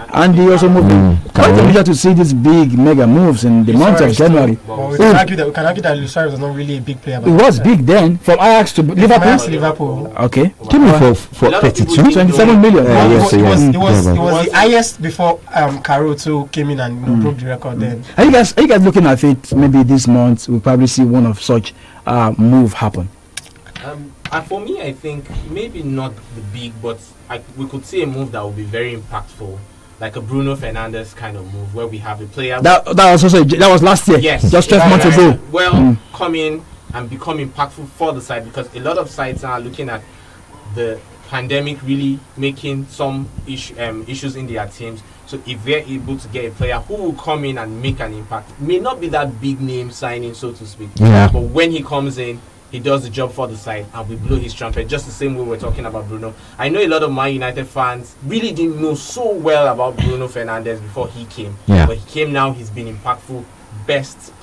Speaker 8: also moved in. Quite unusual to see these big mega moves in the month of January.
Speaker 14: Well, we can argue that Luis Suarez was not really a big player.
Speaker 8: It was big then, from Ajax to Liverpool. Okay.
Speaker 9: Came in for
Speaker 8: 27 million.
Speaker 14: It was the highest before Caruso came in and broke the record then.
Speaker 8: Are you guys looking at it? Maybe this month we'll probably see one of such move happen.
Speaker 6: For me, I think maybe not the big, but we could see a move that would be very impactful, like a Bruno Fernandes kind of move, where we have a player
Speaker 8: that was last year.
Speaker 6: Yes,
Speaker 8: just 12 months ago.
Speaker 6: Come in and become impactful for the side, because a lot of sides are looking at the pandemic really making some issues in their teams. So if they're able to get a player who will come in and make an impact, may not be that big name signing, so to speak, but when he comes in, he does the job for the side, and we blow his trumpet just the same way we're talking about Bruno. I know a lot of Man United fans really didn't know so well about Bruno Fernandes before he came.
Speaker 9: Yeah.
Speaker 6: But he came now, he's been impactful, best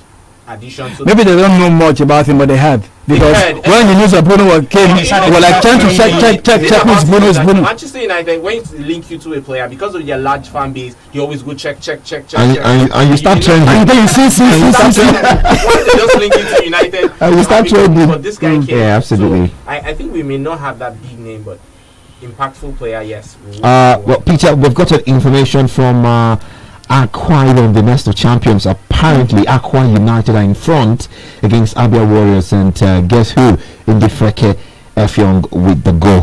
Speaker 6: addition. So
Speaker 8: maybe they don't know much about him, but they have. Because when the news of Bruno came, they were like trying to check who's Bruno is Bruno.
Speaker 6: Manchester United, when you link you to a player, because of their large fan base, you always go check.
Speaker 9: And you start trending.
Speaker 8: And then you see.
Speaker 6: Why they just link you to United?
Speaker 9: And you start trending.
Speaker 6: But this guy came.
Speaker 9: Yeah, absolutely.
Speaker 6: So I think we may not have that big name, but impactful player, yes.
Speaker 9: Well, Peter, we've got information from Aqua Ibom, the nest of champions. Apparently, Aqua United are in front against Abia Warriors, and guess who? Indifreke Effiong with the goal.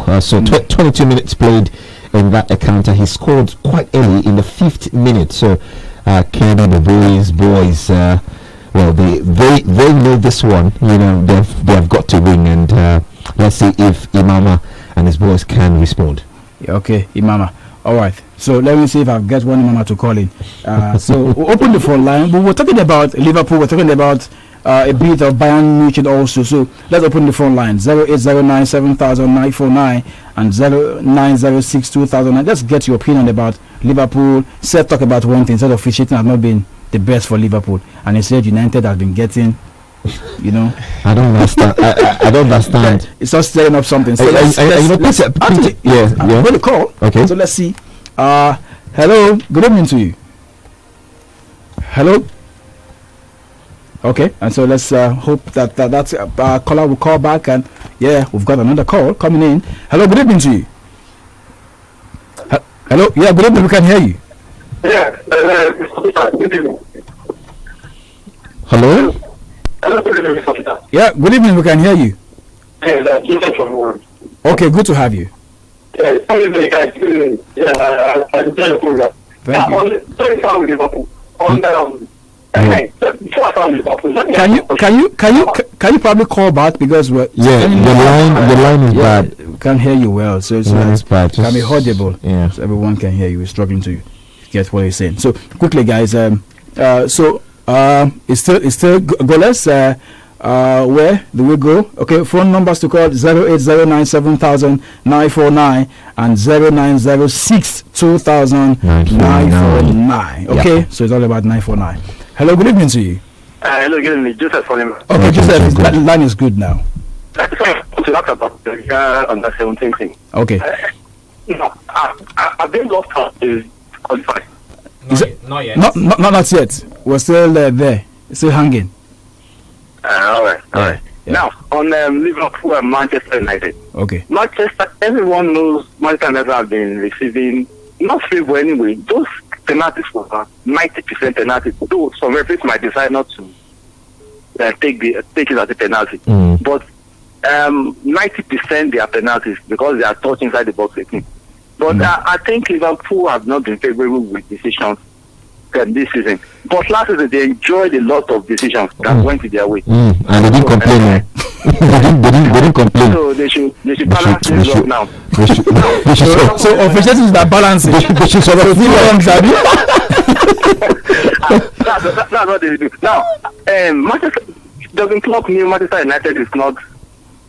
Speaker 9: 22 minutes played in that encounter. He scored quite early in the 5th minute. So, Kenny, the boys, well, they know this one. You know, they've got to win, and let's see if Imama and his boys can respond.
Speaker 8: Yeah, okay, Imama. All right, so let me see if I get one Imama to call in. So we'll open the phone line. But we're talking about Liverpool. We're talking about a bit of Bayern Munich also. So let's open the phone line 0809 7949 and 0906 2009. Let's get your opinion about Liverpool. Seth talk about one thing. Said officiating has not been the best for Liverpool, and he said United has been getting. You know,
Speaker 9: I don't understand. I don't understand.
Speaker 8: It's just setting up something. So let's
Speaker 9: yeah.
Speaker 8: We'll call.
Speaker 9: Okay.
Speaker 8: So let's see. Hello. Good evening to you. Hello. Okay, and so let's hope that caller will call back, and yeah, we've got another call coming in. Hello. Good evening to you. Hello. Yeah. Good evening. We can hear you.
Speaker 7: Yeah. Good evening.
Speaker 9: Hello.
Speaker 8: Yeah, good evening. We can hear you. Okay, good to have you.
Speaker 7: Yeah, I enjoy the program.
Speaker 8: Can you probably call back because we're
Speaker 9: the line is bad.
Speaker 8: We can't hear you well, so it's
Speaker 9: bad.
Speaker 8: Can be audible.
Speaker 9: Yeah,
Speaker 8: so everyone can hear you. We're struggling to get what you're saying. So quickly, guys. It's still goalless. Where do we go? Okay, phone numbers to call 08097,949 and 0906 2009. Okay, so it's all about 949. Hello, good evening to you.
Speaker 7: Hello, good evening, Joseph Solomon.
Speaker 8: Okay, Joseph, that line is good now.
Speaker 7: To talk about the under 17 thing.
Speaker 8: Okay.
Speaker 7: I've been lost out is qualified.
Speaker 6: Not yet.
Speaker 8: Not yet. We're still there. Still hanging.
Speaker 7: All right. Now, on Liverpool and Manchester United.
Speaker 8: Okay.
Speaker 7: Manchester, everyone knows Manchester United have been receiving, not favor anyway, those penalties for 90% penalties. Though some referees might decide not to take it as a penalty. But 90% they are penalties because they are touched inside the box 18. But I think Liverpool have not been favorable with decisions this season. But last season they enjoyed a lot of decisions that went their way.
Speaker 9: And they didn't complain. they didn't complain.
Speaker 7: So they should balance things up now.
Speaker 8: So officials that balance it. They should sort of
Speaker 7: that's what they do. Now, Manchester doesn't clock new Manchester United is not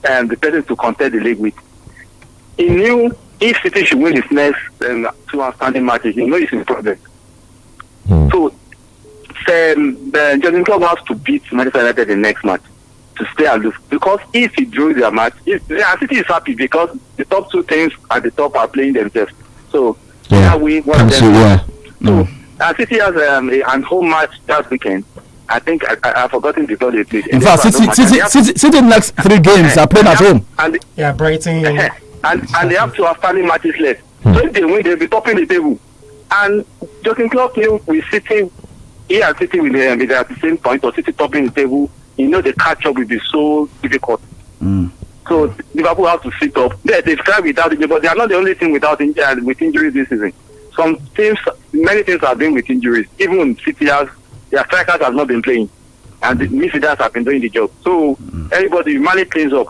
Speaker 7: the person to contest the league with. He knew if City should win his next 2 outstanding matches, he knows it's in problem. So, Jurgen Klopp has to beat Manchester United the next match to stay aloof. Because if he drew their match, City is happy because the top 2 teams at the top are playing themselves. So, we want them. So, City has a home match that weekend. I think I've forgotten because they played.
Speaker 8: In fact, City next 3 games are playing at home.
Speaker 14: Brighton.
Speaker 7: And they have 2 outstanding matches left. So if they win, they'll be topping the table. And Jurgen Klopp knew with City, he and City will be at the same point, or City topping the table. You know the catch-up will be so difficult. So Liverpool have to sit up. They've tried without injury, but they are not the only team with injuries this season. Some teams, many teams have been with injuries. Even City has, their strikers have not been playing. And the midfielders have been doing the job. So everybody manage things up.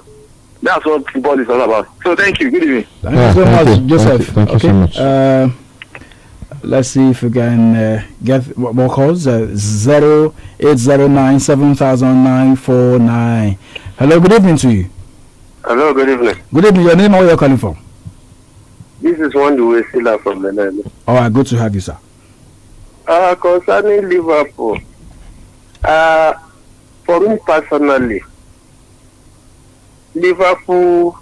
Speaker 7: That's what football is all about. So thank you. Good evening.
Speaker 8: Thank you so much, Joseph.
Speaker 9: Thank you so much.
Speaker 8: Let's see if we can get more calls. 0809-700949. Hello, good evening to you.
Speaker 15: Hello, good evening.
Speaker 8: Good evening. Your name and where you're calling from?
Speaker 15: This is one way Silla from the Netherlands.
Speaker 8: All right, good to have you, sir.
Speaker 15: Concerning Liverpool, for me personally, Liverpool,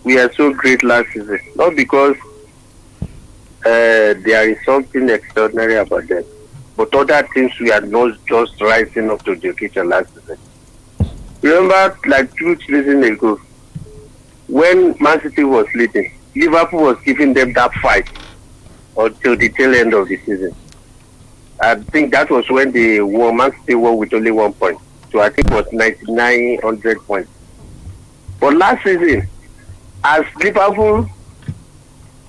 Speaker 15: we are so great last season. Not because there is something extraordinary about them, but other teams we are not just rising up to the occasion last season. Remember, like 2 seasons ago, when Man City was leading, Liverpool was giving them that fight until the tail end of the season. I think that was when they won. Man City won with only 1 point. So I think it was 9,900 points. But last season, as Liverpool,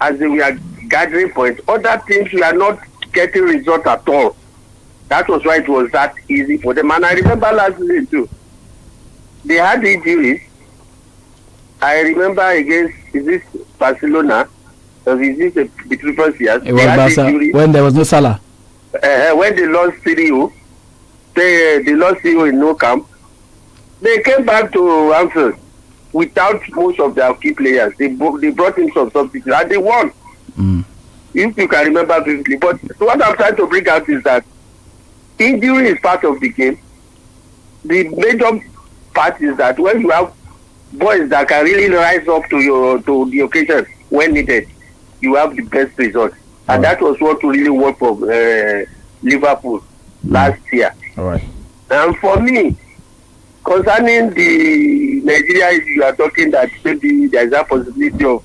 Speaker 15: as they were gathering points, other teams were not getting results at all. That was why it was that easy for them. And I remember last season too, they had injuries. I remember against, is this Barcelona? Or is this the previous years?
Speaker 8: It was Barca when there was no Salah.
Speaker 15: When they lost 3-0, they lost 3-0 in No Camp. They came back to Anfield without most of their key players. They brought in some substitutes and they won. If you can remember vividly. But what I'm trying to bring out is that injury is part of the game. The major part is that when you have boys that can really rise up to the occasion when needed, you have the best results. And that was what really worked for Liverpool last year.
Speaker 8: All right.
Speaker 15: And for me, concerning the Nigeria, you are talking that maybe there is a possibility of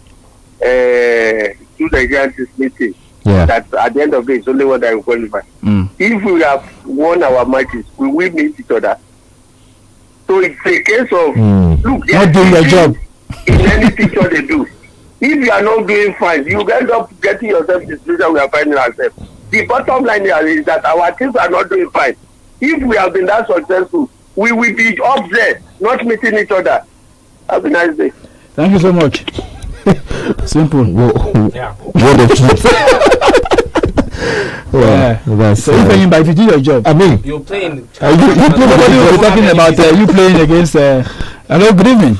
Speaker 15: 2 Nigerian teams meeting. That at the end of the day, it's only one that will qualify. If we have won our matches, we will meet each other. So it's a case of look,
Speaker 8: not doing your job
Speaker 15: in any picture they do. If you are not doing fine, you end up getting yourself in the situation we are finding ourselves. The bottom line here is that our teams are not doing fine. If we have been that successful, we will be up there, not meeting each other. Have a nice day.
Speaker 8: Thank you so much. Simple.
Speaker 15: Yeah.
Speaker 9: What a truth.
Speaker 8: So you're playing by if you do your job.
Speaker 9: I mean,
Speaker 6: you're playing.
Speaker 8: you were talking about you playing against. Hello, good evening.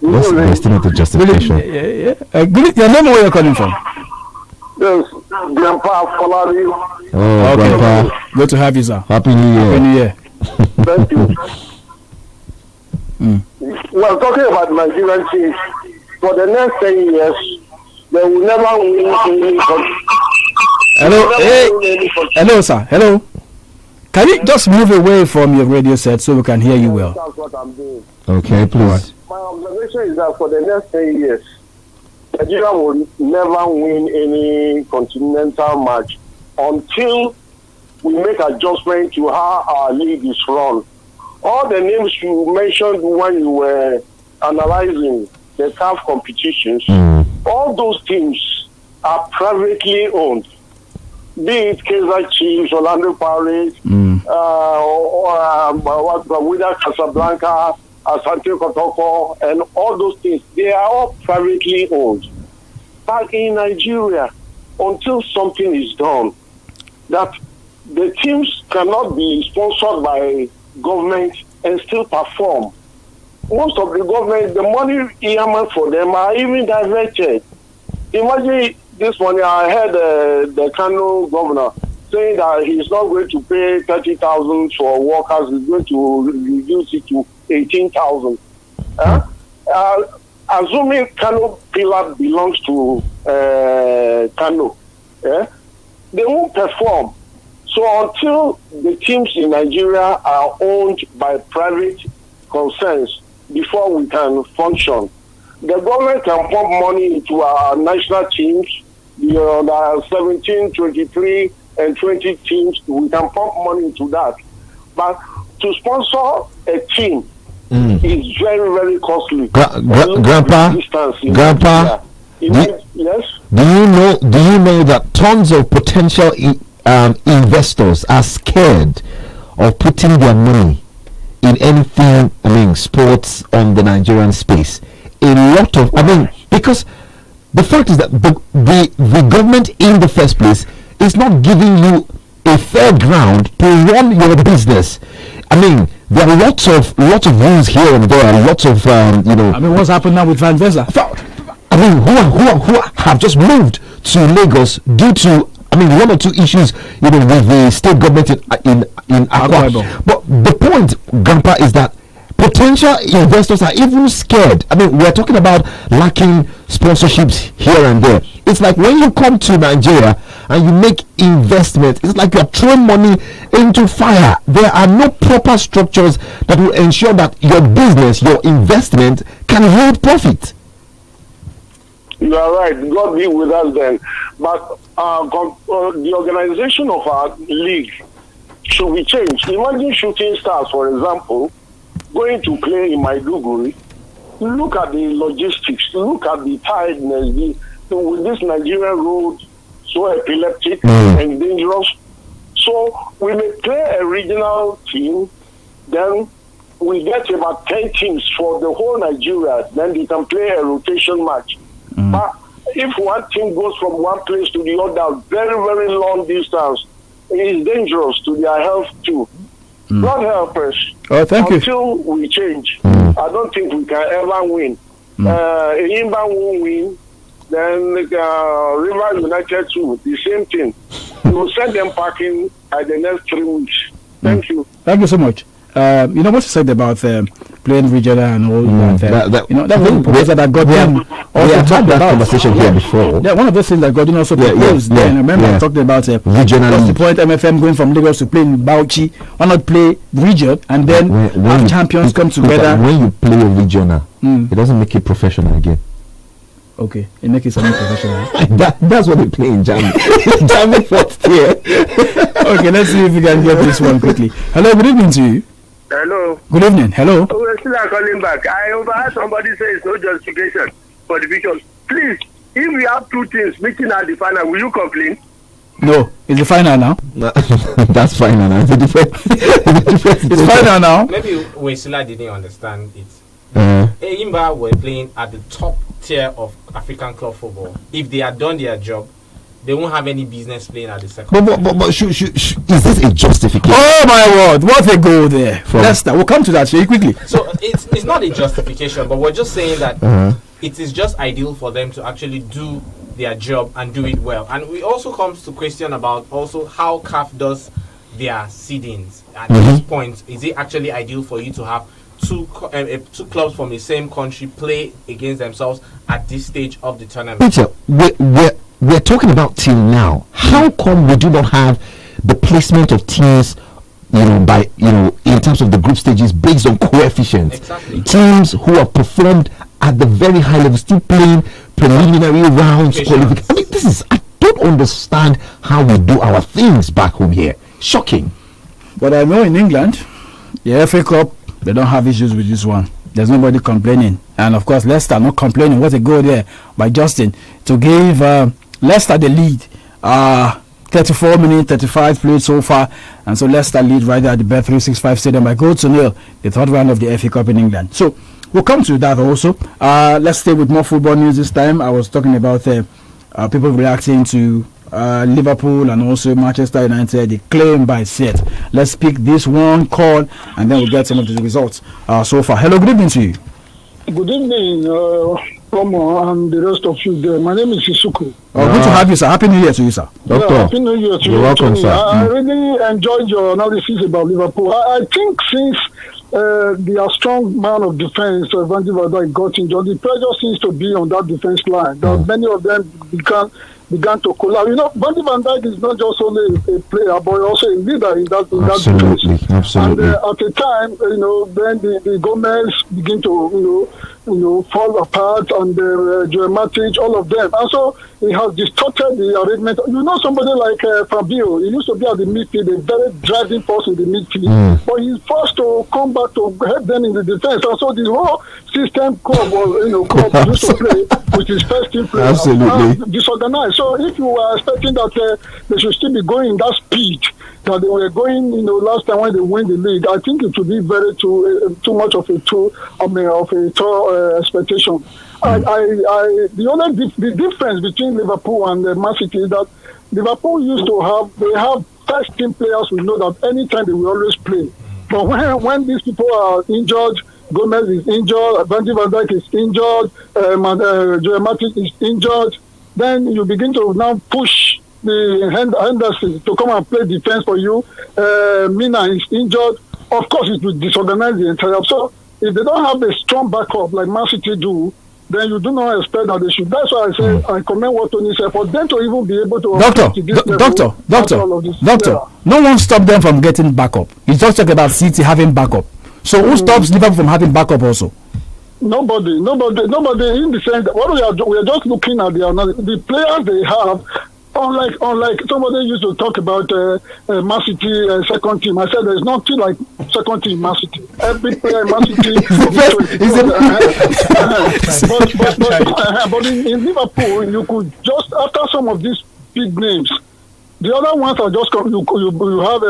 Speaker 9: That's still not the justification.
Speaker 8: Good, your name, where you're calling from?
Speaker 11: Yes, Grandpa Folari.
Speaker 9: Oh, okay. Grandpa.
Speaker 8: Good to have you, sir.
Speaker 9: Happy New Year.
Speaker 8: Happy New Year.
Speaker 11: Thank you. Well, talking about Nigerian teams, for the next 10 years, they will never win any country.
Speaker 8: Hello, hello, sir. Hello. Can you just move away from your radio set so we can hear you well?
Speaker 11: That's what I'm doing.
Speaker 9: Okay, please.
Speaker 11: My observation is that for the next 10 years, Nigeria will never win any continental match until we make adjustment to how our league is run. All the names you mentioned when you were analyzing the CAF competitions, all those teams are privately owned. Be it Kaizer Chiefs, Orlando Pirates, Wydad Casablanca, Asante Kotoko, and all those things, they are all privately owned. But in Nigeria, until something is done, that the teams cannot be sponsored by government and still perform. Most of the government, the money earmarked for them are even diverted. Imagine this morning I heard the Kano governor saying that he's not going to pay 30,000 for workers, he's going to reduce it to 18,000. Assuming Kano pillar belongs to Kano, they won't perform. So until the teams in Nigeria are owned by private concerns before we can function, the government can pump money into our national teams, the 17, 23, and 20 teams. We can pump money into that. But to sponsor a team is very, very costly.
Speaker 9: Grandpa,
Speaker 11: yes?
Speaker 9: Do you know that tons of potential investors are scared of putting their money in anything, sports on the Nigerian space? A lot of, because the fact is that the government in the first place is not giving you a fair ground to run your business. I mean, there are lots of rules here and there, and lots of
Speaker 8: I mean, what's happened now with Van Vesa?
Speaker 9: I mean, who have just moved to Lagos due to, I mean, one or two issues, with the state government in Akwa Ibom. But the point, Grandpa, is that potential investors are even scared. I mean, we're talking about lacking sponsorships here and there. It's like when you come to Nigeria and you make investment, it's like you're throwing money into fire. There are no proper structures that will ensure that your business, your investment, can yield profit.
Speaker 11: You are right. God be with us then. But the organization of our league should be changed. Imagine Shooting Stars, for example, going to play in Maiduguri. Look at the logistics. Look at the tiredness. With this Nigerian road so epileptic and dangerous. So we may play a regional team, then we get about 10 teams for the whole Nigeria, then they can play a rotation match. But if one team goes from one place to the other, very, very long distance, it is dangerous to their health too. God help us.
Speaker 8: Oh, thank you.
Speaker 11: Until we change, I don't think we can ever win. Imba won't win. Then River United too, the same thing. We'll send them packing at the next 3 weeks. Thank you.
Speaker 8: Thank you so much. What you said about playing regional and all that. That was a proposal that Gordon also talked about.
Speaker 9: Conversation here before.
Speaker 8: Yeah, one of those things that Gordon also proposed. I remember I talked about regional. What's the point MFM going from Lagos to play in Bauchi? Why not play region and then have champions come together?
Speaker 9: When you play a regional, it doesn't make it professional again.
Speaker 8: Okay, it makes it something professional.
Speaker 9: That's what they play in Germany. Germany first year.
Speaker 8: Okay, let's see if we can get this one quickly. Hello, good evening to you.
Speaker 16: Hello.
Speaker 8: Good evening. Hello.
Speaker 16: We're still calling back. I overheard somebody say it's no justification for the division. Please, if we have two teams meeting at the final, will you complain?
Speaker 8: No, it's the final now.
Speaker 9: That's final now. It's different.
Speaker 8: It's final now.
Speaker 6: Maybe Wesila didn't understand it. Imba were playing at the top tier of African club football. If they had done their job, they won't have any business playing at the second.
Speaker 9: But is this a justification?
Speaker 8: Oh my word! What a goal there! Leicester. We'll come to that very quickly.
Speaker 6: So it's not a justification, but we're just saying that it is just ideal for them to actually do their job and do it well. And we also comes to question about also how CAF does their seedings. At this point, is it actually ideal for you to have two clubs from the same country play against themselves at this stage of the tournament?
Speaker 9: Peter, we're talking about till now. How come we do not have the placement of teams, by in terms of the group stages based on coefficients?
Speaker 6: Exactly.
Speaker 9: Teams who have performed at the very high level, still playing preliminary rounds. I mean, I don't understand how we do our things back home here. Shocking.
Speaker 8: But I know in England, the FA Cup, they don't have issues with this one. There's nobody complaining. And of course, Leicester not complaining. What a goal there by Justin to give Leicester the lead. 34 minutes, 35 played so far. And so Leicester lead right there at the Bet365 Stadium by goal to nil, the third round of the FA Cup in England. So we'll come to that also. Let's stay with more football news this time. I was talking about people reacting to Liverpool and also Manchester United, the claim by set. Let's pick this one call and then we'll get some of the results so far. Hello, good evening to you.
Speaker 18: Good evening, Romo, and the rest of you there. My name is Isuku.
Speaker 8: Good to have you, sir. Happy New Year to you, sir.
Speaker 18: Doctor. Happy New Year to you.
Speaker 9: You're welcome, sir.
Speaker 18: I really enjoyed your analysis about Liverpool. I think since the strong man of defense, Van Dijk, got injured, the pressure seems to be on that defense line. Many of them began to collapse. Van Dijk is not just only a player, but also a leader in that defense.
Speaker 9: Absolutely.
Speaker 18: And at the time, then the Gomez begin to, fall apart, and Joe Matic, all of them. And so it has distorted the arrangement. Somebody like Fabio, he used to be at the midfield, a very driving force in the midfield, but he's forced to come back to help them in the defense. And so the whole system club used to play with his first team player.
Speaker 9: Absolutely.
Speaker 18: Disorganized. So if you were expecting that they should still be going that speed that they were going, last time when they win the league, I think it would be very too much of a tall expectation. The difference between Liverpool and Man City is that Liverpool used to have first team players who know that anytime they will always play. But when these people are injured, Gomez is injured, Virgil van Dijk is injured, Joel Matip is injured, then you begin to now push the Henderson to come and play defense for you. Mina is injured. Of course, it will disorganize the entire. So if they don't have a strong backup like Man City do, then you do not expect that they should. That's why I say I commend what Tony said for them to even be able to.
Speaker 8: Doctor. No one stopped them from getting backup. You just talk about City having backup. So who stops Liverpool from having backup also?
Speaker 18: Nobody. In the sense that what we are just looking at the players they have. Unlike somebody used to talk about Man City second team. I said there's nothing like second team Man City. Every player in Man City but in Liverpool you could just after some of these big names, the other ones are just you have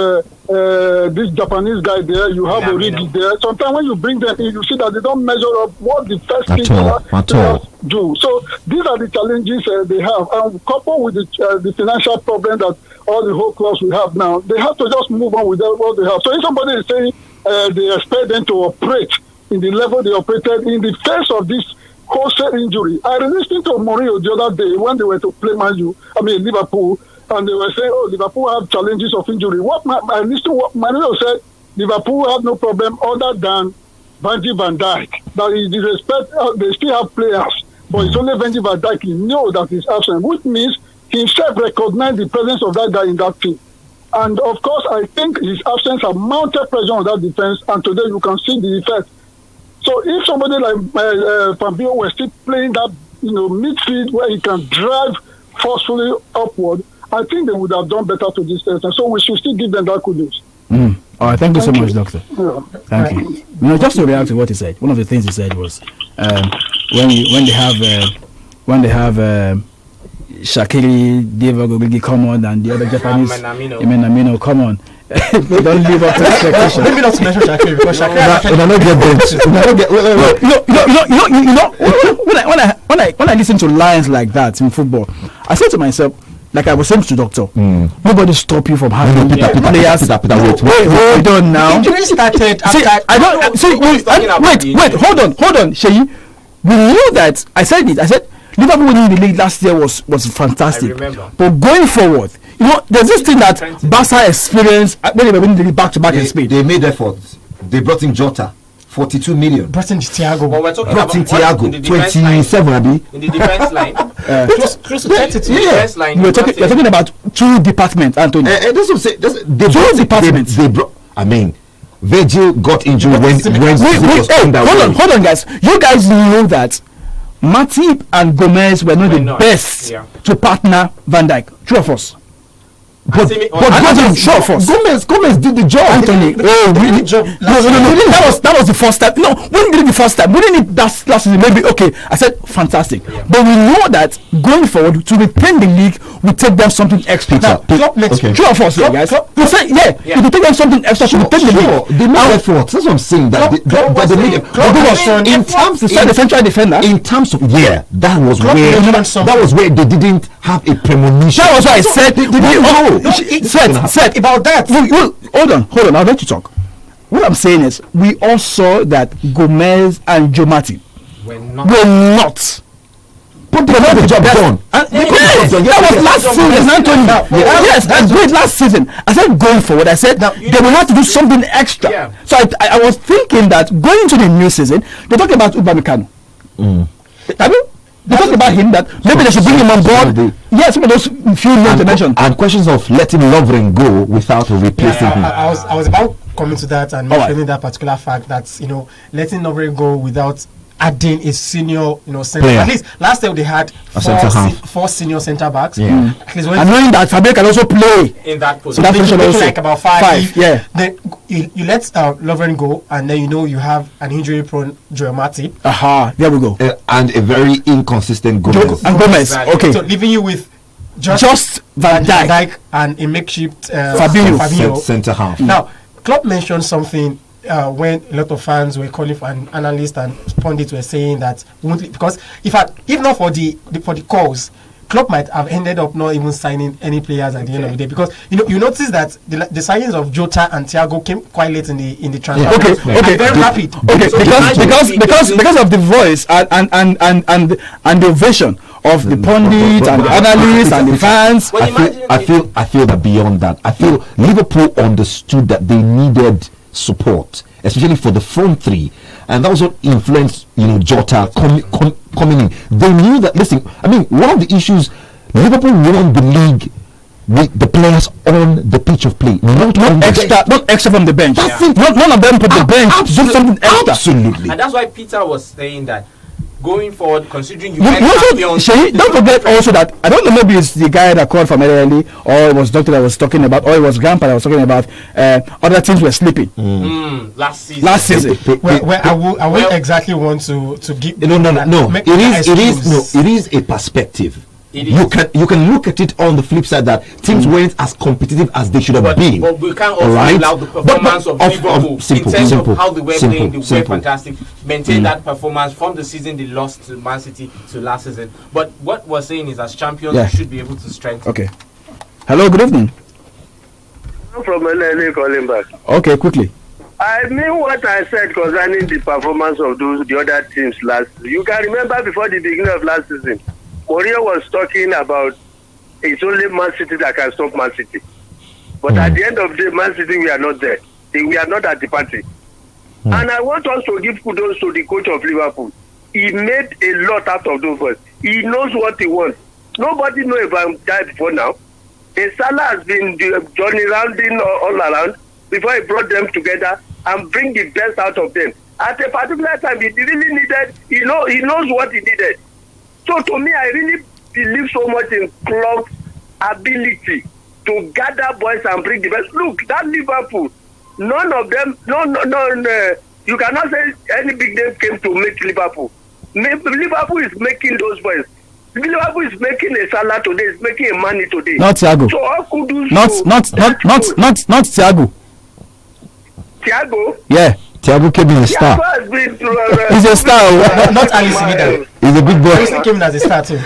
Speaker 18: this Japanese guy there, you have Origi there. Sometimes when you bring them in, you see that they don't measure up what the first team do. So these are the challenges they have, and coupled with the financial problem that all the whole clubs we have now, they have to just move on with what they have. So if somebody is saying they expect them to operate in the level they operated in the face of this wholesale injury, I was listening to Mourinho the other day when they were to play Liverpool. And they were saying, Liverpool have challenges of injury. I listened to what Mourinho said, Liverpool have no problem other than Virgil van Dijk. That is the respect, they still have players, but it's only Virgil van Dijk he knows that he's absent, which means he himself recognized the presence of that guy in that team. And of course, I think his absence has mounted pressure on that defense, and today you can see the effect. So if somebody like Fabio were still playing that midfield where he can drive forcefully upward, I think they would have done better to this extent. So we should still give them that kudos.
Speaker 8: All right, thank you so much, Doctor. Yeah. Thank you. Just to react to what he said, one of the things he said was when they have Shaqiri, Divock Origi come on, and the other Japanese Minamino come on. Don't live up to expectation.
Speaker 14: Maybe not to mention Shaqiri because Shaqiri.
Speaker 8: When I listen to lines like that in football, I say to myself, like I was saying to Doctor, nobody stop you from having players. Hold on now.
Speaker 14: Injury started.
Speaker 8: Wait. Hold on, Sheyi. We knew that. I said Liverpool winning the league last year was fantastic.
Speaker 6: I remember.
Speaker 8: But going forward, there's this thing that Barca experienced when they were winning the league back to back in Spain.
Speaker 12: They made efforts. They brought in Jota. 42 million.
Speaker 14: Brought in Thiago.
Speaker 6: Well, we're talking
Speaker 12: brought in Thiago. 27, Abi.
Speaker 6: In the defense line.
Speaker 14: Close to 32.
Speaker 6: Defense line.
Speaker 8: We're talking about two departments, Anthony.
Speaker 12: Two departments. They brought. I mean, Virgil got injured when
Speaker 8: hold on, guys. You guys know that Matip and Gomez were not the best to partner Van Dijk. True of us. But Gomez did the job. Anthony, really? That was the first step. No, we didn't do the first step. We didn't need that last season. Maybe okay. I said fantastic, but we know that going forward to retain the league, we take them something extra. True of us, guys. You say we take them something extra to retain the league.
Speaker 12: They made efforts. That's what I'm saying. That they made in terms of the central defender. In terms of that was where they didn't have a premonition.
Speaker 8: That was why I said
Speaker 14: said about that.
Speaker 8: Hold on. I'll let you talk. What I'm saying is, we all saw that Gomez and Joe Matip were not.
Speaker 12: But they got the job done.
Speaker 8: That was last season, Anthony. Yes, that's great last season. I said going forward, I said they will have to do something extra. Yeah. So I was thinking that going into the new season, they're talking about Upamecano. They talked about him that maybe they should bring him on board. Yes, some of those few names they mentioned.
Speaker 12: And questions of letting Lovren go without replacing him.
Speaker 14: I was about coming to that and mentioning that particular fact that letting Lovren go without adding a senior center. At least last time they had four senior centre backs.
Speaker 8: Yeah. And knowing that Fabio can also play
Speaker 6: in that position.
Speaker 14: So like about five. Yeah. Then you let Lovren go, and then you have an injury-prone Joel Matip.
Speaker 8: There we go.
Speaker 12: And a very inconsistent Gomez.
Speaker 8: Exactly. Okay.
Speaker 14: So leaving you with just
Speaker 8: Van Dijk
Speaker 14: and a makeshift
Speaker 8: Fabio
Speaker 12: centre half.
Speaker 14: Now, Klopp mentioned something when a lot of fans were calling for an analyst and pundits were saying that because if not for the calls, Klopp might have ended up not even signing any players at the end of the day, because you notice that the signings of Jota and Thiago came quite late in the transfer.
Speaker 8: Okay,
Speaker 14: very rapid.
Speaker 8: Okay, because of the voice and the ovation of the pundits and the analysts and the fans.
Speaker 9: I feel that beyond that, I feel Liverpool understood that they needed support, especially for the front three, and that was what influenced Jota coming in. They knew that. Listen, I mean, one of the issues, Liverpool won the league with the players on the pitch of play, not
Speaker 8: extra from the bench.
Speaker 9: That's it.
Speaker 8: None of them put the bench. Do something extra.
Speaker 9: Absolutely.
Speaker 6: And that's why Peter was saying that going forward, considering you
Speaker 8: don't forget also that I don't know, maybe it's the guy that called from LA, or it was doctor that was talking about, or it was grandpa that was talking about other teams were sleeping
Speaker 6: last season.
Speaker 14: I will exactly want to give
Speaker 9: no. It is a perspective. You can look at it on the flip side that teams weren't as competitive as they should have been.
Speaker 6: But we can't also allow the performance of Liverpool in terms of how they were playing. They were fantastic. Maintain that performance from the season they lost to Man City to last season. But what we're saying is, as champions, we should be able to strengthen.
Speaker 8: Okay. Hello, good evening.
Speaker 16: I'm from LA calling back.
Speaker 8: Okay, quickly.
Speaker 16: I mean what I said concerning the performance of the other teams last. You can remember before the beginning of last season, Mourinho was talking about it's only Man City that can stop Man City. But at the end of the day, Man City, we are not there. We are not at the party. And I want us to give kudos to the coach of Liverpool. He made a lot out of those boys. He knows what he wants. Nobody knows about that before now. Salah has been journey rounding all around before he brought them together and bring the best out of them. At a particular time, he really needed, he knows what he needed. So to me, I really believe so much in Klopp's ability to gather boys and bring the best. Look, that Liverpool, none of them, you cannot say any big name came to make Liverpool. Liverpool is making those boys. Liverpool is making a Salah today, is making a Mane today.
Speaker 8: Not Thiago.
Speaker 16: So how could you
Speaker 8: not Thiago.
Speaker 16: Thiago?
Speaker 8: Yeah.
Speaker 9: Thiago came in a star.
Speaker 8: He's a star.
Speaker 14: Not Alice Mida.
Speaker 9: He's a big boy.
Speaker 14: Alice came in as a star too.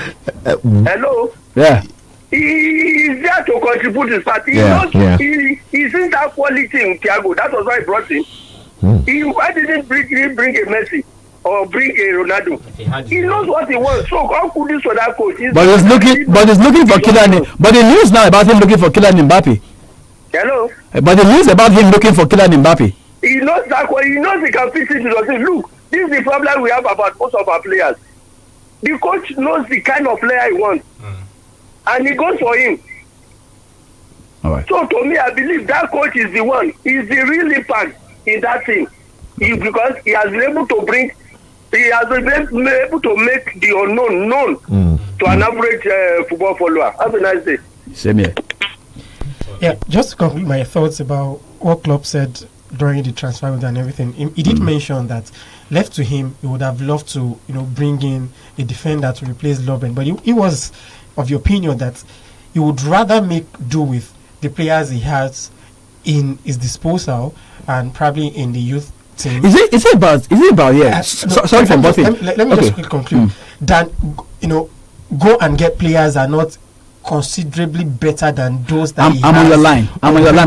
Speaker 16: Hello?
Speaker 8: Yeah.
Speaker 16: He is there to contribute his part. He's in that quality in Thiago. That was why he brought him. Why didn't he bring a Messi or bring a Ronaldo? He knows what he wants. So how could this for that coach?
Speaker 8: But he's looking for Kylian. But the news now about him looking for Kylian Mbappe.
Speaker 16: Hello?
Speaker 8: But the news about him looking for Kylian Mbappe.
Speaker 16: He knows that. He knows he can fix it. Look, this is the problem we have about most of our players. The coach knows the kind of player he wants, and he goes for him.
Speaker 8: All right.
Speaker 16: So to me, I believe that coach is the one. He's the real impact in that team. Because he has been able to bring, he has been able to make the unknown known to an average football follower. Have a nice day.
Speaker 8: Same here.
Speaker 14: Yeah, just to conclude my thoughts about what Klopp said during the transfer window and everything, he did mention that left to him, he would have loved to, bring in a defender to replace Lovren, but he was of the opinion that he would rather make do with the players he has in his disposal and probably in the youth team.
Speaker 8: Is it about yeah? Sorry for bothing.
Speaker 14: Let me just quickly conclude. Than go and get players that are not considerably better than those that
Speaker 8: I'm on your line.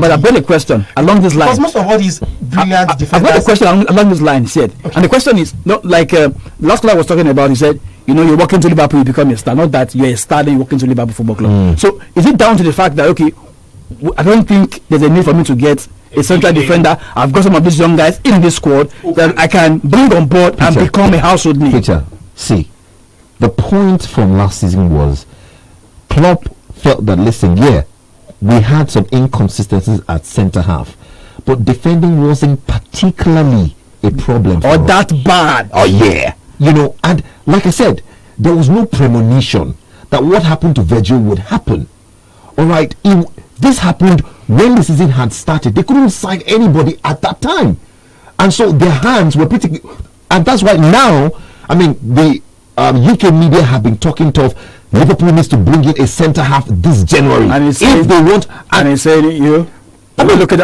Speaker 8: But I've got a question along this line.
Speaker 14: Because most of all these brilliant defenders.
Speaker 8: I've got a question along this line. Said, and the question is not like last time I was talking about. He said, you walk into Liverpool, you become a star. Not that you're a star, then you walk into Liverpool Football Club. So is it down to the fact that I don't think there's a need for me to get a central defender. I've got some of these young guys in this squad that I can bring on board and become a household name.
Speaker 9: Peter, see, the point from last season was Klopp felt that, listen, we had some inconsistencies at centre half, but defending wasn't particularly a problem
Speaker 8: or that bad.
Speaker 9: Oh yeah, and like I said, there was no premonition that what happened to Virgil would happen. All right, this happened when the season had started. They couldn't sign anybody at that time, and so their hands were pretty. And that's why now, the UK media have been talking tough. Liverpool needs to bring in a centre half this January.
Speaker 8: And
Speaker 9: if they want,
Speaker 8: and he said, when I look at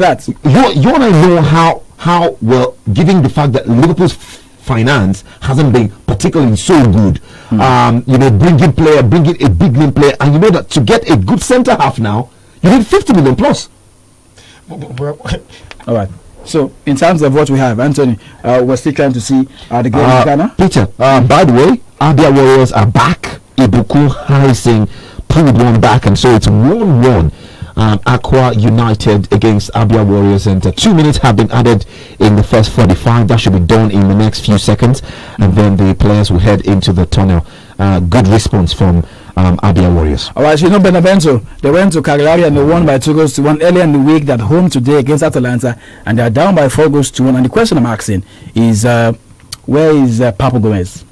Speaker 8: that,
Speaker 9: you and I know how how well, given the fact that Liverpool's finance hasn't been particularly so good. Bringing a big name player, and you know that to get a good centre half now, you need 50 million plus.
Speaker 8: All right. So, in terms of what we have, Anthony, we're still trying to see the game in Ghana.
Speaker 9: Peter, by the way, Abia Warriors are back. Ibuku Haising pulled one back, and so it's 1-1. Aqua United against Abia Warriors, and 2 minutes have been added in the first 45. That should be done in the next few seconds, and then the players will head into the tunnel. Good response from Abia Warriors.
Speaker 8: All right, Benevento, they went to Cagliari and they won by 2-1 earlier in the week. That home today against Atalanta, and they are down by 4-1. And the question I'm asking is, where is Papu Gomez?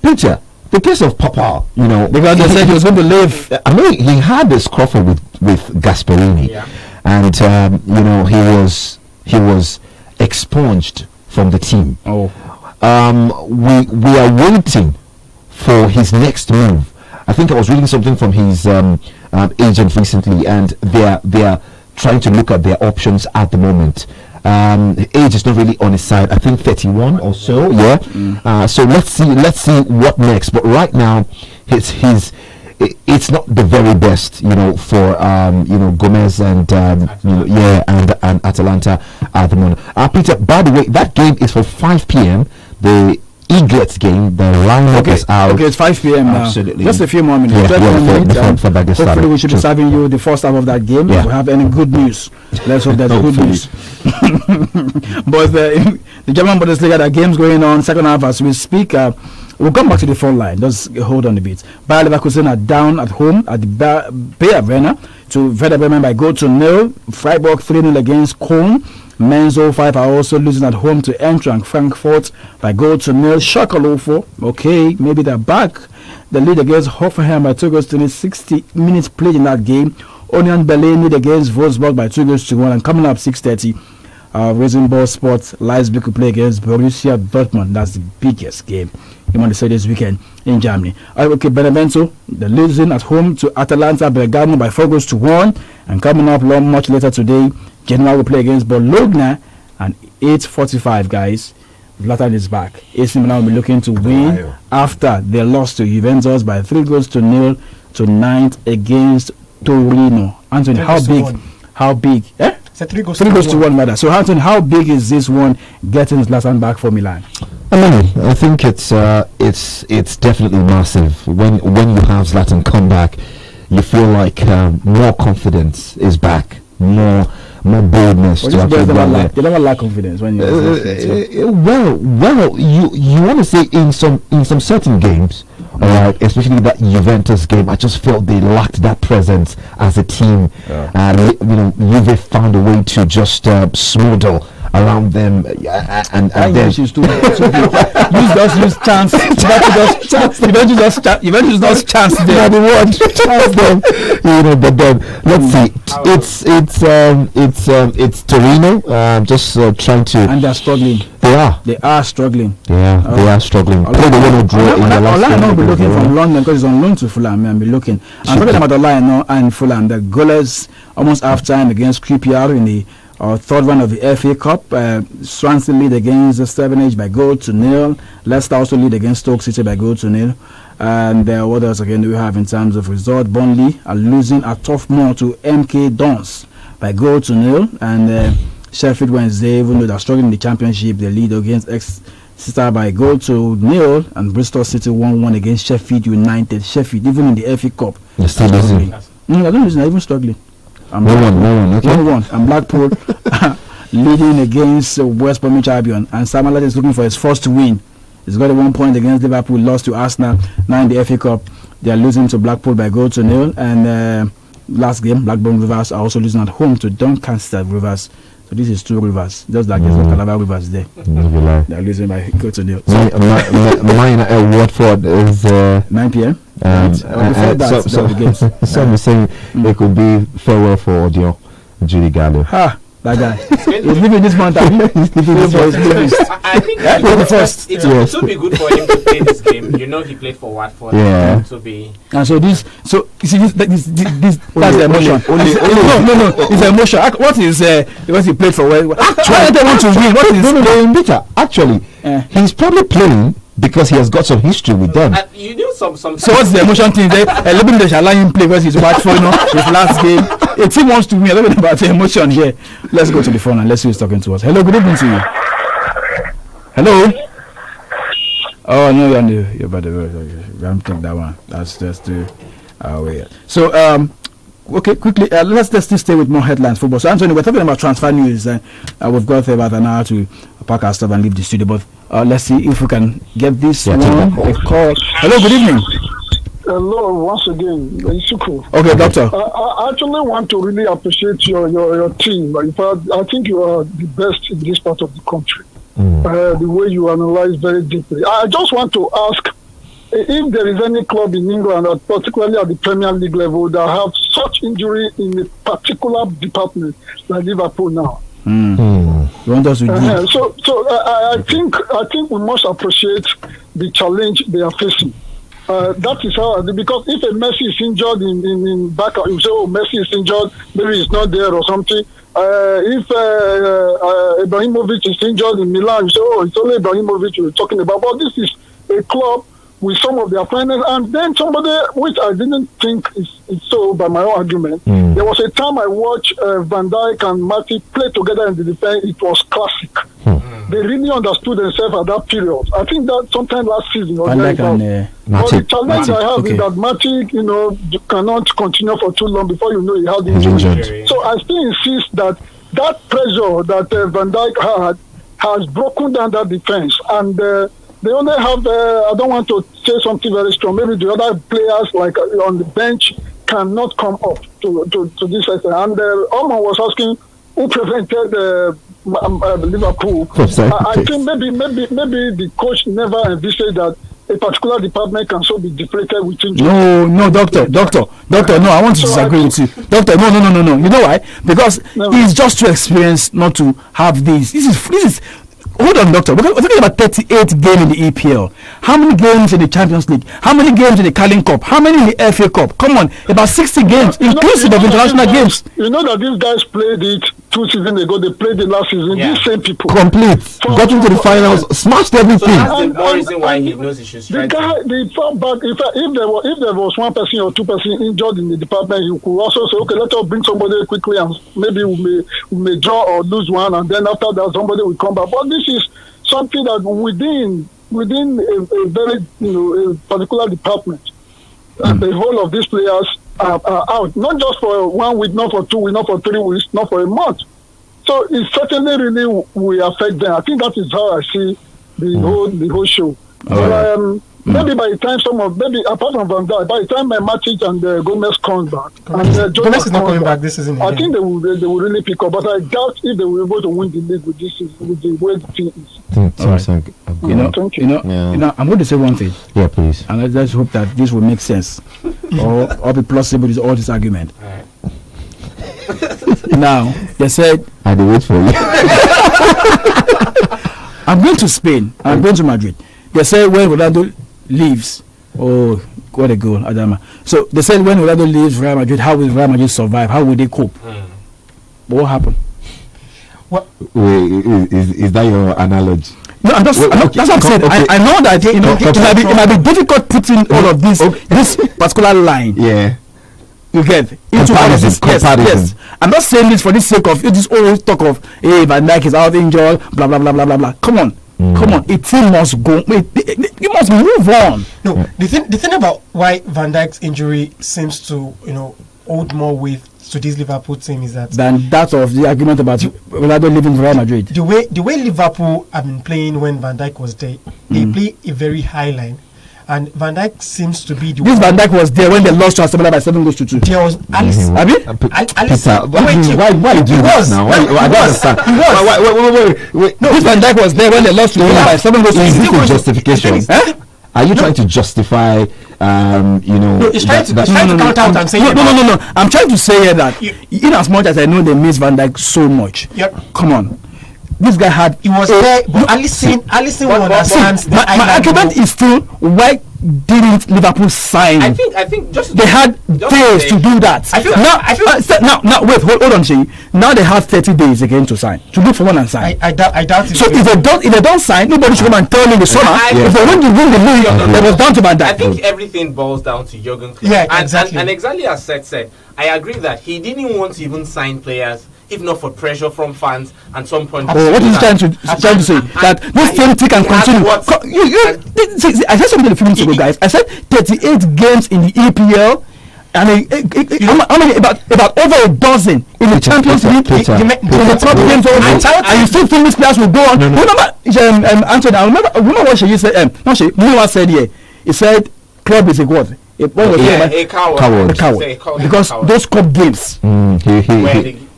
Speaker 9: Peter, the case of Papa,
Speaker 8: because they said he was going to leave.
Speaker 9: I mean, he had this scuffle with Gasperini, and he was expunged from the team. We are waiting for his next move. I think I was reading something from his agent recently, and they are trying to look at their options at the moment. Age is not really on his side. I think 31 or so. So let's see what next. But right now, it's not the very best, for Gomez and and Atalanta at the moment. Peter, by the way, that game is for 5 p.m. The Eaglets game, the lineup is out.
Speaker 8: Okay, it's 5 p.m. now.
Speaker 9: Absolutely.
Speaker 8: Just a few more minutes. Hopefully we should be serving you the first half of that game. If we have any good news, let's hope there's good news. But the German Bundesliga, there are games going on second half as we speak. We'll come back to the front line. Just hold on a bit. Bayer Leverkusen are down at home at the Bayer Arena to Werder Bremen by 0-0. Freiburg 3-0 against Köln. Mainz 05 are also losing at home to Eintracht Frankfurt by 0-0. Schalke 04, okay, maybe they're back. The lead against Hoffenheim by 2-0. 60 minutes played in that game. Union Berlin lead against Wolfsburg by 2-1. And coming up 6:30, Rosenborg Sport Leipzig will play against Borussia Dortmund. That's the biggest game you want to say this weekend in Germany. Okay, Benevento, they're losing at home to Atalanta Bergamo by 4-1. And coming up much later today, Genoa will play against Bologna, and 8:45, guys. Zlatan is back. AC Milan will be looking to win after they lost to Juventus by 3-0 tonight against Torino. Anthony, how big?
Speaker 14: It's a
Speaker 8: 3-1 matter. So, Anthony, how big is this one getting Zlatan back for Milan?
Speaker 9: I think it's definitely massive. When you have Zlatan come back, you feel like more confidence is back, more boldness.
Speaker 8: They never lack confidence when you.
Speaker 9: Well, you want to say in some certain games, especially that Juventus game, I just felt they lacked that presence as a team. Juve found a way to just smother around them, and then
Speaker 8: use chance. Juventus does chance there.
Speaker 9: But then let's see. It's Torino. Just trying to.
Speaker 8: And they're struggling.
Speaker 9: They are
Speaker 8: struggling.
Speaker 9: Yeah, they are struggling. Play the one draw in the last game.
Speaker 8: I'll be looking from London because it's on loan to Fulham. I'll be looking. I'm talking about the line now and Fulham. The goalless almost half time against QPR in the third round of the FA Cup. Swansea lead against Stevenage by 0-0. Leicester also lead against Stoke City by 0-0. And what else again do we have in terms of result? Burnley are losing a tough more to MK Dons by 0-0. And Sheffield Wednesday, even though they're struggling in the Championship, they lead against Exeter by 0-0. And Bristol City 1-1 against Sheffield United. Sheffield, even in the FA Cup,
Speaker 9: they're still losing.
Speaker 8: They're not losing, they're even struggling.
Speaker 9: 1-1, okay.
Speaker 8: 1-1. And Blackpool leading against West Bromwich Albion. And Sam Allardyce is looking for his first win. He's got a 1 point against Liverpool, lost to Arsenal. Now in the FA Cup, they are losing to Blackpool by 0-0. And last game, Blackburn Rovers are also losing at home to Doncaster Rovers. So this is 2 Rivers, just like there's no Calabar Rivers there. They are losing by 0-0.
Speaker 9: Mine at Watford is
Speaker 8: 9 p.m.
Speaker 9: Before that, some are saying it could be farewell for Audio Judy Gallo.
Speaker 8: That guy. He's leaving this month. He's leaving for his living.
Speaker 6: I think it would be good for him to play this game. You know, he played for Watford.
Speaker 9: Yeah.
Speaker 6: To be.
Speaker 8: And so you see this that's the emotion. No, it's the emotion. What is what he played for? Why don't they want to win? What is
Speaker 9: bitter? Actually, he's probably playing because he has got some history with them.
Speaker 6: You know some.
Speaker 8: So what's the emotion thing there? Living they shall allow him play because he's Watford. His last game. A team wants to win. I don't know about the emotion here. Let's go to the phone and let's see who's talking to us. Hello, good evening to you. Hello. Oh no, you're about to. I'm thinking that one. That's just the way. So okay, quickly. Let's still stay with more headlines football. So Anthony, we're talking about transfer news. We've got about an hour to pack our stuff and leave the studio. But let's see if we can get this one. A call. Hello, good evening.
Speaker 18: Hello, once again, Isuku.
Speaker 8: Okay, doctor.
Speaker 18: I actually want to really appreciate your team. In fact, I think you are the best in this part of the country. The way you analyze very deeply. I just want to ask if there is any club in England, particularly at the Premier League level, that have such injury in a particular department like Liverpool now.
Speaker 8: You want us to
Speaker 18: So I think we must appreciate the challenge they are facing. That is how, because if a Messi is injured in back, you say, oh, Messi is injured, maybe he's not there or something. If Ibrahimovic is injured in Milan, you say, oh, it's only Ibrahimovic you're talking about. But this is a club with some of their finance, and then somebody, which I didn't think is so by my own argument. There was a time I watched Van Dijk and Matip play together in the defense. It was classic. They really understood themselves at that period. I think that sometime last season. But the challenge I have is that Matip, you cannot continue for too long before you know he had injury. So I still insist that pressure that Van Dijk had has broken down that defense, and they only have, I don't want to say something very strong, maybe the other players like on the bench cannot come up to this extent. And Oman was asking who prevented Liverpool. I think maybe the coach never envisaged that a particular department can so be deflated with injury.
Speaker 8: No, doctor, no, I want to disagree with you. Doctor, no. You know why? Because he's just too experienced not to have this. This is hold on, doctor. We're talking about 38 games in the EPL. How many games in the Champions League? How many games in the Carling Cup? How many in the FA Cup? Come on, about 60 games, inclusive of international games.
Speaker 18: You know that these guys played it 2 seasons ago. They played it last season. These same people.
Speaker 9: Complete. Got into the finals, smashed everything.
Speaker 6: So that's the more reason why he knows he should strike.
Speaker 18: The far back, if there was one person or two person injured in the department, you could also say, okay, let us bring somebody quickly and maybe we may draw or lose one, and then after that somebody will come back. But this is something that within a very a particular department, and the whole of these players are out, not just for 1 week, not for 2 weeks, not for 3 weeks, not for a month. So it certainly really will affect them. I think that is how I see the whole show. Maybe by the time maybe apart from Van Dijk, by the time Matic and Gomez come back, and
Speaker 14: Gomez is not coming back this season.
Speaker 18: I think they will really pick up, but I doubt if they will be able to win the league with this season, with the way the team is.
Speaker 8: I'm going to say one thing.
Speaker 9: Yeah, please.
Speaker 8: And let's just hope that this will make sense or be plausible with all this argument. Now, they said,
Speaker 9: I will wait for you.
Speaker 8: I'm going to Spain. I'm going to Madrid. They said when Ronaldo leaves, oh, what a goal, Adama. So they said when Ronaldo leaves Real Madrid, how will Real Madrid survive? How will they cope? But what happened?
Speaker 9: Wait, is that your analogy?
Speaker 8: No, that's what I'm saying. Okay. I know that it might be difficult putting all of this particular line.
Speaker 9: Yeah.
Speaker 8: You get into all of this. Yes. I'm not saying this for the sake of this always talk of hey, Van Dijk is out injured, blah blah blah blah blah blah. Come on. A team must go. It must move on.
Speaker 14: No, the thing about why Van Dijk's injury seems to hold more weight to this Liverpool team is
Speaker 8: than that of the argument about Ronaldo leaving Real Madrid.
Speaker 14: The way Liverpool have been playing when Van Dijk was there, they play a very high line. And Van Dijk seems to be the
Speaker 8: This Van Dijk was there when they lost to Arsenal by 7-2.
Speaker 14: There was Alice.
Speaker 8: Why
Speaker 9: do this now? I don't understand. Wait.
Speaker 8: No, this Van Dijk was there when they lost to Arsenal by 7-2.
Speaker 9: Is this a justification? Are you trying to justify, you know?
Speaker 14: No, he's trying to counter what I'm saying.
Speaker 8: No. I'm trying to say here that, in as much as I know they miss Van Dijk so much, come on. This guy had.
Speaker 14: He was there, but Alisson understands.
Speaker 8: My argument is still, why didn't Liverpool sign?
Speaker 6: I think just
Speaker 8: they had days to do that. Now wait, hold on, Shay. Now they have 30 days again to sign, to look for one and sign.
Speaker 14: I doubt it.
Speaker 8: So if they don't sign, nobody should come and tell me in the summer. If they win the league, they was down to Van Dijk.
Speaker 6: I think everything boils down to Jurgen Klopp.
Speaker 14: Yeah, exactly.
Speaker 6: And exactly as Seth said, I agree that he didn't want to even sign players if not for pressure from fans and some point.
Speaker 8: What is he trying to say? That this thing can continue. I said something a few minutes ago, guys. I said 38 games in the EPL. And how many? About over a dozen in the Champions League, in the top games. And you still think these players will go on? Remember, Anthony, I remember what she said. Muwa said here. He said, "Club is a what?
Speaker 6: A coward.
Speaker 8: Because those cup games."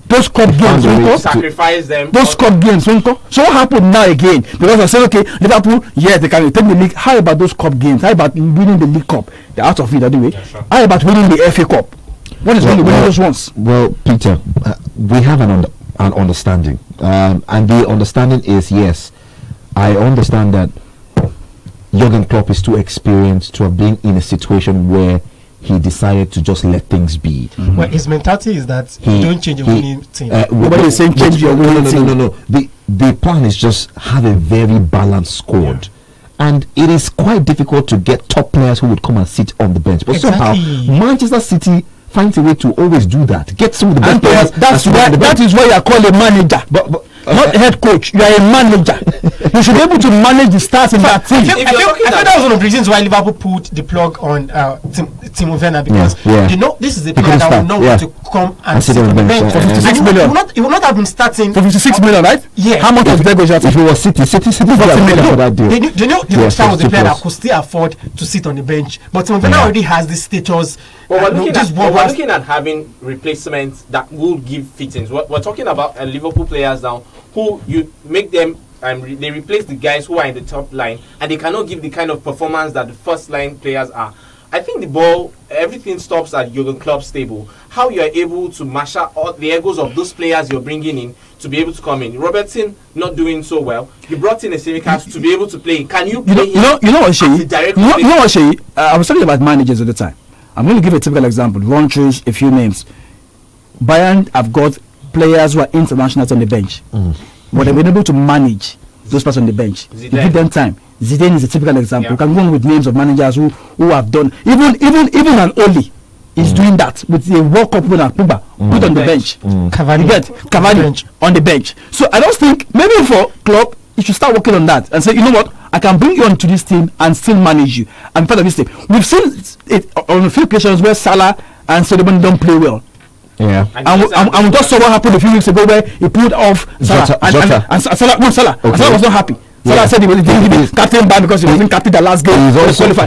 Speaker 8: Those cup games,
Speaker 6: sacrifice them.
Speaker 8: Those cup games, so what happened now again? Because I said, okay, Liverpool, yes, they can take the league. How about those cup games? How about winning the League Cup? They're out of it anyway. Yeah, sure. How about winning the FA Cup? What is winning those ones?
Speaker 9: Well, Peter, we have an understanding, and the understanding is, yes, I understand that Jurgen Klopp is too experienced to have been in a situation where he decided to just let things be.
Speaker 14: Well, his mentality is that you don't change your winning team.
Speaker 8: Nobody is saying change your winning team.
Speaker 9: No. The plan is just have a very balanced squad. And it is quite difficult to get top players who would come and sit on the bench. But somehow, Manchester City finds a way to always do that. Get some of the best players.
Speaker 8: That is why you are called a manager. But not a head coach. You are a manager. You should be able to manage the stars in that team.
Speaker 14: I feel that was one of the reasons why Liverpool put the plug on Timo Werner, because they know this is a player that will not want to come and sit on the bench.
Speaker 8: For 56 million.
Speaker 14: He will not have been starting
Speaker 8: for 56 million, right?
Speaker 14: Yeah.
Speaker 8: How much was Diego Jota?
Speaker 9: If it was City for that deal.
Speaker 14: They know the Costa was the player that could still afford to sit on the bench, but Timo Werner already has this status.
Speaker 6: Well, we're looking at having replacements that will give fittings. We're talking about Liverpool players now who you make them they replace the guys who are in the top line, and they cannot give the kind of performance that the first line players are. I think everything stops at Jurgen Klopp's table. How you are able to marshal all the egos of those players you're bringing in to be able to come in. Robertson not doing so well. You brought in a Simicast to be able to play. Can you play
Speaker 8: you know what, Shay? You know what, Shay? I was talking about managers at the time. I'm going to give a typical example. Run through a few names. Bayern have got players who are internationals on the bench, but they've been able to manage those players on the bench. You give them time. Zidane is a typical example. You can go on with names of managers who have done even an Oli is doing that with the World Cup winner Pogba put on the bench. Cavani on the bench. So I don't think maybe for Klopp you should start working on that and say, you know what, I can bring you onto this team and still manage you. And part of this team, we've seen it on a few occasions where Salah and Sullivan don't play well.
Speaker 9: Yeah,
Speaker 8: and we just saw what happened a few weeks ago where he pulled off Salah and Salah was not happy. Salah said he was captain back because he wasn't captain the last game.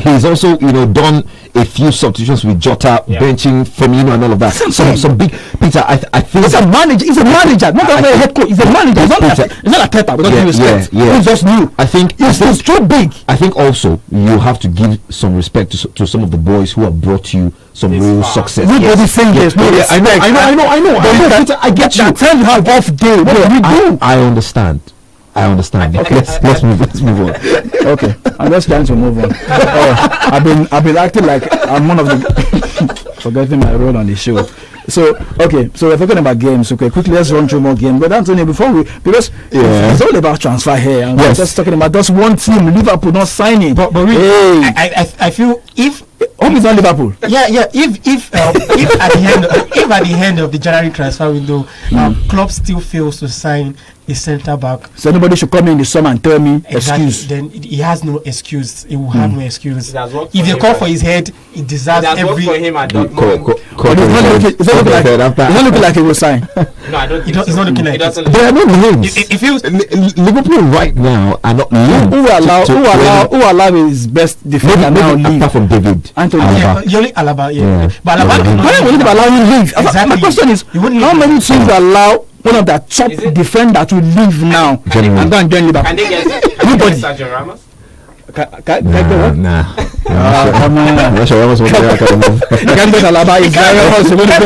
Speaker 9: He's also done a few substitutions with Jota, benching Firmino and all of that. Some big Peter. I think
Speaker 8: he's a manager. He's a manager, not a head coach. He's a manager. It's not a Pepper. With all due respect, he's just new.
Speaker 9: I think
Speaker 8: it's too big.
Speaker 9: I think also you have to give some respect to some of the boys who have brought you some real success.
Speaker 8: Nobody's saying this.
Speaker 9: I know. I get you.
Speaker 8: Tell you how off day. What do we do?
Speaker 9: I understand. Okay, let's move on.
Speaker 8: Okay, I'm just trying to move on. I've been acting like I'm one of the forgetting my role on the show. So we're talking about games. Okay, quickly let's run through more games. But Anthony, because it's all about transfer here, and we're just talking about just one team, Liverpool not signing.
Speaker 14: But really, I feel if
Speaker 8: it's not Liverpool.
Speaker 14: Yeah. If at the end of the January transfer window, Klopp still fails to sign a centre back,
Speaker 8: so nobody should come in the summer and tell me excuse.
Speaker 14: Then he has no excuse. He will have no excuse. If they call for his head, he deserves every.
Speaker 6: For him at Dortmund.
Speaker 8: It's not looking like he will sign.
Speaker 6: No, I don't think
Speaker 14: it's not looking like it.
Speaker 9: There are no names. If you Liverpool right now are not named.
Speaker 8: Who allow his best defender now leave
Speaker 9: apart from David
Speaker 8: Anthony?
Speaker 14: Only Alaba, but Alaba.
Speaker 8: Why would they allow him leave? Exactly. My question is, how many teams allow one of their top defenders to leave now and go and join Liverpool?
Speaker 6: Can they get Sergio Ramos?
Speaker 9: Nah.
Speaker 8: Come on.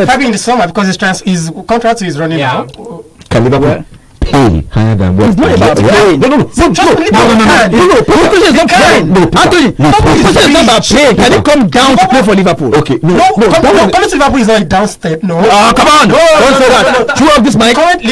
Speaker 14: Probably in the summer because his contract is running out.
Speaker 9: Can Liverpool pay higher than what?
Speaker 8: It's not about paying. No. Anthony, it's not about paying. Can you come down to play for Liverpool?
Speaker 9: Okay.
Speaker 14: Coming to Liverpool is not a down step. No.
Speaker 8: Come on. Don't say that. Chew up this mic.
Speaker 14: The current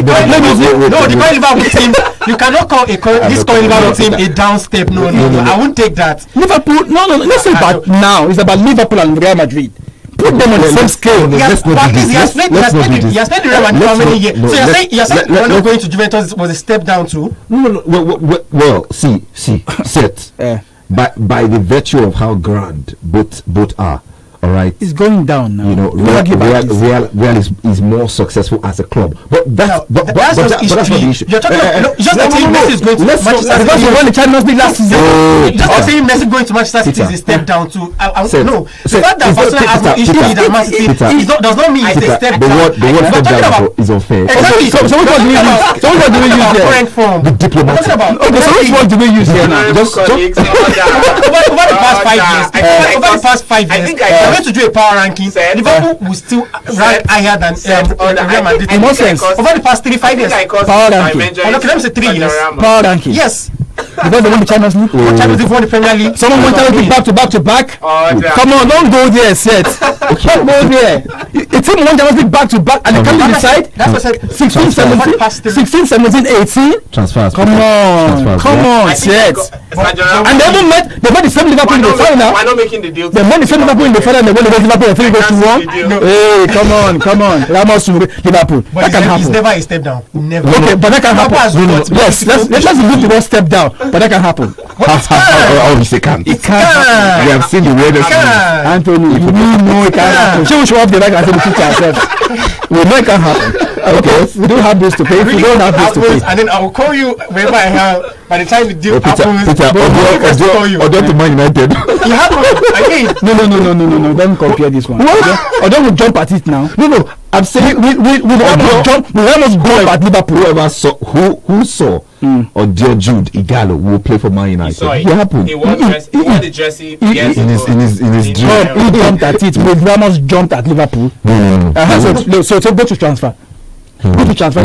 Speaker 14: Liverpool team. You cannot call this current Liverpool team a down step. No. I won't take that.
Speaker 8: Liverpool. No. Let's say about now. It's about Liverpool and Real Madrid. Put them on the same scale.
Speaker 14: He has played the Real Madrid for many years. So you're saying not going to Juventus was a step down too?
Speaker 9: No. Well, see, set. By the virtue of how grand both are. All right,
Speaker 8: it's going down now.
Speaker 9: You know, Real is more successful as a club, but that's not the issue.
Speaker 14: You're talking about just like saying Messi is going to Manchester City.
Speaker 8: Because he won the Champions League last season.
Speaker 14: Just like saying Messi going to Manchester City is a step down too. No, the fact that Barcelona has no issue with Man City does not mean it's a step down.
Speaker 9: The word step down is unfair.
Speaker 14: Exactly.
Speaker 8: So which one do we use?
Speaker 9: The diplomatic.
Speaker 8: Okay, so which one do we use here now?
Speaker 14: Over the past 5 years, I think going to do a power ranking, Liverpool will still rank higher than Real Madrid.
Speaker 8: In what sense?
Speaker 14: Over the past 5 years.
Speaker 8: Power ranking.
Speaker 14: Okay, let me say 3 years.
Speaker 8: Power ranking.
Speaker 14: Yes.
Speaker 8: Because they won the Champions League.
Speaker 14: Champions League won the Premier League.
Speaker 8: Someone won Champions League back to back. Come on, don't go there, Seth. Don't go there. A team won Champions League back to back and they can't decide.
Speaker 14: That's what I said.
Speaker 8: 16, 17, 18.
Speaker 9: Transfers.
Speaker 8: Come on, Seth. And they even met the same Liverpool in the final.
Speaker 6: Why not making the deal?
Speaker 8: They met the same Liverpool in the final and they won the Liverpool 3-1. Hey, come on. Ramos to Liverpool. That can happen.
Speaker 14: It's never a step down. Never.
Speaker 8: Okay, but that can happen. Yes, let's remove the word step down. But that can happen.
Speaker 9: Obviously can't.
Speaker 8: It can.
Speaker 9: We have seen the weirdest things.
Speaker 8: Anthony, we know it can happen. She will show up the back and say the future ourselves. We know it can happen. Okay, we don't have this to pay. We don't have this to pay.
Speaker 14: And then I will call you wherever I have. By the time the deal happens,
Speaker 9: or don't to Man United.
Speaker 14: It happens again.
Speaker 8: No. Don't compare this one. Or don't jump at it now. No. I'm saying we almost jump at Liverpool.
Speaker 9: Who saw or dear Jude Igalo will play for Man United?
Speaker 6: What happened? He won the jersey
Speaker 9: in his dream.
Speaker 8: He jumped at it. We almost jumped at Liverpool. So go to transfer. Go to transfer.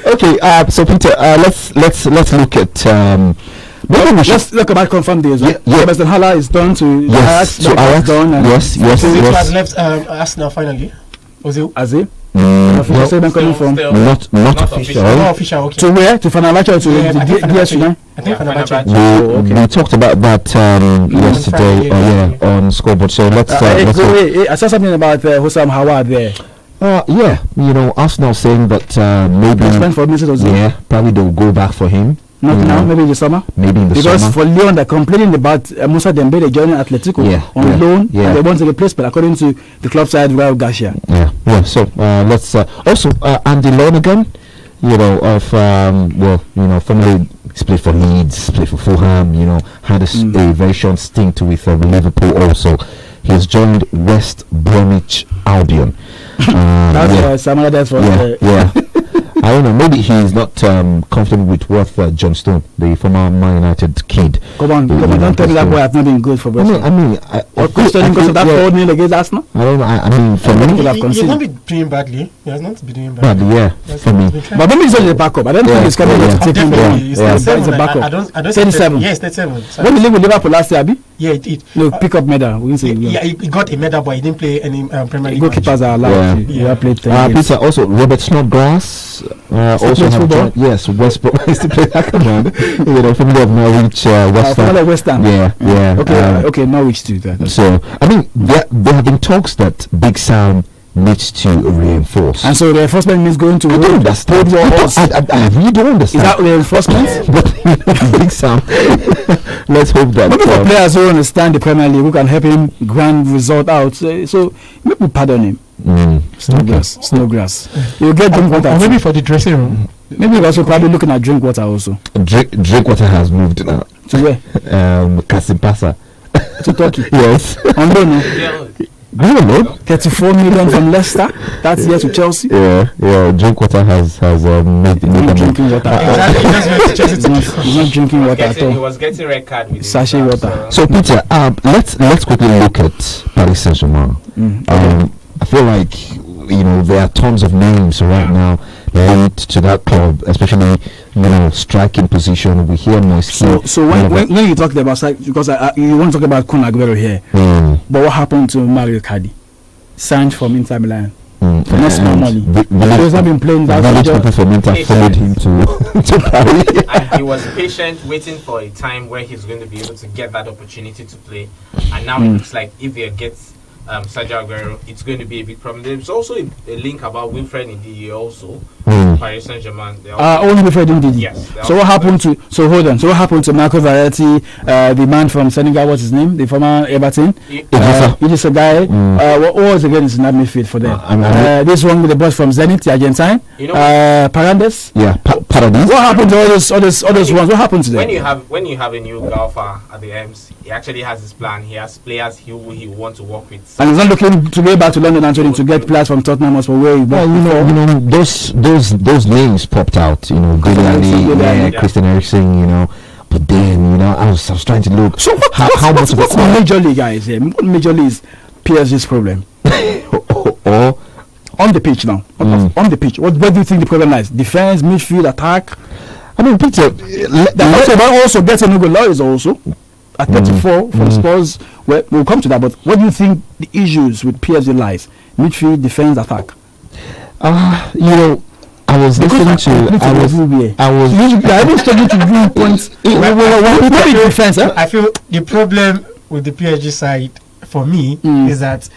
Speaker 9: Okay. So Peter, let's look at.
Speaker 8: Let's look about confirmed days. Right? Sebastian Haller is done to
Speaker 9: Ajax. So Ajax done. Yes.
Speaker 14: It has left Arsenal finally. Was it?
Speaker 8: As it?
Speaker 9: Not
Speaker 14: official. Not official. Okay.
Speaker 8: To where? To Fenerbahce or to the
Speaker 14: I think Fenerbahce.
Speaker 9: We talked about that yesterday. On Scoreboard. So let's.
Speaker 8: I saw something about Hosam Hawa there.
Speaker 9: Arsenal saying that maybe probably they'll go back for him.
Speaker 8: Not now, maybe in the summer. Because for Lyon, they're complaining about Moussa Dembele joining Atletico on loan, and they want a replacement according to the club side, Raul Garcia.
Speaker 9: So let's also Andy Lonergan, formerly he's played for Leeds, played for Fulham, had a very short stint with Liverpool also. He has joined West Bromwich Albion.
Speaker 8: That's
Speaker 9: I don't know. Maybe he's not comfortable with what John Stone, the former Man United kid.
Speaker 8: Come on! Don't tell me that boy has not been good for Bristol.
Speaker 9: I mean,
Speaker 8: because of that 4-0 against Arsenal.
Speaker 9: I don't know. I mean, for me,
Speaker 14: he has not been doing badly. He has not been doing badly.
Speaker 9: For me.
Speaker 8: But maybe he's only a backup. I don't think he's coming to take him down. He's a backup.
Speaker 14: I don't
Speaker 8: 37.
Speaker 14: Yes, 37.
Speaker 8: When he lived with Liverpool last year, Abi?
Speaker 14: Yeah, it did.
Speaker 8: No, pick up medal. We say
Speaker 14: he got a medal, but he didn't play any Premier League.
Speaker 8: Goalkeepers are allowed to. Yeah, played 10
Speaker 9: Peter, also Robert Snodgrass also have joined. Yes, West Brom. He still plays Ackerman. Family of Norwich, West Ham. Yeah.
Speaker 8: Okay, Norwich too.
Speaker 9: So I mean, there have been talks that Big Sam needs to reinforce,
Speaker 8: and so the reinforcement means going to.
Speaker 9: I don't understand. I really don't understand.
Speaker 8: Is that reinforcement?
Speaker 9: But Big Sam. Let's hope that
Speaker 8: maybe for players who understand the Premier League, who can help him grind result out. So maybe pardon him. Snowgrass. You'll get drink water.
Speaker 14: Or maybe for the dressing room.
Speaker 8: Maybe we're also probably looking at drink water also.
Speaker 9: Drink water has moved now.
Speaker 8: To where?
Speaker 9: Kasimpasa.
Speaker 8: To Turkey.
Speaker 9: Yes.
Speaker 8: On loan.
Speaker 9: Really?
Speaker 8: 34 million from Leicester. That's here to Chelsea.
Speaker 9: Yeah. Drinkwater has made
Speaker 8: drinking water.
Speaker 14: Exactly.
Speaker 8: He's not drinking water at all.
Speaker 6: He was getting red card with
Speaker 8: sachet water.
Speaker 9: So Peter, let's quickly look at Paris Saint-Germain. I feel like there are tons of names right now linked to that club, especially striking position. We hear Moise.
Speaker 8: So when you talked about because you want to talk about Kun Aguero here, but what happened to Mario Cardi? Signed from Inter Milan. For not small money. He's not been playing that.
Speaker 9: Village people from Inter followed him to Paris.
Speaker 6: And he was patient, waiting for a time where he's going to be able to get that opportunity to play. And now it looks like if he gets Sergio Aguero, it's going to be a big problem. There's also a link about Wilfred Ndidi also. Paris Saint-Germain.
Speaker 8: Only Wilfred Ndidi.
Speaker 6: Yes.
Speaker 8: So what happened to? So hold on. So what happened to Marco Verratti, the man from Senegal? What's his name? The former Everton. Idrissa Gueye. What was again is not midfield for them. This one with the boss from Zenit, the Argentine. Parandes.
Speaker 9: Yeah, Paradis.
Speaker 8: What happened to all those ones? What happened to them?
Speaker 6: When you have a new golfer at the M's, he actually has his plan. He has players he want to work with.
Speaker 8: And he's not looking to go back to London, Anthony, to get players from Tottenham or where he
Speaker 9: those names popped out. Gulali, Christian Eriksen. But then I was trying to look.
Speaker 8: So what's Major League, guys? What Major League is PSG's problem?
Speaker 9: Or
Speaker 8: on the pitch now. On the pitch, where do you think the problem lies? Defense, midfield, attack.
Speaker 9: I mean, Peter.
Speaker 8: Also getting Hugo Lloris also. At 34 from Spurs, we'll come to that. But what do you think the issues with PSG lies? Midfield, defense, attack.
Speaker 9: I was listening to. I was
Speaker 8: struggling to win points. Defense.
Speaker 14: I feel the problem with the PSG side for me is that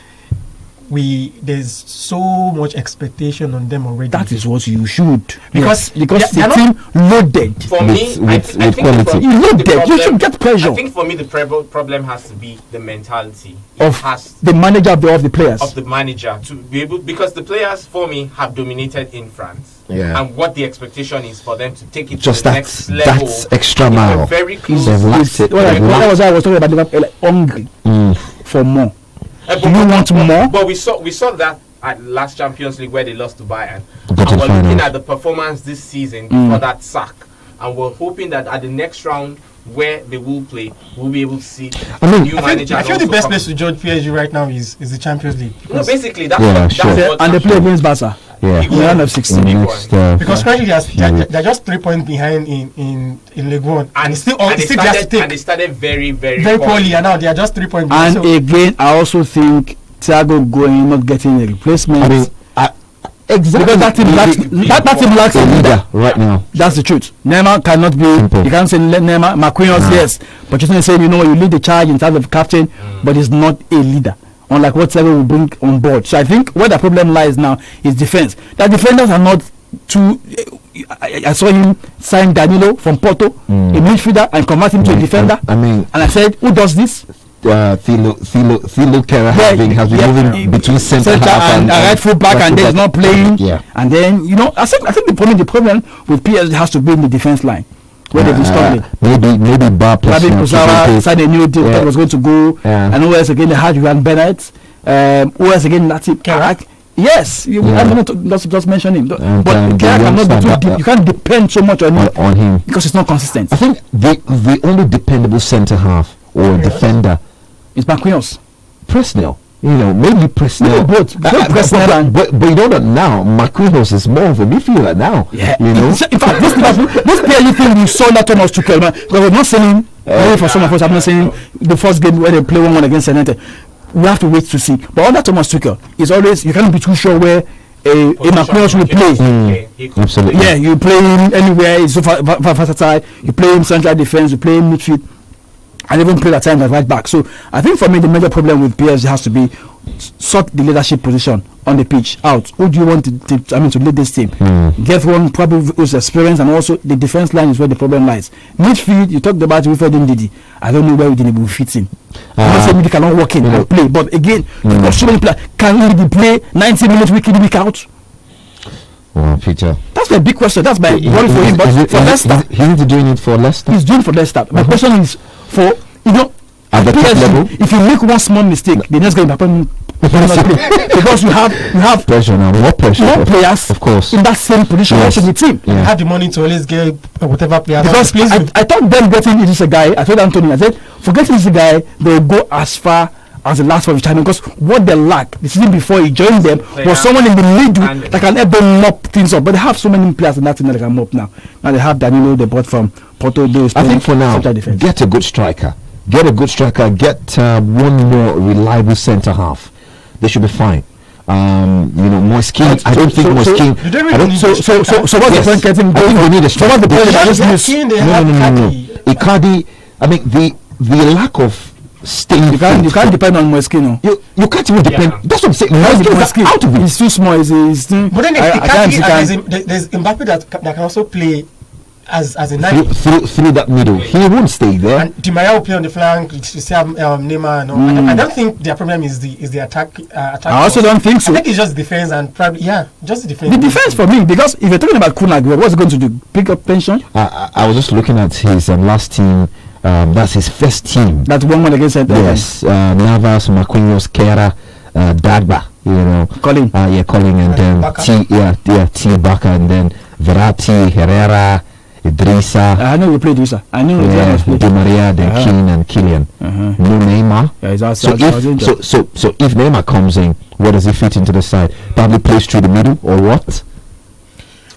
Speaker 14: there's so much expectation on them already.
Speaker 8: That is what you should,
Speaker 14: because
Speaker 8: the team loaded.
Speaker 6: For me,
Speaker 8: I think quality. Loaded. You should get pressure.
Speaker 6: I think for me the problem has to be the mentality
Speaker 8: of the manager of the players.
Speaker 6: Of the manager to be able, because the players for me have dominated in France.
Speaker 9: Yeah.
Speaker 6: And what the expectation is for them to take it
Speaker 9: just
Speaker 6: to the next level.
Speaker 9: That's extra mile.
Speaker 6: Very close.
Speaker 8: I was talking about Liverpool, hungry for more. Do you want more?
Speaker 6: But we saw that at last Champions League where they lost to Bayern. And we're looking at the performance this season for that sack, and we're hoping that at the next round where they will play, we'll be able to see new manager.
Speaker 14: I feel the best place to judge PSG right now is the Champions League.
Speaker 6: No, basically that's
Speaker 8: what and they play against Barca. Round of 16.
Speaker 14: Because currently they're just 3 points behind in League One, and
Speaker 6: they started very
Speaker 14: poorly, and now they are just 3 points
Speaker 8: behind. And again, I also think Thiago going not getting a replacement. Exactly, because that team lacks a leader
Speaker 9: right now.
Speaker 8: That's the truth. Neymar cannot be. Simple. You can't say Neymar, Marquinhos, yes, but you can say you lead the charge in terms of captain, but he's not a leader. Unlike what Thiago will bring on board. So I think where the problem lies now is defense. The defenders are not too. I saw him sign Danilo from Porto, a midfielder, and convert him to a defender. And I said, who does this?
Speaker 9: Thilo Kera has been moving between center half
Speaker 8: and right full back, and then he's not playing. And then I think the problem with PSG has to be in the defense line. Where they've been struggling.
Speaker 9: Maybe Bar plus
Speaker 8: Kuzawa signed a new deal that was going to go. And who else again? They had Juan Bennett. Who else again? Kerak. Yes, I'm going to just mention him. But Kerak cannot be too deep. You can't depend so much on him because it's not consistent.
Speaker 9: I think the only dependable centre half or defender
Speaker 8: is Marquinhos.
Speaker 9: Presnel. Maybe Presnel.
Speaker 8: But
Speaker 9: you know that now Marquinhos is more of a midfielder now.
Speaker 8: Yeah. In fact, this player thing we saw that Thomas Tuchel, because we're not saying for some of us, I'm not saying the first game where they play 1-1 against United. We have to wait to see. But under Thomas Tuchel, is always you can't be too sure where a Marquinhos will play.
Speaker 9: Absolutely.
Speaker 8: Yeah, you play him anywhere. He's so versatile. You play him central defense. You play him midfield. And even play at times at right back. So I think for me the major problem with PSG has to be sort the leadership position on the pitch out. Who do you want to lead this team? Get one probably who's experienced, and also the defense line is where the problem lies. Midfield, you talked about Wilfred Ndidi. I don't know where Ndidi will fit in. I'm not saying Ndidi cannot walk in and play, but again, you've got so many players. Can Ndidi play 90 minutes week in, week out?
Speaker 9: Well, Peter,
Speaker 8: that's my big question. That's my worry for him. But for Leicester,
Speaker 9: he's doing it for Leicester.
Speaker 8: He's doing it for Leicester. My question is for
Speaker 9: at the top level.
Speaker 8: If you make one small mistake, the next game happen. Because you have
Speaker 9: pressure now, more pressure,
Speaker 8: more players,
Speaker 9: of course,
Speaker 8: in that same position in the team.
Speaker 14: You have the money to always get whatever player.
Speaker 8: Because I thought them getting this guy. I told Anthony, I said, forgetting this guy, they'll go as far as the last one of China, because what they lack the season before he joined them was someone in the middle that can help them mop things up. But they have so many players in that team that can mop now. Now they have Danilo they bought from Porto.
Speaker 9: I think for now, get a good striker. Get one more reliable centre half. They should be fine. Moiskin. I don't think Moiskin.
Speaker 8: So what's the point getting?
Speaker 9: I think we need a striker.
Speaker 8: So what's the point?
Speaker 9: No. Icardi. I mean the lack of staying.
Speaker 8: You can't depend on Moiskin.
Speaker 9: You can't even depend. That's what I'm saying. Moiskin out of it.
Speaker 8: He's too small. He's
Speaker 14: but then there's Mbappe that can also play as a nine
Speaker 9: through that middle. He won't stay there.
Speaker 14: And Di Maria will play on the flank. You see Neymar and all. I don't think their problem is the attack.
Speaker 8: I also don't think so.
Speaker 14: I think it's just defense and probably just the defense.
Speaker 8: The defense for me, because if you're talking about Kunag, what's he going to do? Pick up pension?
Speaker 9: I was just looking at his last team. That's his first team.
Speaker 8: That one against
Speaker 9: yes, Navas, Marquinhos, Kera, Dagba.
Speaker 8: Colin.
Speaker 9: Colin, and then T Baka, and then Verratti, Herrera, Idrissa.
Speaker 8: I know we played Idrissa. I know
Speaker 9: Di Maria, then Keane and Kylian. No Neymar. So if Neymar comes in, where does he fit into the side? Probably plays through the middle or what?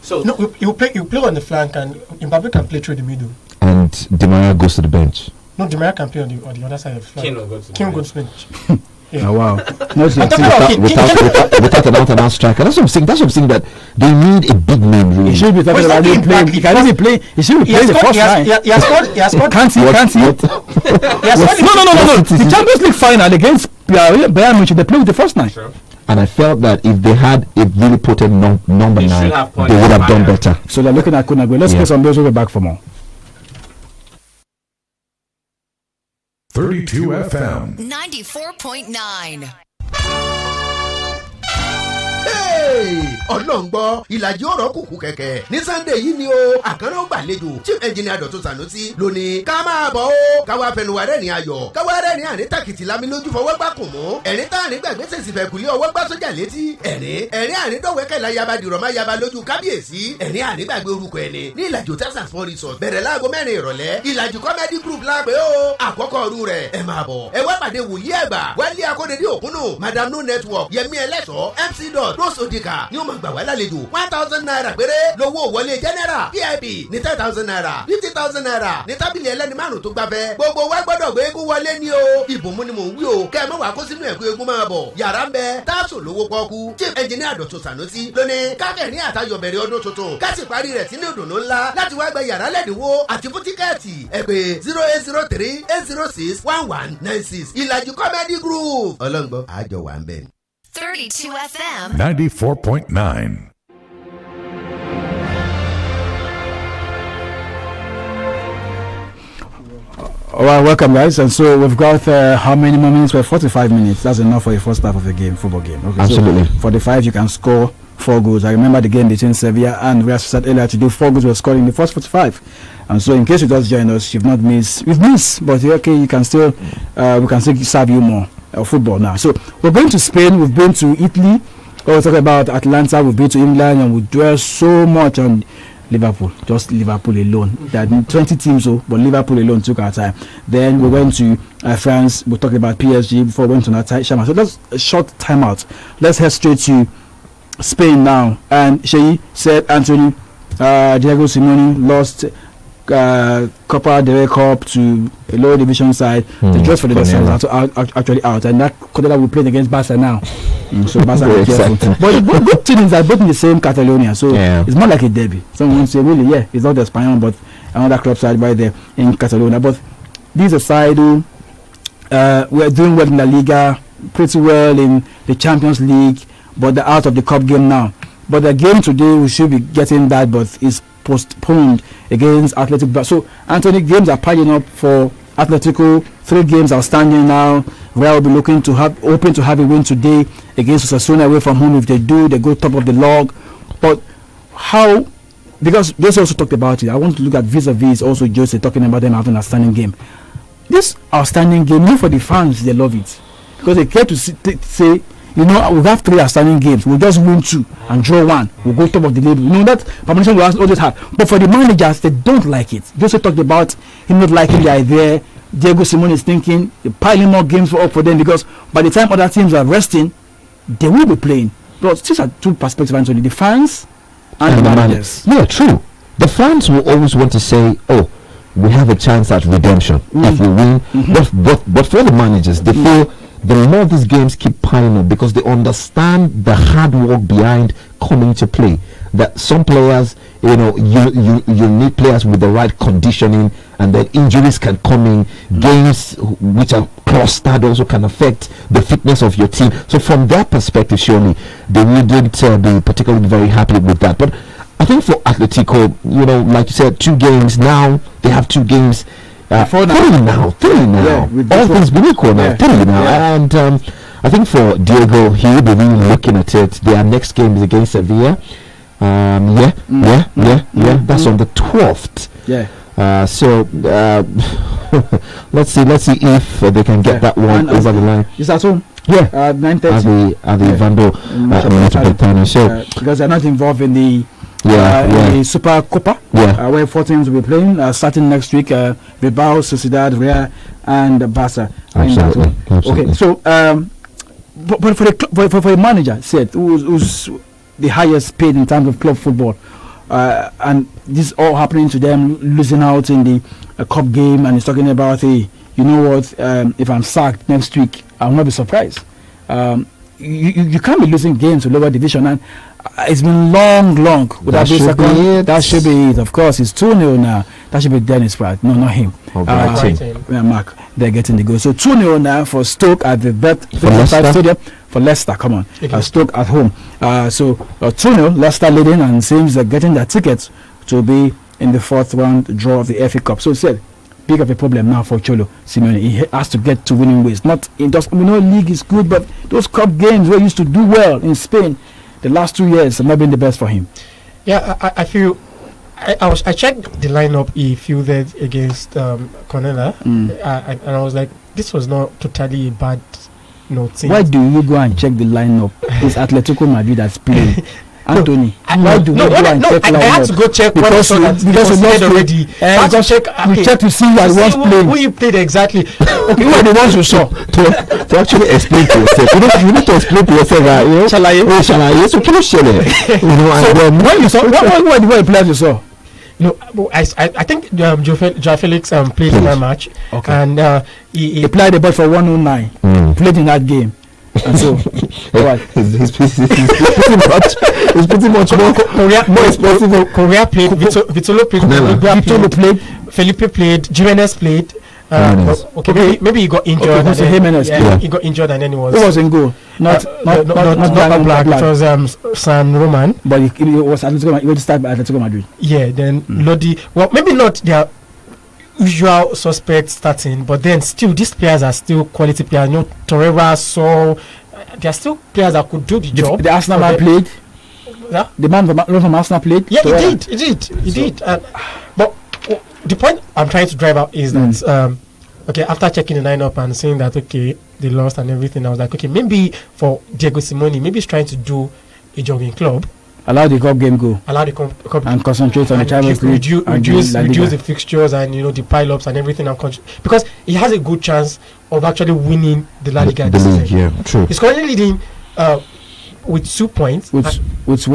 Speaker 14: So no, you play on the flank, and Mbappe can play through the middle.
Speaker 9: And Di Maria goes to the bench.
Speaker 14: No, Di Maria can play on the other side of the flank. Keane will go to the bench.
Speaker 8: Yeah. Oh wow!
Speaker 9: Without an out-and-out striker, that's what I'm saying. That they need a big name. Really.
Speaker 8: He should be talking about playing. He can only play. He should be playing the first line.
Speaker 14: He has scored.
Speaker 8: Can't see. No. The Champions League final against Bayern Munich, they played with the first line.
Speaker 9: Sure. And I felt that if they had a really potent number 9, they would have done better.
Speaker 8: So they're looking at Kunagwe. Let's get some bills. We'll be back for more.
Speaker 25: 32 FM
Speaker 27: 94.9.
Speaker 12: Ọlọ́run gbọ́ ìlàjì ọ̀rọ̀ kùkù kẹ̀kẹ́ ní Sunday yìí ni o àkànná gbàlejò Chief Engineer Dọ̀tun Sanusi lónìí ká máa bọ̀ ó káwá fẹnuwa rẹ́rìn ayọ̀ káwá rẹ́rìn àní tàkìtì lámi lójú fọwọ́ gbà kùn mọ́ ẹ̀rín tá àní gbàgbé sèṣì fẹ̀kùlé ọwọ́ gbà sójà létí ẹ̀rín àní dọ̀wẹ́kẹ̀ la yaba dìrọ̀ má yaba lójú kábíyèsí ẹ̀rín àní gbàgbé orúkọ ẹni ní ìlàjì hotels and sports resort bẹ̀rẹ̀ láago 4 ìrọ̀lẹ́ ìlàjì comedy group lápẹ́ ó àkọ́kọ́ ọdún rẹ̀ ẹ máa bọ̀ ẹ wá pàdé wòlíì àgbà wálé akóredé òkúnnù madam no network yẹmí ẹlẹ́sọ̀ MC dot rose odika ni ó máa gbà wá lálejò 1,000 naira péré lówó wọlé general VIP ní 10,000 naira 50,000 naira ní tábìlì ẹlẹ́ni márùn tó gbafẹ́ gbogbo wa gbọ́dọ̀ gbé eégún wọlé ní o ìbùnmú ni mò ń wí o kẹ́ ẹ mọ̀ wá kó sínú ẹ̀kú eégún máa bọ̀ yàrá ń bẹ táàsù lówó pọ́ọ́kú Chief Engineer Dọ̀tun Sanusi lónìí kákẹ́rìn àtayọ̀ bẹ̀rẹ̀ ọdún tuntun ká sì parí rẹ̀ sínú ìdùnnú ńlá láti wá gba yàrá lẹ́dínwó àti fún tíkẹ́ẹ̀tì ẹ pè 0803 806 1196 ìlàjì comedy group ọlọ́ngbọ́n àjọ wà ń bẹ̀.
Speaker 27: 32 FM
Speaker 25: 94.9.
Speaker 8: All right, welcome guys. And so we've got how many more minutes? We're 45 minutes. That's enough for the first half of the game, football game. Okay,
Speaker 9: absolutely.
Speaker 8: So 45, you can score 4 goals. I remember the game between Sevilla and Real Sociedad earlier to do 4 goals were scored in the first 45. And so in case you just joined us, you've not missed. We've missed, but okay, you can still we can still serve you more football now. So we're going to Spain. We've been to Italy. We'll talk about Atlanta. We've been to England, and we dwell so much on Liverpool, just Liverpool alone. There are 20 teams, but Liverpool alone took our time. Then we went to France. We talked about PSG before we went to Natalia. So that's a short time out. Let's head straight to Spain now. And Sheyi said Anthony, Diego Simeone lost Copa del Rey Cup to a lower division side. The just for the next actually out, and that Cordella will play against Barca now. So Barca be careful. But the good thing is that both in the same Catalonia, so it's more like a derby. Someone say really, it's not the Espanyol, but another club side right there in Catalonia. But this is a side who we're doing well in La Liga, pretty well in the Champions League, but they're out of the cup game now. But the game today we should be getting that, but it's postponed against Atletico. So Anthony, games are piling up for Atletico. 3 games outstanding now. Real will be hoping to have a win today against Osasuna away from home. If they do, they go top of the log. But how? Because Jose also talked about it. I want to look at vis-a-vis. Also, Jose talking about them having a outstanding game. this outstanding game, not for the fans, they love it because they care to say, we have 3 outstanding games. We'll just win 2 and draw 1. We'll go top of the league. That permanent will always have. But for the managers, they don't like it. Jose talked about him not liking the idea. Diego Simone is thinking piling more games up for them because by the time other teams are resting, they will be playing. But these are 2 perspectives, Anthony. The fans and the managers.
Speaker 9: Yeah, true. The fans will always want to say, "Oh, we have a chance at redemption if we win." But for the managers, they feel the more these games keep piling up because they understand the hard work behind coming to play. That some players, you need players with the right conditioning, and then injuries can come in. Games which are clustered also can affect the fitness of your team. So from that perspective, surely they wouldn't be particularly very happy with that. But I think for Atletico, like you said, 2 games now. They have 2 games. 3 now.
Speaker 8: Yeah,
Speaker 9: all things being equal now. 3 now. Yeah. And I think for Diego, he will be really looking at it. Their next game is against Sevilla. That's on the 12th.
Speaker 8: Yeah.
Speaker 9: So let's see if they can get that one over the line.
Speaker 8: It's at home.
Speaker 9: Yeah.
Speaker 8: 9:30
Speaker 9: at the Vando Metropolitano. So
Speaker 8: because they're not involved in the the Super Copa, where 4 teams will be playing starting next week. Bilbao, Sociedad, Real, and Barca.
Speaker 9: Absolutely.
Speaker 8: Okay, so but for a manager, said who's the highest paid in terms of club football, and this all happening to them, losing out in the cup game, and he's talking about if I'm sacked next week, I'll not be surprised. You can't be losing games to lower division, and it's been long without this second. That should be it. Of course, it's 2-0 now. That should be Dennis Pratt. No, not him. Mark, they're getting the goal. So 2-0 now for Stoke at the Bet55 Stadium for Leicester. Come on, Stoke at home. So 2-0, Leicester leading, and seems they're getting their tickets to be in the 4th round draw of the FA Cup. So said, big of a problem now for Cholo Simeone. He has to get to winning ways. Not in just, league is good, but those cup games where he used to do well in Spain, the last 2 years have not been the best for him.
Speaker 14: Yeah, I feel. I checked the lineup he fielded against Cornella, and I was like, this was not totally a bad team.
Speaker 8: Why do you go and check the lineup? It's Atletico Madrid that's playing. Anthony, why do you go and check the lineup?
Speaker 14: I had to go check what
Speaker 8: because
Speaker 14: already.
Speaker 8: We check to see who was playing.
Speaker 14: Who you played exactly.
Speaker 8: Okay, who are the ones you saw?
Speaker 9: To actually explain to yourself. You need to explain to yourself. Shalaye. So can you share it?
Speaker 8: And when you saw, what were the players you saw?
Speaker 14: I think Joao Felix played in that match.
Speaker 8: Okay.
Speaker 14: And
Speaker 8: he played the ball for 109. Played in that game. And so,
Speaker 9: he's pretty much more responsible.
Speaker 14: Correa played. Vitolo played. Felipe played. Jimenez played. Maybe he got injured. He got injured and then he was.
Speaker 8: Who was in goal? Not
Speaker 14: Black. It was San Roman.
Speaker 8: But he was Atletico. He started by Atletico Madrid.
Speaker 14: Yeah. Then Lodi. Well, maybe not their usual suspects starting, but then still these players are still quality players. Torreira, so they are still players that could do the job.
Speaker 8: The Arsenal man played.
Speaker 14: Yeah.
Speaker 8: The man from Arsenal played.
Speaker 14: Yeah, he did. But the point I'm trying to drive out is that after checking the lineup and seeing that they lost and everything, I was like, maybe for Diego Simone, maybe he's trying to do a jogging club.
Speaker 8: Allow the cup game go.
Speaker 14: Allow the cup
Speaker 8: and concentrate on the Champions League.
Speaker 14: Reduce the fixtures and the pile-ups and everything, because he has a good chance of actually winning the La Liga this season.
Speaker 9: Yeah, true.
Speaker 14: He's currently leading with 2 points.
Speaker 8: With 2 points.
Speaker 14: 2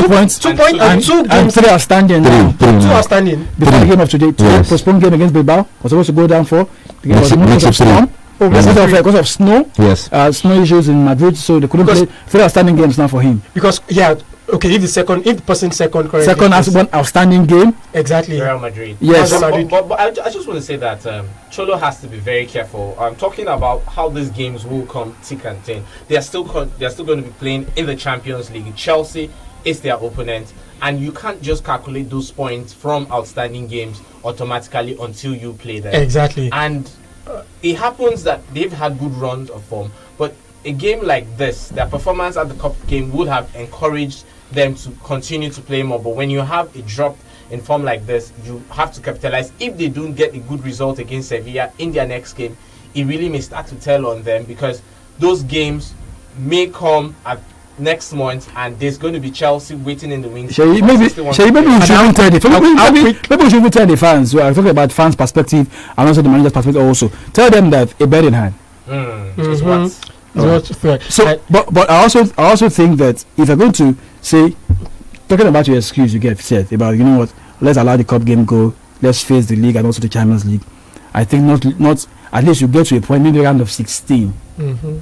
Speaker 14: points and 2 games.
Speaker 8: And 3 are standing now.
Speaker 14: 2 are standing.
Speaker 8: Before the game of today, postponed game against Bilbao was supposed to go down for. The game was moved to storm. Because of snow.
Speaker 9: Yes.
Speaker 8: Snow issues in Madrid, so they couldn't play. 3 outstanding games now for him.
Speaker 14: Because if the person second
Speaker 8: has one outstanding game.
Speaker 14: Exactly.
Speaker 6: Real Madrid.
Speaker 8: Yes.
Speaker 6: But I just want to say that Cholo has to be very careful. I'm talking about how these games will come thick and thin. They are still going to be playing in the Champions League. Chelsea is their opponent, and you can't just calculate those points from outstanding games automatically until you play them.
Speaker 14: Exactly.
Speaker 6: And it happens that they've had good runs of form, but a game like this, their performance at the cup game would have encouraged them to continue to play more. But when you have a drop in form like this, you have to capitalize. If they don't get a good result against Sevilla in their next game, it really may start to tell on them, because those games may come at next month, and there's going to be Chelsea waiting in the wings.
Speaker 8: Maybe we shouldn't tell the fans. We are talking about fans' perspective and also the manager's perspective. Also, tell them that a bet in hand. So, but I also think that if you're going to say, talking about your excuse you get said about, you know what, let's allow the cup game go, let's face the league and also the Champions League. I think not at least you get to a point, maybe round of 16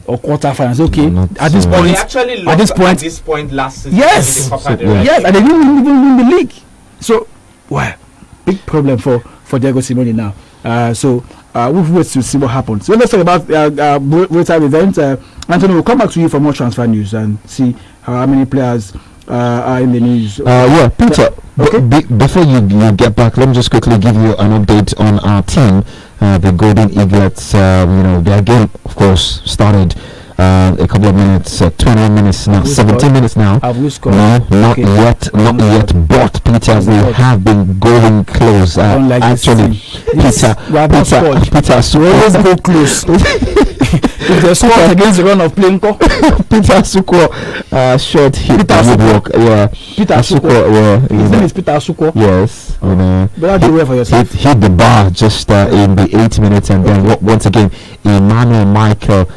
Speaker 8: or quarterfinals. Okay, at this point,
Speaker 6: they actually lost at this point last season.
Speaker 8: Yes, and they didn't even win the league. So, wow, big problem for Diego Simeone now. So we'll wait to see what happens. So let's talk about real-time event. Anthony, we'll come back to you for more transfer news and see how many players are in the news.
Speaker 9: Peter. Okay. Before you get back, let me just quickly give you an update on our team. The Golden Eaglets, their game, of course, started a couple of minutes, 21 minutes now, 17 minutes now.
Speaker 8: Have we scored?
Speaker 9: No, not yet. But Peter, we have been going close. Actually, Peter, so
Speaker 8: always go close. If they score against the run of playing,
Speaker 9: Peter Suko shot hit the woodwork. Yeah,
Speaker 8: Peter Suko. His name is Peter Suko.
Speaker 9: Yes,
Speaker 8: but do well for yourself.
Speaker 9: Hit the bar just in the 8 minutes, and then once again, Emmanuel Michael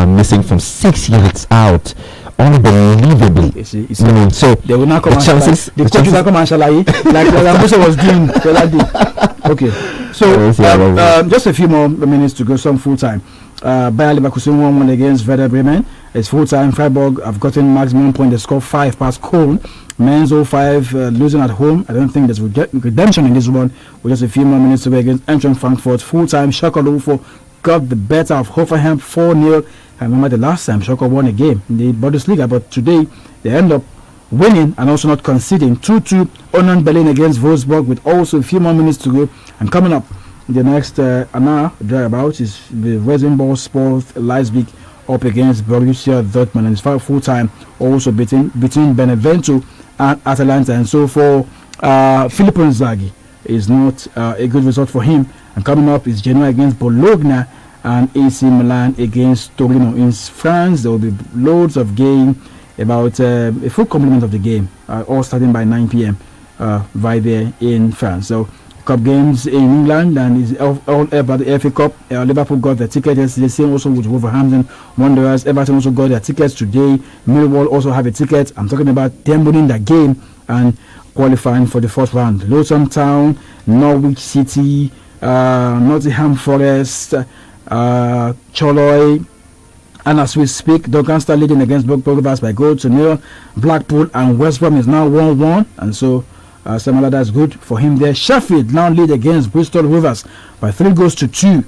Speaker 9: missing from 6 yards out. Unbelievably.
Speaker 8: You see, so
Speaker 9: they
Speaker 8: will not come and chances. The coach will come and shalaye like Musa was doing the other day. Okay, so just a few more minutes to go. Some full time. Bayer Leverkusen 1-1 against Werder Bremen. It's full time. Freiburg have gotten maximum point. They score 5 past Köln. Mainz 05 losing at home. I don't think there's redemption in this one. With just a few more minutes to go against Eintracht Frankfurt. Full time. Schalke 04 got the better of Hoffenheim 4-0. I remember the last time Schalke won a game in the Bundesliga, but today they end up winning and also not conceding. 2-2 Union Berlin against Wolfsburg with also a few more minutes to go. And coming up the next an hour thereabouts is the Rasenball Sport Leipzig up against Borussia Dortmund, and it's full time also between Benevento and Atalanta. And so for Filippo Inzaghi, is not a good result for him. And coming up is Genoa against Bologna and AC Milan against Torino. In France, there will be loads of game, about a full complement of the game, all starting by 9 p.m. Right there in France. So cup games in England, and is all about the FA Cup. Liverpool got their ticket yesterday, same also with Wolverhampton Wanderers. Everton also got their tickets today. Millwall also have a ticket. I'm talking about them winning that game and qualifying for the first round. Luton Town, Norwich City, Nottingham Forest, Choloy, and as we speak, Doncaster leading against Bournemouth by goal to nil. Blackpool and West Brom is now 1-1, and so Samuel, that's good for him there. Sheffield now lead against Bristol Rovers by 3-2.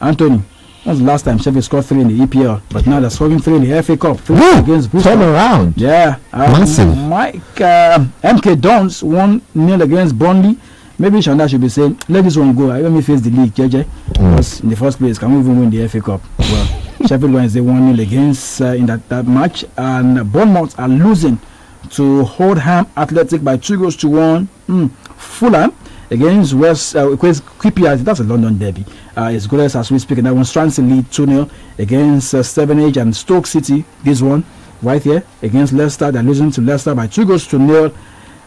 Speaker 8: Anthony, that's the last time Sheffield scored 3 in the EPL, but now they're scoring 3 in the FA Cup. 3 against Bristol.
Speaker 9: Turn around.
Speaker 8: Yeah.
Speaker 9: Massive.
Speaker 8: MK Dons 1-0 against Burnley. Maybe Shanda should be saying, let this one go. Let me face the league, JJ. Because in the first place, can we even win the FA Cup? Well, Sheffield Wednesday 1-0 against in that match, and Bournemouth are losing to Oldham Athletic by 2-1. Fulham against West Quippias, that's a London derby. It's good as we speak. And that one, Swansea lead 2-0 against Stevenage, and Stoke City, this one right here against Leicester. They're losing to Leicester by 2-0.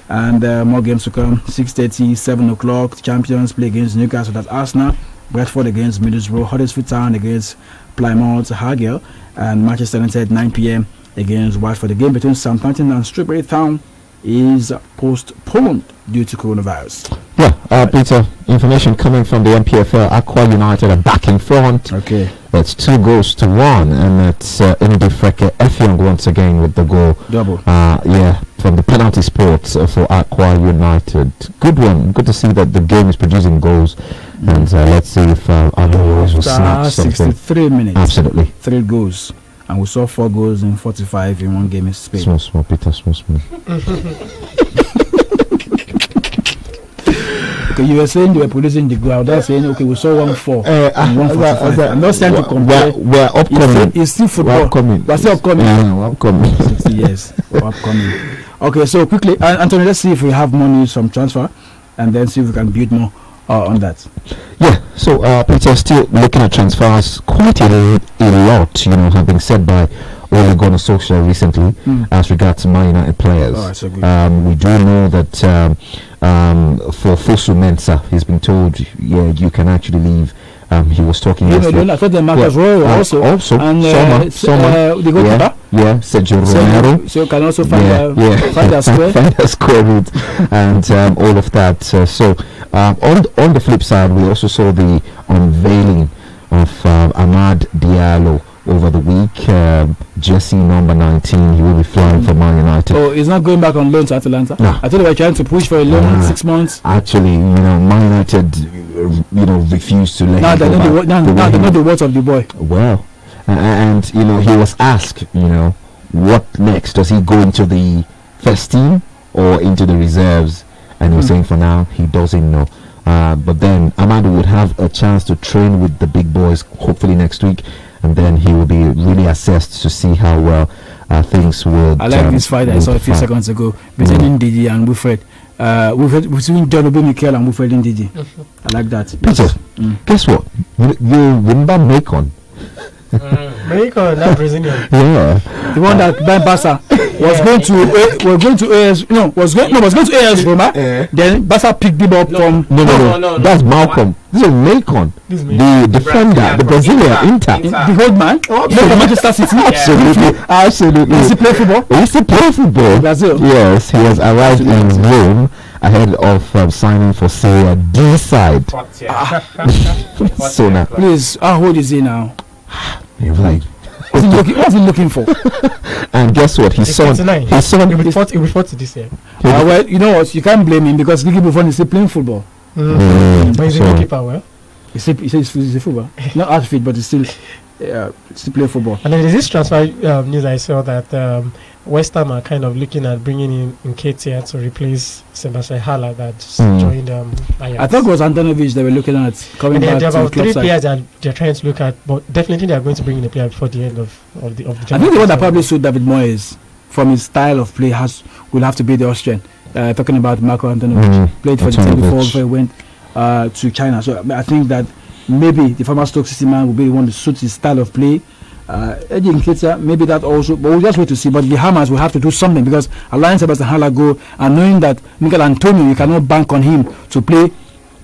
Speaker 8: And more games to come. 6:30, 7 o'clock. Champions play against Newcastle. That's Arsenal. Bradford against Middlesbrough. Huddersfield Town against Plymouth Hargel. And Manchester United 9 p.m. against Watford. The game between Southampton and Strawberry Town is postponed due to coronavirus.
Speaker 9: Yeah, Peter, information coming from the MPFL. Aqua United are back in front.
Speaker 8: Okay.
Speaker 9: It's 2-1, and it's Ndifreke Effiong once again with the goal.
Speaker 8: Double.
Speaker 9: From the penalty spot for Aqua United. Good one. Good to see that the game is producing goals. And let's see if Alois will snatch something.
Speaker 8: 63 minutes.
Speaker 9: Absolutely.
Speaker 8: 3 goals. And we saw 4 goals in 45 in one game in Spain.
Speaker 9: Small, Peter, small.
Speaker 8: Okay, you were saying you were producing the goal. That's saying, okay, we saw 1-4 and 145. I'm not saying to compare.
Speaker 9: We're upcoming.
Speaker 8: It's still football.
Speaker 9: We're upcoming.
Speaker 8: We're still upcoming.
Speaker 9: Yeah, we're upcoming.
Speaker 8: 60 years. We're upcoming. Okay, so quickly, Anthony, let's see if we have more news from transfer. and then see if we can build more on that.
Speaker 9: Yeah, so Peter, still looking at transfers, quite a lot, have been said by Ole Gunnar Solskjaer recently as regards Man United players.
Speaker 8: So good.
Speaker 9: We do know that for Fosu Mensah, he's been told, you can actually leave. He was talking yesterday.
Speaker 8: I thought the Marcus Roy also. And
Speaker 9: Soma.
Speaker 8: the goalkeeper.
Speaker 9: Yeah, Sergio Romero.
Speaker 8: So can also find a square.
Speaker 9: Find a square root and all of that. So on the flip side, we also saw the unveiling of Ahmad Diallo over the week. Jersey number 19, he will be flying for Man United.
Speaker 8: Oh, he's not going back on loan to Atalanta?
Speaker 9: No.
Speaker 8: I thought they were trying to push for a loan 6 months.
Speaker 9: Actually, Man United, refused to let him go back.
Speaker 8: Now they know the words of the boy.
Speaker 9: Well, and he was asked, what next? Does he go into the first team or into the reserves? And he was saying for now he doesn't know. But then Ahmad would have a chance to train with the big boys hopefully next week, and then he will be really assessed to see how well things will.
Speaker 8: I like this fight I saw a few seconds ago between Ndidi and Wilfred. Between John Mikel and Wilfred Ndidi. I like that.
Speaker 9: Peter, guess what? You remember Macon?
Speaker 14: Macon, that Brazilian.
Speaker 9: Yeah,
Speaker 8: the one that Ben Bassa was going to AS. Was going to AS Roma. Then Bassa picked him up from.
Speaker 9: No. That's Malcolm. This is Macon, the defender, the Brazilian Inter.
Speaker 8: The old man. Manchester City.
Speaker 9: Absolutely.
Speaker 8: Does he play football?
Speaker 9: He used to play football.
Speaker 8: Brazil.
Speaker 9: Yes, he has arrived in Rome ahead of signing for Serie D side. So now,
Speaker 8: please, how old is he now?
Speaker 9: You're like,
Speaker 8: what's he looking for?
Speaker 9: And guess what? His son.
Speaker 14: He'll be 40 this year.
Speaker 8: Well, you know what? You can't blame him because Gigi Buffon is still playing football.
Speaker 14: But he's a goalkeeper, well.
Speaker 8: He's a football. Not outfit, but he's still play football.
Speaker 14: And then there's this transfer news I saw that West Ham are kind of looking at bringing in Nketiah to replace Sebastian Haller that just joined Ajax.
Speaker 8: I thought it was Antonovic they were looking at coming back
Speaker 14: there are
Speaker 8: to
Speaker 14: about
Speaker 8: the club
Speaker 14: 3
Speaker 8: side.
Speaker 14: players that they're trying to look at, but definitely they are going to bring in a player before the end of the
Speaker 8: I think the one that probably suit David Moyes from his style of play will have to be the Austrian. Talking about Marco Antonovic, played for the team before he went to China. So I think that maybe the former Stoke City man will be the one to suit his style of play. Eddie Nketiah, maybe that also, but we'll just wait to see. But the Hammers will have to do something because allowing Sebastian Haller go and knowing that Mikel Antonio, you cannot bank on him to play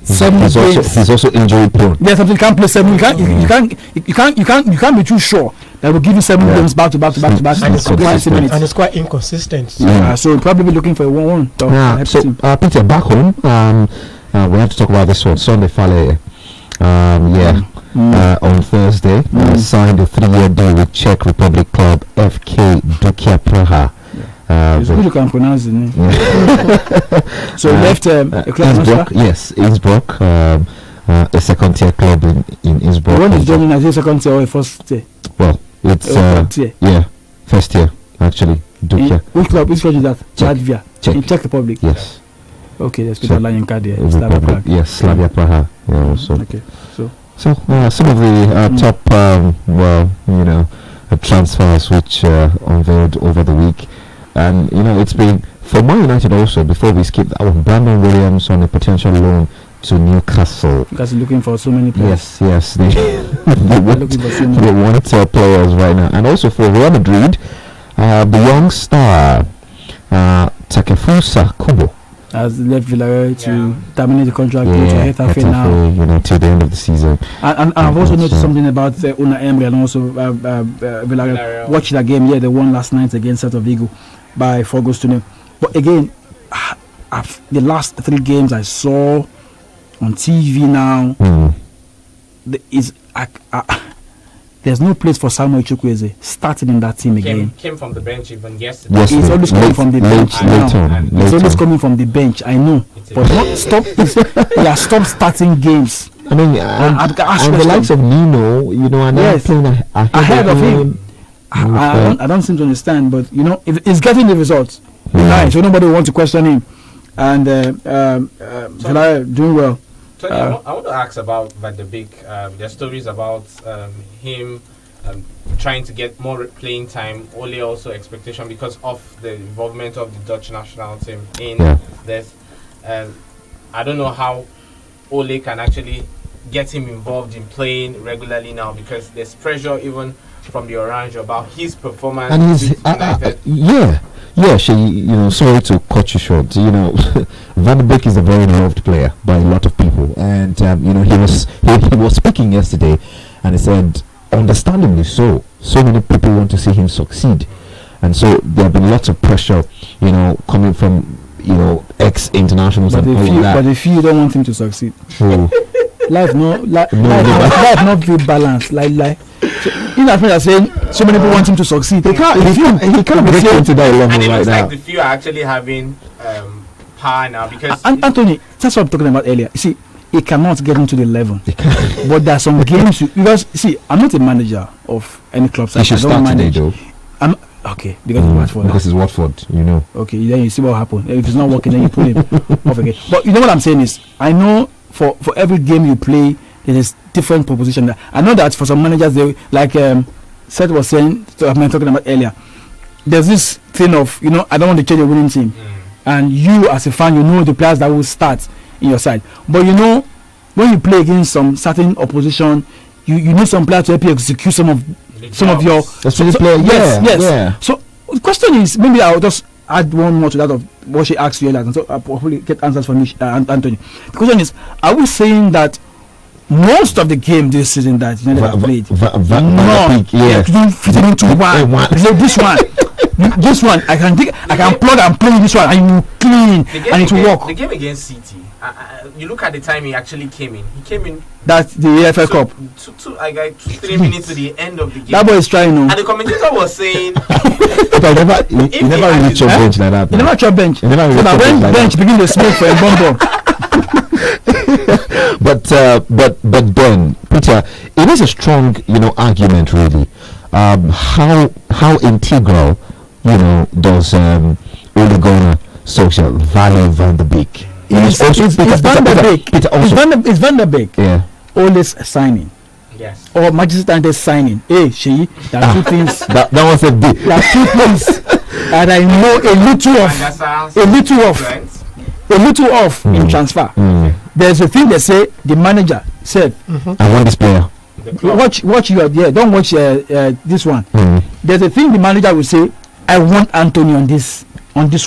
Speaker 8: 7 games.
Speaker 9: He's also injury prone.
Speaker 8: Yes, you can't play 7. You can't be too sure that will give you 7 games back to back.
Speaker 14: And it's quite inconsistent.
Speaker 8: So we'll probably be looking for a 1-1.
Speaker 9: So Peter, back home, we have to talk about this one. Sunday Fale. On Thursday, signed a 3-year deal with Czech Republic club FK Dukia Praha.
Speaker 8: It's good you can pronounce the name. So he left a club
Speaker 9: Innsbruck, yes, Innsbruck, a second-tier club in Innsbruck.
Speaker 8: When is joining as a second tier or a first tier?
Speaker 9: Well, it's first tier actually. Dukia.
Speaker 8: Which club is that? Latvia. In Czech Republic.
Speaker 9: Yes.
Speaker 8: Okay, let's put a line card there.
Speaker 9: Yes, Slavia Praha.
Speaker 8: Okay, so
Speaker 9: some of the top, transfers which unveiled over the week, and it's been for Man United also. Before we skip that one, Brandon Williams on a potential loan to Newcastle.
Speaker 8: Because looking for so many players.
Speaker 9: Yes, they want players right now, and also for Real Madrid, the young star Takefusa Kubo
Speaker 8: has left Villarreal to terminate the contract to Getafe now.
Speaker 9: Till the end of the season.
Speaker 8: And I've also noticed something about Unai Emery and also Villarreal. Watched that game, they won last night against Celta Vigo by 4 goals to 0. But again, the last 3 games I saw on TV now, there's no place for Samuel Chukwueze starting in that team again.
Speaker 6: Came from the bench even yesterday.
Speaker 8: He's always coming from the bench. He's always coming from the bench. I know, but not stop. Stop starting games.
Speaker 9: I mean, and the likes of Nino, and playing
Speaker 8: ahead of him. I don't seem to understand, but if he's getting the results, nice. So nobody wants to question him, and doing well.
Speaker 6: So I want to ask about Van de Beek. There are stories about him trying to get more playing time, only also expectation because of the involvement of the Dutch national team in this. I don't know how Ole can actually get him involved in playing regularly now, because there's pressure even from the Orange about his performance.
Speaker 9: And sorry to cut you short. Van de Beek is a very loved player by a lot of people, and he was speaking yesterday, and he said, understandably so many people want to see him succeed, and so there have been lots of pressure, coming from ex-internationals and all of that.
Speaker 8: But if you don't want him to succeed, life not be balanced. Like so, in as much as saying so many people want him to succeed, he can't break into that level
Speaker 6: and it
Speaker 9: right
Speaker 6: looks
Speaker 9: now.
Speaker 6: like the few are actually having power now, because
Speaker 8: Anthony, that's what I'm talking about earlier. You see, he cannot get into the level, but there are some games because see, I'm not a manager of any club.
Speaker 9: He should start today, though.
Speaker 8: Okay, because it's Watford.
Speaker 9: Because it's Watford,
Speaker 8: Okay, then you see what happened. If it's not working, then you pull him off again. But you know what I'm saying is, I know for every game you play, there is different proposition. I know that for some managers, they like Seth was saying, I've been talking about earlier. There's this thing of I don't want to change a winning team, and you as a fan, the players that will start in your side. But when you play against some certain opposition, you need some players to help you execute some of your
Speaker 9: players.
Speaker 8: Yes. So the question is, maybe I'll just add one more to that of what she asked you earlier, and so I'll probably get answers from you, Anthony. The question is, are we saying that most of the game this season that United have played, you don't fit it into one. This one, I can plug and play this one, and you will clean, and it will work.
Speaker 6: The game against City, you look at the time he actually came in. He came in.
Speaker 8: That's the AFL Cup.
Speaker 6: 3 minutes to the end of the game.
Speaker 8: That boy is trying now.
Speaker 6: And the commentator was saying,
Speaker 9: he never reached your bench like that.
Speaker 8: He never reached your bench.
Speaker 9: So that
Speaker 8: when bench begin to smoke for a bomb.
Speaker 9: But then, Peter, it is a strong, argument really. How integral, does Ole Gunnar Solskjaer value Van de Beek?
Speaker 8: It's Van de Beek.
Speaker 9: Yeah.
Speaker 8: Ole's signing.
Speaker 6: Yes.
Speaker 8: Or Manchester United signing. Hey, Sheyi, there are two things.
Speaker 9: That was a big.
Speaker 8: There are two things that I know a little off in transfer. There's a thing they say, the manager said,
Speaker 9: I want this player.
Speaker 8: Watch your don't watch this one. There's a thing the manager will say, I want Anthony on this